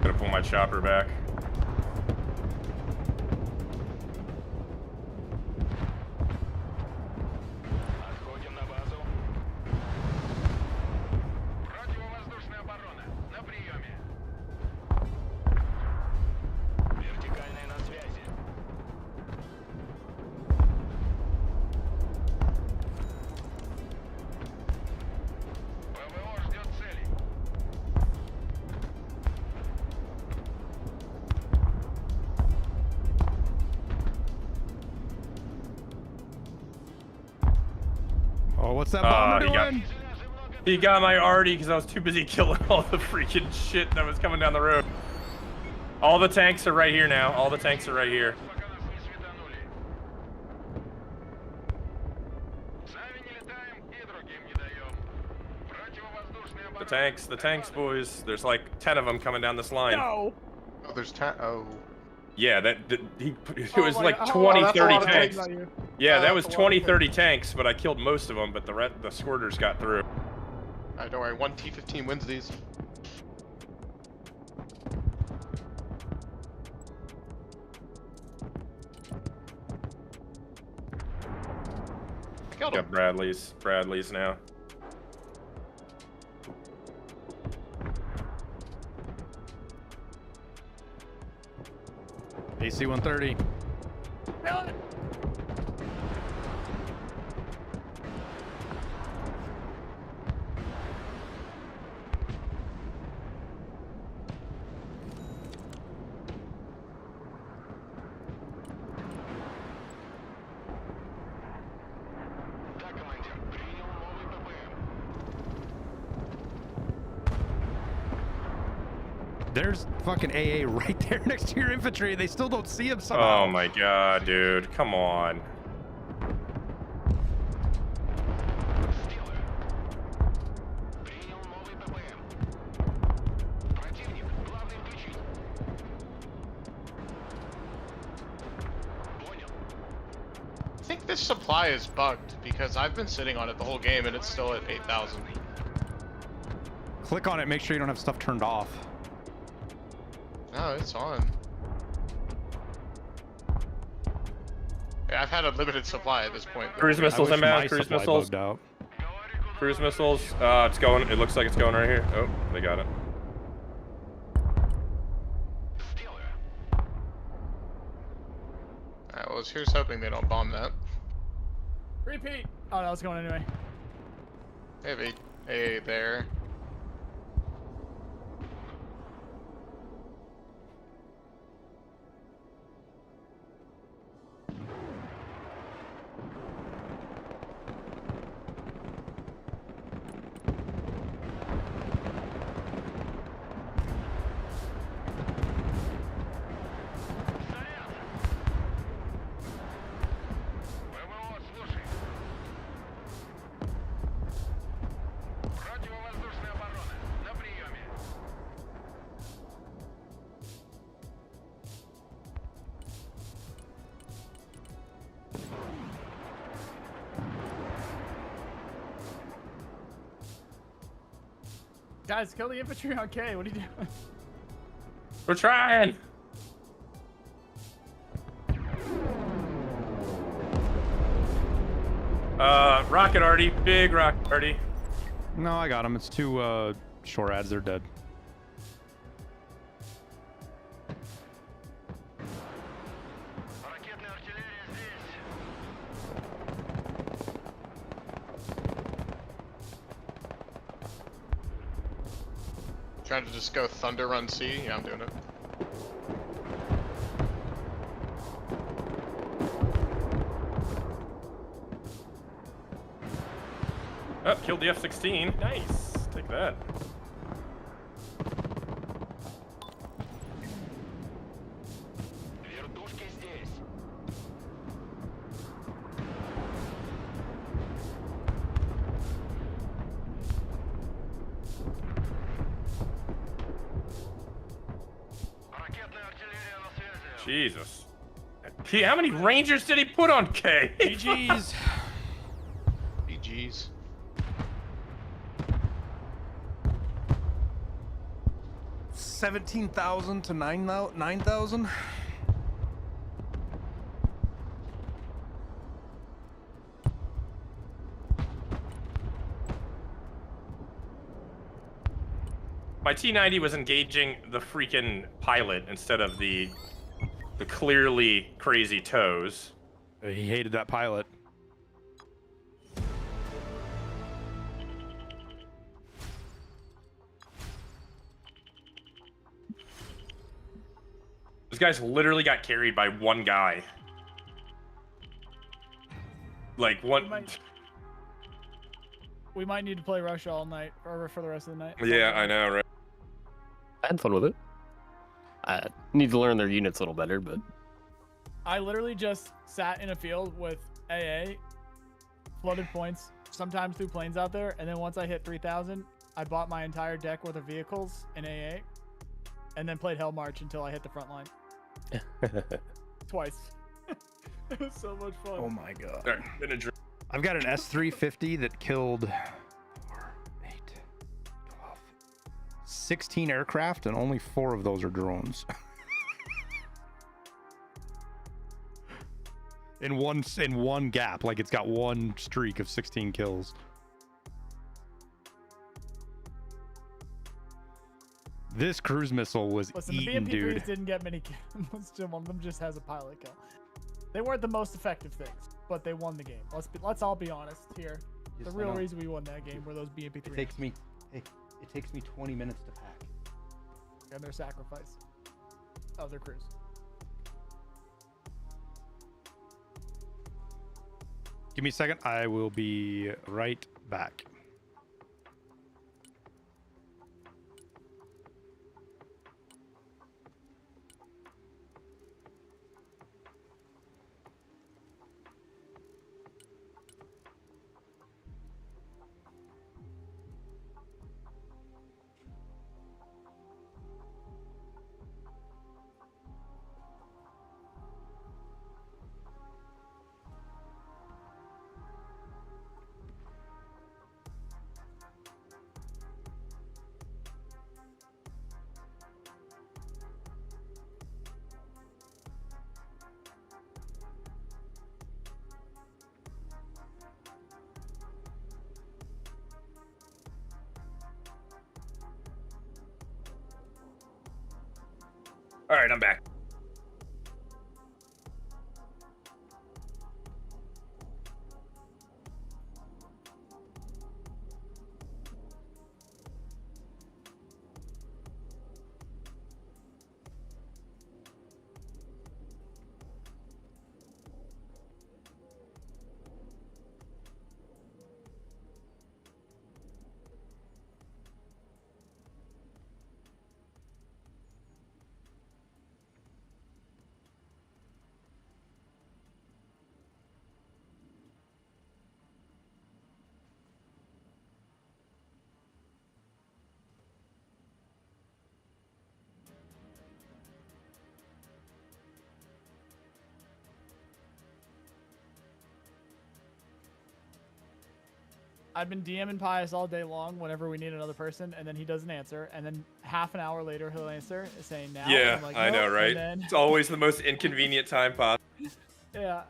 Gonna pull my chopper back. Oh, what's that bomber he doing? He got my arty because I was too busy killing all the freaking shit that was coming down the road. All the tanks are right here now. All the tanks are right here. The tanks, boys. There's like 10 of them coming down this line. No. Oh, there's 10. Oh. Yeah, it was my like God. 20, that's a 30 lot of tanks. on you. Yeah, that was that's a lot 20, of 30 tanks, but I killed most of them, but the squirters got through. Alright, don't worry. 1 T-15 wins these. Killed him. Got Bradley's now. AC 130. There's fucking AA right there next to your infantry. They still don't see him somehow. Oh my god, dude. Come on. I think this supply is bugged because I've been sitting on it the whole game and it's still at 8,000. Click on it, make sure you don't have stuff turned off. No, it's on. Yeah, I've had a limited supply at this point. Cruise missiles inbound. Cruise supply missiles. bugged out. Cruise missiles. It's going. It looks like it's going right here. Oh, they got it. Alright, well, here's hoping they don't bomb that. Repeat. Oh, no, it's going anyway. They have a there. Guys, kill the infantry on K. What are you doing? We're trying. Rocket arty. Big rocket arty. No, I got him. It's two shore ads. They're dead. Trying to just go Thunder Run C? Yeah, I'm doing it. Oh, killed the F-16. Nice. Take that. Jesus. How many Rangers did he put on K? GG's. GG's. $17,000 to $9,000. My T-90 was engaging the freaking pilot instead of the clearly crazy toes. He hated that pilot. Those guys literally got carried by one guy. Like one. We might need to play Russia all night or for the rest of the night. Yeah, I know, right? I had fun with it. I need to learn their units a little better, but I literally just sat in a field with AA, flooded points, sometimes threw planes out there, and then once I hit 3,000, I bought my entire deck worth of vehicles in AA, and then played Hell March until I hit the front line. Twice. It was so much fun. Oh my god. All right, gonna drink. I've got an S350 that killed 4, 8, 12, 16 aircraft, and only 4 of those are drones. in one gap, like it's got one streak of 16 kills. This cruise missile was eaten, the BMP3s dude. didn't get many kills. One of them just has a pilot kill. They weren't the most effective things, but they won the game. Let's all be honest here. Yes, The I real know. reason we won that game were those BMP3s It takes me 20 minutes to pack. and their sacrifice of their crews. Give me a second. I will be right back. All right, I'm back. I've been DMing Pius all day long whenever we need another person, and then he doesn't answer, and then half an hour later he'll answer saying now. Yeah, I'm like, I know, "Nope," right? and then- It's always the most inconvenient time possible. yeah.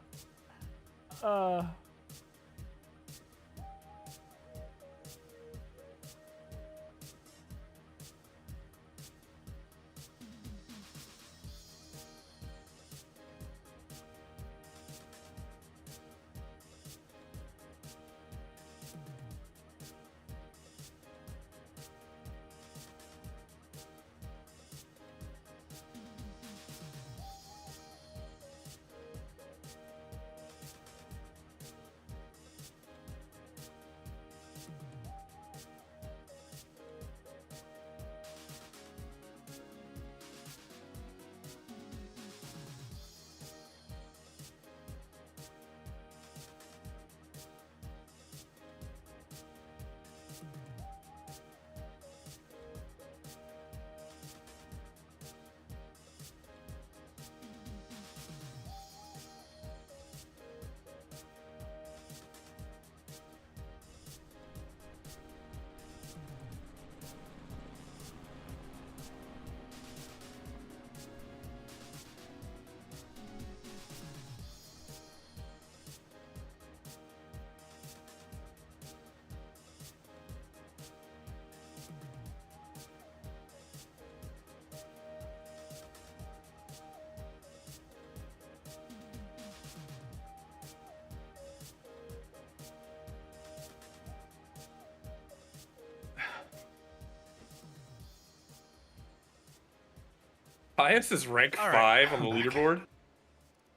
Pius is rank All right, 5 on the I'm back. leaderboard.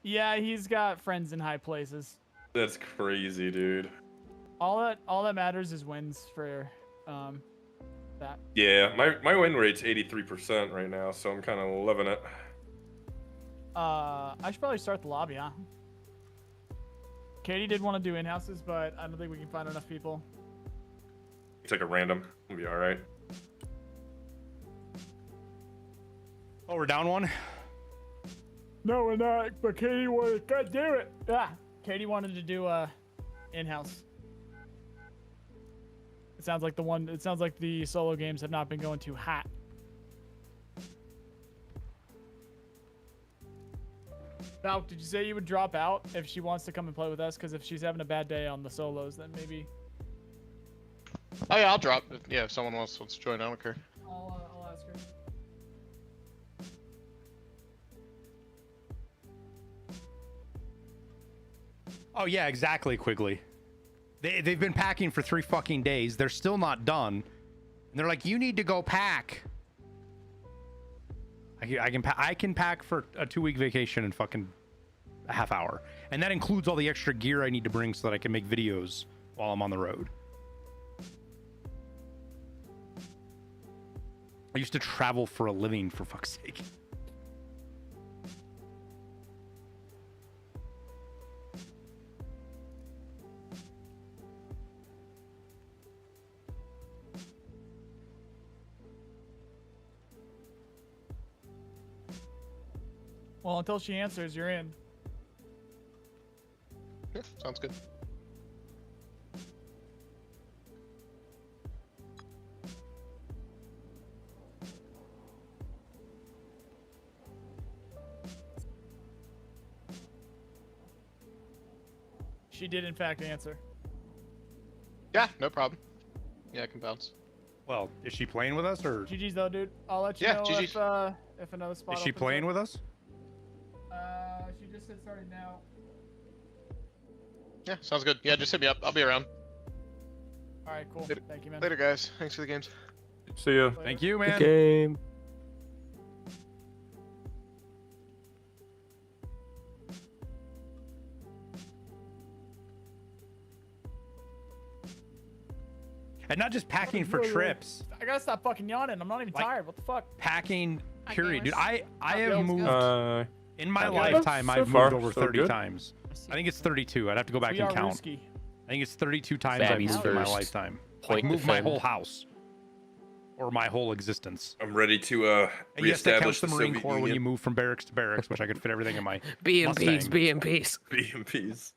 Yeah, he's got friends in high places. That's crazy, dude. All that matters is wins for that. Yeah, my win rate's 83% right now, so I'm kind of loving it. I should probably start the lobby, huh? Katie did want to do in-houses, but I don't think we can find enough people. It's like a random. We'll be all right. Oh, we're down one. No, we're not. But Katie wanted. God damn it! Katie wanted to do in-house. It sounds like the solo games have not been going too hot. Now, did you say you would drop out if she wants to come and play with us? Because if she's having a bad day on the solos, then maybe. Oh yeah, I'll drop. If someone else wants to join, I don't care. I'll ask her. Oh yeah, exactly. Quigley. They've been packing for 3 fucking days. They're still not done. And they're like, you need to go pack. I can pack for a 2-week vacation in fucking a half hour. And that includes all the extra gear I need to bring so that I can make videos while I'm on the road. I used to travel for a living, for fuck's sake. Well, until she answers, you're in. Yeah, sounds good. She did, in fact, answer. Yeah, no problem. Yeah, I can bounce. Well, is she playing with us or? GG's though, dude. I'll let you Yeah, know GG's. if another spot. Is she opens playing up. with us? She just said starting now. Yeah, sounds good. Yeah, just hit me up. I'll be around. All right, cool. Later. Thank you, man. Later, guys. Thanks for the games. See ya. Later. Thank you, man. Game. And not just packing for trips. I gotta stop fucking yawning. I'm not even Like- tired. What the fuck? Packing, Hi, period. Dude, gamers. I Yo, have let's moved go. in my Okay. lifetime. So I've far, moved over so 30 good. times. I think it's 32. I'd have to go back We and are count. Ruski. I think it's 32 times I've Babby's moved in my first. lifetime. Point Like moved my defend. whole house. Or my whole existence. I'm ready to And yes, that counts reestablish the the Marine Soviet Corps when you Union. move from barracks to barracks, which I could fit everything in my Be in Mustang. peace. Be in peace. BMPs.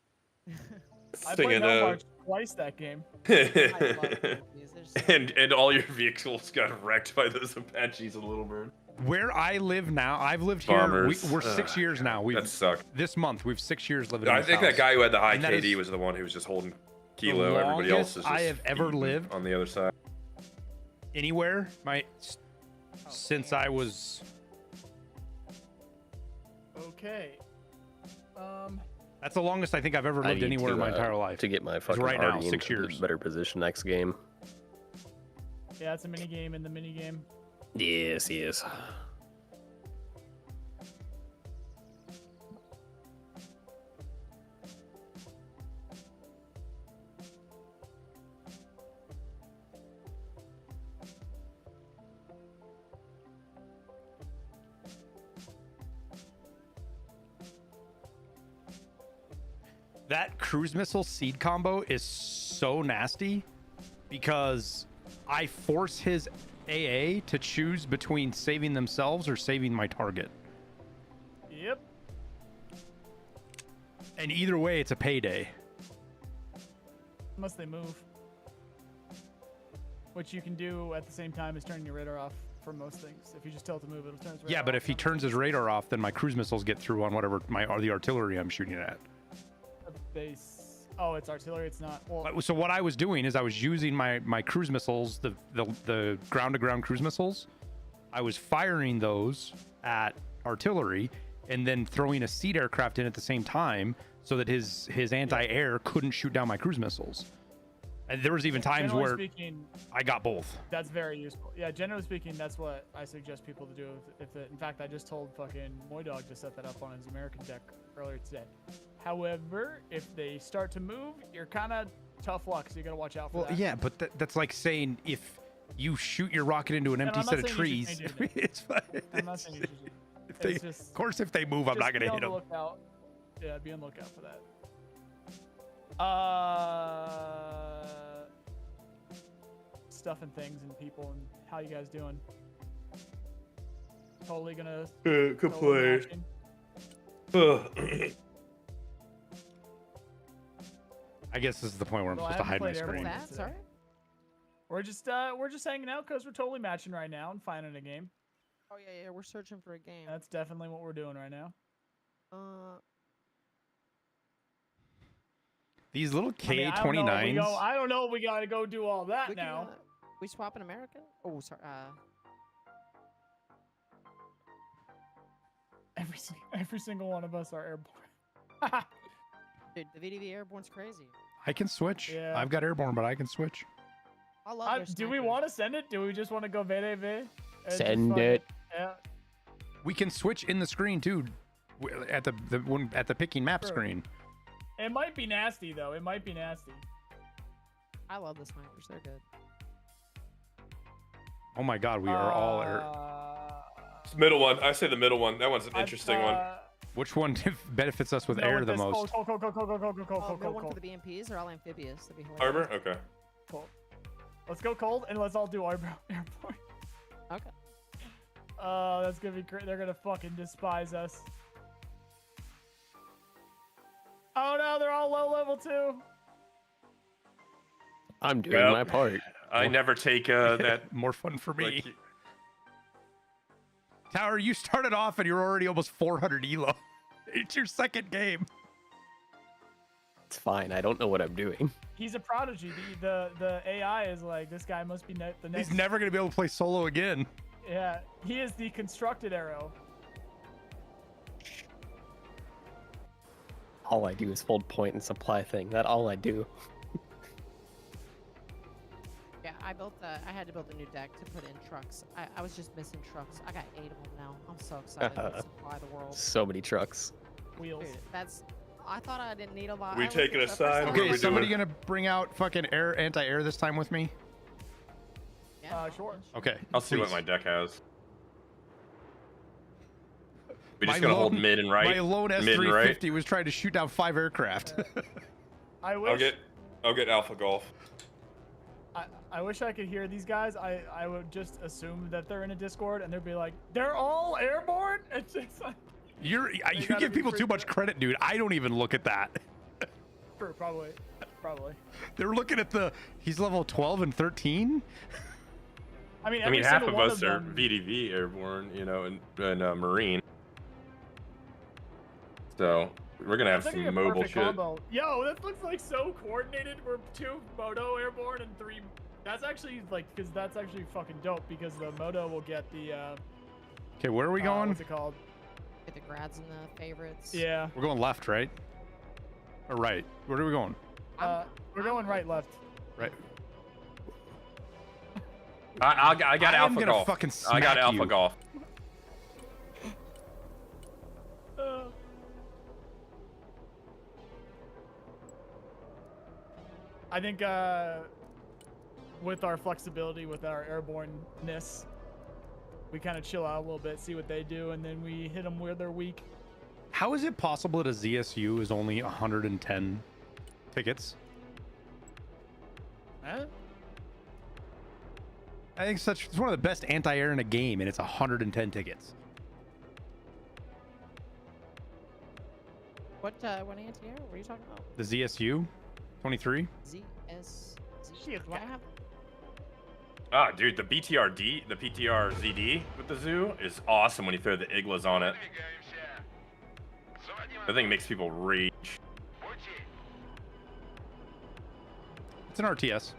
I played Melmarch twice that game. I love these. They're so and all your vehicles got wrecked by those Apaches and Little Bird. Where I live now, I've lived here. Bombers. We're 6 years now. That sucked. This month we've 6 years living. in I this think house. that guy who had the high And that KD is was the one who was just holding the kilo. Everybody else is longest just I have ever eating lived on the other side. anywhere. Since I was. Okay. That's the longest I think I've ever I lived need anywhere to, in my entire life. To get my fucking right now, Artie 6 into years. a better position next game. Yeah, it's a mini game in the mini game. Yes, yes. That cruise missile seed combo is so nasty because I force his AA to choose between saving themselves or saving my target. Yep. And either way, it's a payday. Unless they move. Which you can do at the same time as turning your radar off for most things. If you just tell it to move, it'll turn its radar Yeah, but off. if he turns his radar off, then my cruise missiles get through on whatever the artillery I'm shooting at. Base. Oh, it's artillery. It's not. Well, So what I was doing is I was using my cruise missiles, the ground-to-ground cruise missiles. I was firing those at artillery and then throwing a seed aircraft in at the same time so that his anti-air couldn't shoot down my cruise missiles. And there was even times generally where speaking, I got both. that's very useful. Yeah, generally speaking, that's what I suggest people to do. In fact, I just told fucking Moydog to set that up on his American deck earlier today. However, if they start to move, you're kind of tough luck, so you gotta watch out for Well, that. yeah, but that's like saying if you shoot your rocket into an And empty I'm set not of saying you trees, should change it's fine. I'm not saying you should. If they, It's just, of course, if they move, I'm not just gonna be hit on them. the lookout. Yeah, be on the lookout for that. Stuff and things and people and how you guys doing? Totally gonna. Good totally play. matching. I guess this is the point where I'm Well, I supposed to hide haven't my played screen. Airborne. That's all right. We're just hanging out because we're totally matching right now and finding a game. Oh yeah, we're searching for a game. That's definitely what we're doing right now. These little I mean, K29s. I don't know if we gotta go do all that we now. We swap in America? Oh, sorry. Every single one of us are airborne. Dude, the VDV Airborne's crazy. I can switch. Yeah. I've got airborne, but I can switch. I love their Do we snipers. want to send it? Do we just want to go VDV? Send it. Yeah. We can switch in the screen too, at the picking map Sure. screen. It might be nasty though. It might be nasty. I love the snipers. They're good. Oh my God, we are all air. It's the middle one. I say the middle one. That one's an interesting one. Which one benefits us with No, air with the this- most? Go. No one Cold. for the BMPs. They're all amphibious. That'd be Armor? hilarious. Okay. Cold. Let's go cold and let's all do airborne. Okay. Oh, that's gonna be great. They're gonna fucking despise us. Oh no, they're all low level too. I'm doing Well, my part. I never take that. More fun for me. Like, Tower, you started off and you're already almost 400 elo. It's your second game. It's fine. I don't know what I'm doing. He's a prodigy. The AI is like, this guy must be the next. He's never gonna be able to play solo again. Yeah, he is the constructed arrow. All I do is hold point and supply thing. That all I do. Yeah, I had to build a new deck to put in trucks. I was just missing trucks. I got 8 of them now. I'm so excited to supply the world. So many trucks. Wheels. Dude, I thought I didn't need a lot. We I taking looked a at stuff, I side? saw What are Okay, we is somebody doing? gonna bring out fucking anti-air this time with me? Yeah, Sure. Okay. I'll see what please. my deck has. We My just gonna hold lone- mid and right. My lone Mid and right. S350 was trying to shoot down 5 aircraft. I wish. I'll get Alpha Golf. I wish I could hear these guys. I would just assume that they're in a Discord and they'd be like, they're all airborne. It's like. You gotta give be people too freaked much out. credit, dude. I don't even look at that. Sure, probably. They're looking at he's level 12 and 13. I mean, I every mean, half single of one us are them, VDV airborne, you know, and Marine. So we're gonna have that's actually some a mobile perfect shit. combo. Yo, that looks like so coordinated. We're 2 Moto airborne and 3. That's actually because that's actually fucking dope because the Moto will get the. Okay, where are we going? What's it called? Get the grads and the favorites. Yeah. We're going left, right? Or right? Where are we going? We're going right, left. Right. I got I am Alpha gonna Golf. fucking I got smack Alpha you. Golf. I think with our flexibility, with our airborneness, we kind of chill out a little bit, see what they do, and then we hit them where they're weak. How is it possible that a ZSU is only 110 tickets? Huh? I think it's one of the best anti-air in a game, and it's 110 tickets. What anti-air? What are you talking about? The ZSU 23. ZS. Shit, Do I have? Ah, dude, the BTRD, the PTR ZD with the zoo is awesome when you throw the iglas on it. That thing makes people rage. It's an RTS.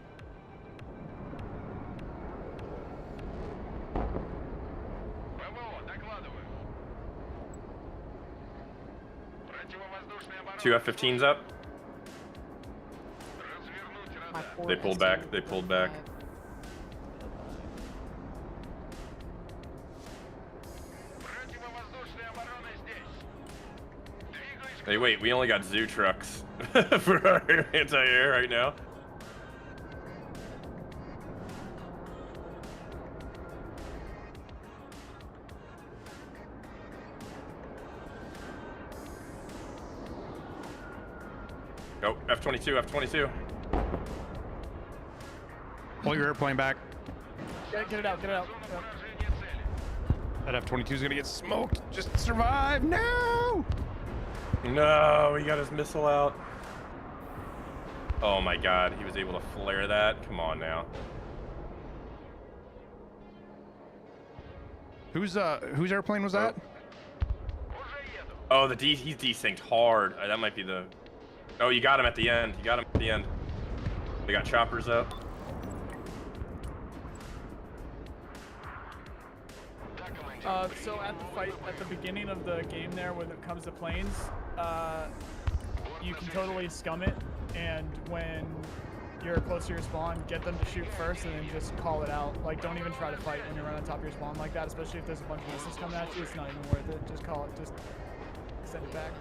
Two F-15s up. My They port pulled is back. to They pulled back. 5. Hey, wait, we only got zoo trucks for our anti-air right now. Oh, F-22, F-22. Pull your airplane back. Get it out, get it out. Yep. That F-22 is gonna get smoked. Just survive. No! No, he got his missile out. Oh my god, he was able to flare that. Come on now. Whose airplane was that? Oh, he's desynced hard. That might be the... Oh, you got him at the end. You got him at the end. They got choppers up. So at the fight, at the beginning of the game there, when it comes to planes, you can totally scum it, and when you're close to your spawn, get them to shoot first and then just call it out. Like, don't even try to fight when you're right on top of your spawn like that, especially if there's a bunch of missiles coming at you. It's not even worth it. Just call it, just send it back.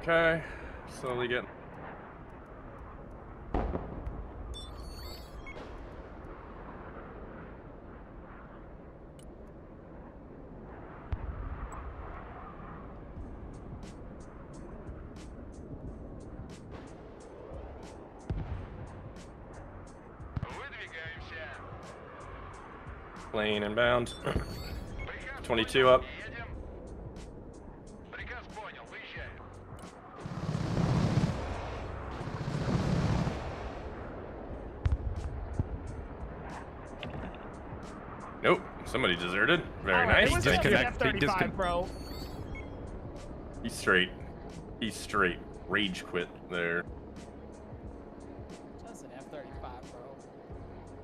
Okay, slowly getting... Plane inbound. 22 up. Nope, somebody deserted. Very nice. It was just an F-35, bro. He's straight rage quit there. Just an F-35, bro.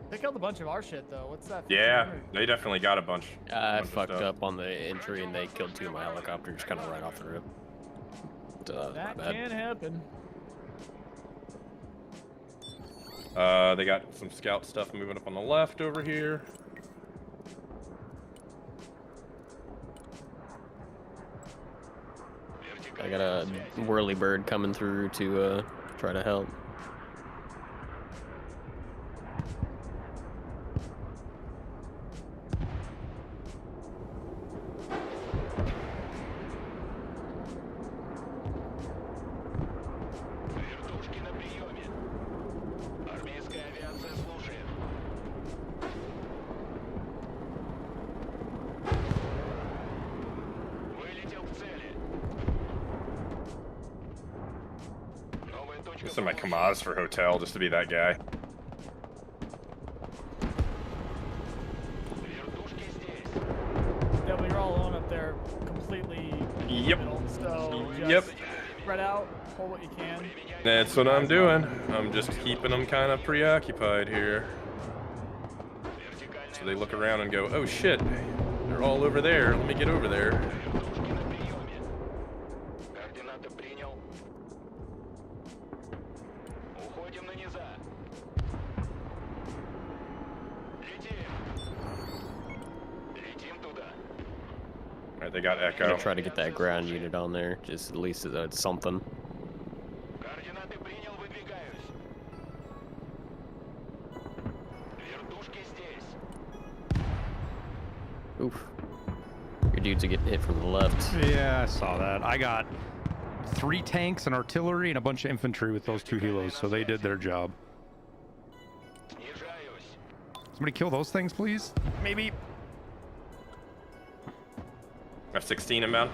They killed a bunch of our shit, though. What's that? Yeah, they definitely got a bunch. I fucked up on the entry and they killed 2 of my helicopters kind of right off the rip. That can happen. They got some scout stuff moving up on the left over here. I got a whirly bird coming through to try to help. Send my Kamaz for hotel just to be that guy. Yeah, but you're all alone up there, completely. Yep. So just Yep. spread out, pull what you can. That's what I'm doing. I'm just keeping them kind of preoccupied here. So they look around and go, oh shit, they're all over there. Let me get over there. Alright, they got Echo. I'm gonna try to get that ground unit on there, just at least it's something. Oof. Your dudes are getting hit from the left. Yeah, I saw that. I got 3 tanks and artillery and a bunch of infantry with those 2 helos, so they did their job. Somebody kill those things, please? Maybe. F-16 inbound.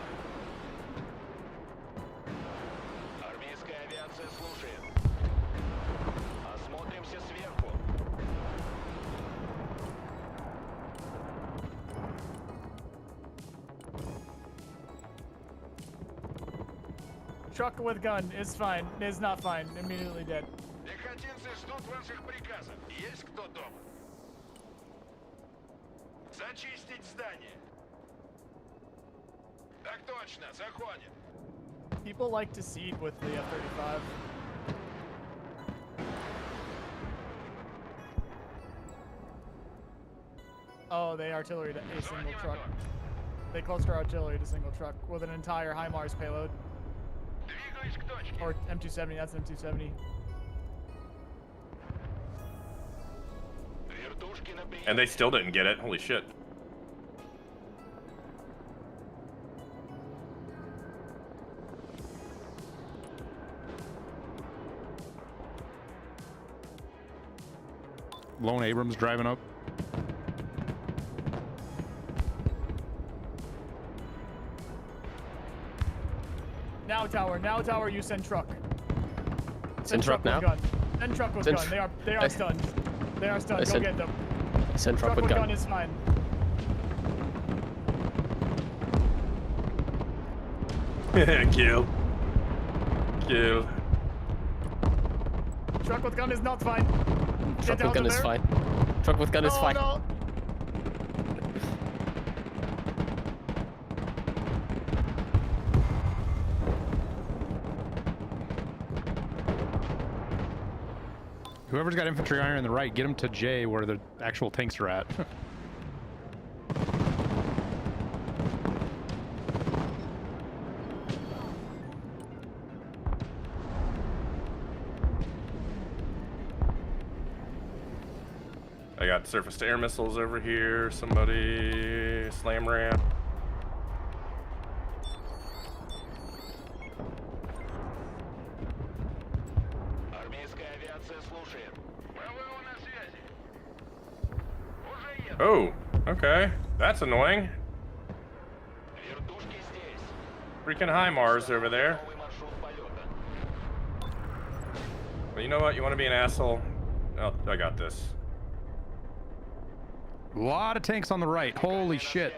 Truck with gun is fine. Is not fine. Immediately dead. Зачистить здание. Так точно, заходит. People like to seed with the F-35. Oh, they artillery to a single truck. They cluster artillery to single truck with an entire HIMARS payload. Or M270, that's an M270. And they still didn't get it. Holy shit. Lone Abrams driving up. Now tower, you send truck. Send truck with now? gun. Send truck with gun. They are stunned. They are stunned. Go get them. Send truck Truck with gun. gun is fine. Kill. Kill. Truck with gun is not fine. Truck with gun is fine. Truck with gun is fine. No. Whoever's got infantry iron on the right, get them to J where the actual tanks are at. I got surface to air missiles over here. Somebody slam ram. Oh, okay. That's annoying. Freaking HIMARS over there. Well, you know what? You want to be an asshole? Oh, I got this. A lot of tanks on the right. Holy shit.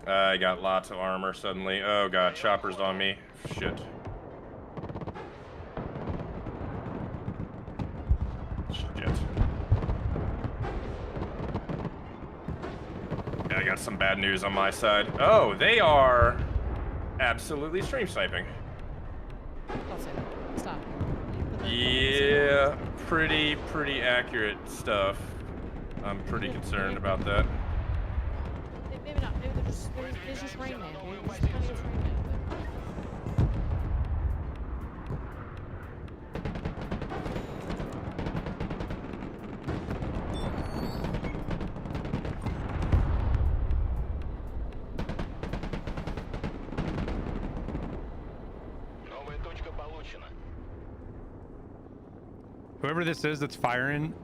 I got lots of armor suddenly. Oh god, choppers on me. Shit. Shit. Yeah, I got some bad news on my side. Oh, they are absolutely stream sniping. I'll say that. Stop. Yeah, pretty accurate stuff. I'm pretty concerned about that. Maybe not. Maybe there's just Rain Man. Dude. There's plenty of Rain Man. Whoever this is that's firing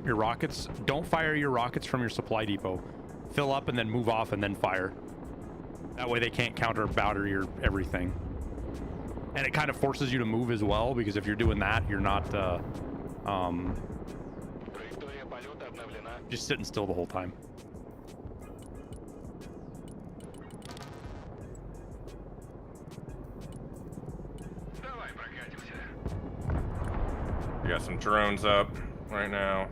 your rockets, don't fire your rockets from your supply depot. Fill up and then move off and then fire. That way they can't counter battery your everything. And it kind of forces you to move as well, because if you're doing that, you're not just sitting still the whole time. We got some drones up right now.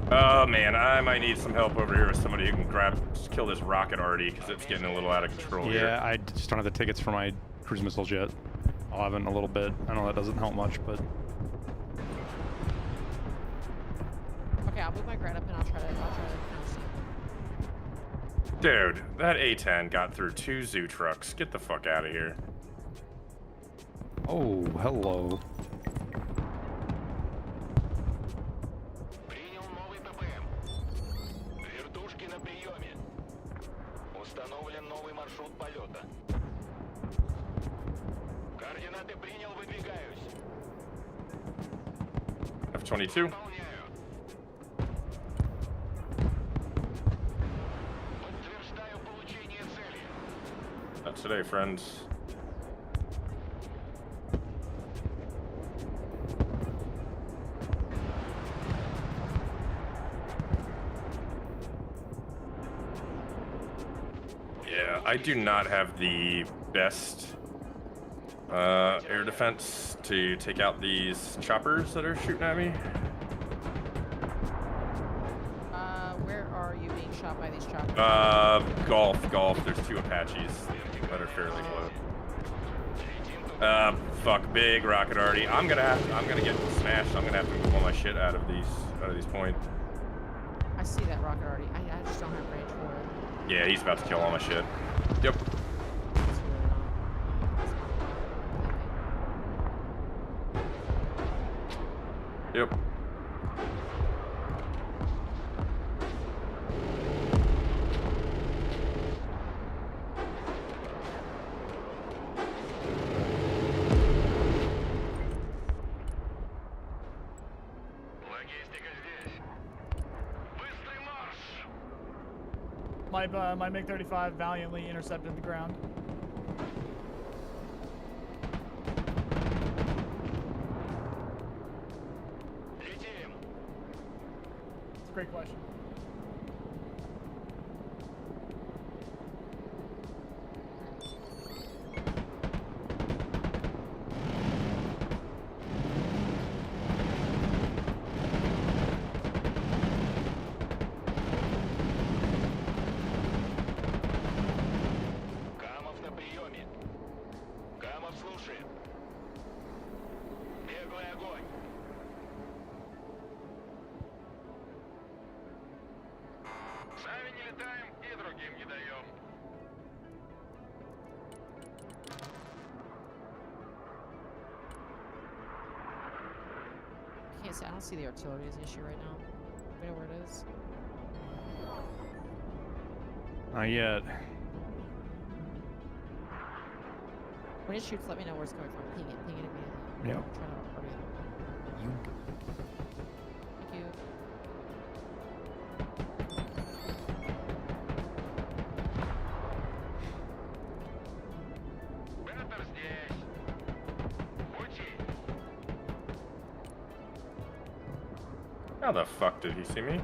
Oh man, I might need some help over here with somebody who can kill this rocket already, because it's getting a little out of control here. Yeah, I just don't have the tickets for my cruise missiles yet. I'll have it in a little bit. I know that doesn't help much, but... Okay, I'll move my grad up and I'll try to Dude, that A-10 got through 2 zoo trucks. Get the fuck out of here. Oh, hello. F-22. Not today, friends. Yeah, I do not have the best air defense to take out these choppers that are shooting at me. Where are you being shot by these choppers? Golf. There's 2 Apaches that are fairly close. Fuck, big rocket already. I'm gonna get smashed. I'm gonna have to move all my shit out of these points. I see that rocket already. I just don't have range for it. Yeah, he's about to kill all my shit. Yep. It's really not. Yep. My MiG-35 valiantly intercepted the ground. It's a great question. I don't see the artillery as an issue right now. We know where it is. Not yet. When it shoots, let me know where it's coming from. Ping it immediately. Yep. I'm trying to hurry up. Thank you. How the fuck did he see me?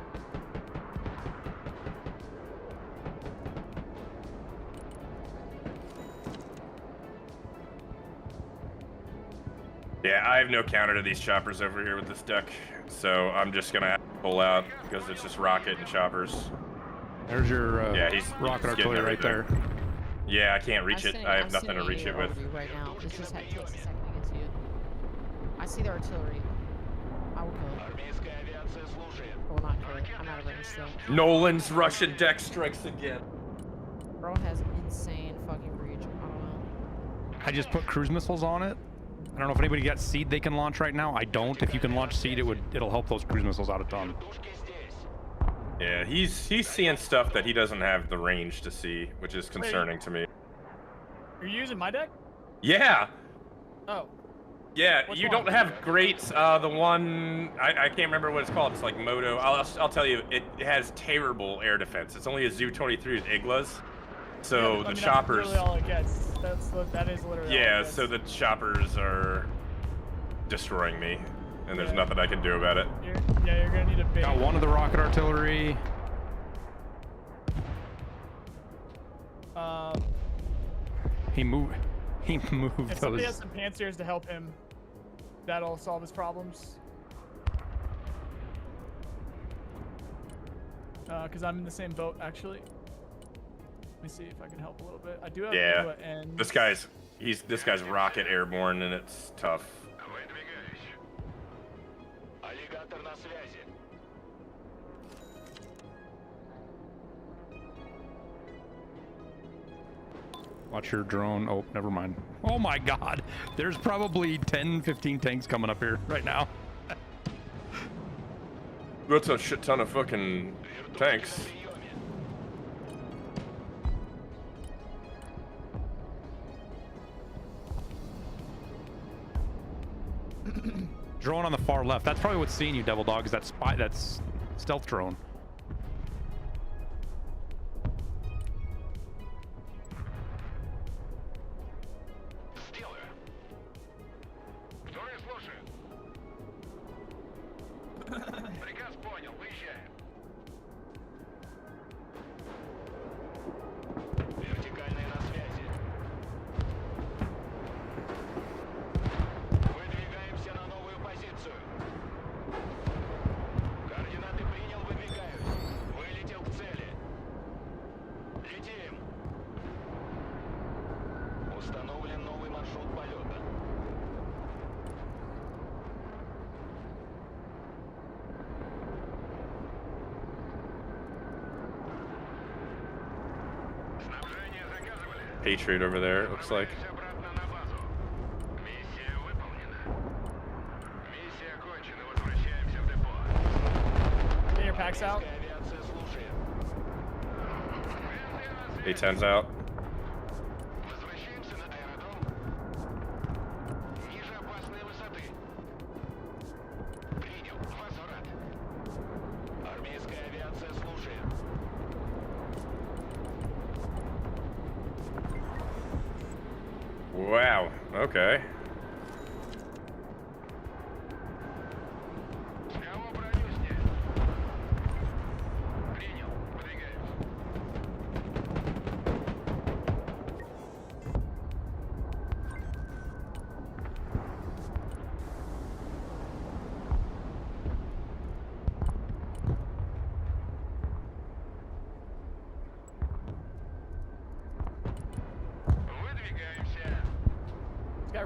Yeah, I have no counter to these choppers over here with this deck, so I'm just gonna have to pull out because it's just rocket and choppers. There's your yeah, he's rocket artillery right there. Yeah, I can't reach it. I have nothing to reach it with. Right now, it just takes a second to get to you. I see the artillery. I will kill it. I will not kill it. I'm out of range still. Nolan's Russian deck strikes again. Bro has insane fucking reach. I don't know. I just put cruise missiles on it. I don't know if anybody got seed they can launch right now. I don't. If you can launch seed, it'll help those cruise missiles out a ton. Yeah, he's seeing stuff that he doesn't have the range to see, which is concerning to me. You're using my deck? Yeah. Oh. Yeah, Which you one? don't have great. The one I can't remember what it's called. It's like Moto. I'll tell you, it has terrible air defense. It's only a Zu-23 with Iglas, so yeah, the choppers. That's literally all it gets. That is literally. Yeah, all it gets. so the choppers are destroying me, and there's nothing I can do about it. You're gonna need a big. Got one of the rocket artillery. He moved If somebody has those. some pantsers to help him, that'll solve his problems. Because I'm in the same boat, actually. Let me see if I can help a little bit. I do have Yeah, and this guy's rocket airborne, and it's tough. Watch your drone. Oh, never mind. Oh my god. There's probably 10, 15 tanks coming up here right now. That's a shit ton of fucking tanks. Drone on the far left. That's probably what's seeing you, Devil Dog, is that spy, that's stealth drone. Patriot over there, it looks like. Get your packs out. A10's out. Wow, okay.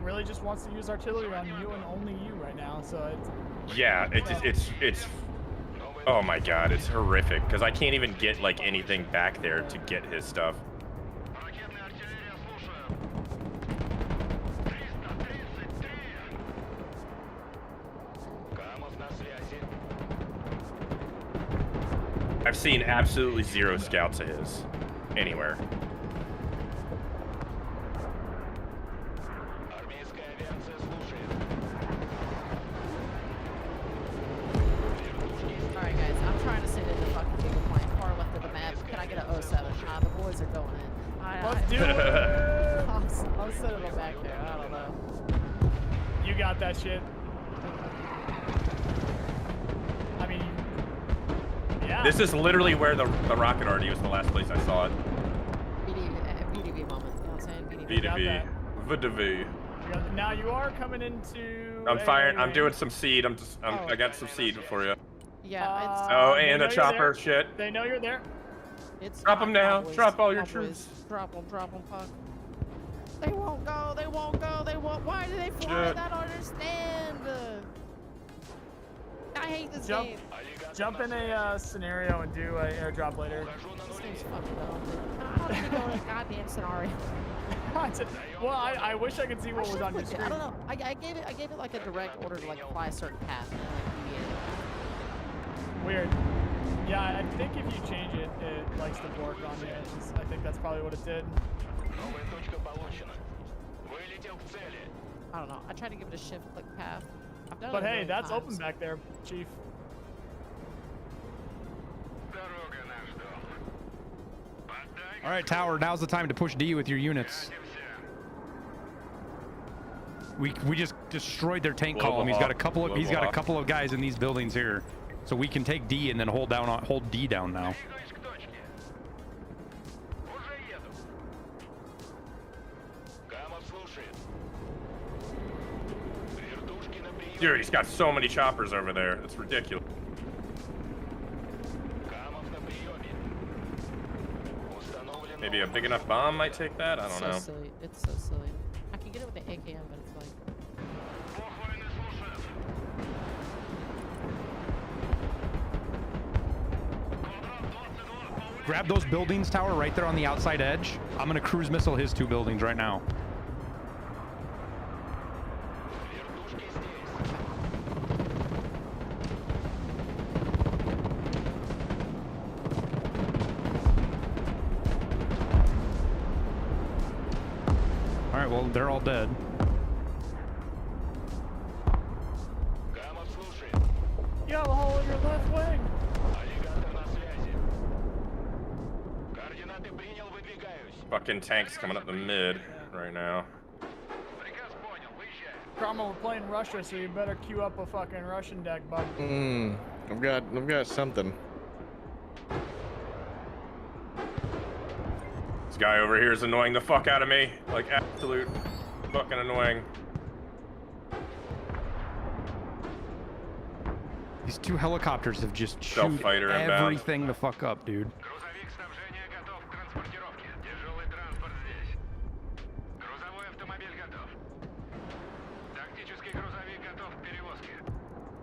Really just wants to use artillery on you and only you right now, so it's... Yeah, it's oh my god, it's horrific because I can't even get like anything back there to get his stuff. I've seen absolutely zero scouts of his anywhere. Let's do it! I'll set it back there. I don't know. You got that shit. I mean, yeah. This is literally where the rocket already was the last place I saw it. VDV moment. You know what I'm saying? VDV. VDV. Now you are coming into... I'm firing. I'm doing some seed. I got some seed for you. Yeah. Oh, and a chopper. Shit. They know you're there. Drop them now. Drop all your troops. Drop them, fuck. They won't go, they won't go, they won't. Why do they fly? I don't understand. I hate this game. Jump in a scenario and do an airdrop later. This game's fucking dumb. How did you go in a goddamn scenario? Well, I wish I could see what was on your screen. I don't know. I gave it like a direct order to like fly a certain path and like deviate. Weird. Yeah, I think if you change it, it likes to work on you. I think that's probably what it did. I don't know. I tried to give it a shift click path. I've done But it a hey, million that's times. open back there, Chief. All right, Tower. Now's the time to push D with your units. We just destroyed their tank column. He's got a couple of guys in these buildings here, so we can take D and then hold D down now. Dude, he's got so many choppers over there. It's ridiculous. Maybe a big enough bomb might take that? I don't know. It's so silly. It's so silly. I can get it with the AKM, but it's like... Grab those buildings, Tower, right there on the outside edge. I'm gonna cruise missile his 2 buildings right now. All right, well, they're all dead. You have a hole in your left wing. Fucking tanks coming up the mid right now. Cromwell, we're playing Russia, so you better queue up a fucking Russian deck, bud. I've got something. This guy over here is annoying the fuck out of me. Like, absolute fucking annoying. These 2 helicopters have just chewed everything the fuck up, dude.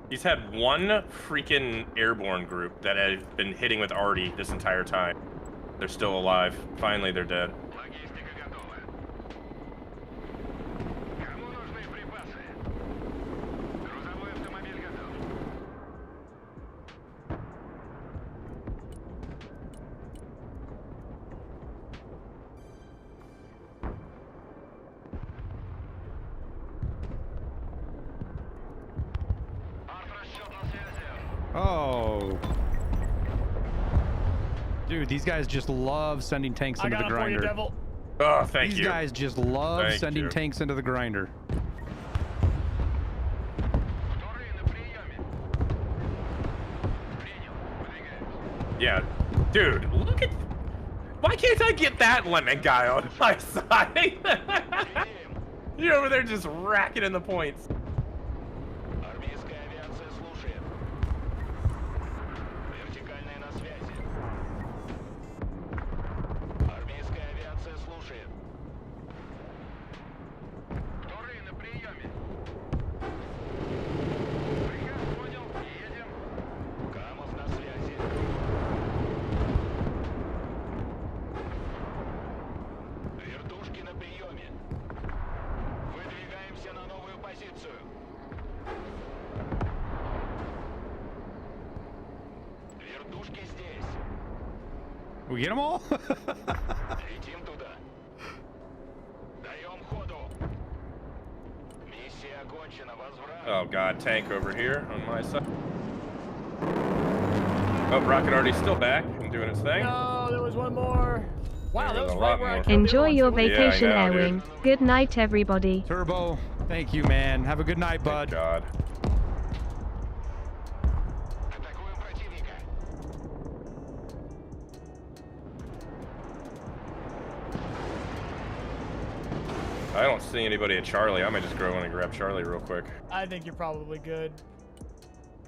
He's had one freaking airborne group that I've been hitting with Artie this entire time. They're still alive. Finally, they're dead. Oh. Dude, these guys just love sending tanks into the I got him for you, grinder. devil. Oh, thank you. These guys just love Thank sending you. tanks into the grinder. Yeah, dude, look at. Why can't I get that lemon guy on my side? You're over there just racking in the points. Армейская авиация слушает. Вертикальная на связи. Армейская авиация слушает. Вторые на приеме. Приказ понял, едем. Камов на связи. Вертушки на приеме. Выдвигаемся на новую позицию. Вертушки здесь. We get them all? Летим туда. Даем ходу. Миссия окончена. Возврат. Oh god, tank over here on my side. Oh, rocket already still back and doing its thing. No, there was one more. Wow, There that was was a right lot where I more. killed the Enjoy other your one, too. vacation, Yeah, I know, dude. Airwing. Good night, everybody. Turbo, thank you, man. Have a good night, bud. God. Атакуем противника. I don't see anybody at Charlie. I might just go in and grab Charlie real quick. I think you're probably good.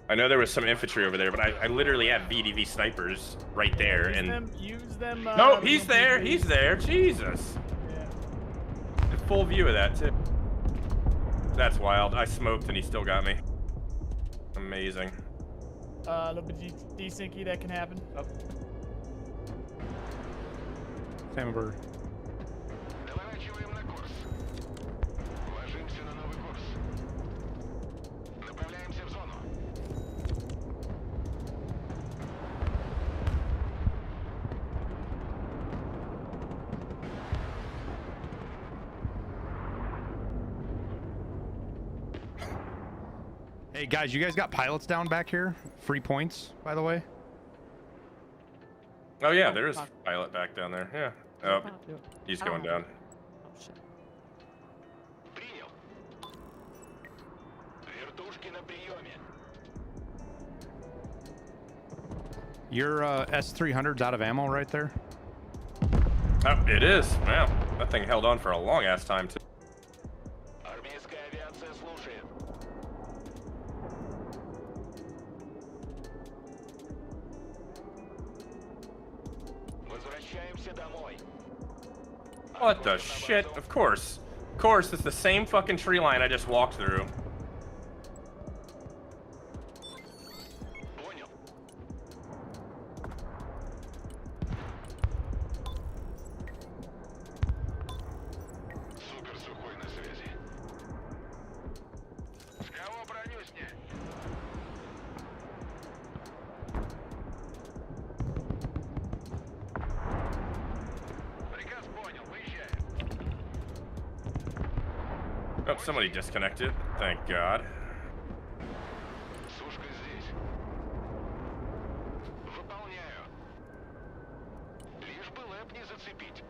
I know there was some infantry over there, but I literally have VDV snipers right there. Use them. No, he's there. He's there. Jesus. Yeah. Full view of that too. That's wild. I smoked and he still got me. Amazing. A little bit desyncy that can happen. Oh. Samberg. Доворачиваем на курс. Ложимся на новый курс. Направляемся в зону. Hey, guys, you guys got pilots down back here? Free points, by the way. Oh yeah, there is a pilot back down there. Yeah. Oh, he's I don't going have down. Oh shit. Принял. Вертушки на приеме. Your S300's out of ammo right there. Oh, it is. Wow, that thing held on for a long ass time too. Армейская авиация слушает. Возвращаемся домой. What the shit? Of course. Of course, it's the same fucking tree line I just walked through. Понял. Супер сухой на связи. С кого броню снять? Приказ понял, выезжаем. Oh, somebody disconnected. Thank God. Сушка здесь. Выполняю. Лишь бы лэп не зацепить.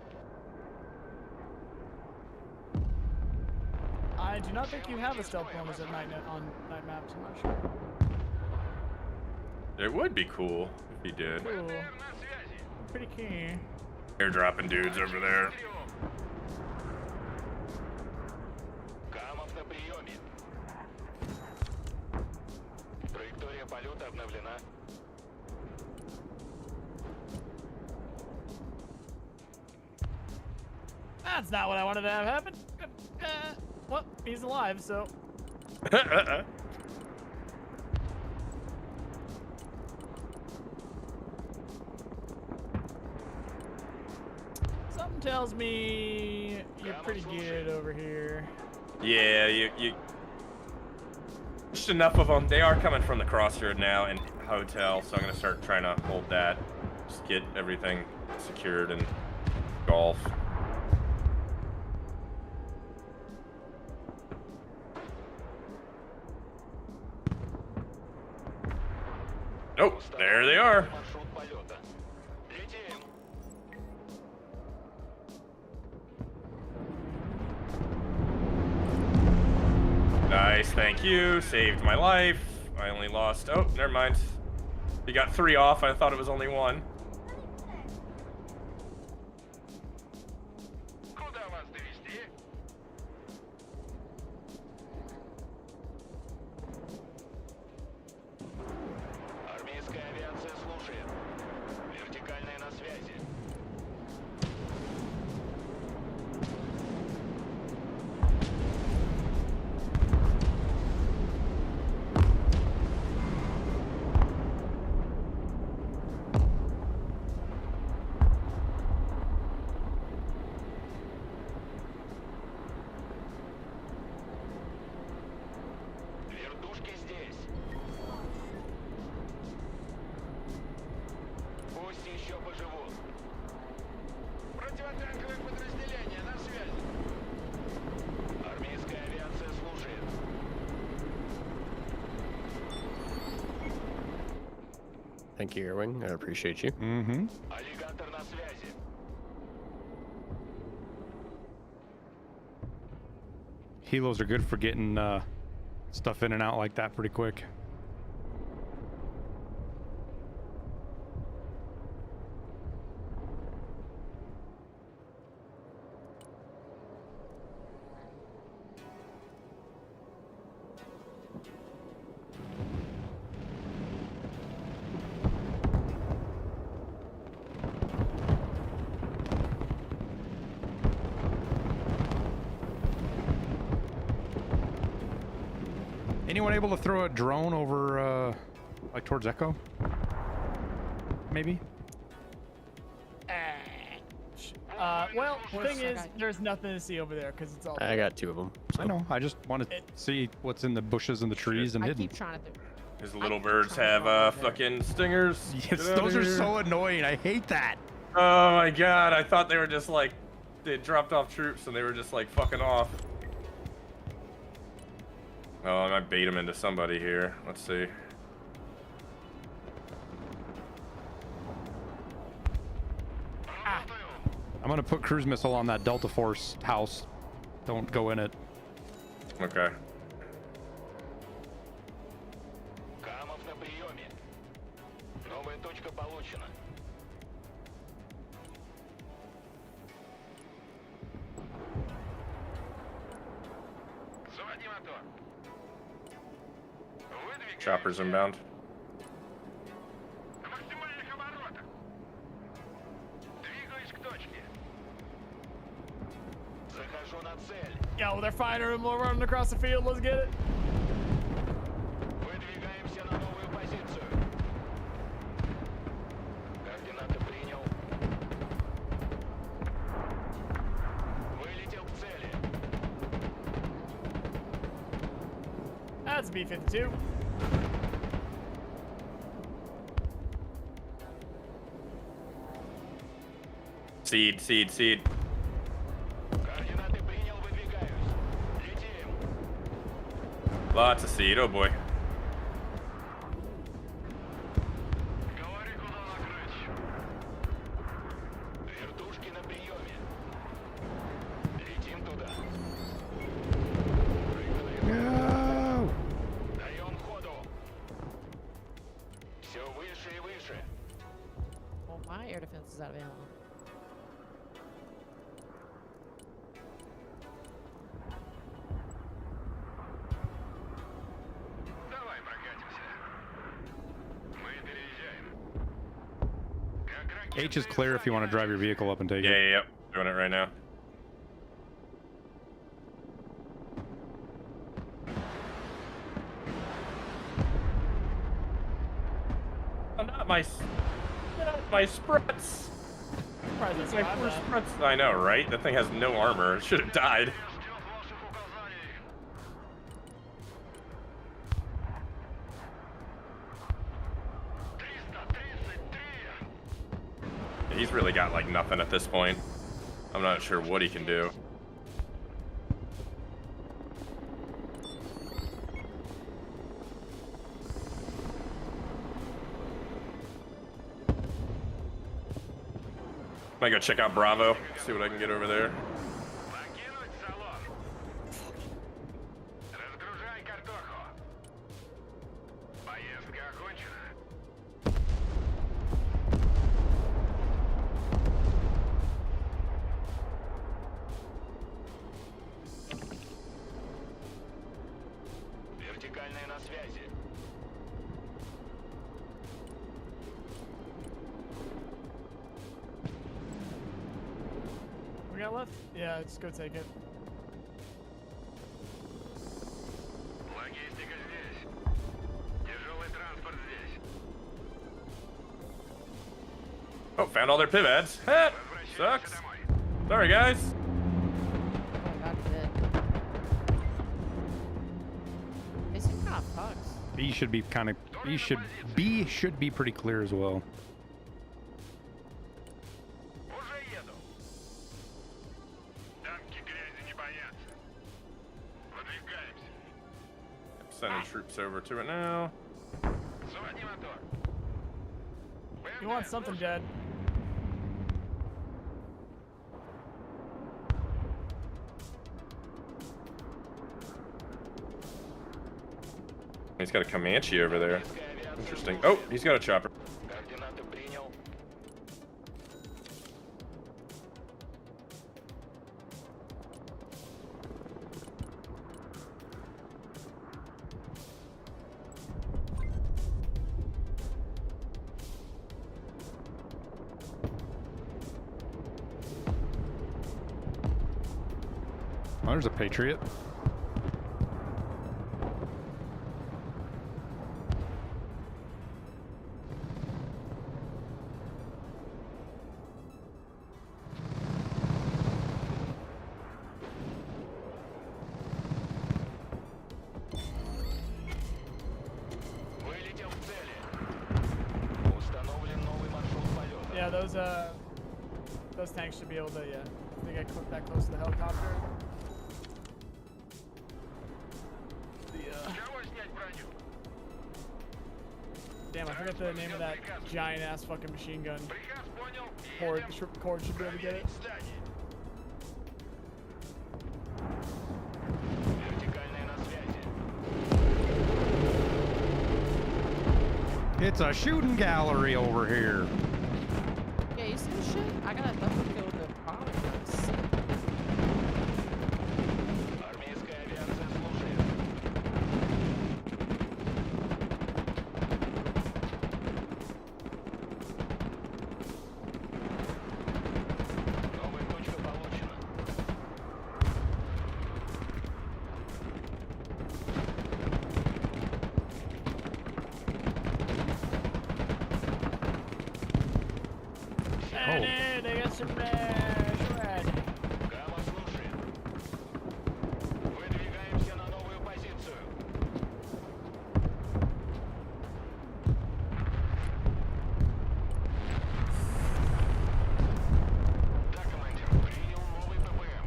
I do not think you have a stealth bonus at night on night maps. I'm not sure. It would be cool if he did. Cool. На связи. Pretty keen. Airdropping dudes over there. Камов на приеме. Траектория полета обновлена. That's not what I wanted to have happen. Well, he's alive, so. Something tells me you're pretty good over here. Yeah, you just enough of them. They are coming from the crossroad now and hotel, so I'm gonna start trying to hold that. Just get everything secured and golf. Nope, there they are. Nice, thank you. Saved my life. I only lost. Oh, never mind. You got 3 off. I thought it was only 1. Thank you, Airwing. I appreciate you. Mm-hmm. Helos are good for getting stuff in and out like that pretty quick. Anyone able to throw a drone over, like towards Echo? Maybe? Well, the thing is, there's nothing to see over there because it's all. I got 2 of them. So. I know. I just want to see what's in the bushes and the trees and hidden. I keep trying to. His little birds have fucking stingers. Yes, those are so annoying. I hate that. Oh my god! I thought they were just like they dropped off troops and they were just like fucking off. Oh, I might bait him into somebody here. Let's see. I'm gonna put cruise missile on that Delta Force house. Don't go in it. Okay. Choppers inbound. Yo, they're fighting them running across the field. Let's get it. That's B-52. Seed. Lots of seed, oh boy. No! Well, my air defense is out of ammo. H is clear if you want to drive your vehicle up and take it. Yeah. Doing it right now. Oh, not my sprints. I know, right? That thing has no armor. It should have died. He's really got like nothing at this point. I'm not sure what he can do. Might go check out Bravo, see what I can get over there. Покинуть салон. Разгружай картоху. Поездка окончена. Вертикальная на связи. We got left? Yeah, let's go take it. Логистика здесь. Тяжелый транспорт здесь. Oh, found all their pivots. Heh, sucks. Sorry, guys. Oh, God, good. They seem kind of fucks. B should be kind of. B should be pretty clear as well. Уже еду. Танки грязи не боятся. Выдвигаемся. Sending troops over to it now. Заводи мотор. You want something, Dad? He's got a Comanche over there. Interesting. Oh, he's got a chopper. Координаты принял. Oh, there's a Patriot. Вылетел в цели. Установлен новый маршрут полета. Yeah, those tanks should be able to, yeah. If they get that close to the helicopter. Кого снять броню? Damn, I forgot the name of that giant ass fucking machine gun. Приказ понял. Cord should be able to get it. Здание. Вертикальная на связи. It's a shooting gallery over here. Yeah, you see this shit? I got a double kill with the pilot. Армейская авиация служит. Новая точка получена. Hey, they got some shred. Гамма слушает. Выдвигаемся на новую позицию. Да, командир, принял новый ППМ.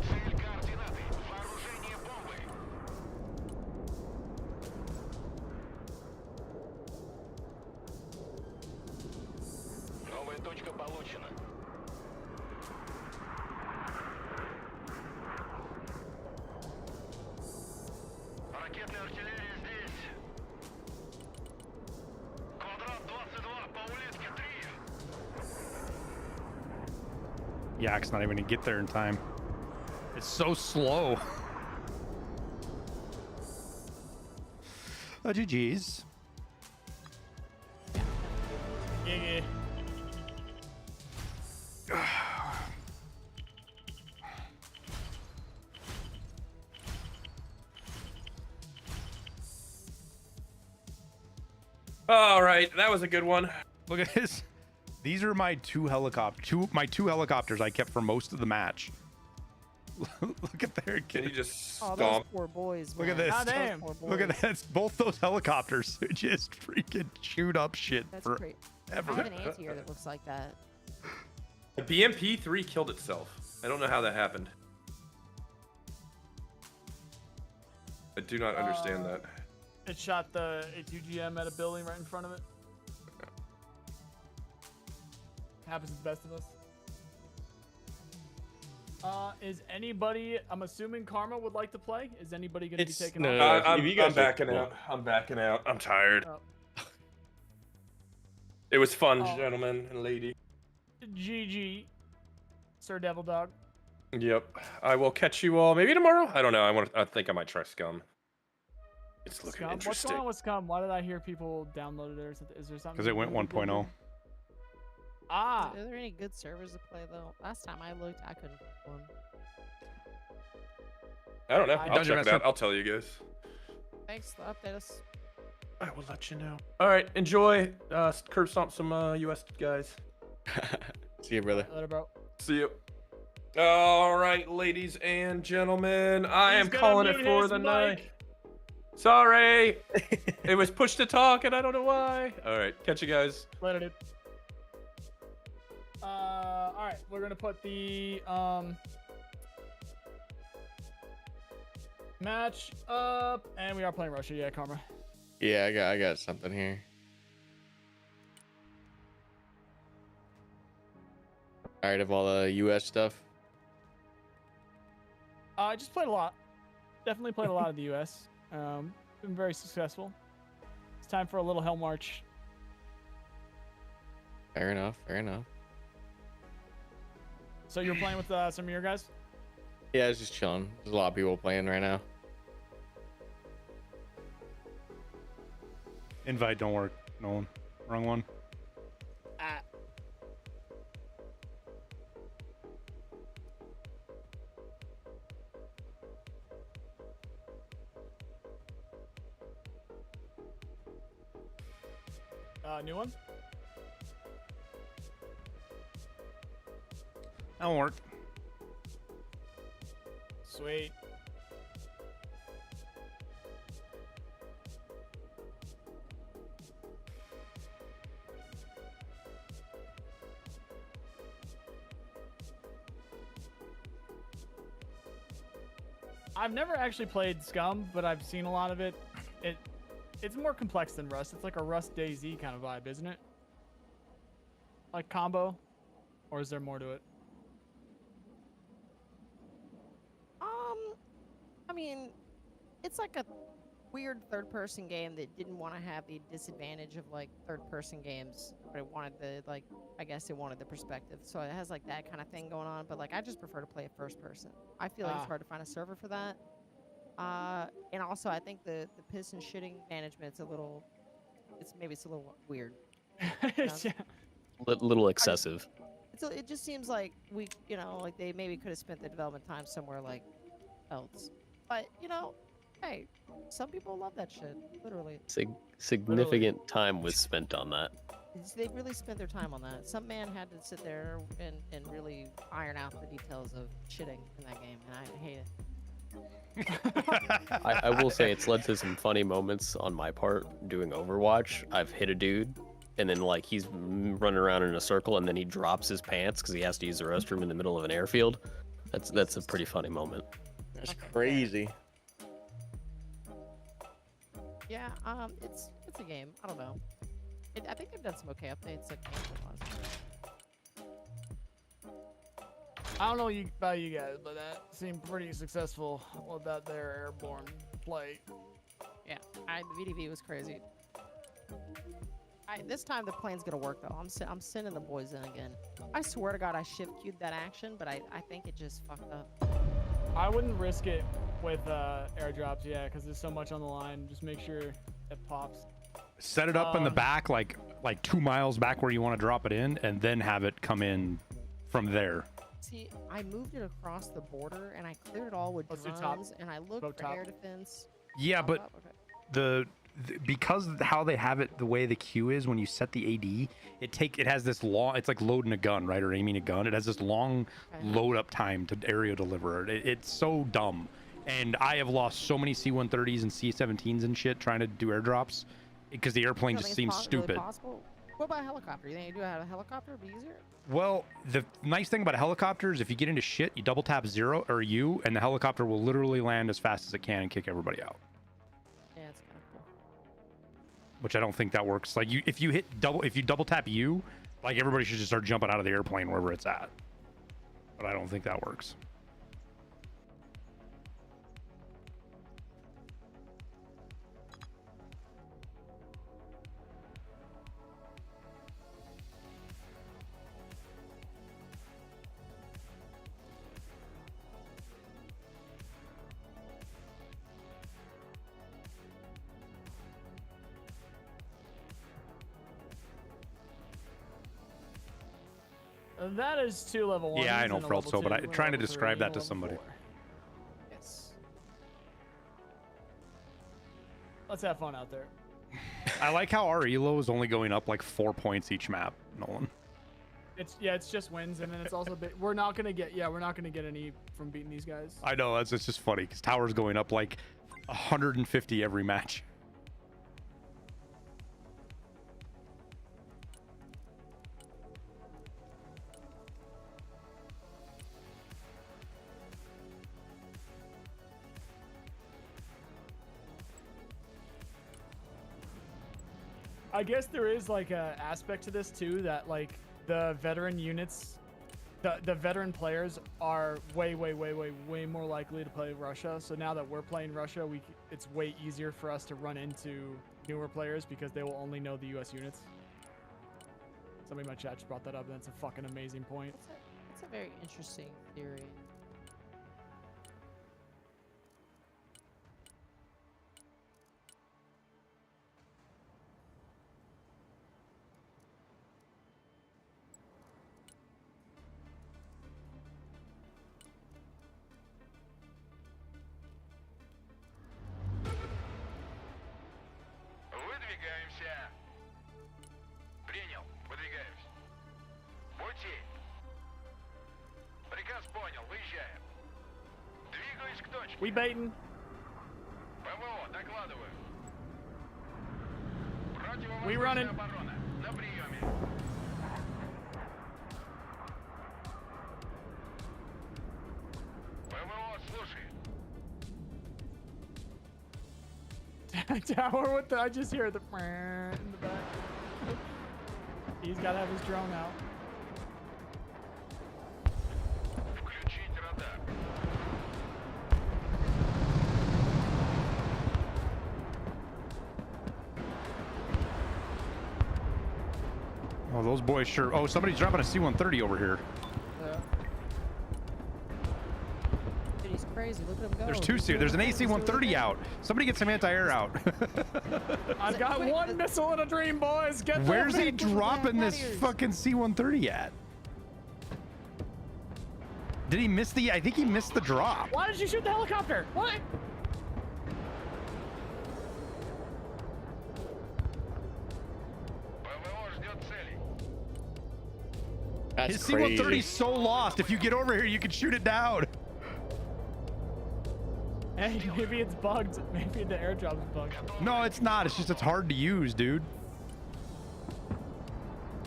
Цель координаты. Вооружение бомбы. Новая точка получена. Ракетная артиллерия здесь. Квадрат 22 по улитке 3. Yak's not even gonna get there in time. It's so slow. GG's. Gigi. All right, that was a good one. Look at this. These are my two helicopters I kept for most of the match. Look at their Can you just Oh, those stomp? poor boys, Look man. at this. God damn. Those poor Look at boys. that. Both those helicopters just freaking shoot up shit That's for great. I ever. have an anti-air that looks like that. The BMP-3 killed itself. I don't know how that happened. I do not understand that. It shot the A2GM at a building right in front of it. Happens to the best of us. Is anybody? I'm assuming Karma would like to play. Is anybody going to be taking off? I'm backing out. I'm backing out. I'm tired. Oh. It was fun, gentlemen and lady. GG, Sir Devil Dog. Yep. I will catch you all maybe tomorrow. I don't know. I think I might try Scum. It's looking Scum? interesting. What's going on with Scum? Why did I hear people download it or something? Is there something? Because it went 1.0. Ah. Are there any good servers to play though? Last time I looked, I couldn't find one. I don't know. I'll check it out. I'll tell you guys. Thanks. Update us. I will let you know. All right. Enjoy. Curb stomp some US guys. See you, brother. Later, bro. See you. All right, ladies and gentlemen, I am calling it for the night. Sorry, it was push to talk, and I don't know why. All right, catch you guys later, dude. All right, we're gonna put the match up, and we are playing Russia. Yeah, Karma. Yeah, I got something here. Tired of all the US stuff? I just played a lot. Definitely played a lot of the US. Been very successful. It's time for a little Hell March. Fair enough, fair enough. So you're playing with some of your guys? Yeah, it's just chilling. There's a lot of people playing right now. Invite don't work. Nolan. Wrong one. New one? That won't work. Sweet. I've never actually played Scum, but I've seen a lot of it. It's more complex than Rust. It's like a Rust DayZ kind of vibe, isn't it? Like combo? Or is there more to it? I mean, it's like a weird third-person game that didn't want to have the disadvantage of like third-person games, but it wanted the like, I guess it wanted the perspective. So it has like that kind of thing going on. But like, I just prefer to play it first-person. I feel like it's hard to find a server for that. And also, I think the piss and shitting management's a little, it's a little weird. You know? Yeah. Little excessive. It just seems like like they maybe could have spent the development time somewhere like else. But hey, some people love that shit. Literally. Significant time was spent on that. They really spent their time on that. Some man had to sit there and really iron out the details of shitting in that game, and I hate it. I will say it's led to some funny moments on my part doing Overwatch. I've hit a dude, and then like he's running around in a circle, and then he drops his pants because he has to use the restroom in the middle of an airfield. That's a pretty funny moment. That's crazy. Yeah, it's a game. I don't know. I think they've done some okay updates like I don't know about you guys, but that seemed pretty successful with that there airborne play. Yeah, the VDV was crazy. This time the plane's gonna work though. I'm sending the boys in again. I swear to God, I shift queued that action, but I think it just fucked up. I wouldn't risk it with airdrops, yeah, because there's so much on the line. Just make sure it pops. Set it up in the back, like 2 miles back where you want to drop it in, and then have it come in from there. See, I moved it across the border, and I cleared it all with drones, and I looked for air defense. Yeah, but because how they have it, the way the queue is, when you set the AD, it has this long. It's like loading a gun, right, or aiming a gun. It has this long load up time to area deliver. It's so dumb, and I have lost so many C-130s and C-17s and shit trying to do airdrops because the airplane just seems stupid. Really possible? What about a helicopter? You think you do have a helicopter? It'd be easier? Well, the nice thing about a helicopter is if you get into shit, you double tap 0 or U, and the helicopter will literally land as fast as it can and kick everybody out. Yeah, it's kind of cool. Which I don't think that works. Like if you double tap U, Like everybody should just start jumping out of the airplane wherever it's at. But I don't think that works. That is 2 level 1s. Yeah, I know, and a felt level so, but 2, I'm trying to level describe 3, that and to level somebody. 4. Yes. Let's have fun out there. I like how our elo is only going up like 4 points each map, Nolan. It's just wins, and then it's also we're not gonna get any from beating these guys. I know, it's just funny because Tower's going up like 150 every match. I guess there is like a aspect to this too that like the veteran units, the veteran players are way more likely to play Russia. So now that we're playing Russia, it's way easier for us to run into newer players because they will only know the U.S. units. Somebody in my chat just brought that up, and that's a fucking amazing point. It's a very interesting theory. Выдвигаемся. Принял. Выдвигаемся. Пути. Приказ понял. Выезжаем. Двигаюсь к точке. We baiting. ПВО, докладываю. We running. Противовоздушная оборона. На приеме. ПВО, слушай. Tower with the, I just hear the in the back. He's got to have his drone out. Включить радар. Oh, those boys sure. Oh, somebody's dropping a C-130 over here. Dude, he's crazy. Look at him go. There's two C. There's an AC-130 out. Somebody get some anti-air out. I've got one missile in a dream, boys. Get there. Where's he dropping this fucking C-130 at? Did he miss the? I think he missed the drop. Why did you shoot the helicopter? What? ПВО ждет целей. That's His crazy. C-130's so lost. If you get over here, you can shoot it down. Hey, maybe it's bugged. Maybe the airdrop's bugged. No, it's not. It's just it's hard to use, dude.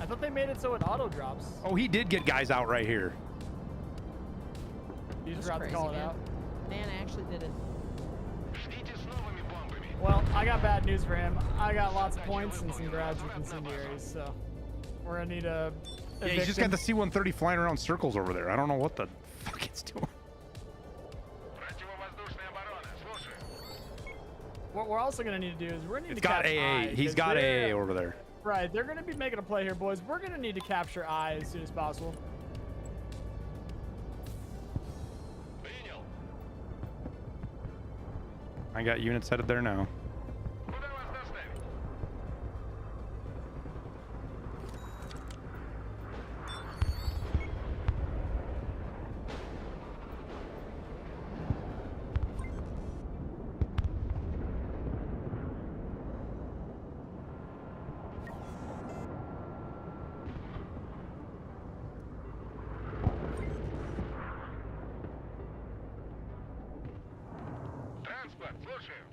I thought they made it so it auto drops. Oh, he did get guys out right here. You just That's forgot to call it crazy, out. Man actually did it. Ждите с новыми бомбами. Well, I got bad news for him. I got lots of points and some grabs with incendiaries, so we're gonna need a. Yeah, he's just got the C-130 flying around circles over there. I don't know what the fuck it's doing. Противовоздушная оборона. Слушай. What we're also gonna need to do is we're gonna need It's to got catch AA. eye, He's 'cause got they're- AA over there. Right, they're gonna be making a play here, boys. We're gonna need to capture eye as soon as possible. Принял. I got units headed there now. Куда вас доставить? Транспорт, слушаю.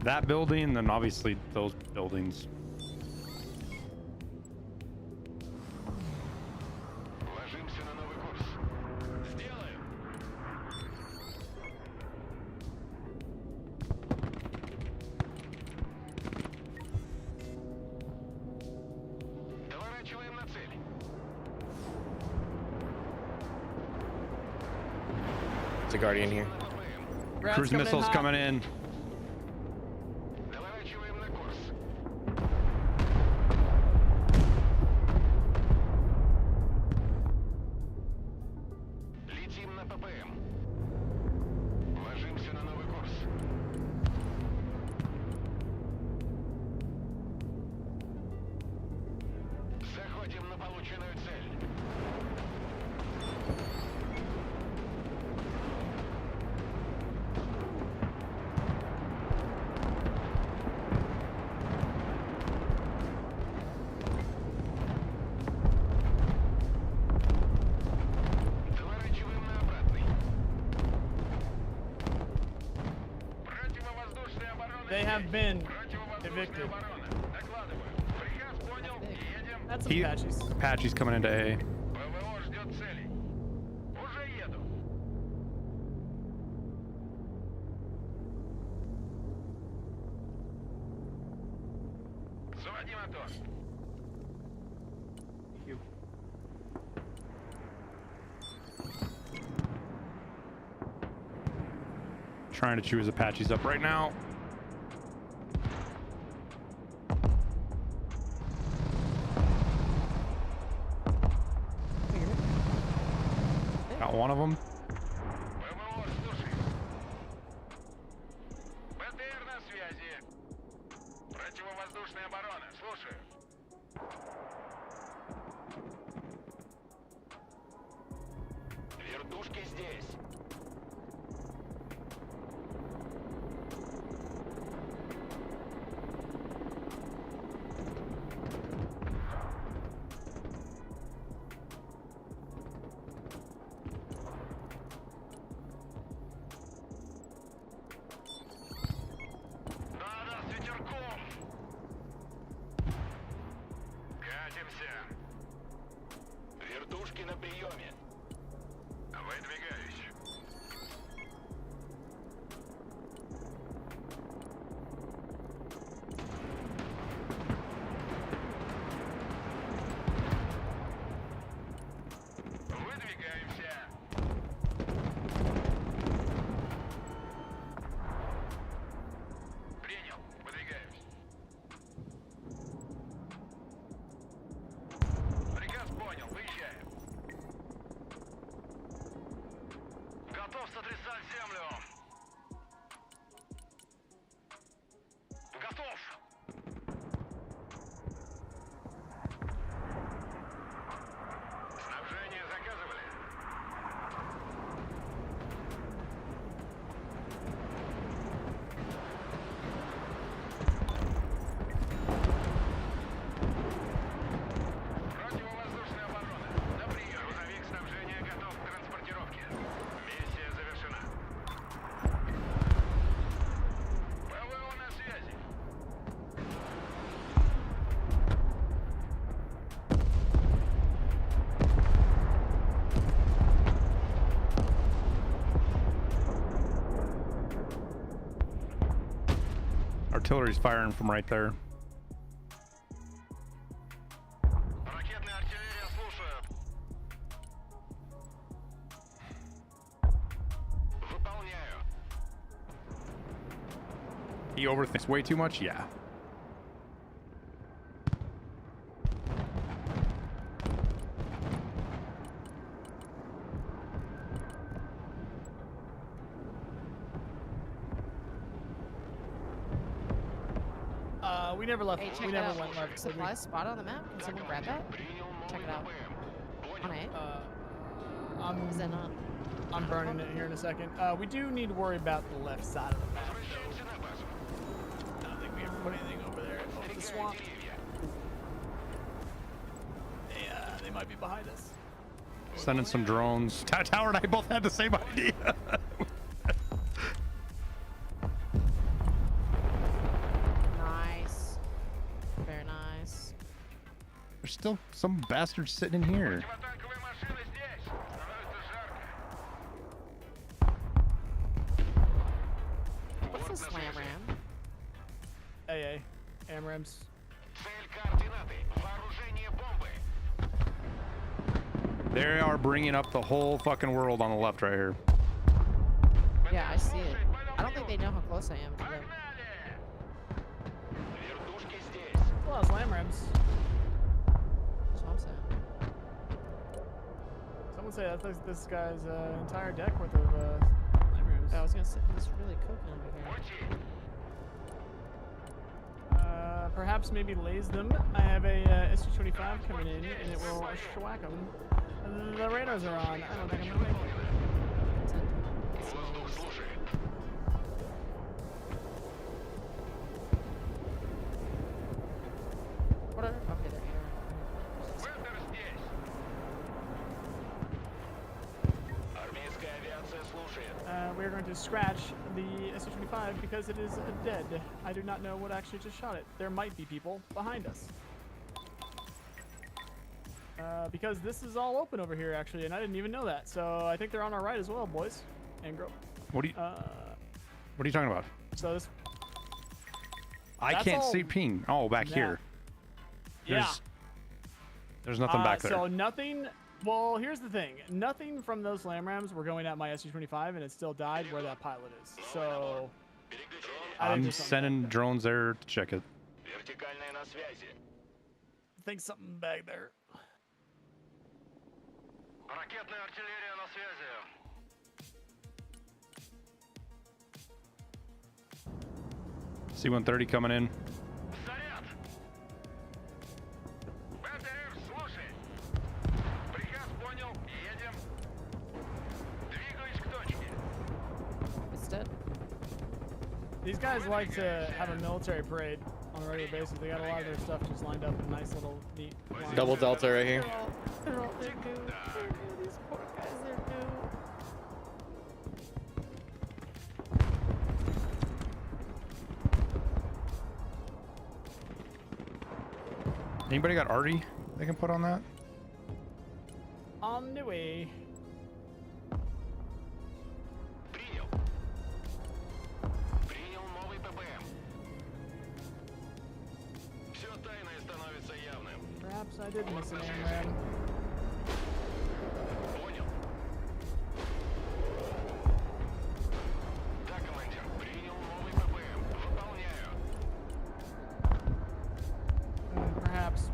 That building, then obviously those buildings. Ложимся на новый курс. Сделаю. Доворачиваем на цель. It's a guardian here. Brad's Cruise missiles hot. coming in. Доворачиваем на курс. Летим на ППМ. Ложимся на новый курс. Заходим на полученную цель. Доворачиваем на обратный. Противовоздушная оборона. They have been Противовоздушная evicted. оборона. Докладываю. Приказ понял. Едем. That's some He- patches. Apache's coming into A. ПВО ждет целей. Уже еду. Заводи мотор. Trying to chew his Apaches up right now. Got one of them. ПВО, слушай. БТР на связи. Противовоздушная оборона. Слушаю. Вертушки здесь. Надо с ветерком. Катимся. Вертушки на приеме. Выдвигаюсь. Выдвигаемся. Принял. Выдвигаюсь. Приказ понял. Выезжаем. Готов сотрясать землю. Готов. Снабжение заказывали. Противовоздушная оборона. На прием. Грузовик снабжения готов к транспортировке. Миссия завершена. ПВО на связи. Artillery's firing from right there. Ракетная артиллерия, слушаю. Выполняю. He overthinks way too much? Yeah. We never left. Hey, check We it never out. went left. did we? Supply spot on the map. Can someone grab that? Принял Check новый it out. ППМ. On it. I'm Is that not? I'm burning it here in a second. We do need to worry about the left side of the map. Возвращаемся на базу. I don't think we ever put anything over there. Over the Берегая swamp. деревья. They might be behind us. Sending some drones. Tower and I both had the same idea. There's still some bastards sitting in here. What's a slam ram? AA. AMRAMs. They are bringing up the whole fucking world on the left right here. Yeah, I see it. I don't think they know how close I am to them. A lot of slam rams. That's what I'm saying. Someone say that's like this guy's entire deck worth of slam rams. Yeah, I was gonna say he's really cooking over here. Perhaps maybe laze them. I have a SU-25 coming in, and it will schwack them. The radars are on. I don't think I'm gonna make it. What are? Okay, they're here. We're going to scratch the SU-25 because it is dead. I do not know what actually just shot it. There might be people behind us. Because this is all open over here, actually, and I didn't even know that. So I think they're on our right as well, boys and girls. What are you talking about? So this. I can't see ping. Oh, back here. There's nothing back there. So nothing. Well, here's the thing. Nothing from those slam rams were going at my SU-25, and it still died where that pilot is. So I'm sending drones there to check it. I think something back there. C-130 coming in. It's dead. These guys like to have a military parade on a regular basis. They got a lot of their stuff just lined up in nice little neat lines. Double delta right here. They're new. These poor guys, they're new. Anybody got arty they can put on that? On the way. Perhaps I did miss an AMRAM. Perhaps.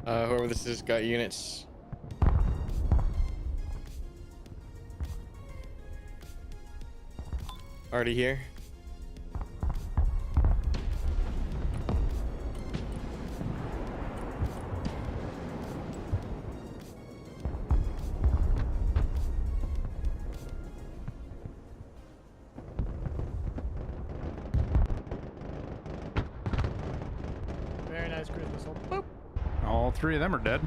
Whoever this is got units. Already here. Very nice cruise missile. Boop. All three of them are dead.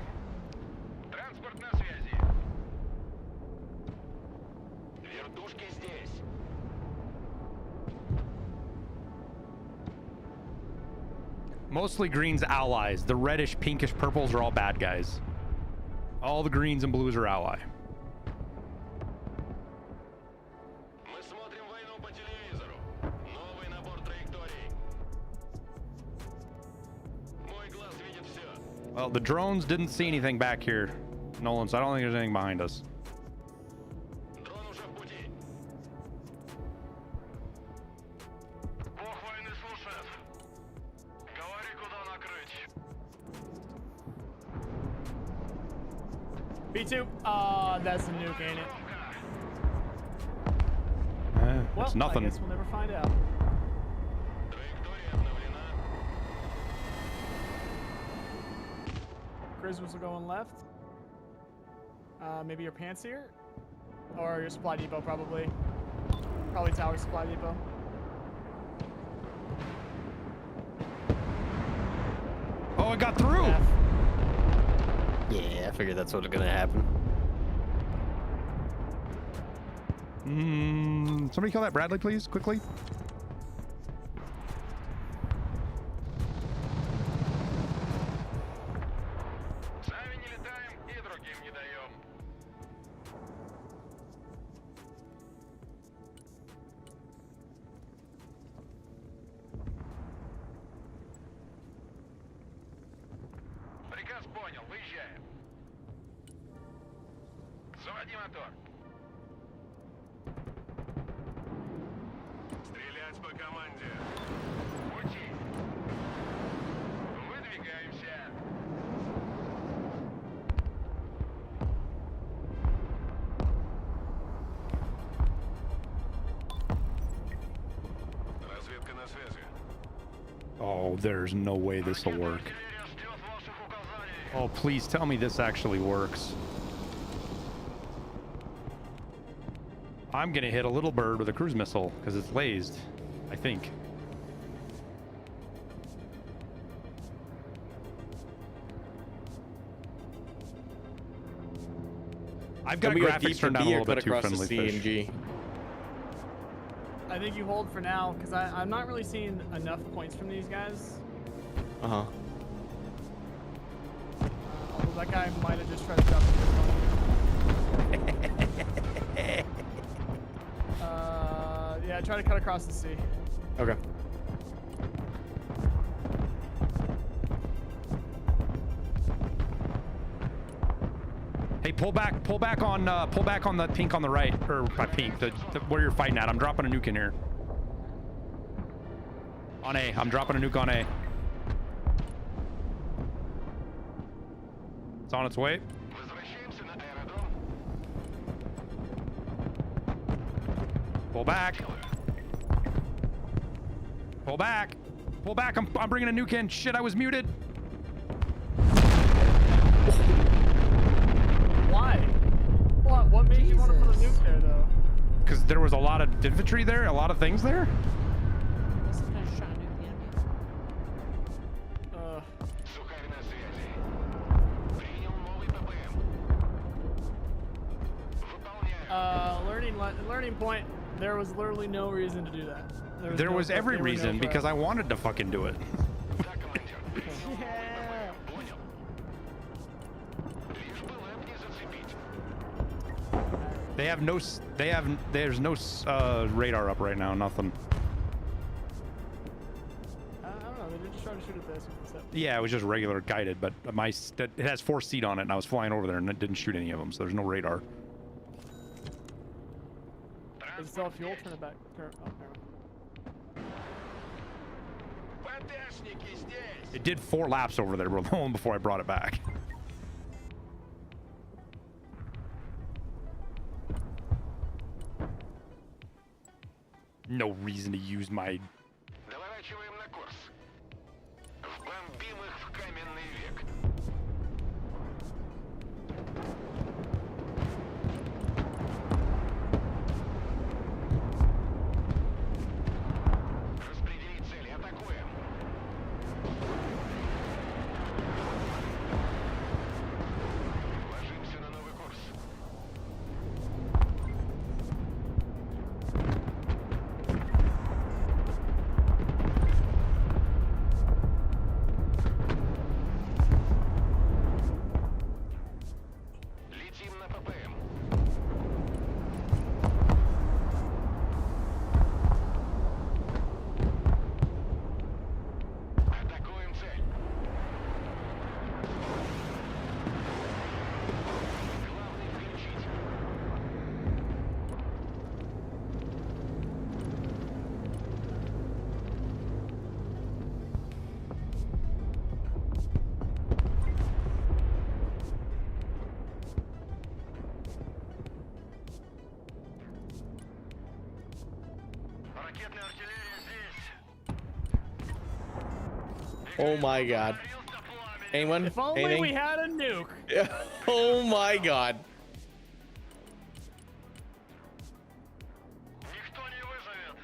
Mostly green's allies. The reddish, pinkish, purples are all bad guys. All the greens and blues are ally. Well, the drones didn't see anything back here, Nolan, so I don't think there's anything behind us. B2. That's the nuke, ain't it? Well, it's nothing. I guess we'll never find out. cruise missile going left. Maybe your pants here, or your supply depot probably. Probably tower supply depot. Oh, it got through. F. Yeah, I figured that's what's gonna happen. Somebody kill that Bradley, please, quickly. Сами не летаем и другим не даем. Приказ понял, выезжаем. Заводи мотор. Стрелять по команде. Пути. Выдвигаемся. Разведка на связи. Oh, there's no way this will work. Oh, please tell me this actually works. I'm gonna hit a little bird with a cruise missile because it's lased, I think. I've got graphics turned down a little bit too friendly fish. I think you hold for now because I'm not really seeing enough points from these guys. Uh-huh. Although that guy might have just tried to drop it. Yeah, try to cut across the sea. Okay. Hey, pull back on the pink on the right, or not pink, the where you're fighting at. I'm dropping a nuke in here. On A, I'm dropping a nuke on A. It's on its way. Pull back. Pull back. Pull back. I'm bringing a nuke in. Shit, I was muted. Why? What made you want to put a nuke there, though? Because there was a lot of infantry there, a lot of things there. Learning point. There was literally no reason to do that. There was every reason because I wanted to fucking do it. There's no radar up right now, nothing. I don't know, they did just try to shoot at this. Yeah, it was just regular guided, but it has 4 seat on it, and I was flying over there and it didn't shoot any of them, so there's no radar. Is it still fuel? Turn it back. It did 4 laps over there before I brought it back. No reason to use my... Доворачиваем на курс. Вбомбим их в каменный век. Распределить цели. Атакуем. Ложимся на новый курс. Летим на ППМ. Атакуем цель. Главный включить. Ракетная артиллерия здесь. Oh my god. Загорелся пламенем. Anyone? If only Anything? we had a nuke. Oh my god. Никто не выживет.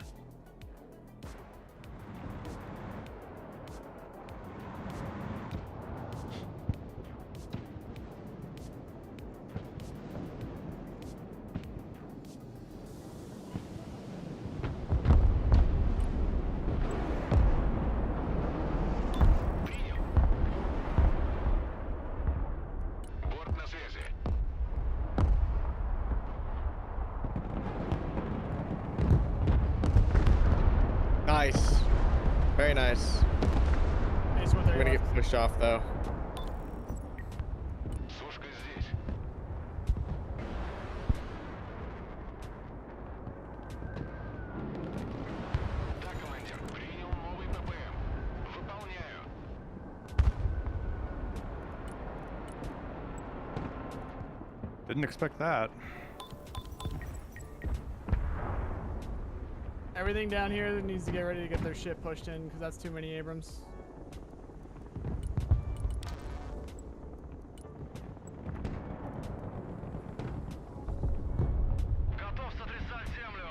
Борт на связи. Nice. Very nice. Ace, what We're they're gonna get pushed off though. Сушка здесь. Да, командир, принял новый ППМ. Выполняю. Didn't expect that. Everything down here needs to get ready to get their shit pushed in because that's too many Abrams. Готов сотрясать землю.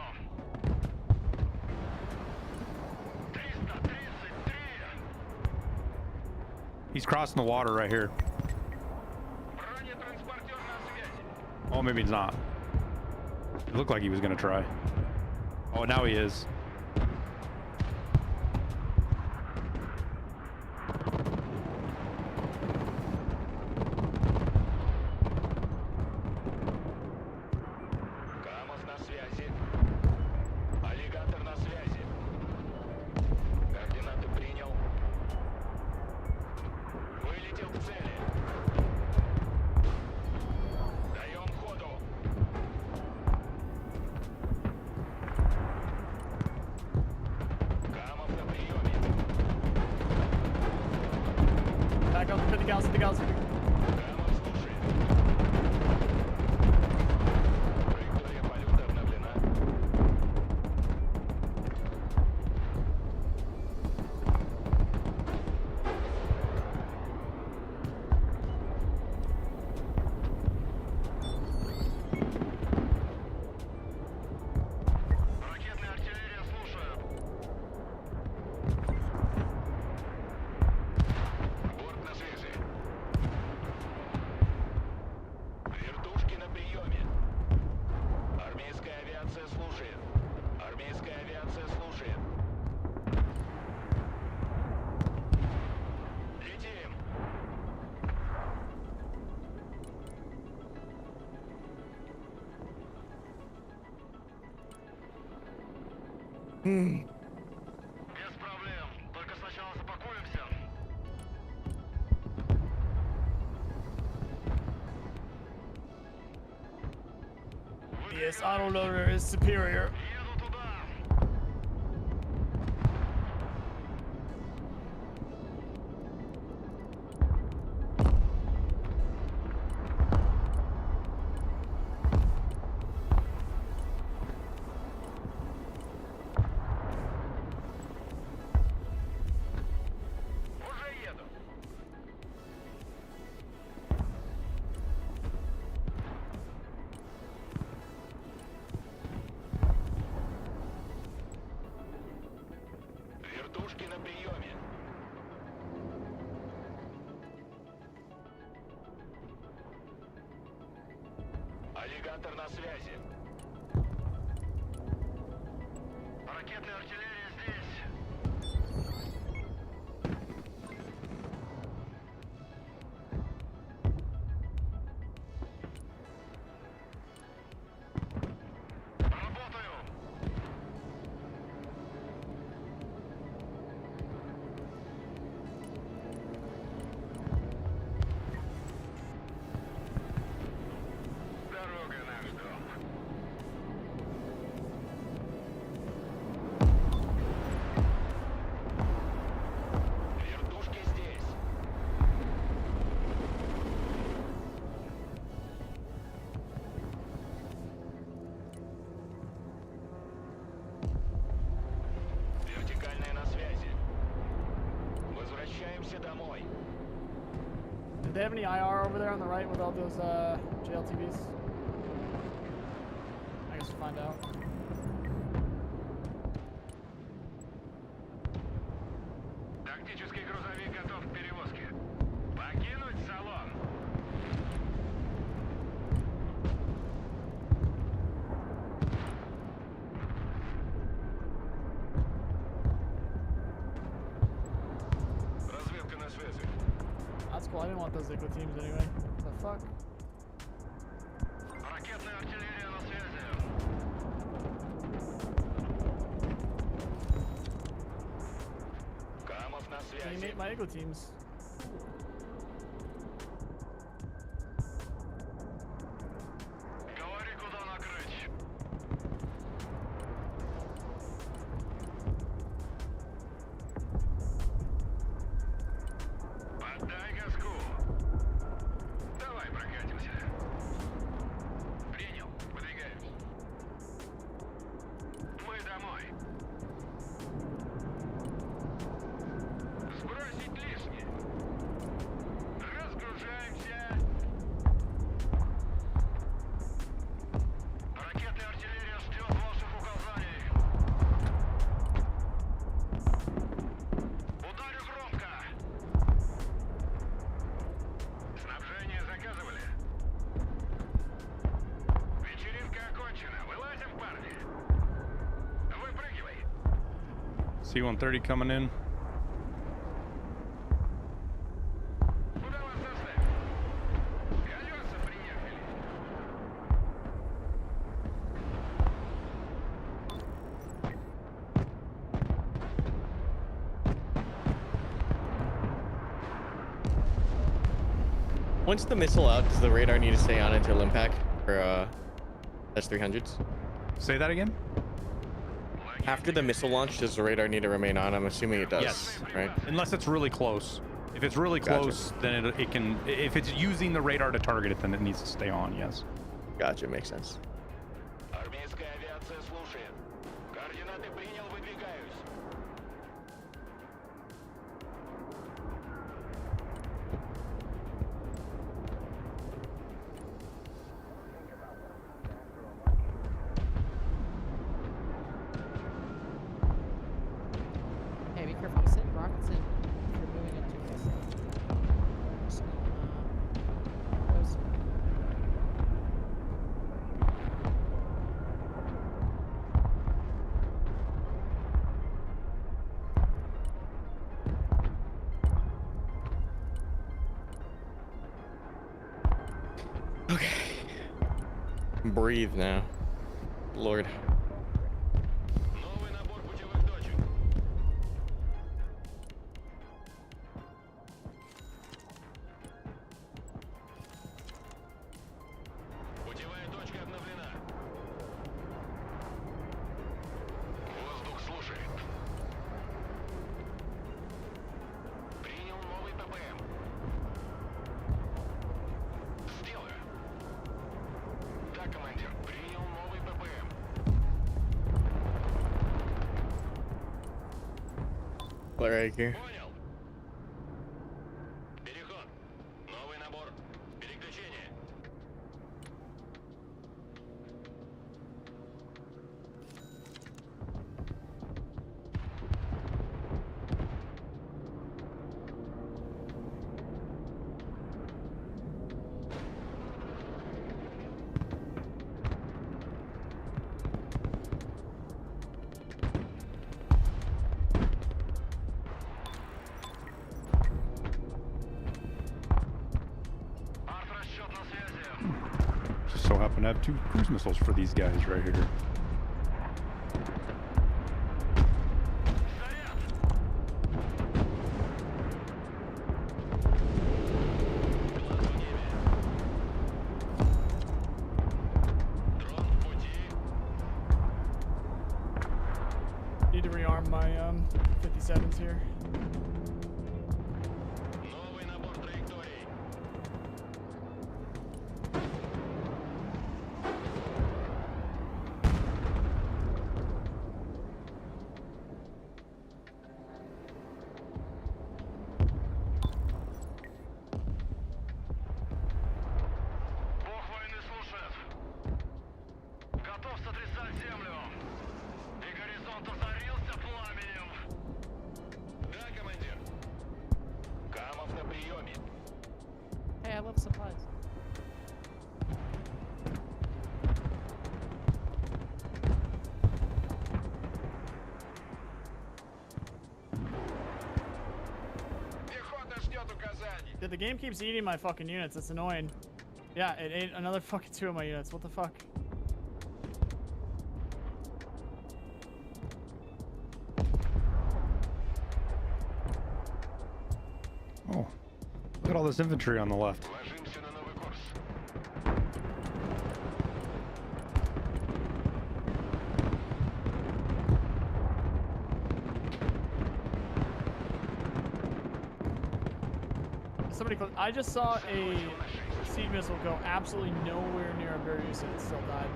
333. He's crossing the water right here. Бронетранспортер на связи. Oh, maybe he's not. It looked like he was gonna try. Oh, now he is. Камов на связи. Аллигатор на связи. Координаты принял. Вылетел к цели. Даем ходу. Камов на приеме. Back up, 50 gallons, 50 gallons. Камов слушает. Траектория полета обновлена. Ракетная артиллерия слушаю. Борт на связи. Вертушки на приеме. Армейская авиация слушает. Армейская авиация слушает. Летим. Без проблем. Только сначала запакуемся. Yes, autoloader is superior. Еду туда. Уже еду. Вертушки на приеме. Аллигатор на связи. Ракетная артиллерия здесь. Работаю. Дорога наш дом. they have any IR over there on the right with all those JLTVs? I guess we'll find out. Тактический грузовик готов к перевозке. Покинуть салон. Разведка на связи. That's cool. I didn't want those liquid teams anyway. The fuck? Ракетная артиллерия на связи. Камов на Can you связи. make my Eagle teams? Говори, куда накрыть. Поддай газку. Давай прокатимся. Принял. Выдвигаемся. Мы домой. Сбросить лишнее. Разгружаемся. Ракеты и артиллерия ждет ваших указаний. Ударю громко. Снабжение заказывали. Вечеринка окончена. Вылазим, парни. Выпрыгивай. C-130 coming in. Куда вас доставить? Колеса приехали. Once the missile out, does the radar need to stay on until impact for S-300s? Say that again? After the missile launch, does the radar need to remain on? I'm assuming it does, Yes. right? Unless it's really close. If it's really Gotcha. close, then it can. If it's using the radar to target it, then it needs to stay on. Yes. Gotcha, makes sense. Армейская авиация слушает. Координаты принял, выдвигаюсь. Hey, be careful. We send rockets in. If you're moving into this. Just, those- Okay. Breathe now. Lord. Новый набор путевых точек. Путевая точка обновлена. Воздух слушает. Принял новый ППМ. Сделаю. Да, командир. Принял новый ППМ. Right here. Понял. Переход. Новый набор. Переключение. Арт-расчет на связи. Just so happen to have 2 cruise missiles for these guys right here. Заряд. Глаз в небе. Дрон в пути. Need to rearm my 57s here. Новый набор траекторий. Dude, the game keeps eating my fucking units. It's annoying. Yeah, it ate another fucking 2 of my units. What the fuck? Oh, look at all this infantry on the left. Somebody close. I just saw a seed missile go absolutely nowhere near a Beryus and it still died.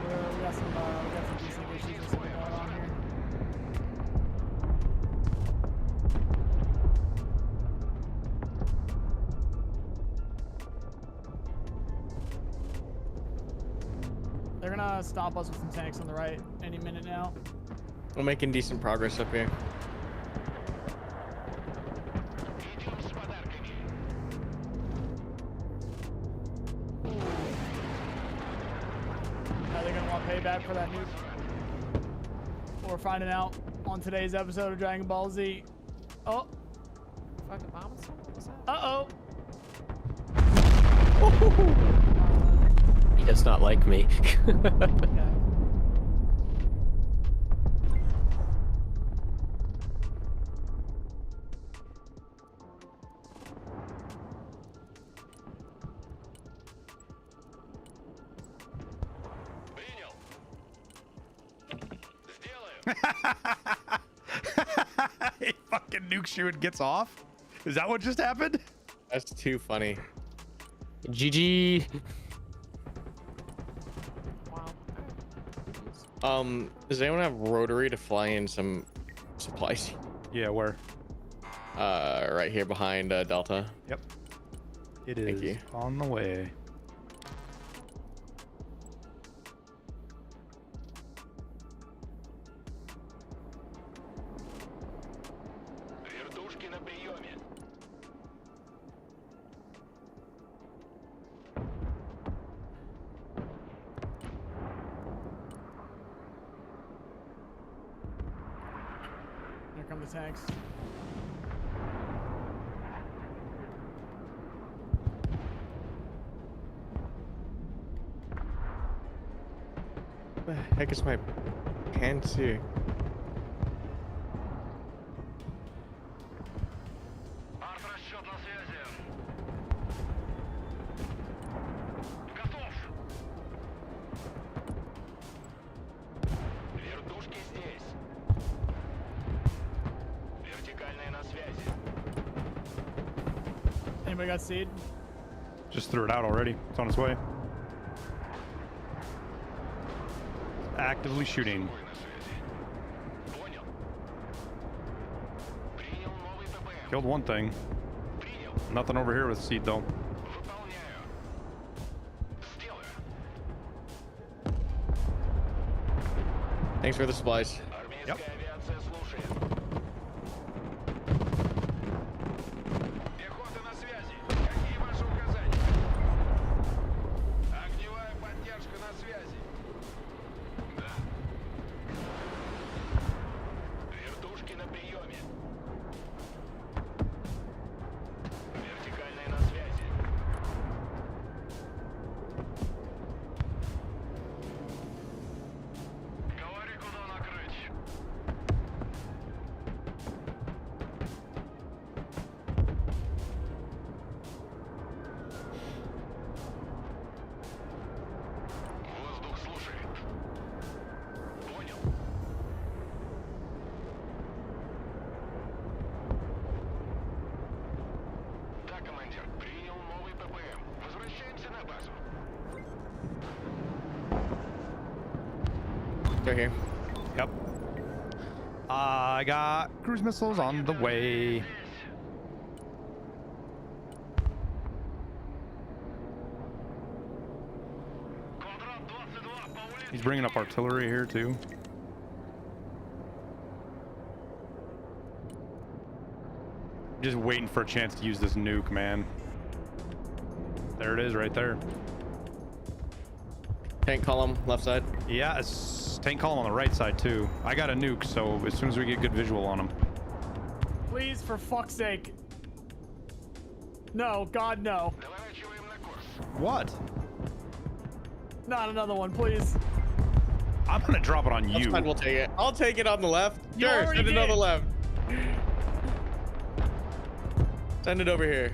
We got some decent issues with something going on here. They're gonna stop us with some tanks on the right any minute now. We're making decent progress up here. Are they gonna want payback for that nuke? We're finding out on today's episode of Dragon Ball Z. Oh. Fucking bombing someone? What's that? Uh-oh. He does not like me. He fucking nuke shoot and gets off? Is that what just happened? That's too funny. GG. Does anyone have rotary to fly in some supplies? Yeah, where? Right here behind Delta. Yep. It Thank is you. on the way. Here come the tanks. What the heck is my pants here? Anybody got seed? Just threw it out already. It's on its way. Actively shooting. Killed one thing. Nothing over here with seed though. Thanks for the supplies. Yep. Right here. Yep. I got cruise missiles on the way. He's bringing up artillery here too. Just waiting for a chance to use this nuke, man. There it is, right there. Tank column, left side. Yeah, it's tank column on the right side too. I got a nuke, so as soon as we get good visual on him. Please, for fuck's sake. No, God, no. What? Not another one, please. I'm gonna drop it on That's you. fine, we'll take it. I'll take it on the left. You Sure, already send it on the did. left. Send it over here.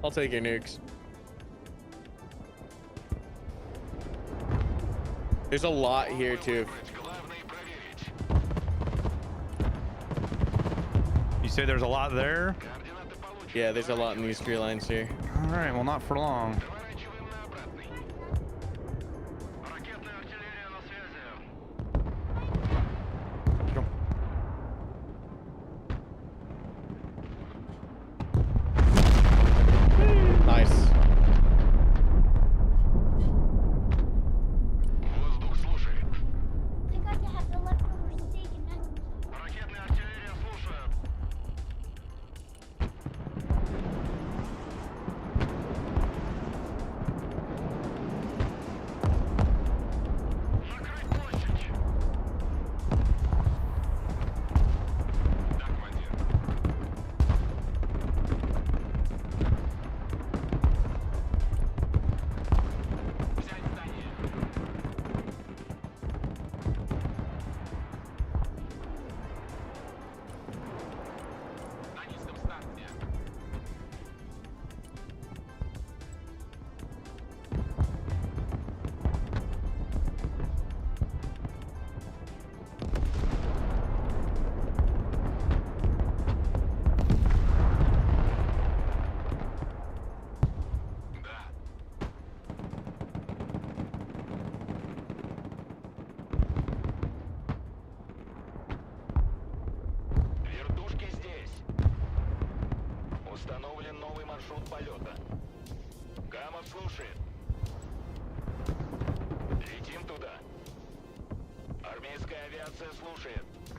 I'll take your nukes. There's a lot here too. You say there's a lot there? Yeah, there's a lot in these 3 lines here. All right, well, not for long. Go. Nice.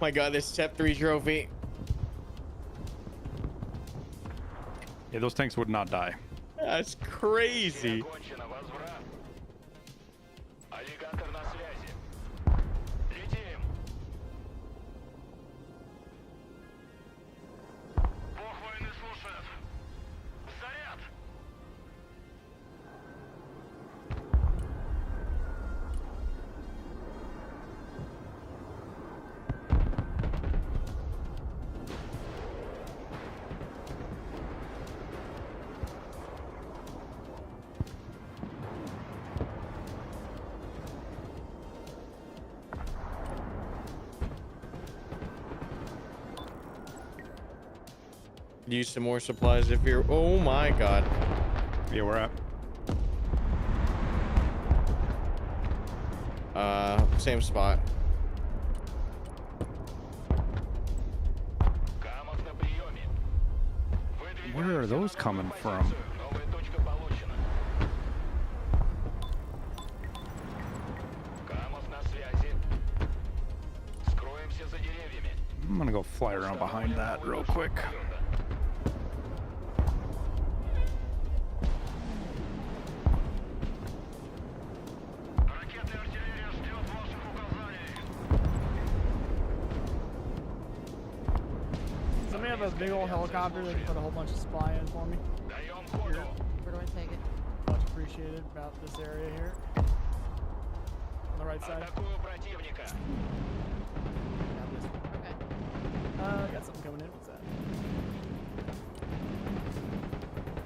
My God, this Step 3 trophy. Yeah, those tanks would not die. That's crazy. Use some more supplies if you're. Oh my God. Yeah, we're at. Same spot. Where are those coming from? I'm gonna go fly around behind that real quick. Somebody have a big old helicopter that can put a whole bunch of supply in for me. Where do I take it? Much appreciated about this area here. On the right side. Okay. Got something coming in. What's that?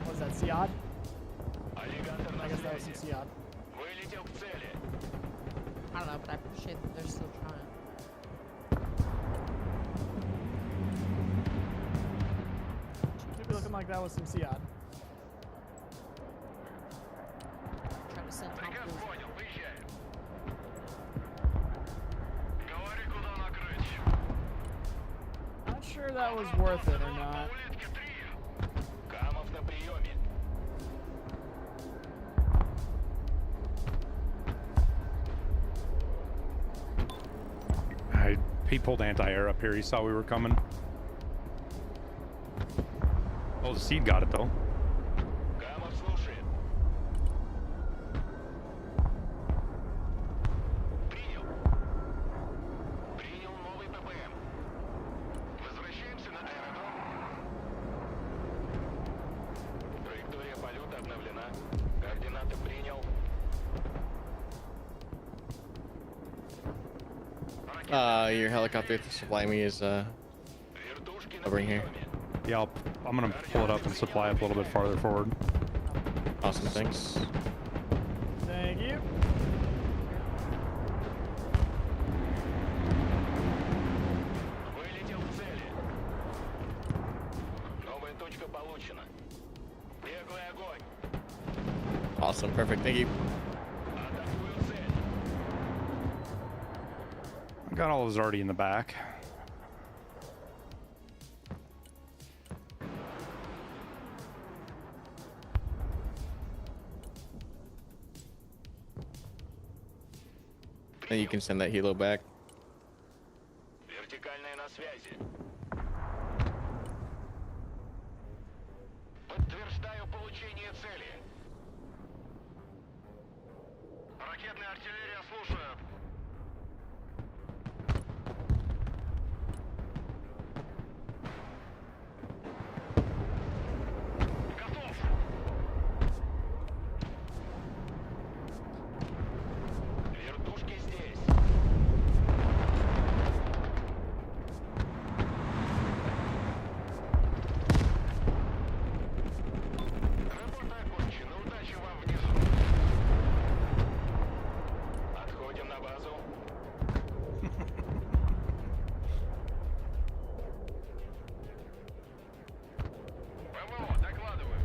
What is that, Siad? I guess that was some Siad. I don't know, but I appreciate that they're still trying. Maybe looking like that was some Siad. Trying to send Tom Cruise. Not sure that was worth it or not. He pulled anti-air up here. He saw we were coming. Oh, the seed got it though. Your helicopter to supply me is over here. Yeah, I'm gonna pull it up and supply up a little bit farther forward. Awesome, thanks. Thank you. Вылетел к цели. Новая точка получена. Беглый огонь. Awesome, perfect, thank you. Атакую цель. I got all those already in the back. Then you can send that helo back. Вертикальная на связи. Подтверждаю получение цели. Ракетная артиллерия слушает. Готов. Вертушки здесь. Работа окончена. Удачи вам внизу. Отходим на базу. ПВО, докладываю.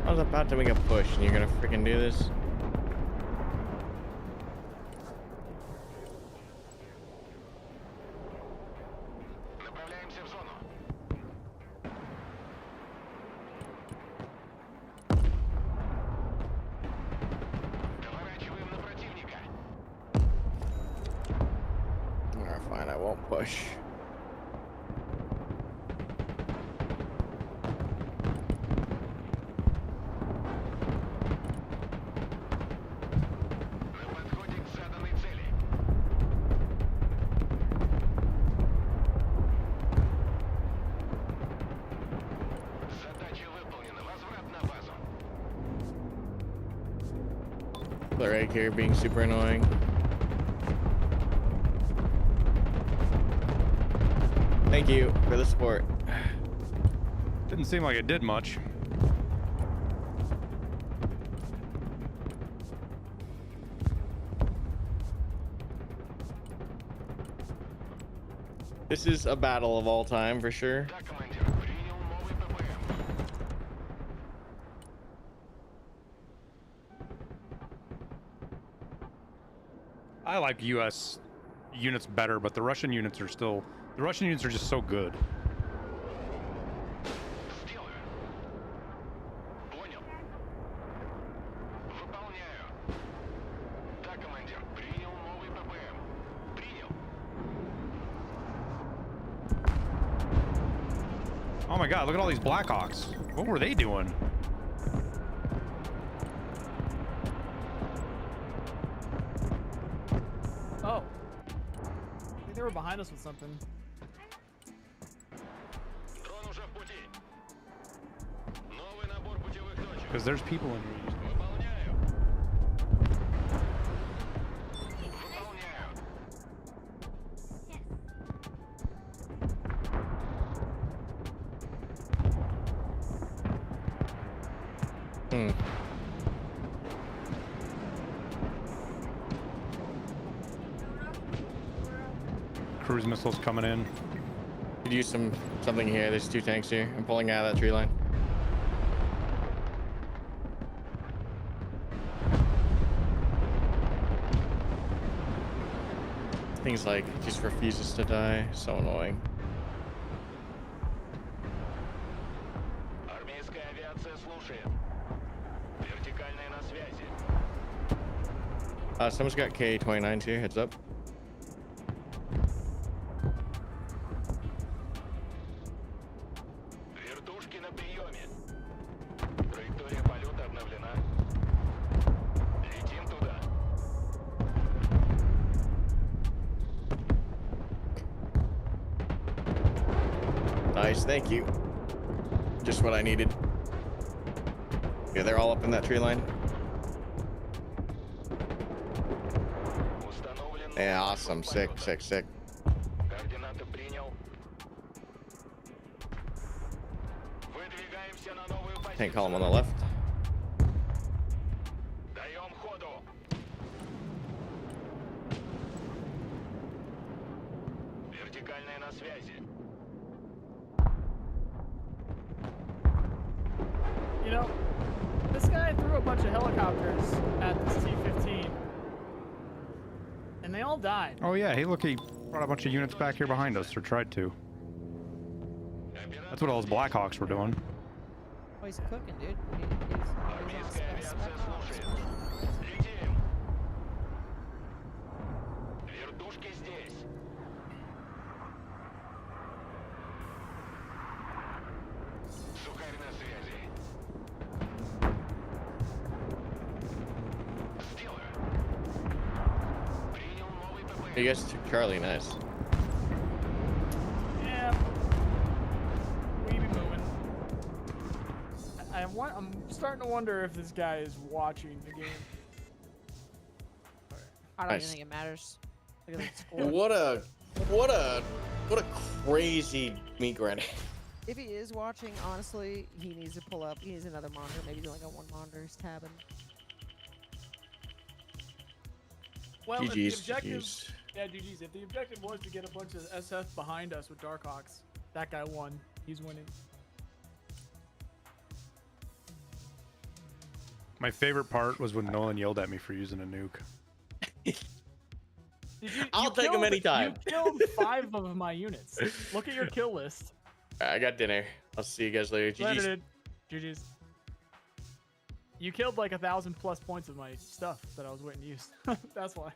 I was about to make a push and you're gonna freaking do this? Направляемся в зону. Поворачиваем на противника. Alright, fine, I won't push. На подходе к заданной цели. Задача выполнена. Возврат на базу. The egg here being super annoying. Thank you for the support. Didn't seem like it did much. This is a battle of all time for sure. Да, командир. Принял новый ППМ. I like U.S. units better, but the Russian units are still... The Russian units are just so good. Сделаю. Понял. Выполняю. Да, командир. Принял новый ППМ. Принял. Oh my god, look at all these Blackhawks. What were they doing? Oh. I think they were behind us with something. Дрон уже в пути. Новый набор путевых точек. Because there's people in here. Выполняю. Выполняю. Hmm. Cruise missiles coming in. Could use something here. There's 2 tanks here. I'm pulling out of that tree line. Things like it just refuses to die. So annoying. Армейская авиация слушает. Вертикальная на связи. Someone's got K-29s here. Heads up. Вертушки на приеме. Траектория полета обновлена. Летим туда. Nice, thank you. Just what I needed. Yeah, they're all up in that tree line. Yeah, awesome. Sick, sick, sick. Координаты принял. Выдвигаемся на новую позицию. Tank column on the left. Даем ходу. Вертикальная на связи. You know, this guy threw a bunch of helicopters at this T-15, and they all died. Oh yeah, hey look, he brought a bunch of units back here behind us, or tried to. That's what all those Blackhawks were doing. Oh, he's cooking, dude. He's on spec. Летим. Вертушки здесь. Сухарь на связи. Сделаю. Принял новый ПП. You guys took Charlie, nice. Yeah, we be moving. I'm starting to wonder if this guy is watching the game. I don't even Nice. think it matters. Look at the score. What a crazy meat grinder. If he is watching, honestly, he needs to pull up. He needs another monitor. Maybe do like a one monitor he's tabbing. Well, if the GG's, objective, GG's. yeah, GG's. If the objective was to get a bunch of SF behind us with Darkhawks, that guy won. He's winning. My favorite part was when Nolan yelled at me for using a nuke. I'll take him anytime. You killed 5 of my units. Look at your kill list. I got dinner. I'll see you guys later. GG's. Later, dude. GG's. You killed like 1,000+ points of my stuff that I was waiting to use. That's why.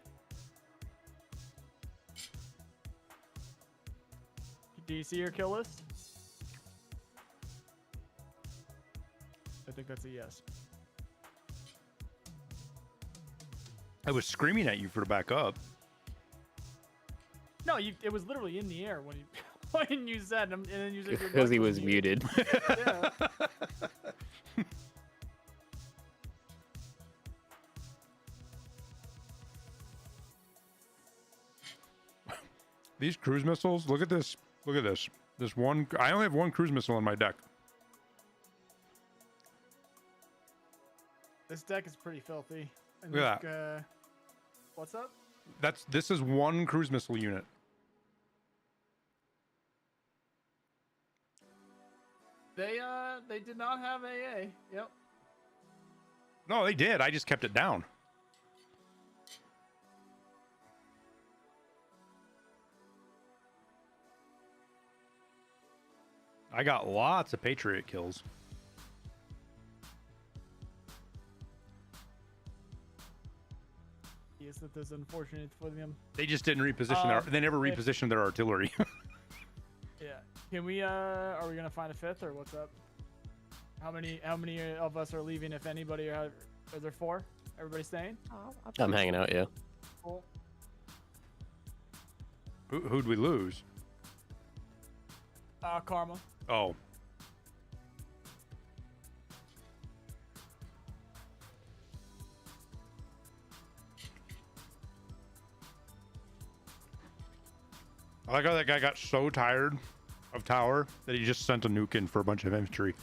Do you see your kill list? I think that's a yes. I was screaming at you for to back up. No, it was literally in the air when you when you said, and then you said your Because he mic was muted. Yeah. These cruise missiles, look at this. Look at this. This one, I only have one cruise missile on my deck. This deck is pretty filthy. And Look at that. What's up? This is one cruise missile unit. They did not have AA. Yep. No, they did. I just kept it down. I got lots of Patriot kills. Yes, that is unfortunate for them. They just didn't reposition they never repositioned their artillery. Yeah. Can we are we gonna find a 5th or what's up? How many of us are leaving, if anybody? Are there 4? Everybody staying? I'm hanging out, yeah. Cool. Who'd we lose? Karma. Oh. I like how that guy got so tired of tower that he just sent a nuke in for a bunch of infantry.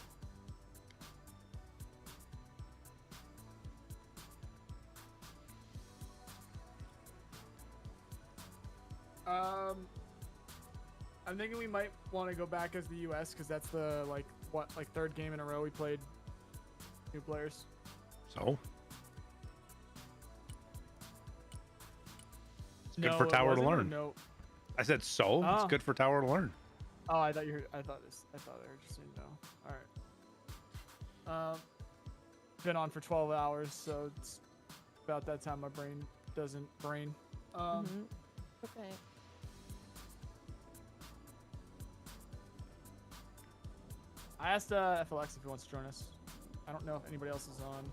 I'm thinking we might want to go back as the U.S. because that's the like 3rd game in a row we played new players. So it's good for tower to learn. No. I said so. It's good for tower to learn. Oh, I thought they were just saying no. All right. Been on for 12 hours, so it's about that time my brain doesn't brain. Okay. I asked FLX if he wants to join us. I don't know if anybody else is on.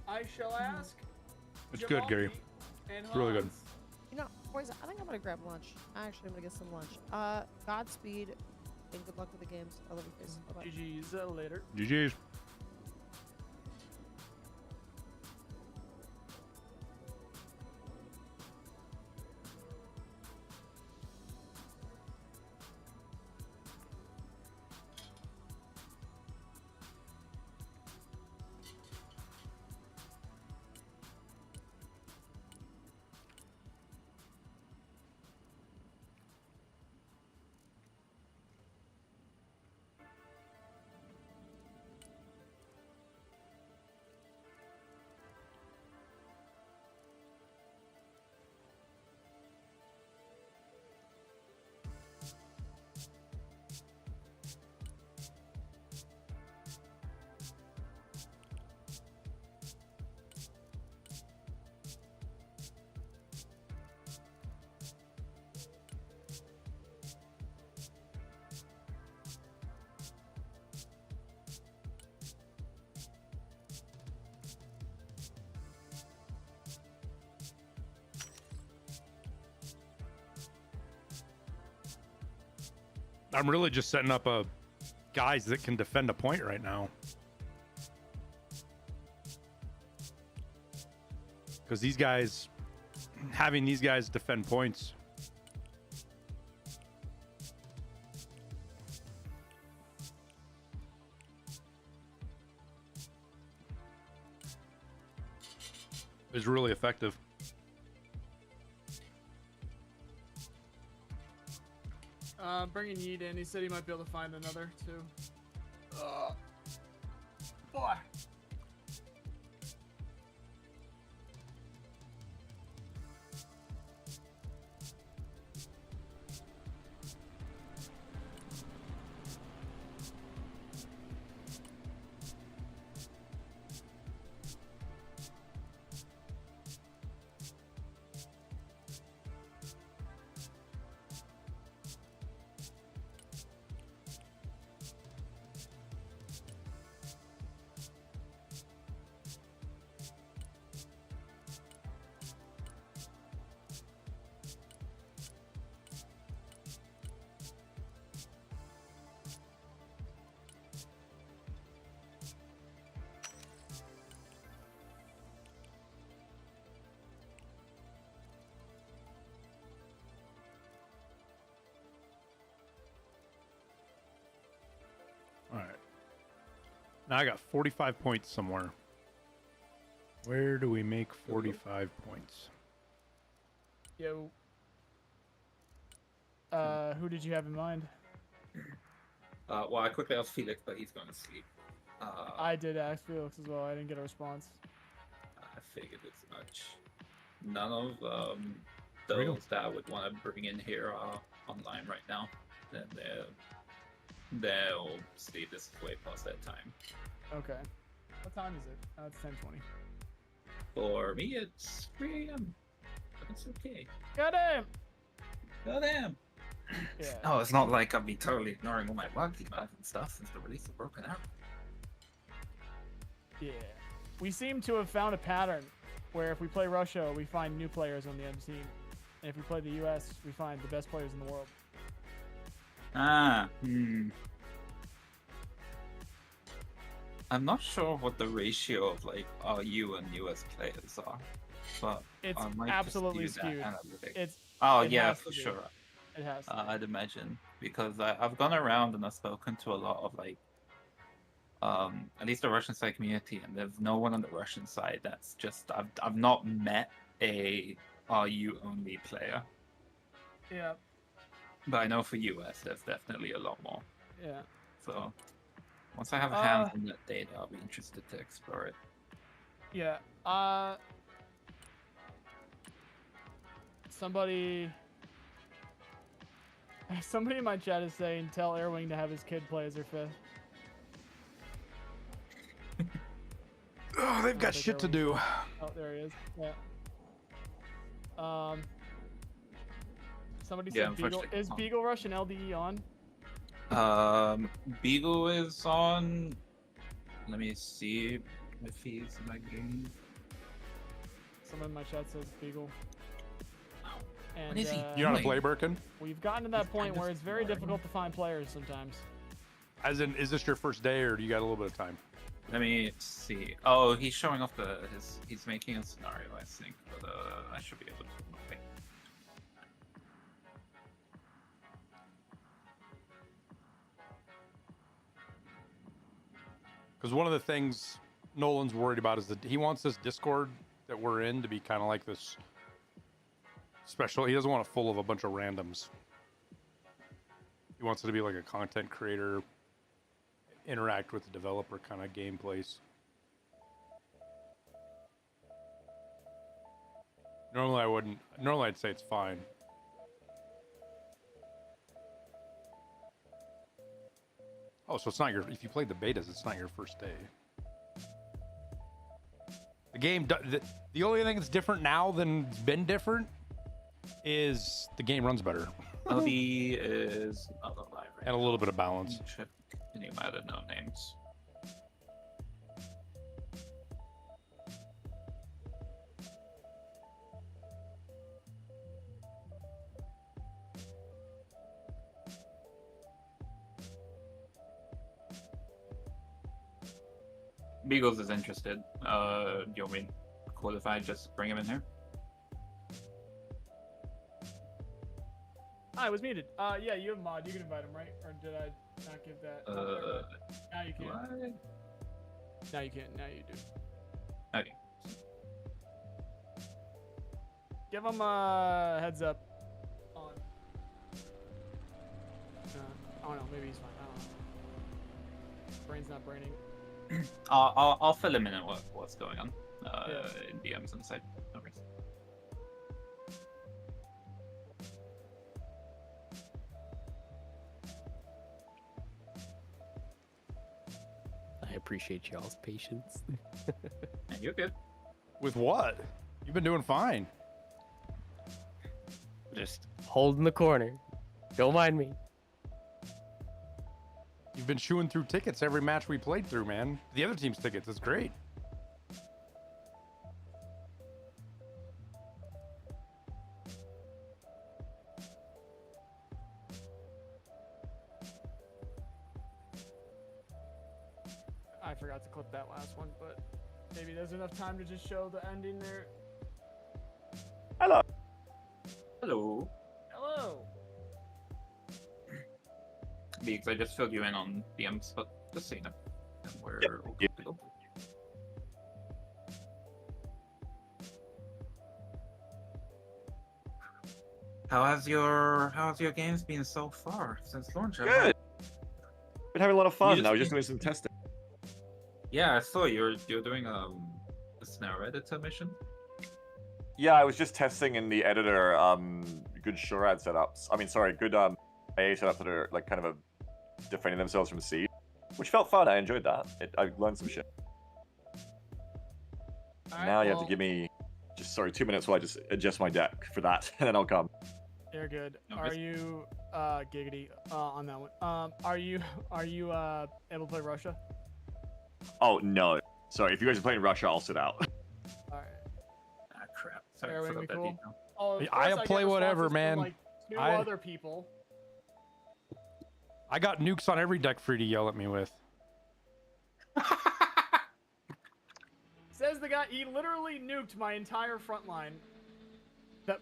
I shall ask. It's good, Gary. It's really good. You know, boys, I think I'm gonna grab lunch. Actually, I'm gonna get some lunch. Godspeed and good luck with the games. I love you guys. Bye-bye. GG's later. GG's. I'm really just setting up a guys that can defend a point right now. Because these guys, having these guys defend points. Is really effective. Bringing Yeet in. He said he might be able to find another too. Boy. All right. Now I got 45 points somewhere. Where do we make 45 points? Yo. Who did you have in mind? Well, I quickly asked Felix, but he's going to sleep. I did ask Felix as well. I didn't get a response. I figured as much. None of those that I would want to bring in here are online right now. Then they'll stay this way past that time. Okay. What time is it? It's 10:20. For me, it's 3 a.m. It's okay. Goddamn! Goddamn! Yeah. No, it's not like I'll be totally ignoring all my bug feedback and stuff since the release of Broken Arrow. Yeah. We seem to have found a pattern where if we play Russia, we find new players on the M team. And if we play the US, we find the best players in the world. I'm not sure what the ratio of like RU and US players are, but It's I might absolutely just use skewed. that analytic. It yeah, has to for be. sure. It has to be. I'd imagine because I've gone around and I've spoken to a lot of like, at least the Russian side community, and there's no one on the Russian side that's just I've not met a RU only player. Yeah. But I know for US, there's definitely a lot more. Yeah. So once I have hands on that data, I'll be interested to explore it. Yeah. Somebody in my chat is saying, tell Airwing to have his kid play as their fifth. Oh, they've got shit to do. Oh, there he is. Yeah. Somebody Yeah, said Beagle. Is Beagle Rush and LDE on? Beagle is on. Let me see if he's in my game. Someone in my chat says Beagle. And, What is he You know how to play, Birkin? We've gotten to that point where it's very difficult to find players sometimes. As in, is this your first day, or do you got a little bit of time? Let me see. Oh, he's showing off he's making a scenario, I think, but I should be able to. Okay. Because one of the things Nolan's worried about is that he wants this Discord that we're in to be kind of like this special. He doesn't want it full of a bunch of randoms. He wants it to be like a content creator, interact with the developer kind of game place. Normally I wouldn't. Normally I'd say it's fine. Oh, so it's not your. If you played the betas, it's not your first day. The game. The only thing that's different now than it's been different is the game runs better. LB is not alive right And a little bit of balance. And you might have no names. Beagles is interested. Do you want me to qualify? Just bring him in here. I was muted. Yeah, you have mod. You can invite him, right? Or did I not give that? Now you can. What? Now you can't. Now you do. Okay. Give him a heads up on. I don't know. Maybe he's fine. I don't know. Brain's not braining. I'll fill him in on what's going on. In DMs on the side. No worries. I appreciate y'all's patience. You're good. With what? You've been doing fine. Just holding the corner. Don't mind me. You've been chewing through tickets every match we played through, man. The other team's tickets. It's great. I forgot to clip that last one, but maybe there's enough time to just show the ending there. Hello. Hello. Hello. Because I just filled you in on DMs, but just so you know. And we're all good to go. How's your games been so far since launch? Good. Been having a lot of fun. just I was just been- doing some testing. Yeah, I saw you're doing a snare editor mission. Yeah, I was just testing in the editor good Shure ad setups. I mean, sorry, good AA setups that are like kind of defending themselves from seed, which felt fun. I enjoyed that. I learned some shit. Alright, Now you have to well, give me just 2 minutes while I just adjust my deck for that, and then I'll come. You're good. No, Are it's- you giggity on that one? Are you able to play Russia? Oh no, sorry. If you guys are playing Russia, I'll sit out. All right. Ah, crap. Sorry, I Airwing, forgot we that cool? detail. Oh, of I'll course I play get whatever, responses man. From, like, two I- other people. I got nukes on every deck for you to yell at me with. Says the guy. He literally nuked my entire front line.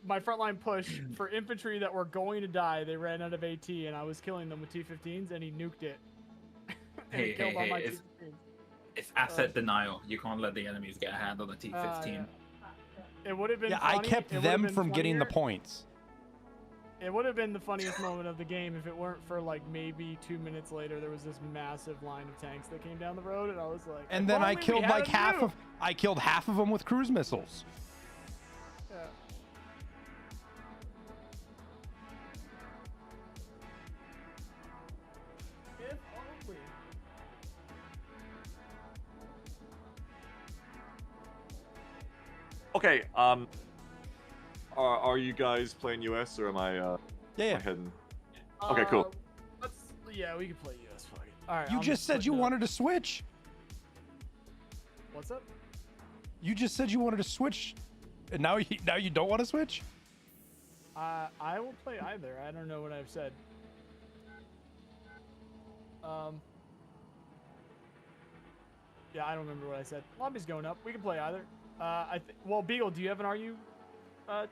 My front line push for infantry that were going to die. They ran out of AT, and I was killing them with T-15s, and he nuked it. And he killed all my It's T-15s. asset denial. You can't let the enemies get a hand on the T-15. Yeah. It would have been. Yeah, funny. I kept It would have them been from getting the funnier. points. It would have been the funniest moment of the game if it weren't for like maybe 2 minutes later there was this massive line of tanks that came down the road, and I was like. And if then I only we killed had like a half nuke. of. I killed half of them with cruise missiles. Yeah. If only. Okay. Are you guys playing US or am I? Yeah. Heading? Okay, cool. Yeah, we can play US. Fuck it. All right. You I'm just said you putting up- wanted to switch. What's up? You just said you wanted to switch, and now you don't want to switch. I will play either. I don't know what I've said. Yeah, I don't remember what I said. Lobby's going up. We can play either. Well, Beagle, do you have an RU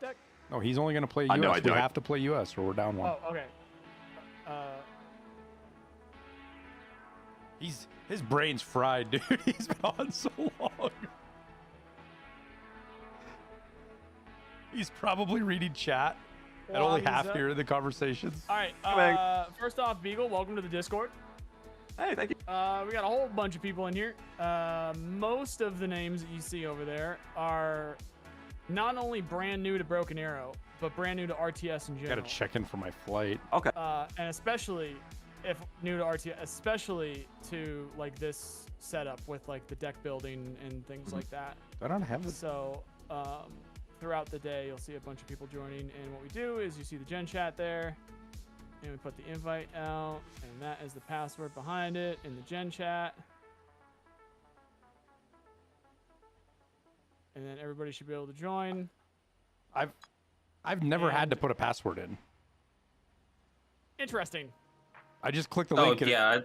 deck? No, he's only gonna play US. No, I we don't. have to play US, or we're down one. Oh, okay. His brain's fried, dude. He's been on so long. He's probably reading chat and only Lobby's half up. hearing the conversations. All right. First off, Beagle, welcome to the Discord. Hey, thank you. We got a whole bunch of people in here. Most of the names that you see over there are not only brand new to Broken Arrow, but brand new to RTS in I general. gotta check in for my flight. Okay. And especially if new to RTS, especially to like this setup with like the deck building and things like that. I don't have the. So throughout the day, you'll see a bunch of people joining, and what we do is you see the gen chat there, and we put the invite out, and that is the password behind it in the gen chat. And then everybody should be able to join. I've never had to And- put a password in. Interesting. I just click the Oh link. and yeah,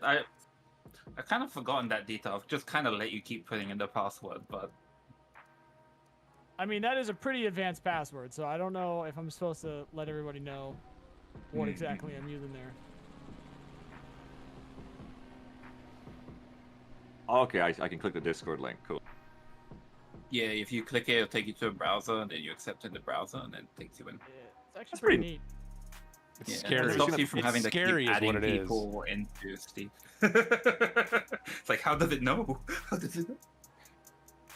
I kind of forgotten that detail. I've just kind of let you keep putting in the password, but I mean, that is a pretty advanced password, so I don't know if I'm supposed to let everybody know what exactly I'm using there. Okay, I can click the Discord link. Cool. yeah, if you click it, it'll take you to a browser, and then you accept in the browser, and then it takes you in. Yeah, it's actually That's pretty pretty- neat. It's Yeah, scary. It stops you from It's having to scary keep is what adding it is. people into Steam. It's like, how does it know? How does it know?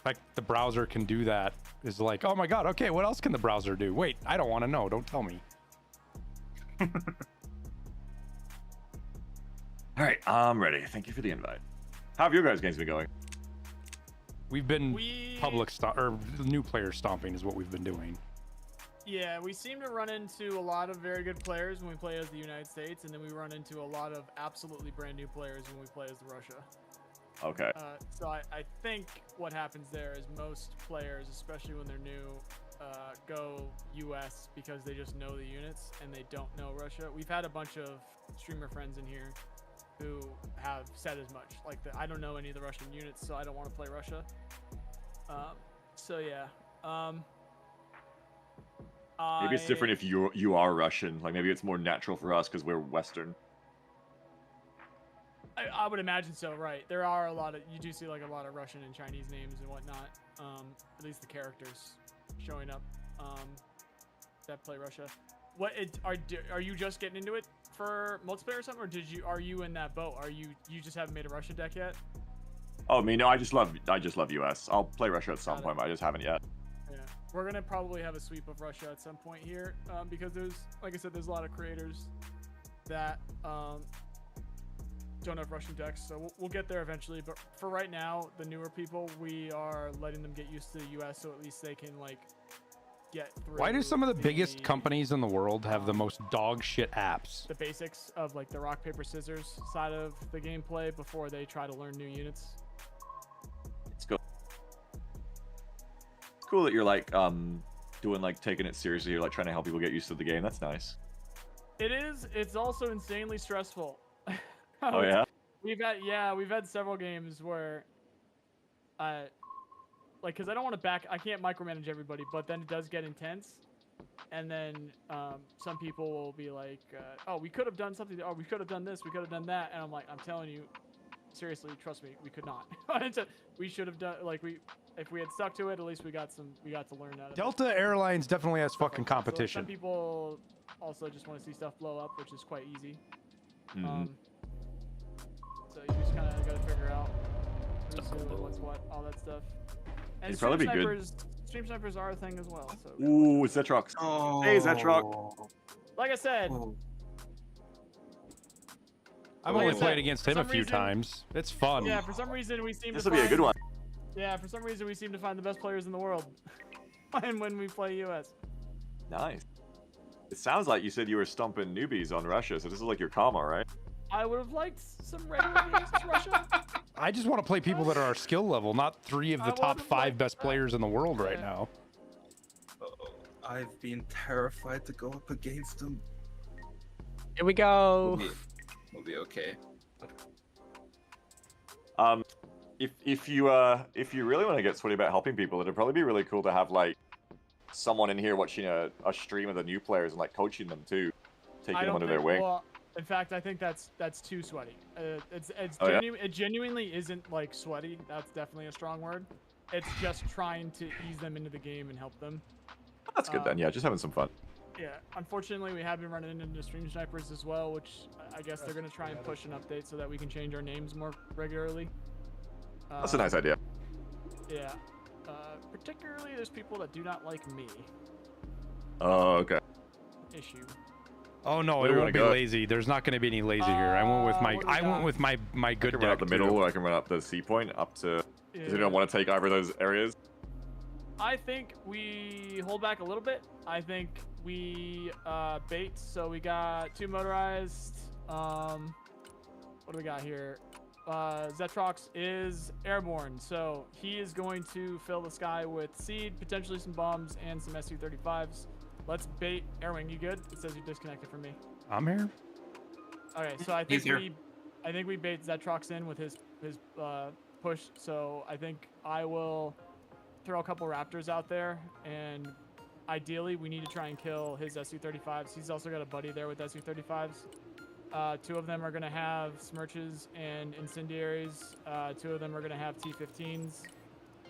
Like the browser can do that. Is like, oh my god, okay, what else can the browser do? Wait, I don't want to know. Don't tell me. All right, I'm ready. Thank you for the invite. How have your guys' games been going? We've been or new player stomping is what we've been doing. Yeah, we seem to run into a lot of very good players when we play as the United States, and then we run into a lot of absolutely brand new players when we play as Russia. Okay. So I think what happens there is most players, especially when they're new, go US because they just know the units and they don't know Russia. We've had a bunch of streamer friends in here who have said as much. Like, I don't know any of the Russian units, so I don't want to play Russia. So yeah. Maybe it's different if you are Russian. Like maybe it's more natural for us because we're Western. I would imagine so, right? There are a lot of, you do see like a lot of Russian and Chinese names and whatnot. At least the characters showing up that play Russia. Are you just getting into it for multiplayer or something, or are you in that boat? You just haven't made a Russian deck yet? Oh, me? No, I just love US. I'll play Russia at some point, but I just haven't yet. Yeah, we're gonna probably have a sweep of Russia at some point here, because there's, like I said, there's a lot of creators that don't have Russian decks, so we'll get there eventually. But for right now, the newer people, we are letting them get used to the US, so at least they can like get through. Why do some of the biggest companies in the world have the most dog shit apps? The basics of like the rock paper scissors side of the gameplay before they try to learn new units? It's cool. It's cool that you're like doing like taking it seriously. You're like trying to help people get used to the game. That's nice. It is. It's also insanely stressful. Oh yeah. We've had several games where, like, because I don't want to I can't micromanage everybody, but then it does get intense, and then some people will be like, oh, we could have done something. Oh, we could have done this. We could have done that. And I'm like, I'm telling you, seriously, trust me, we could not. We should have done if we had stuck to it. At least we got to learn out of it. Delta Airlines definitely has fucking So competition. some people also just want to see stuff blow up, which is quite easy. So you just kind of got to figure out who's who and what's what, all that stuff. And It'd probably be good. Stream snipers are a thing as well. So Ooh, Zetrox. Oh. Hey, Zetrox. like I said, I've only played against him a few times. It's fun. yeah, for some reason we seem This to will be a good one. Yeah, for some reason we seem to find the best players in the world when we play US. Nice. It sounds like you said you were stomping newbies on Russia, so this is like your karma, right? I would have liked some regular games to Russia. I just want to play people that are our skill level, not 3 of the top 5 best players in the world right now. I've been terrified to go up against them. Here we go. We'll be okay. If you really want to get sweaty about helping people, it'd probably be really cool to have like someone in here watching a stream of the new players and like coaching them too, taking them under their wing. Well, in fact, I think that's too sweaty. It genuinely isn't like sweaty. That's definitely a strong word. It's just trying to ease them into the game and help them. That's good then. Yeah, just having some fun. Yeah, unfortunately, we have been running into stream snipers as well, which I guess they're going to try and push an update so that we can change our names more regularly. That's a nice idea. Yeah. Particularly, there's people that do not like me. Oh, okay. Issue. Oh no, Where it do you won't be wanna go? lazy. There's not going to be any lazy here. I went with my good I can run up the middle, or I can run up the C point up to. Does anyone want to take either of those areas? I think we hold back a little bit. I think we bait. So we got 2 motorized. What do we got here? Zetrox is airborne, so he is going to fill the sky with seed, potentially some bombs, and some Su-35s. Let's bait. Airwing, you good? It says you disconnected from me. I'm here. Okay, so I think I think we bait Zetrox in with his push. So I think I will throw a couple Raptors out there, and ideally we need to try and kill his SU-35s. He's also got a buddy there with SU-35s. 2 of them are going to have Smirches and Incendiaries. 2 of them are going to have T-15s.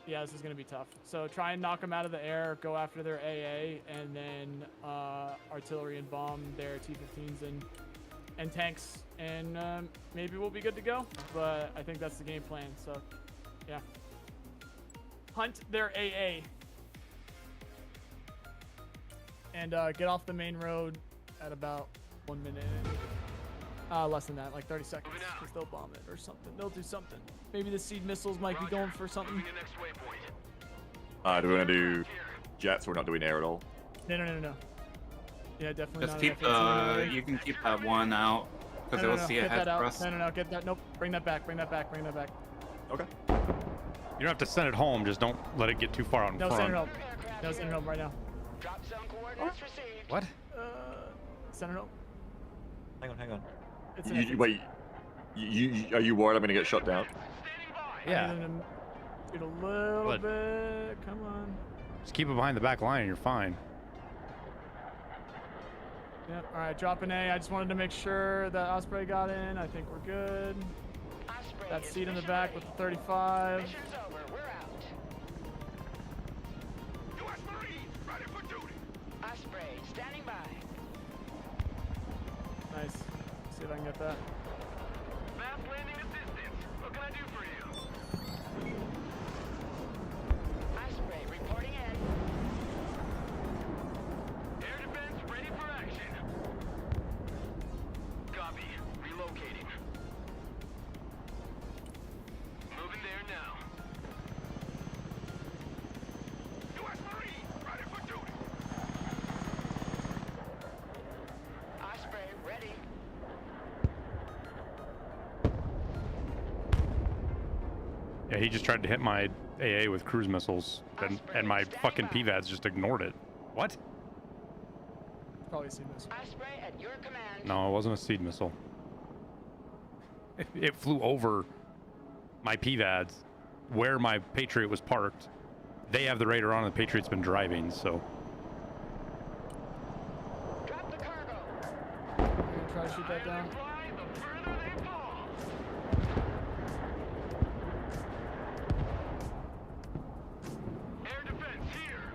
Yeah, this is going to be tough. So try and knock them out of the air, go after their AA, and then artillery and bomb their T-15s and tanks, and maybe we'll be good to go. But I think that's the game plan. So, yeah. Hunt their AA. And get off the main road at about 1 minute. Less than that, like 30 seconds. Because they'll bomb it or something. They'll do something. Maybe the seed missiles might be going for something. Do we want to do jets? We're not doing air at all. No. Yeah, definitely Just not. keep you can keep that one out because it will see ahead for us. No, get that. Nope. Bring that back. Okay. You don't have to send it home. Just don't let it get too far out in front. Send it home. No, send it home right now. Drop zone coordinates received. What? Send it home. Hang on. It's Wait. Are you worried I'm gonna get shut down? Yeah. Shoot a little bit. Come on. Just keep it behind the back line and you're fine. Yep. All right, drop an A. I just wanted to make sure that Osprey got in. I think we're good. That seat in the back with the 35. Mission's over. We're out. U.S. Marines ready for duty. Osprey, standing by. Nice. See if I can get that. Fast landing assistance. What can I do for you? Osprey, reporting in. Air defense ready for action. Copy. Relocating. Moving there now. U.S. Marines ready for duty. Osprey, ready. Yeah, he just tried to hit my AA with cruise missiles, and my fucking PVADs just ignored it. What? Probably seed missile. Osprey at your command. No, it wasn't a seed missile. It flew over my PVADs where my Patriot was parked. They have the radar on, and the Patriot's been driving, so. Drop the cargo. I'm gonna try to shoot that down. Fly, the further they fall. Air defense here.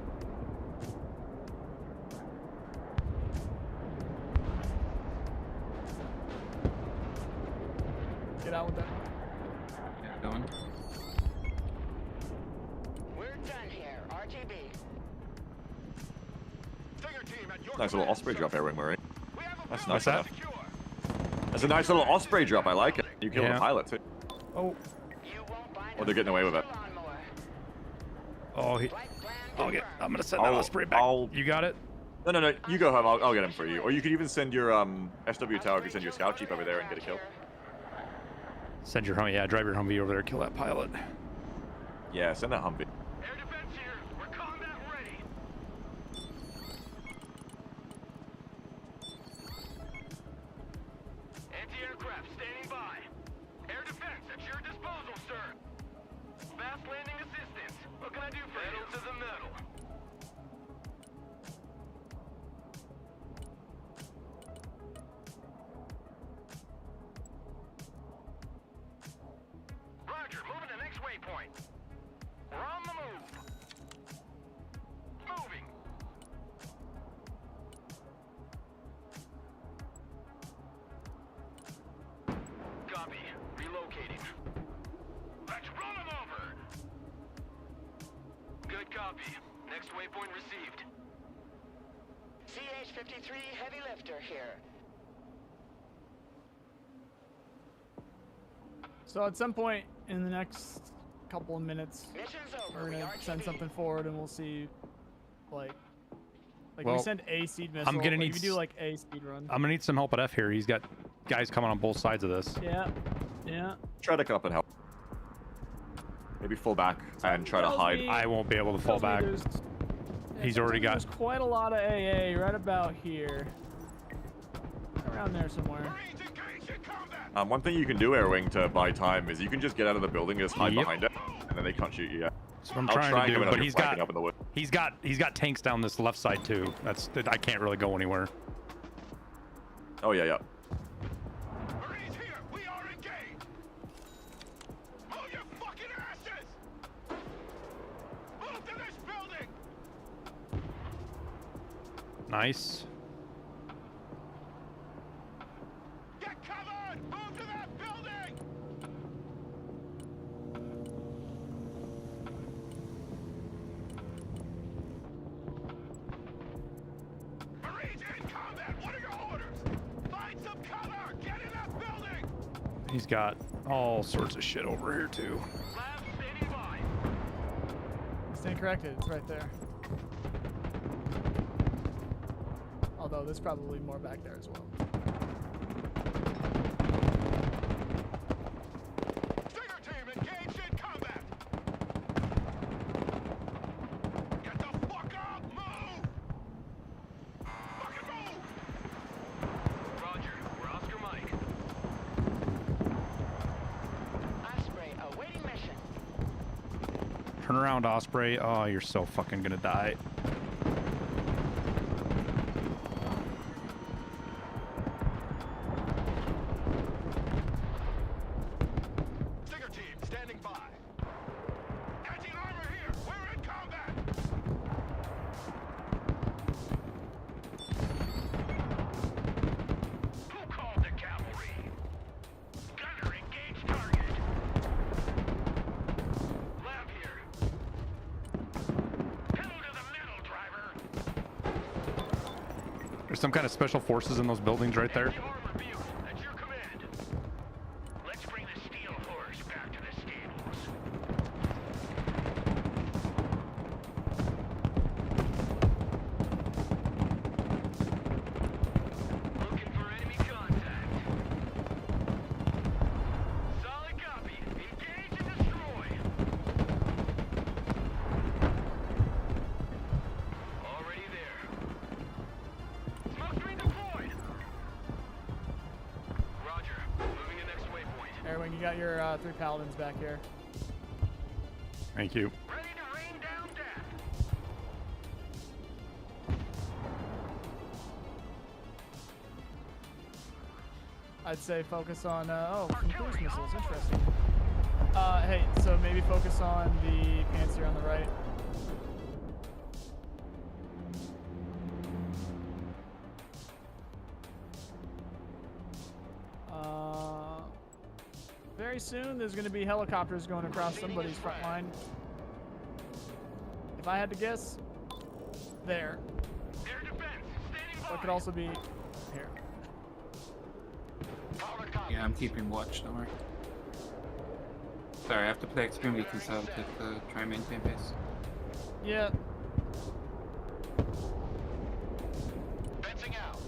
Get out with that. Yeah, going. We're done here. RTB. Stinger team at your Nice little command, Osprey sir. drop, Airwingmarine. We have a That's building nice that? enough. secure. That's a nice little Osprey drop. I like it. You kill Yeah. the pilot too. Oh, You won't find Or they're getting away with it. lawnmower. Oh, Flight plan I'm gonna send that Osprey back. You got it? No. You go home. I'll get him for you. Or you could even send your SW tower. Could send your scout jeep over there and get a kill. Send your Humvee. Yeah, drive your Humvee over there. Kill that pilot. Yeah, send that Humvee. Air defense here. We're combat ready. Anti-aircraft standing by. Air defense at your disposal, sir. Fast landing assistance. What can I do for you? Metal to the metal. Roger, moving to the next waypoint. We're on the move. Moving. Copy. Relocating. Let's run them over. Good copy. Next waypoint received. CH-53 heavy lifter here. so at some point in the next couple of minutes, Mission's over. we're We gonna send RTB. something forward, and we'll see, like Well, we send a seed missile. I'm gonna like, need we do like a speed run. I'm gonna need some help at F here. He's got guys coming on both sides of this. Yeah. Try to come up and help. Maybe fall back and try to Tells hide. me- I won't be able to fall tells me back. there's- He's it already tells me got. There's quite a lot of AA right about here. Around there somewhere. One thing you can do, Airwing, to buy time is you can just get out of the building, just hide Yep. behind it, and then they can't shoot you yet. That's what I'm I'll trying try to and do, come in but under he's flanking got up in the wood. he's got tanks down this left side too. I can't really go anywhere. Oh yeah, yeah. Marines here! We are engaged! Move your fucking asses! Move to this building! Nice. Get covered! Move to that building! Marines in combat! What are your orders? Find some cover! Get in that building! He's got all sorts of shit over here too. Lab standing by. Stand corrected. It's right there. Although there's probably more back there as well. Stinger team engaged in combat! Get the fuck up! Move! Fucking move! Roger. We're Oscar Mike. Osprey awaiting mission. Turn around, Osprey. Oh, you're so fucking gonna die. Stinger team standing by. Anti-armor here! We're in combat! Who called the cavalry? Gunner, engage target. Lab here. Pedal to the metal, driver. There's some kind of special forces in those buildings right there. Armor vehicle, at your command. Let's bring the steel horse back to the stables. Looking for enemy contact. Solid copy. Engage and destroy. Already there. Smoke screen deployed. Roger. Moving to next waypoint. Airwing, you got your 3 paladins back here. Thank you. Ready to rain down death. I'd say focus on, oh, some cruise missiles. Interesting. Hey, so maybe focus on the Panzer on the right. Very soon, there's going to be helicopters going across somebody's front line. If I had to guess, there. Air defense, standing But it could also be here. Yeah, I'm keeping watch, don't worry. Sorry, I have to play extremely conservative to try and maintain pace. Yeah. Fencing out.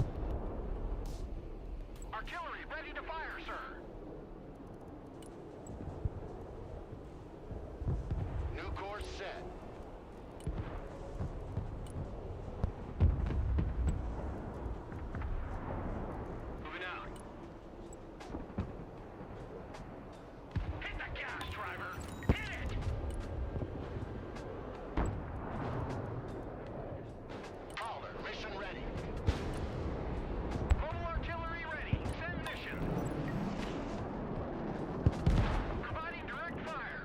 Artillery ready to fire, sir. New course set. Moving out. Hit the gas, driver. Hit it. Prowler, mission ready. Mobile artillery ready. Send mission. Providing direct fire.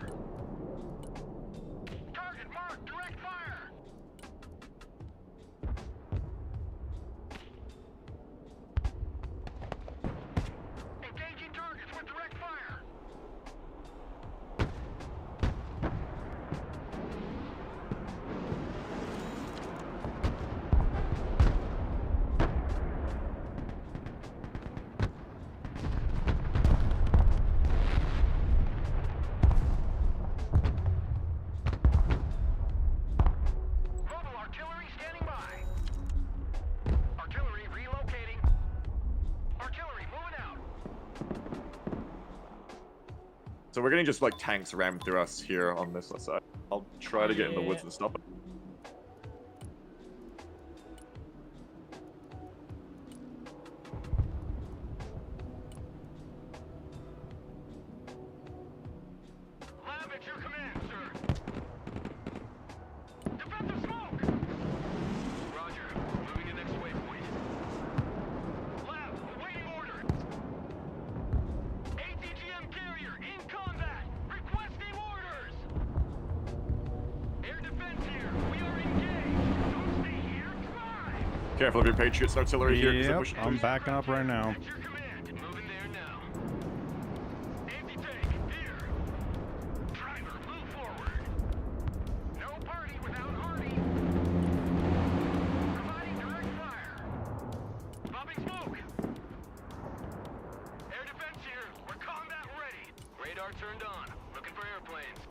Target marked. Direct fire. Engaging targets with direct fire. Mobile artillery standing by. Artillery relocating. Artillery moving out. So we're getting just like tanks rammed through us here on this side. I'll try to get in the woods Yeah. and stop it. Careful of your Patriots artillery here. 'cause they're Yep, pushing I'm through. backing up right now. Moving there now. Anti-tank, here. Driver, move forward. No party without Artie. Providing direct fire. Popping smoke. Air defense here. We're combat ready. Radar turned on. Looking for airplanes.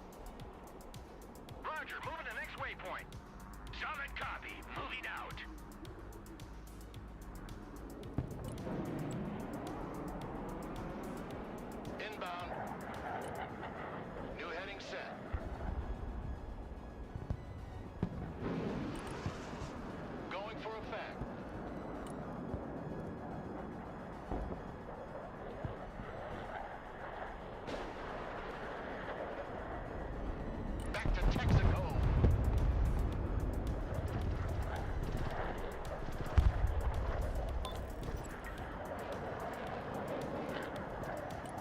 Roger, moving to next waypoint. Solid copy. Moving out. Inbound. New heading set. Going for effect. Back to Texaco.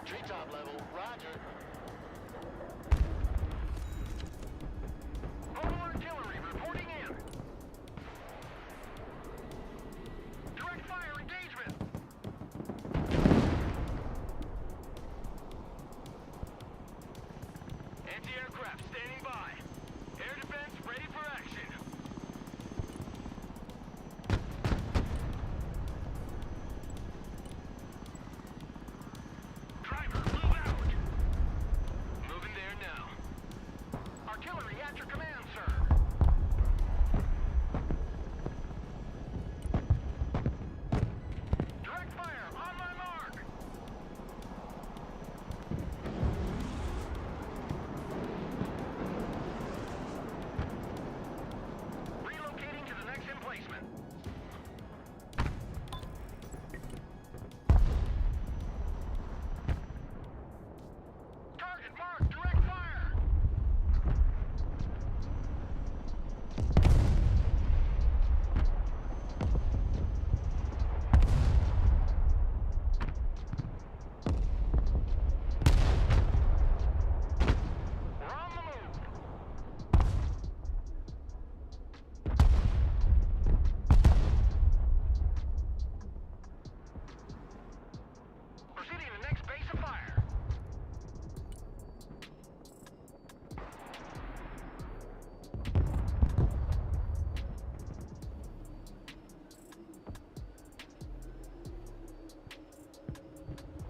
Treetop level, roger. Mobile artillery reporting in. Direct fire engagement. Anti-aircraft standing by. Air defense ready for action. Driver, move out. Moving there now. Artillery at your command, sir. Direct fire on my mark. Relocating to the next emplacement. Target marked, direct fire. We're on the move. Proceeding to next base of fire.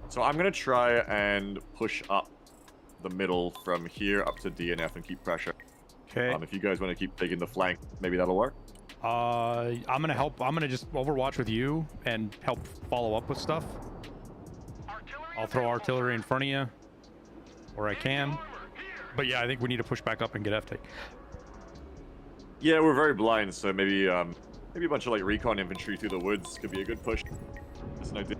So I'm gonna try and push up the middle from here up to DNF and keep pressure. Okay. If you guys want to keep taking the flank, maybe that'll work. I'm gonna help. I'm gonna just overwatch with you and help follow up with stuff. I'll throw artillery in front of you, or I can. But yeah, I think we need to push back up and get F-take. Yeah, we're very blind, so maybe maybe a bunch of like recon infantry through the woods could be a good push. That's an idea.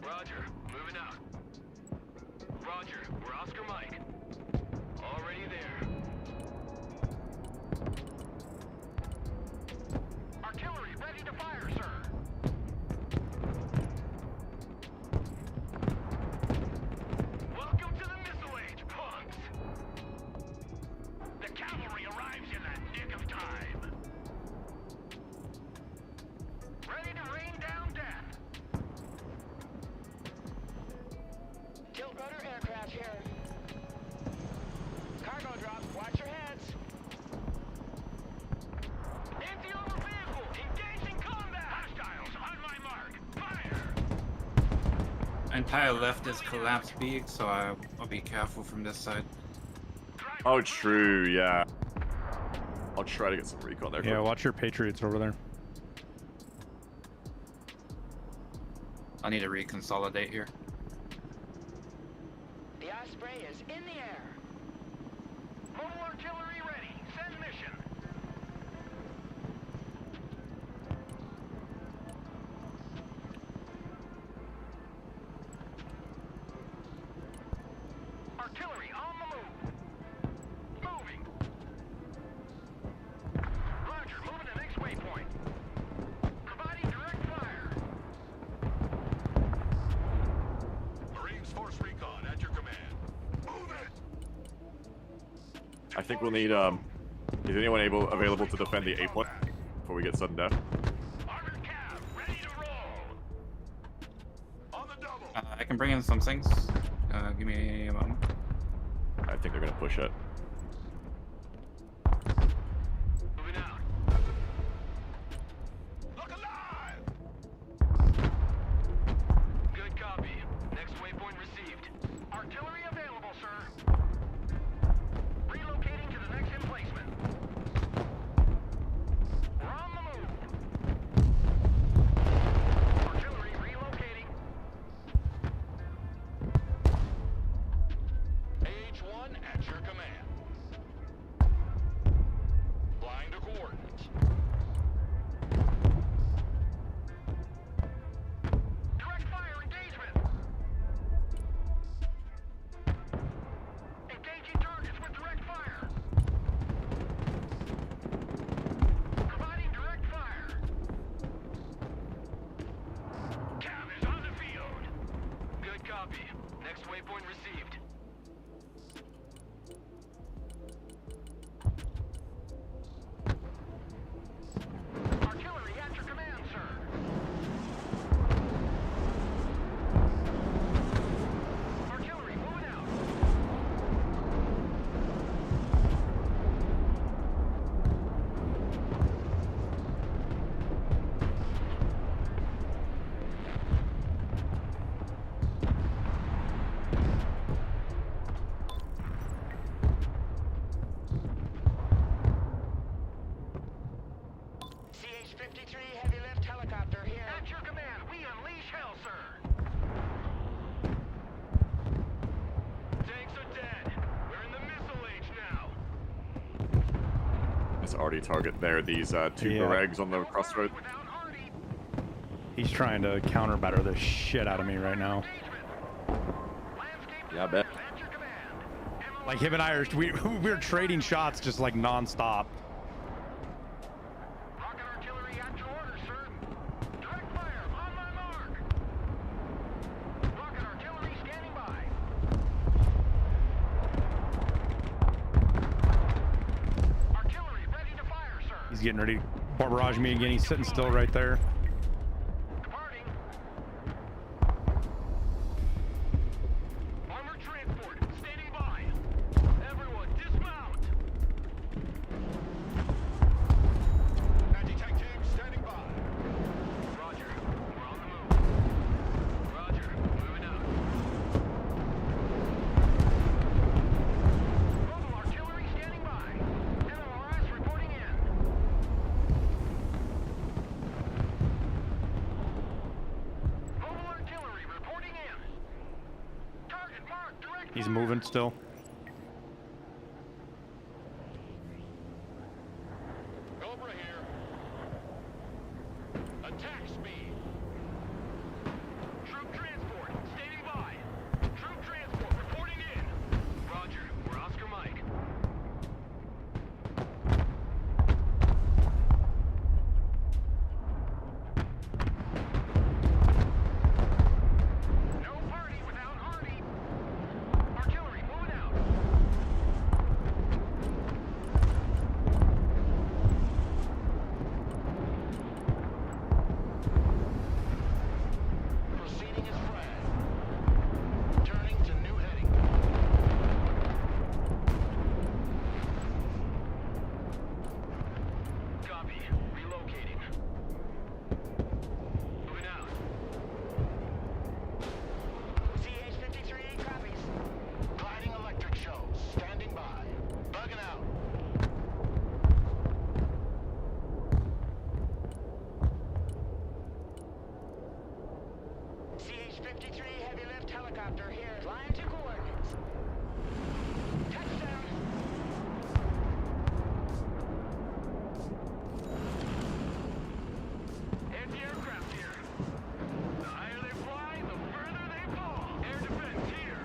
Roger, moving out. Roger, we're Oscar Mike. Already there. Artillery ready to fire, sir. Welcome to the missile age, punks. The cavalry arrives in the nick of time. Ready to rain down death. Tilt rotor aircraft here. Cargo drop, watch your heads. Anti-armor vehicle, engaging combat. Hostiles on my mark. Fire. Entire left is collapsed beak, so I'll be careful from this side. Oh, true. Yeah. I'll try to get some recon there. Yeah, watch your Patriots over there. I need to reconsolidate here. The Osprey is in the air. Mobile artillery ready. Send mission. Artillery on the move. Moving. Roger, moving to next waypoint. Providing direct fire. Marines force recon at your command. Move it! I think we'll need, is anyone available to defend the A point before we get sudden death? I can bring in some things. Give me a moment. I think they're gonna push it. Good copy. Next waypoint received. Artillery available, sir. Relocating to the next emplacement. We're on the move. Artillery relocating. AH-1 at your command. Flying to coordinates. Direct fire engagement. Engaging targets with direct fire. Providing direct fire. Cam is on the field. Good copy. Next waypoint received. Artillery at your command, sir. Artillery moving out. CH-53 heavy lift helicopter here. At your command, we unleash hell, sir. Tanks are dead. We're in the missile age now. It's already target there. These two Yeah. baregs on the crossroad. He's trying to counter batter the shit out of me right now. Yeah, I bet. Like him and I are, we're trading shots just like non-stop. Rocket artillery at your order, sir. Direct fire on my mark. Rocket artillery standing by. Artillery ready to fire, sir. He's getting ready to barrage me again. He's sitting still right there. Departing. Armored transport standing by. Everyone dismount. Anti-tank team standing by. Roger. We're on the move. Roger. Moving out. Mobile artillery standing by. MLRS reporting in. Mobile artillery reporting in. Target marked. Direct He's fire. moving still. Cobra here. Attack speed. Troop transport standing by. Troop transport reporting in. Roger. We're Oscar Mike. No party without Hardy. Artillery moving out. Proceeding as flag. Turning to new heading. Copy. Relocating. Moving out. CH-53 copies. Gliding electric shows. Standing by. Bugging out. CH-53 heavy lift helicopter here. Flying to coordinates. Touchdown. Anti-aircraft here. The higher they fly, the further they fall. Air defense here.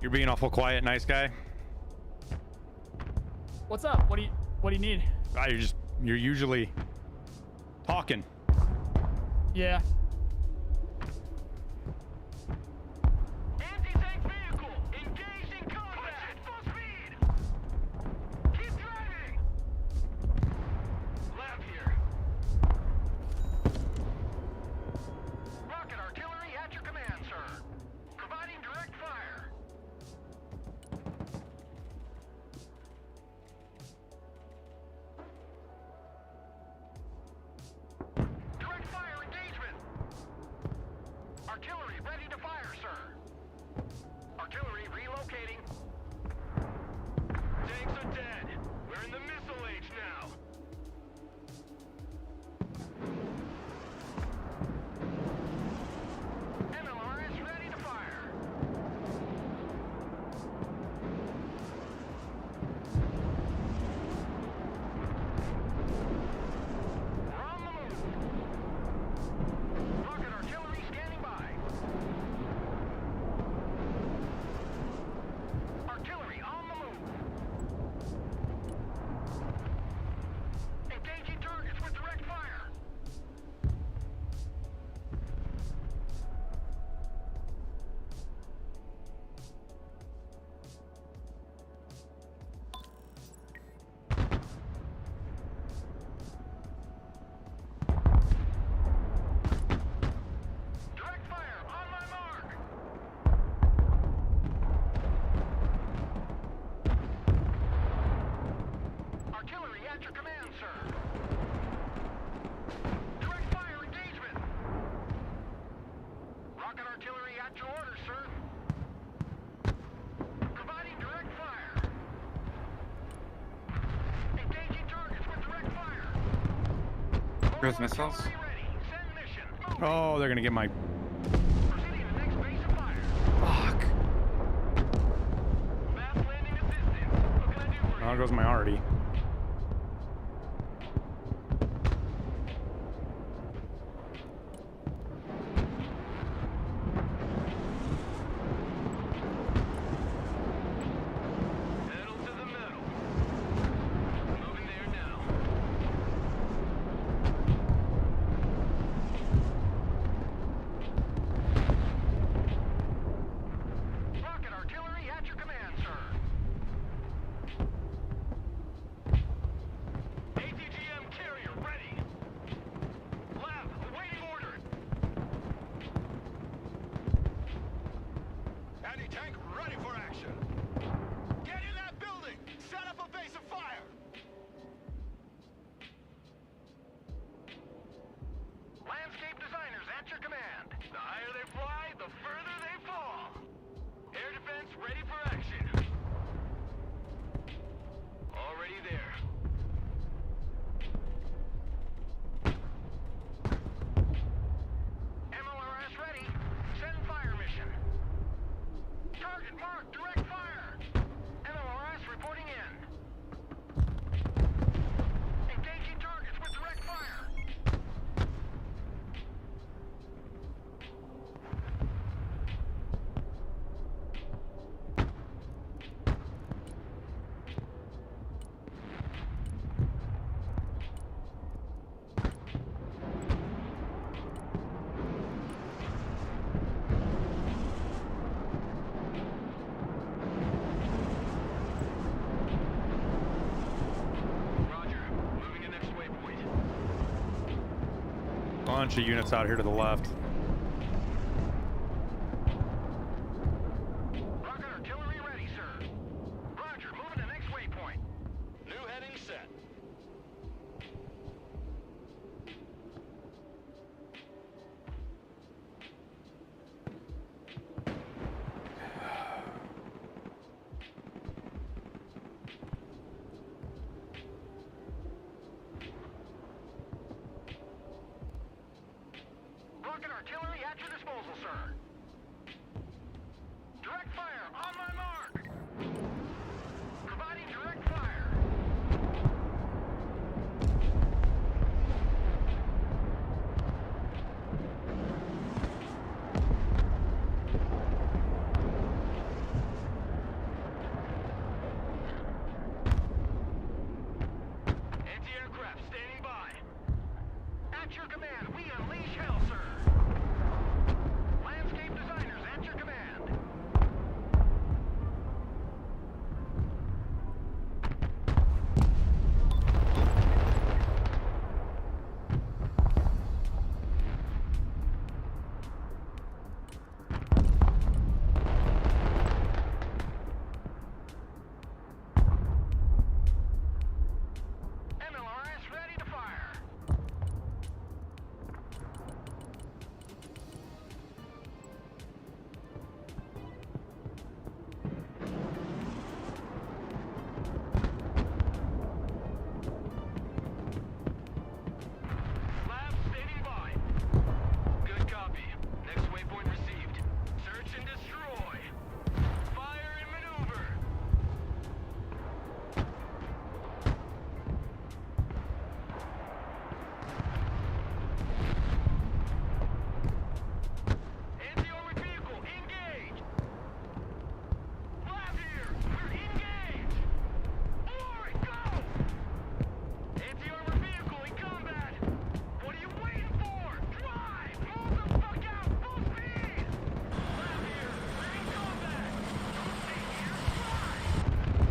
You're being awful quiet, nice guy. What's up? What do you need? Ah, you're usually talking. Yeah. Anti-tank vehicle engaged in combat. Full speed. Keep driving. Lab here. Rocket artillery at your command, sir. Providing direct fire. Direct fire engagement. Artillery ready to fire, sir. Artillery relocating. Tanks are dead. We're in the missile age now. MLRS ready to fire. We're on the move. Rocket artillery scanning by. Artillery on the move. Engaging targets with direct fire. Direct fire on my mark. Artillery at your command, sir. Direct fire engagement. Rocket artillery at your order, sir. Providing direct fire. Engaging targets with direct fire. Cruise missiles. Artillery ready. Send mission. Oh, they're gonna get my. Proceeding to the next base of fire. Fuck. Fast landing assistance. What can I do for you? There goes my arty. Pedal to the metal. Moving there now. Rocket artillery at your command, sir. ATGM carrier ready. Lab awaiting order. Anti-tank ready for action. Get in that building! Set up a base of fire! Landscape designers at your command. The higher they fly, the further they fall. Air defense ready for action. Already there. MLRS ready. Send fire mission. Target marked. Direct fire. MLRS reporting in. Engaging targets with direct fire. Roger. Moving to next waypoint. Bunch of units out here to the left. Rocket artillery ready, sir. Roger. Moving to next waypoint. New heading set. Rocket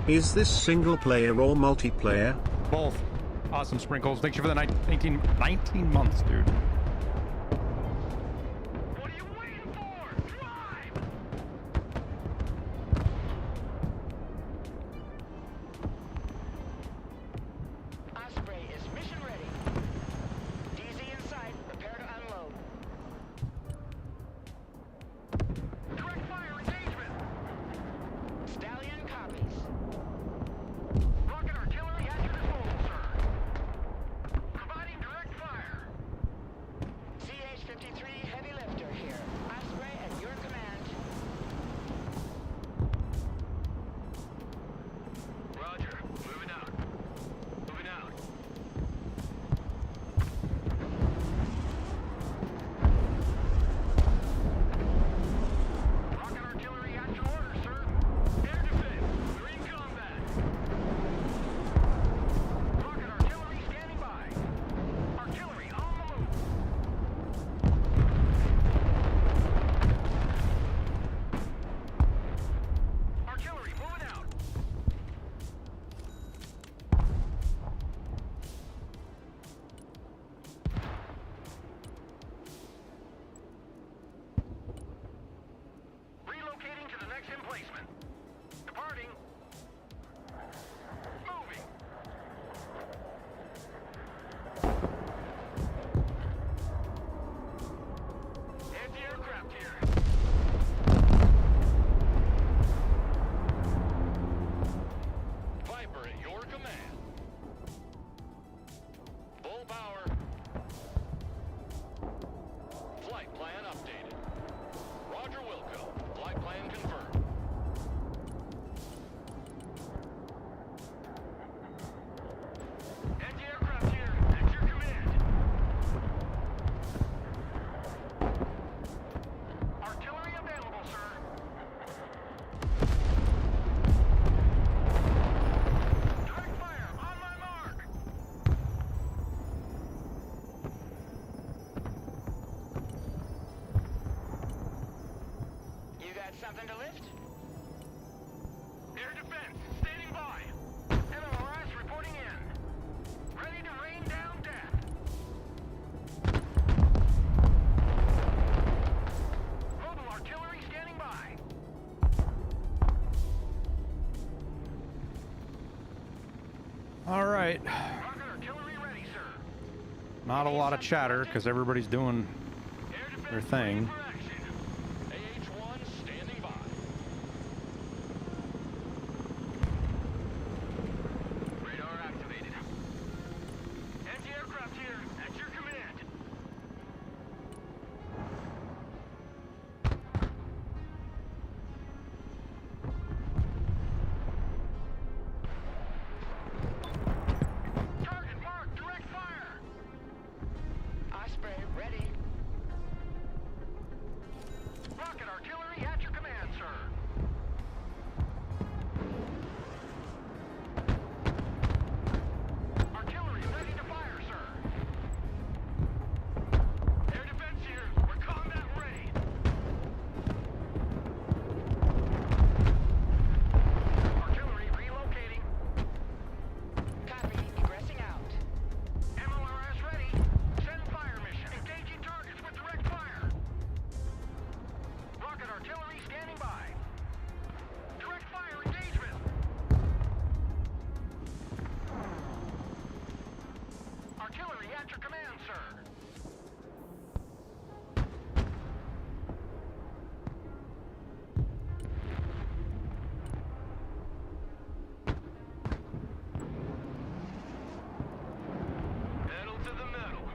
Is this single player or multiplayer? Both. Awesome, Sprinkles. Thank you for the 19 months, dude. Osprey is mission ready. DZ in sight. Prepare to unload. Direct fire engagement. Stallion copies. Rocket artillery at your disposal, sir. Providing direct fire. CH-53 heavy lifter here. Osprey at your command. Roger. Moving out. Moving out. Rocket artillery at your order, sir. Air defense. Marine combat. Rocket artillery standing by. Artillery on the move. Artillery moving out. Relocating to the next emplacement. Departing. Moving. Anti-aircraft here. Viper at your command. Full power. Flight plan updated. Roger Wilco. Flight plan confirmed. Anti-aircraft here. At your command. Artillery available, sir. Direct fire on my mark. You got something to lift? Air defense, standing by. MLRS reporting in. Ready to rain down death. Mobile artillery standing by. All right. Rocket artillery ready, sir. Not a lot of chatter because everybody's doing their thing. AH-1 standing by. Radar activated. Anti-aircraft here. At your command. Target marked. Direct fire. Osprey ready. Rocket artillery at your command, sir. Artillery ready to fire, sir. Air defense here. We're combat ready. Artillery relocating. Copy. Egressing out. MLRS ready. Send fire mission. Engaging targets with direct fire. Rocket artillery standing by. Direct fire engagement. Artillery at your command, sir. Pedal to the metal.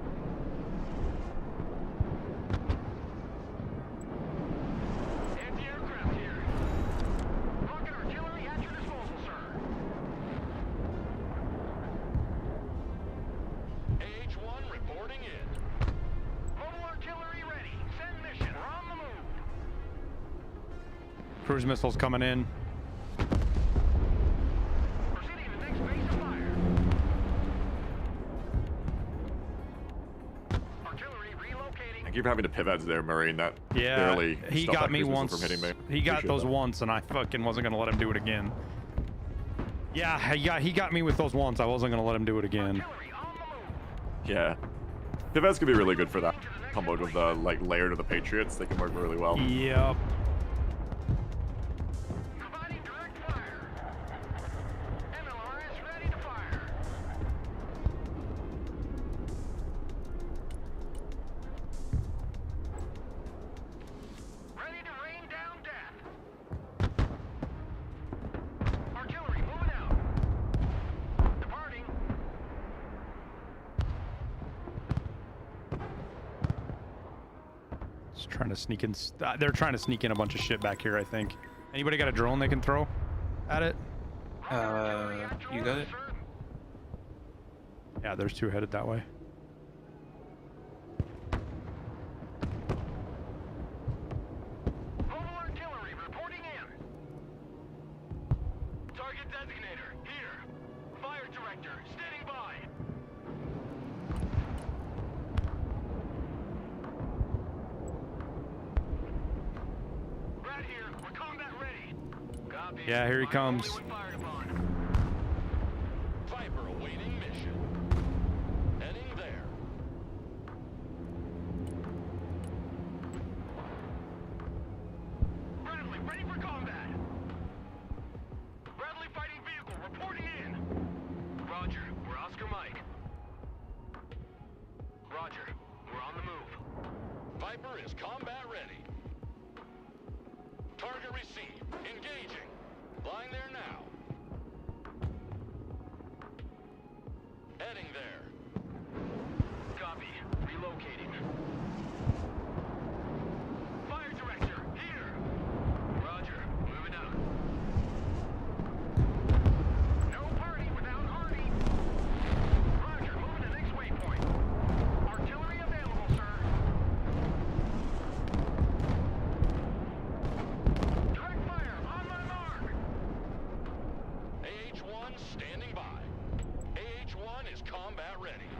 Anti-aircraft here. Rocket artillery at your disposal, sir. AH-1 reporting in. Mobile artillery ready. Send mission. We're on the move. Cruise missiles coming in. Proceeding to the next base of fire. Artillery relocating. Thank you for having to pivot there, Marine. That Yeah, barely he stopped got that me cruise missile once. from hitting me. He got Appreciate those that. once, and I fucking wasn't gonna let him do it again. Yeah, he got me with those once. I wasn't gonna let him do it again. Yeah. The vets could be really good for that. Comboed with the like layer to the Patriots, they can work really well. Yep. Trying to sneak in. They're trying to sneak in a bunch of shit back here, I think. Anybody got a drone they can throw at it? You got it? Yeah, there's two headed that way. Mobile artillery reporting in. Target designator here. Fire director standing by. Right here. We're combat ready. Copy. Yeah, here he comes. Viper awaiting mission. Heading there. Bradley, ready for combat. Bradley fighting vehicle reporting in. Roger, we're Oscar Mike. Roger, we're on the move. Viper is combat ready. Target received. Engaging. Flying there now. Heading there. Copy. Relocating. Fire director, here. Roger. Moving out. No party without Arnie. Roger. Moving to next waypoint. Artillery available, sir. Direct fire on my mark. AH-1 standing by. AH-1 is combat ready.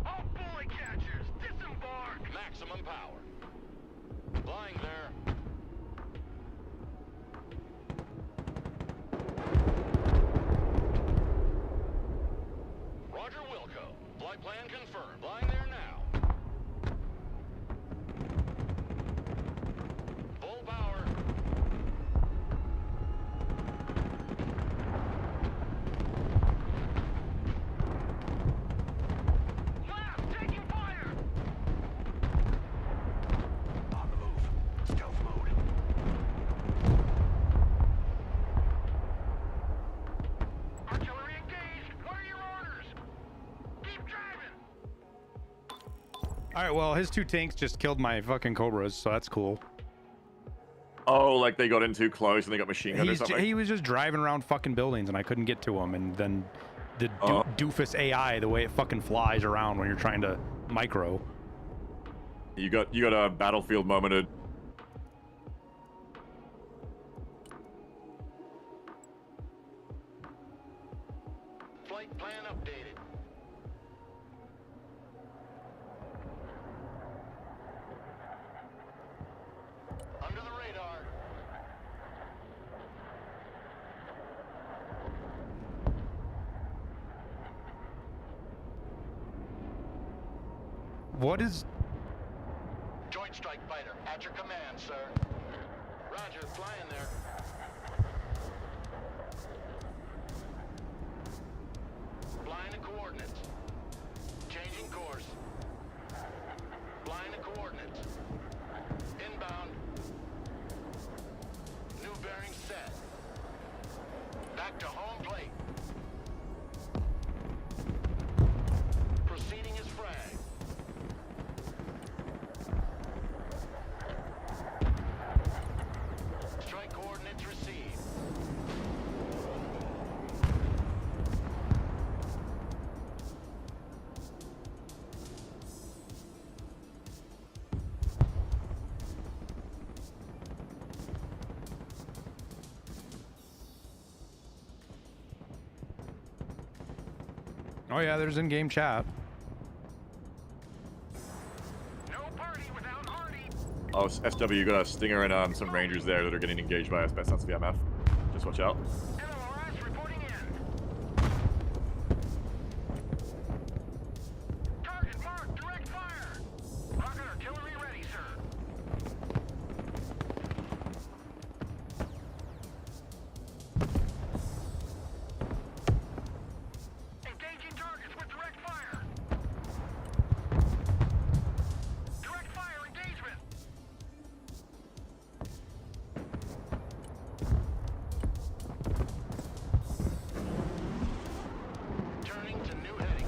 All bullet catchers, disembark! Maximum power. Flying there. Roger Wilco. Flight plan confirmed. Flying there now. Full power. Left, taking fire. On the move. Stealth mode. Artillery engaged. What are your orders? Keep driving. All right, well, his two tanks just killed my fucking Cobras, so that's cool. Oh, like they got in too close and they got machine gunned or something? He was just driving around fucking buildings and I couldn't get to him. And then the doofus AI, the way it fucking flies around when you're trying to micro. You got a battlefield momented. Flight plan updated. Under the radar. What is... Joint strike fighter, at your command, sir. Roger, flying there. Flying to coordinates. Changing course. Flying to coordinates. Inbound. New bearing set. Back to home plate. Proceeding as frag. Strike coordinates received. Oh yeah, there's in-game chat. No party without Arnie. Oh, SW, you got a Stinger and some Rangers there that are getting engaged by asbestos VMF. Just watch out. LRS reporting in. Target marked, direct fire. Rocket artillery ready, sir. Engaging targets with direct fire. Direct fire engagement. Turning to new heading.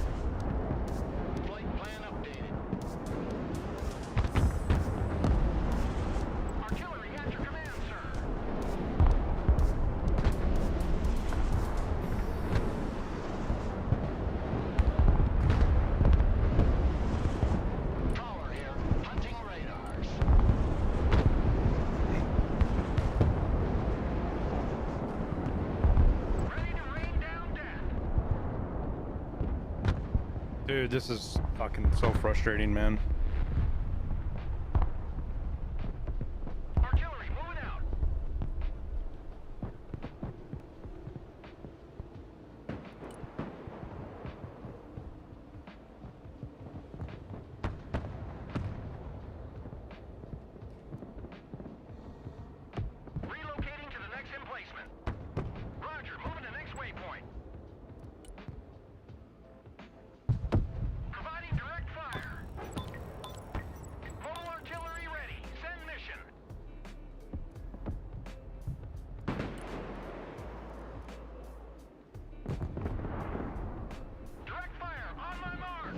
Flight plan updated. Artillery at your command, sir. Caller here, hunting radars. Ready to rain down death. Dude, this is fucking so frustrating, man. Artillery moving out. Relocating to the next emplacement. Roger, moving to next waypoint. Providing direct fire. Mobile artillery ready. Send mission. Direct fire on my mark.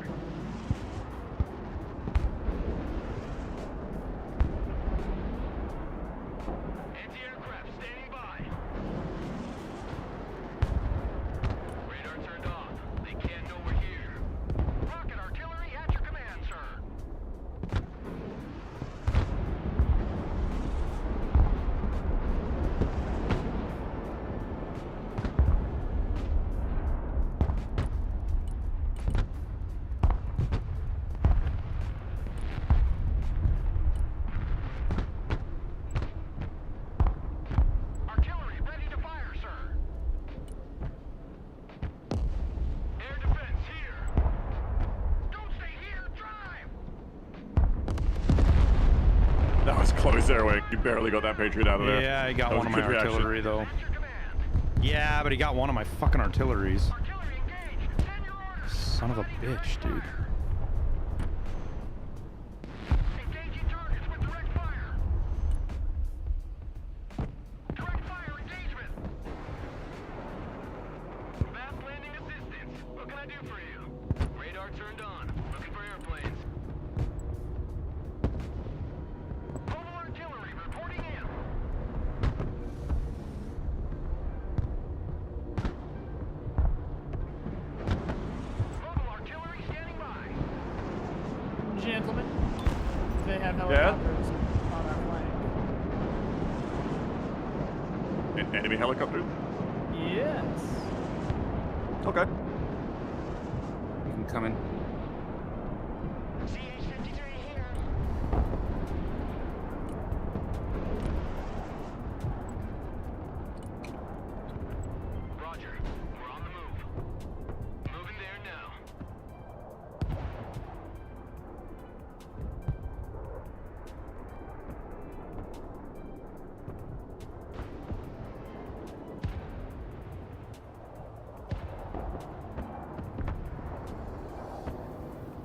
Anti-aircraft standing by. Radar turned off. They can't know we're here. Rocket artillery at your command, sir. Artillery ready to fire, sir. Air defense here. Don't stay here, drive. That was close there, Wake. You barely got that Patriot out of there. Yeah, he got That was one of a my good reaction. artillery though. Yeah, but he got one of my fucking artilleries. Son of a bitch, dude. Engaging targets with direct fire. Direct fire engagement. Fast landing assistance. What can I do for you? Radar turned on. Looking for airplanes. Mobile artillery reporting in. Mobile artillery standing by. Gentlemen, they have Yeah? helicopters on our flank. Enemy helicopter? Yes. Okay. I'm coming. Roger. We're on the move. Moving there now.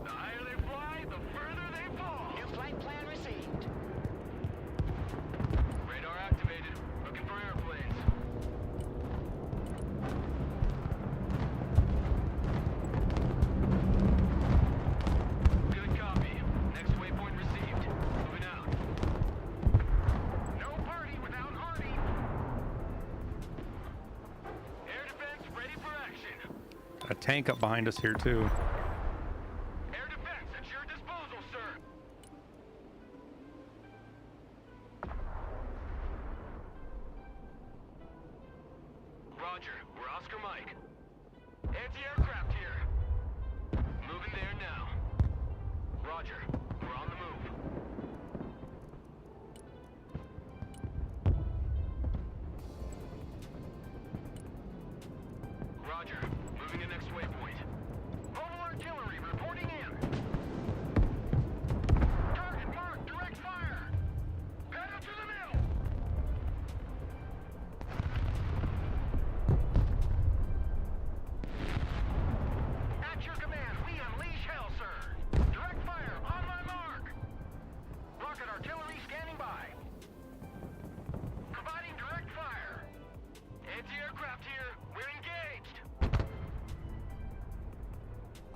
The higher they fly, the further they fall. New flight plan received. Radar activated. Looking for airplanes. Good copy. Next waypoint received. Moving out. No party without Hardy. Air defense ready for action. A tank up behind us here too. Air defense at your disposal, sir. Roger. We're Oscar Mike. Anti-aircraft here. Moving there now. Roger. We're on the move.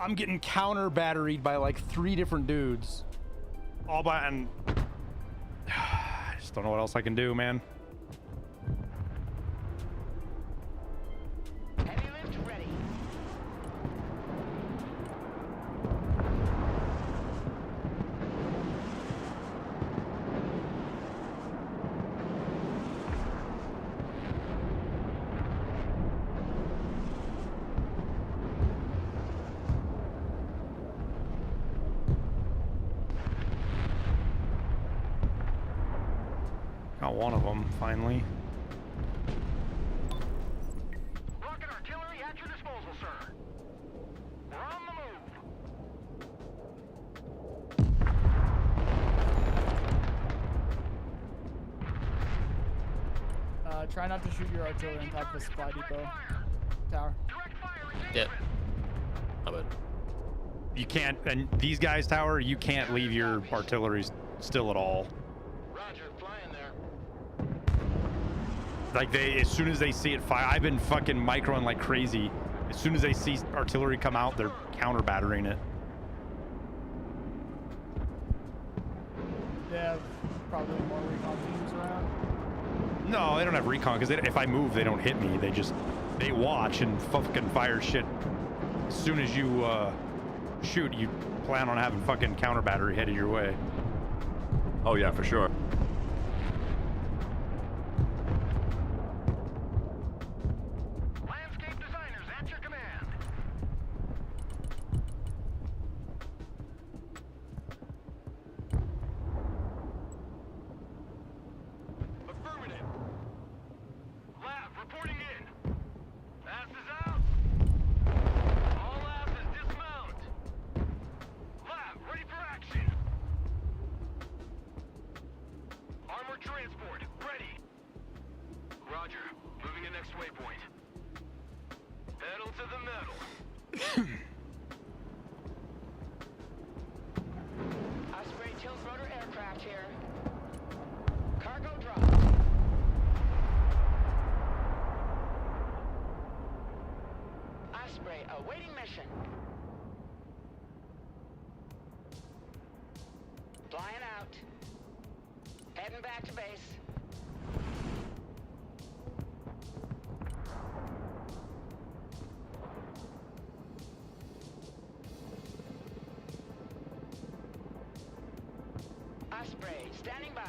I'm getting counter batteried by like 3 different dudes. All by, and I just don't know what else I can do, man. Heavy lift ready. Got one of them finally. Rocket artillery at your disposal, sir. We're on the move. Try not to shoot your artillery on top of the supply depot tower. Yeah. I'm in. You can't, and these guys, Tower, you can't leave your artillery still at all. Roger, flying there. Like as soon as they see it fire, I've been fucking microing like crazy. As soon as they see artillery come out, they're counter battering it. They have probably more recon teams around. No, they don't have recon because if I move, they don't hit me. They watch and fucking fire shit. As soon as you shoot, you plan on having fucking counter battery headed your way. Oh yeah, for sure. Landscape designers at your command. Affirmative. Lab reporting in. Asses out. All asses dismount. Lab ready for action. Armored transport ready. Roger. Moving to next waypoint. Pedal to the metal. Osprey tilts rotor aircraft here. Cargo drop. Osprey awaiting mission. Flying out. Heading back to base. Osprey, standing by.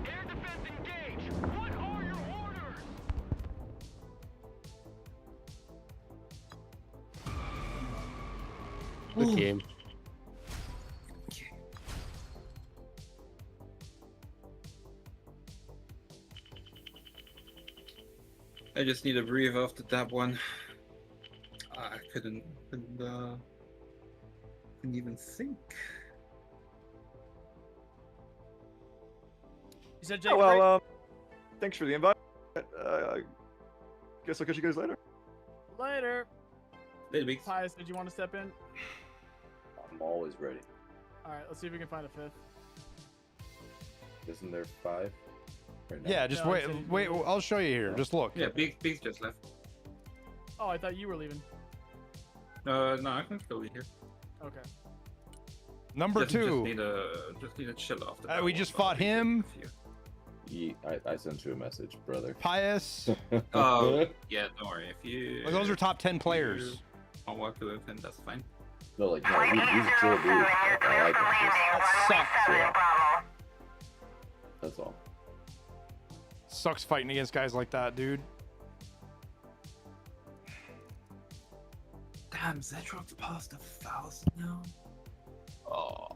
Air defense engage. What are your orders? Good game. I just need to breathe after that one. I couldn't even think. You said Oh, Jake. well, thanks for the invite. Guess I'll catch you guys later. Later. Later, Beaks. Pius, did you want to step in? I'm always ready. All right, let's see if we can find a 5th. Isn't there 5? Right now? Yeah, just No, wait. I'll show you here. Just look. Yeah, Beaks just left. Oh, I thought you were leaving. No, I can still be here. Okay. Number 2. Just need to chill after. We just fought him. I sent you a message, brother. Pius. Oh, yeah, don't worry. If you. Well, those are top 10 players. I'll work with him, that's fine. No, like, no, he's a chill dude. Like, I like him. That sucks. Yeah. That's all. Sucks fighting against guys like that, dude. Damn, Zetrock's past 1,000 now. Oh.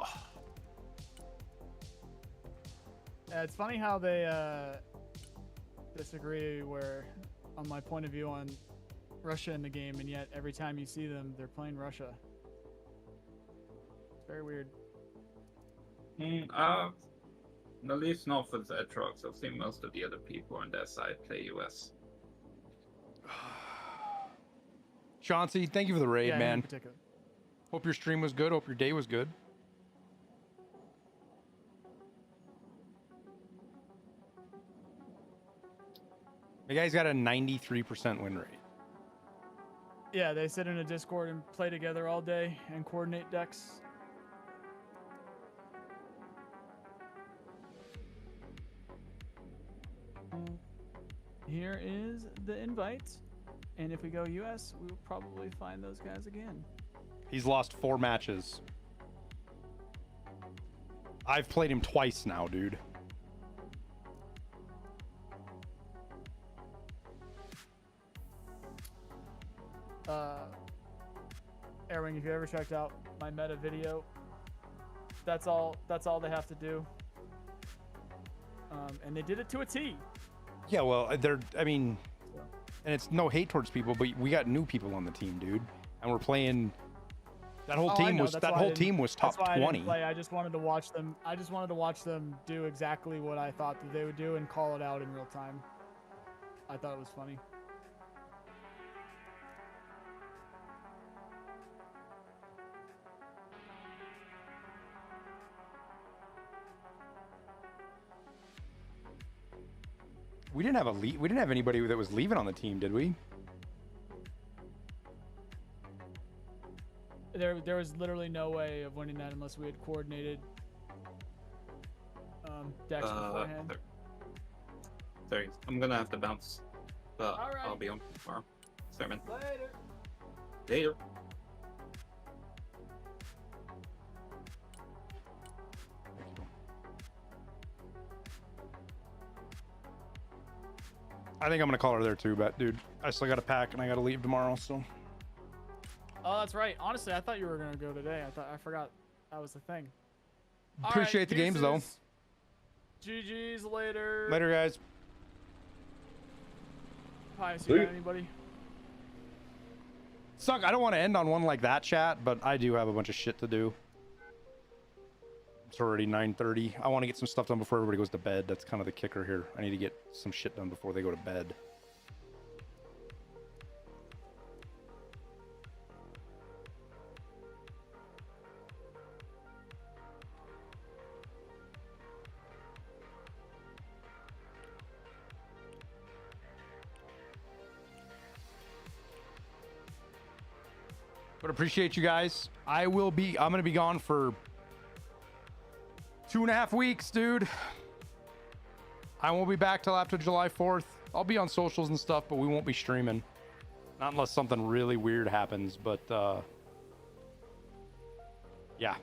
It's funny how they disagree where on my point of view on Russia in the game, and yet every time you see them, they're playing Russia. It's very weird. At least not for Zetrox. I've seen most of the other people on their side play US. Chauncey, thank you for the raid, Yeah, man. in particular. Hope your stream was good. Hope your day was good. The guy's got a 93% win rate. Yeah, they sit in a Discord and play together all day and coordinate decks. Here is the invite, and if we go US, we will probably find those guys again. He's lost 4 matches. I've played him twice now, dude. Airwing, if you ever checked out my meta video, that's all they have to do. And they did it to a T. Yeah, well, I mean, and it's no hate towards people, but we got new people on the team, dude, and we're playing. That whole team was top 20. I just wanted to watch them. I just wanted to watch them do exactly what I thought that they would do and call it out in real time. I thought it was funny. We didn't have anybody that was leaving on the team, did we? There was literally no way of winning that unless we had coordinated decks beforehand. Sorry, I'm gonna have to bounce, but All right. I'll be on tomorrow. Sorry, man. Later. Later. I think I'm gonna call her there too, but dude, I still got to pack and I got to leave tomorrow. So. Oh, that's right. Honestly, I thought you were gonna go today. I forgot that was the thing. All Appreciate right, the games though. GG's later. Later, guys. Pius, you got anybody? Suck. I don't want to end on one like that, chat, but I do have a bunch of shit to do. It's already 9:30. I want to get some stuff done before everybody goes to bed. That's kind of the kicker here. I need to get some shit done before they go to bed. But appreciate you guys. I'm going to be gone for 2.5 weeks, dude. I won't be back till after July 4th. I'll be on socials and stuff, but we won't be streaming. Not unless something really weird happens, but yeah.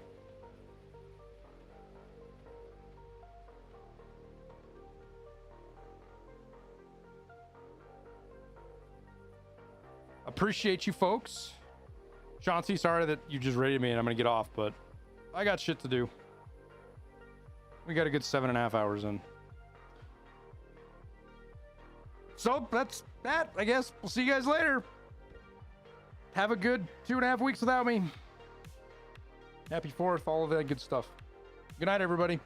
Appreciate you folks. Chauncey, sorry that you just raided me and I'm gonna get off, but I got shit to do. We got a good 7.5 hours in. So that's that, I guess. We'll see you guys later. Have a good 2.5 weeks without me. Happy 4th, all of that good stuff. Good night, everybody.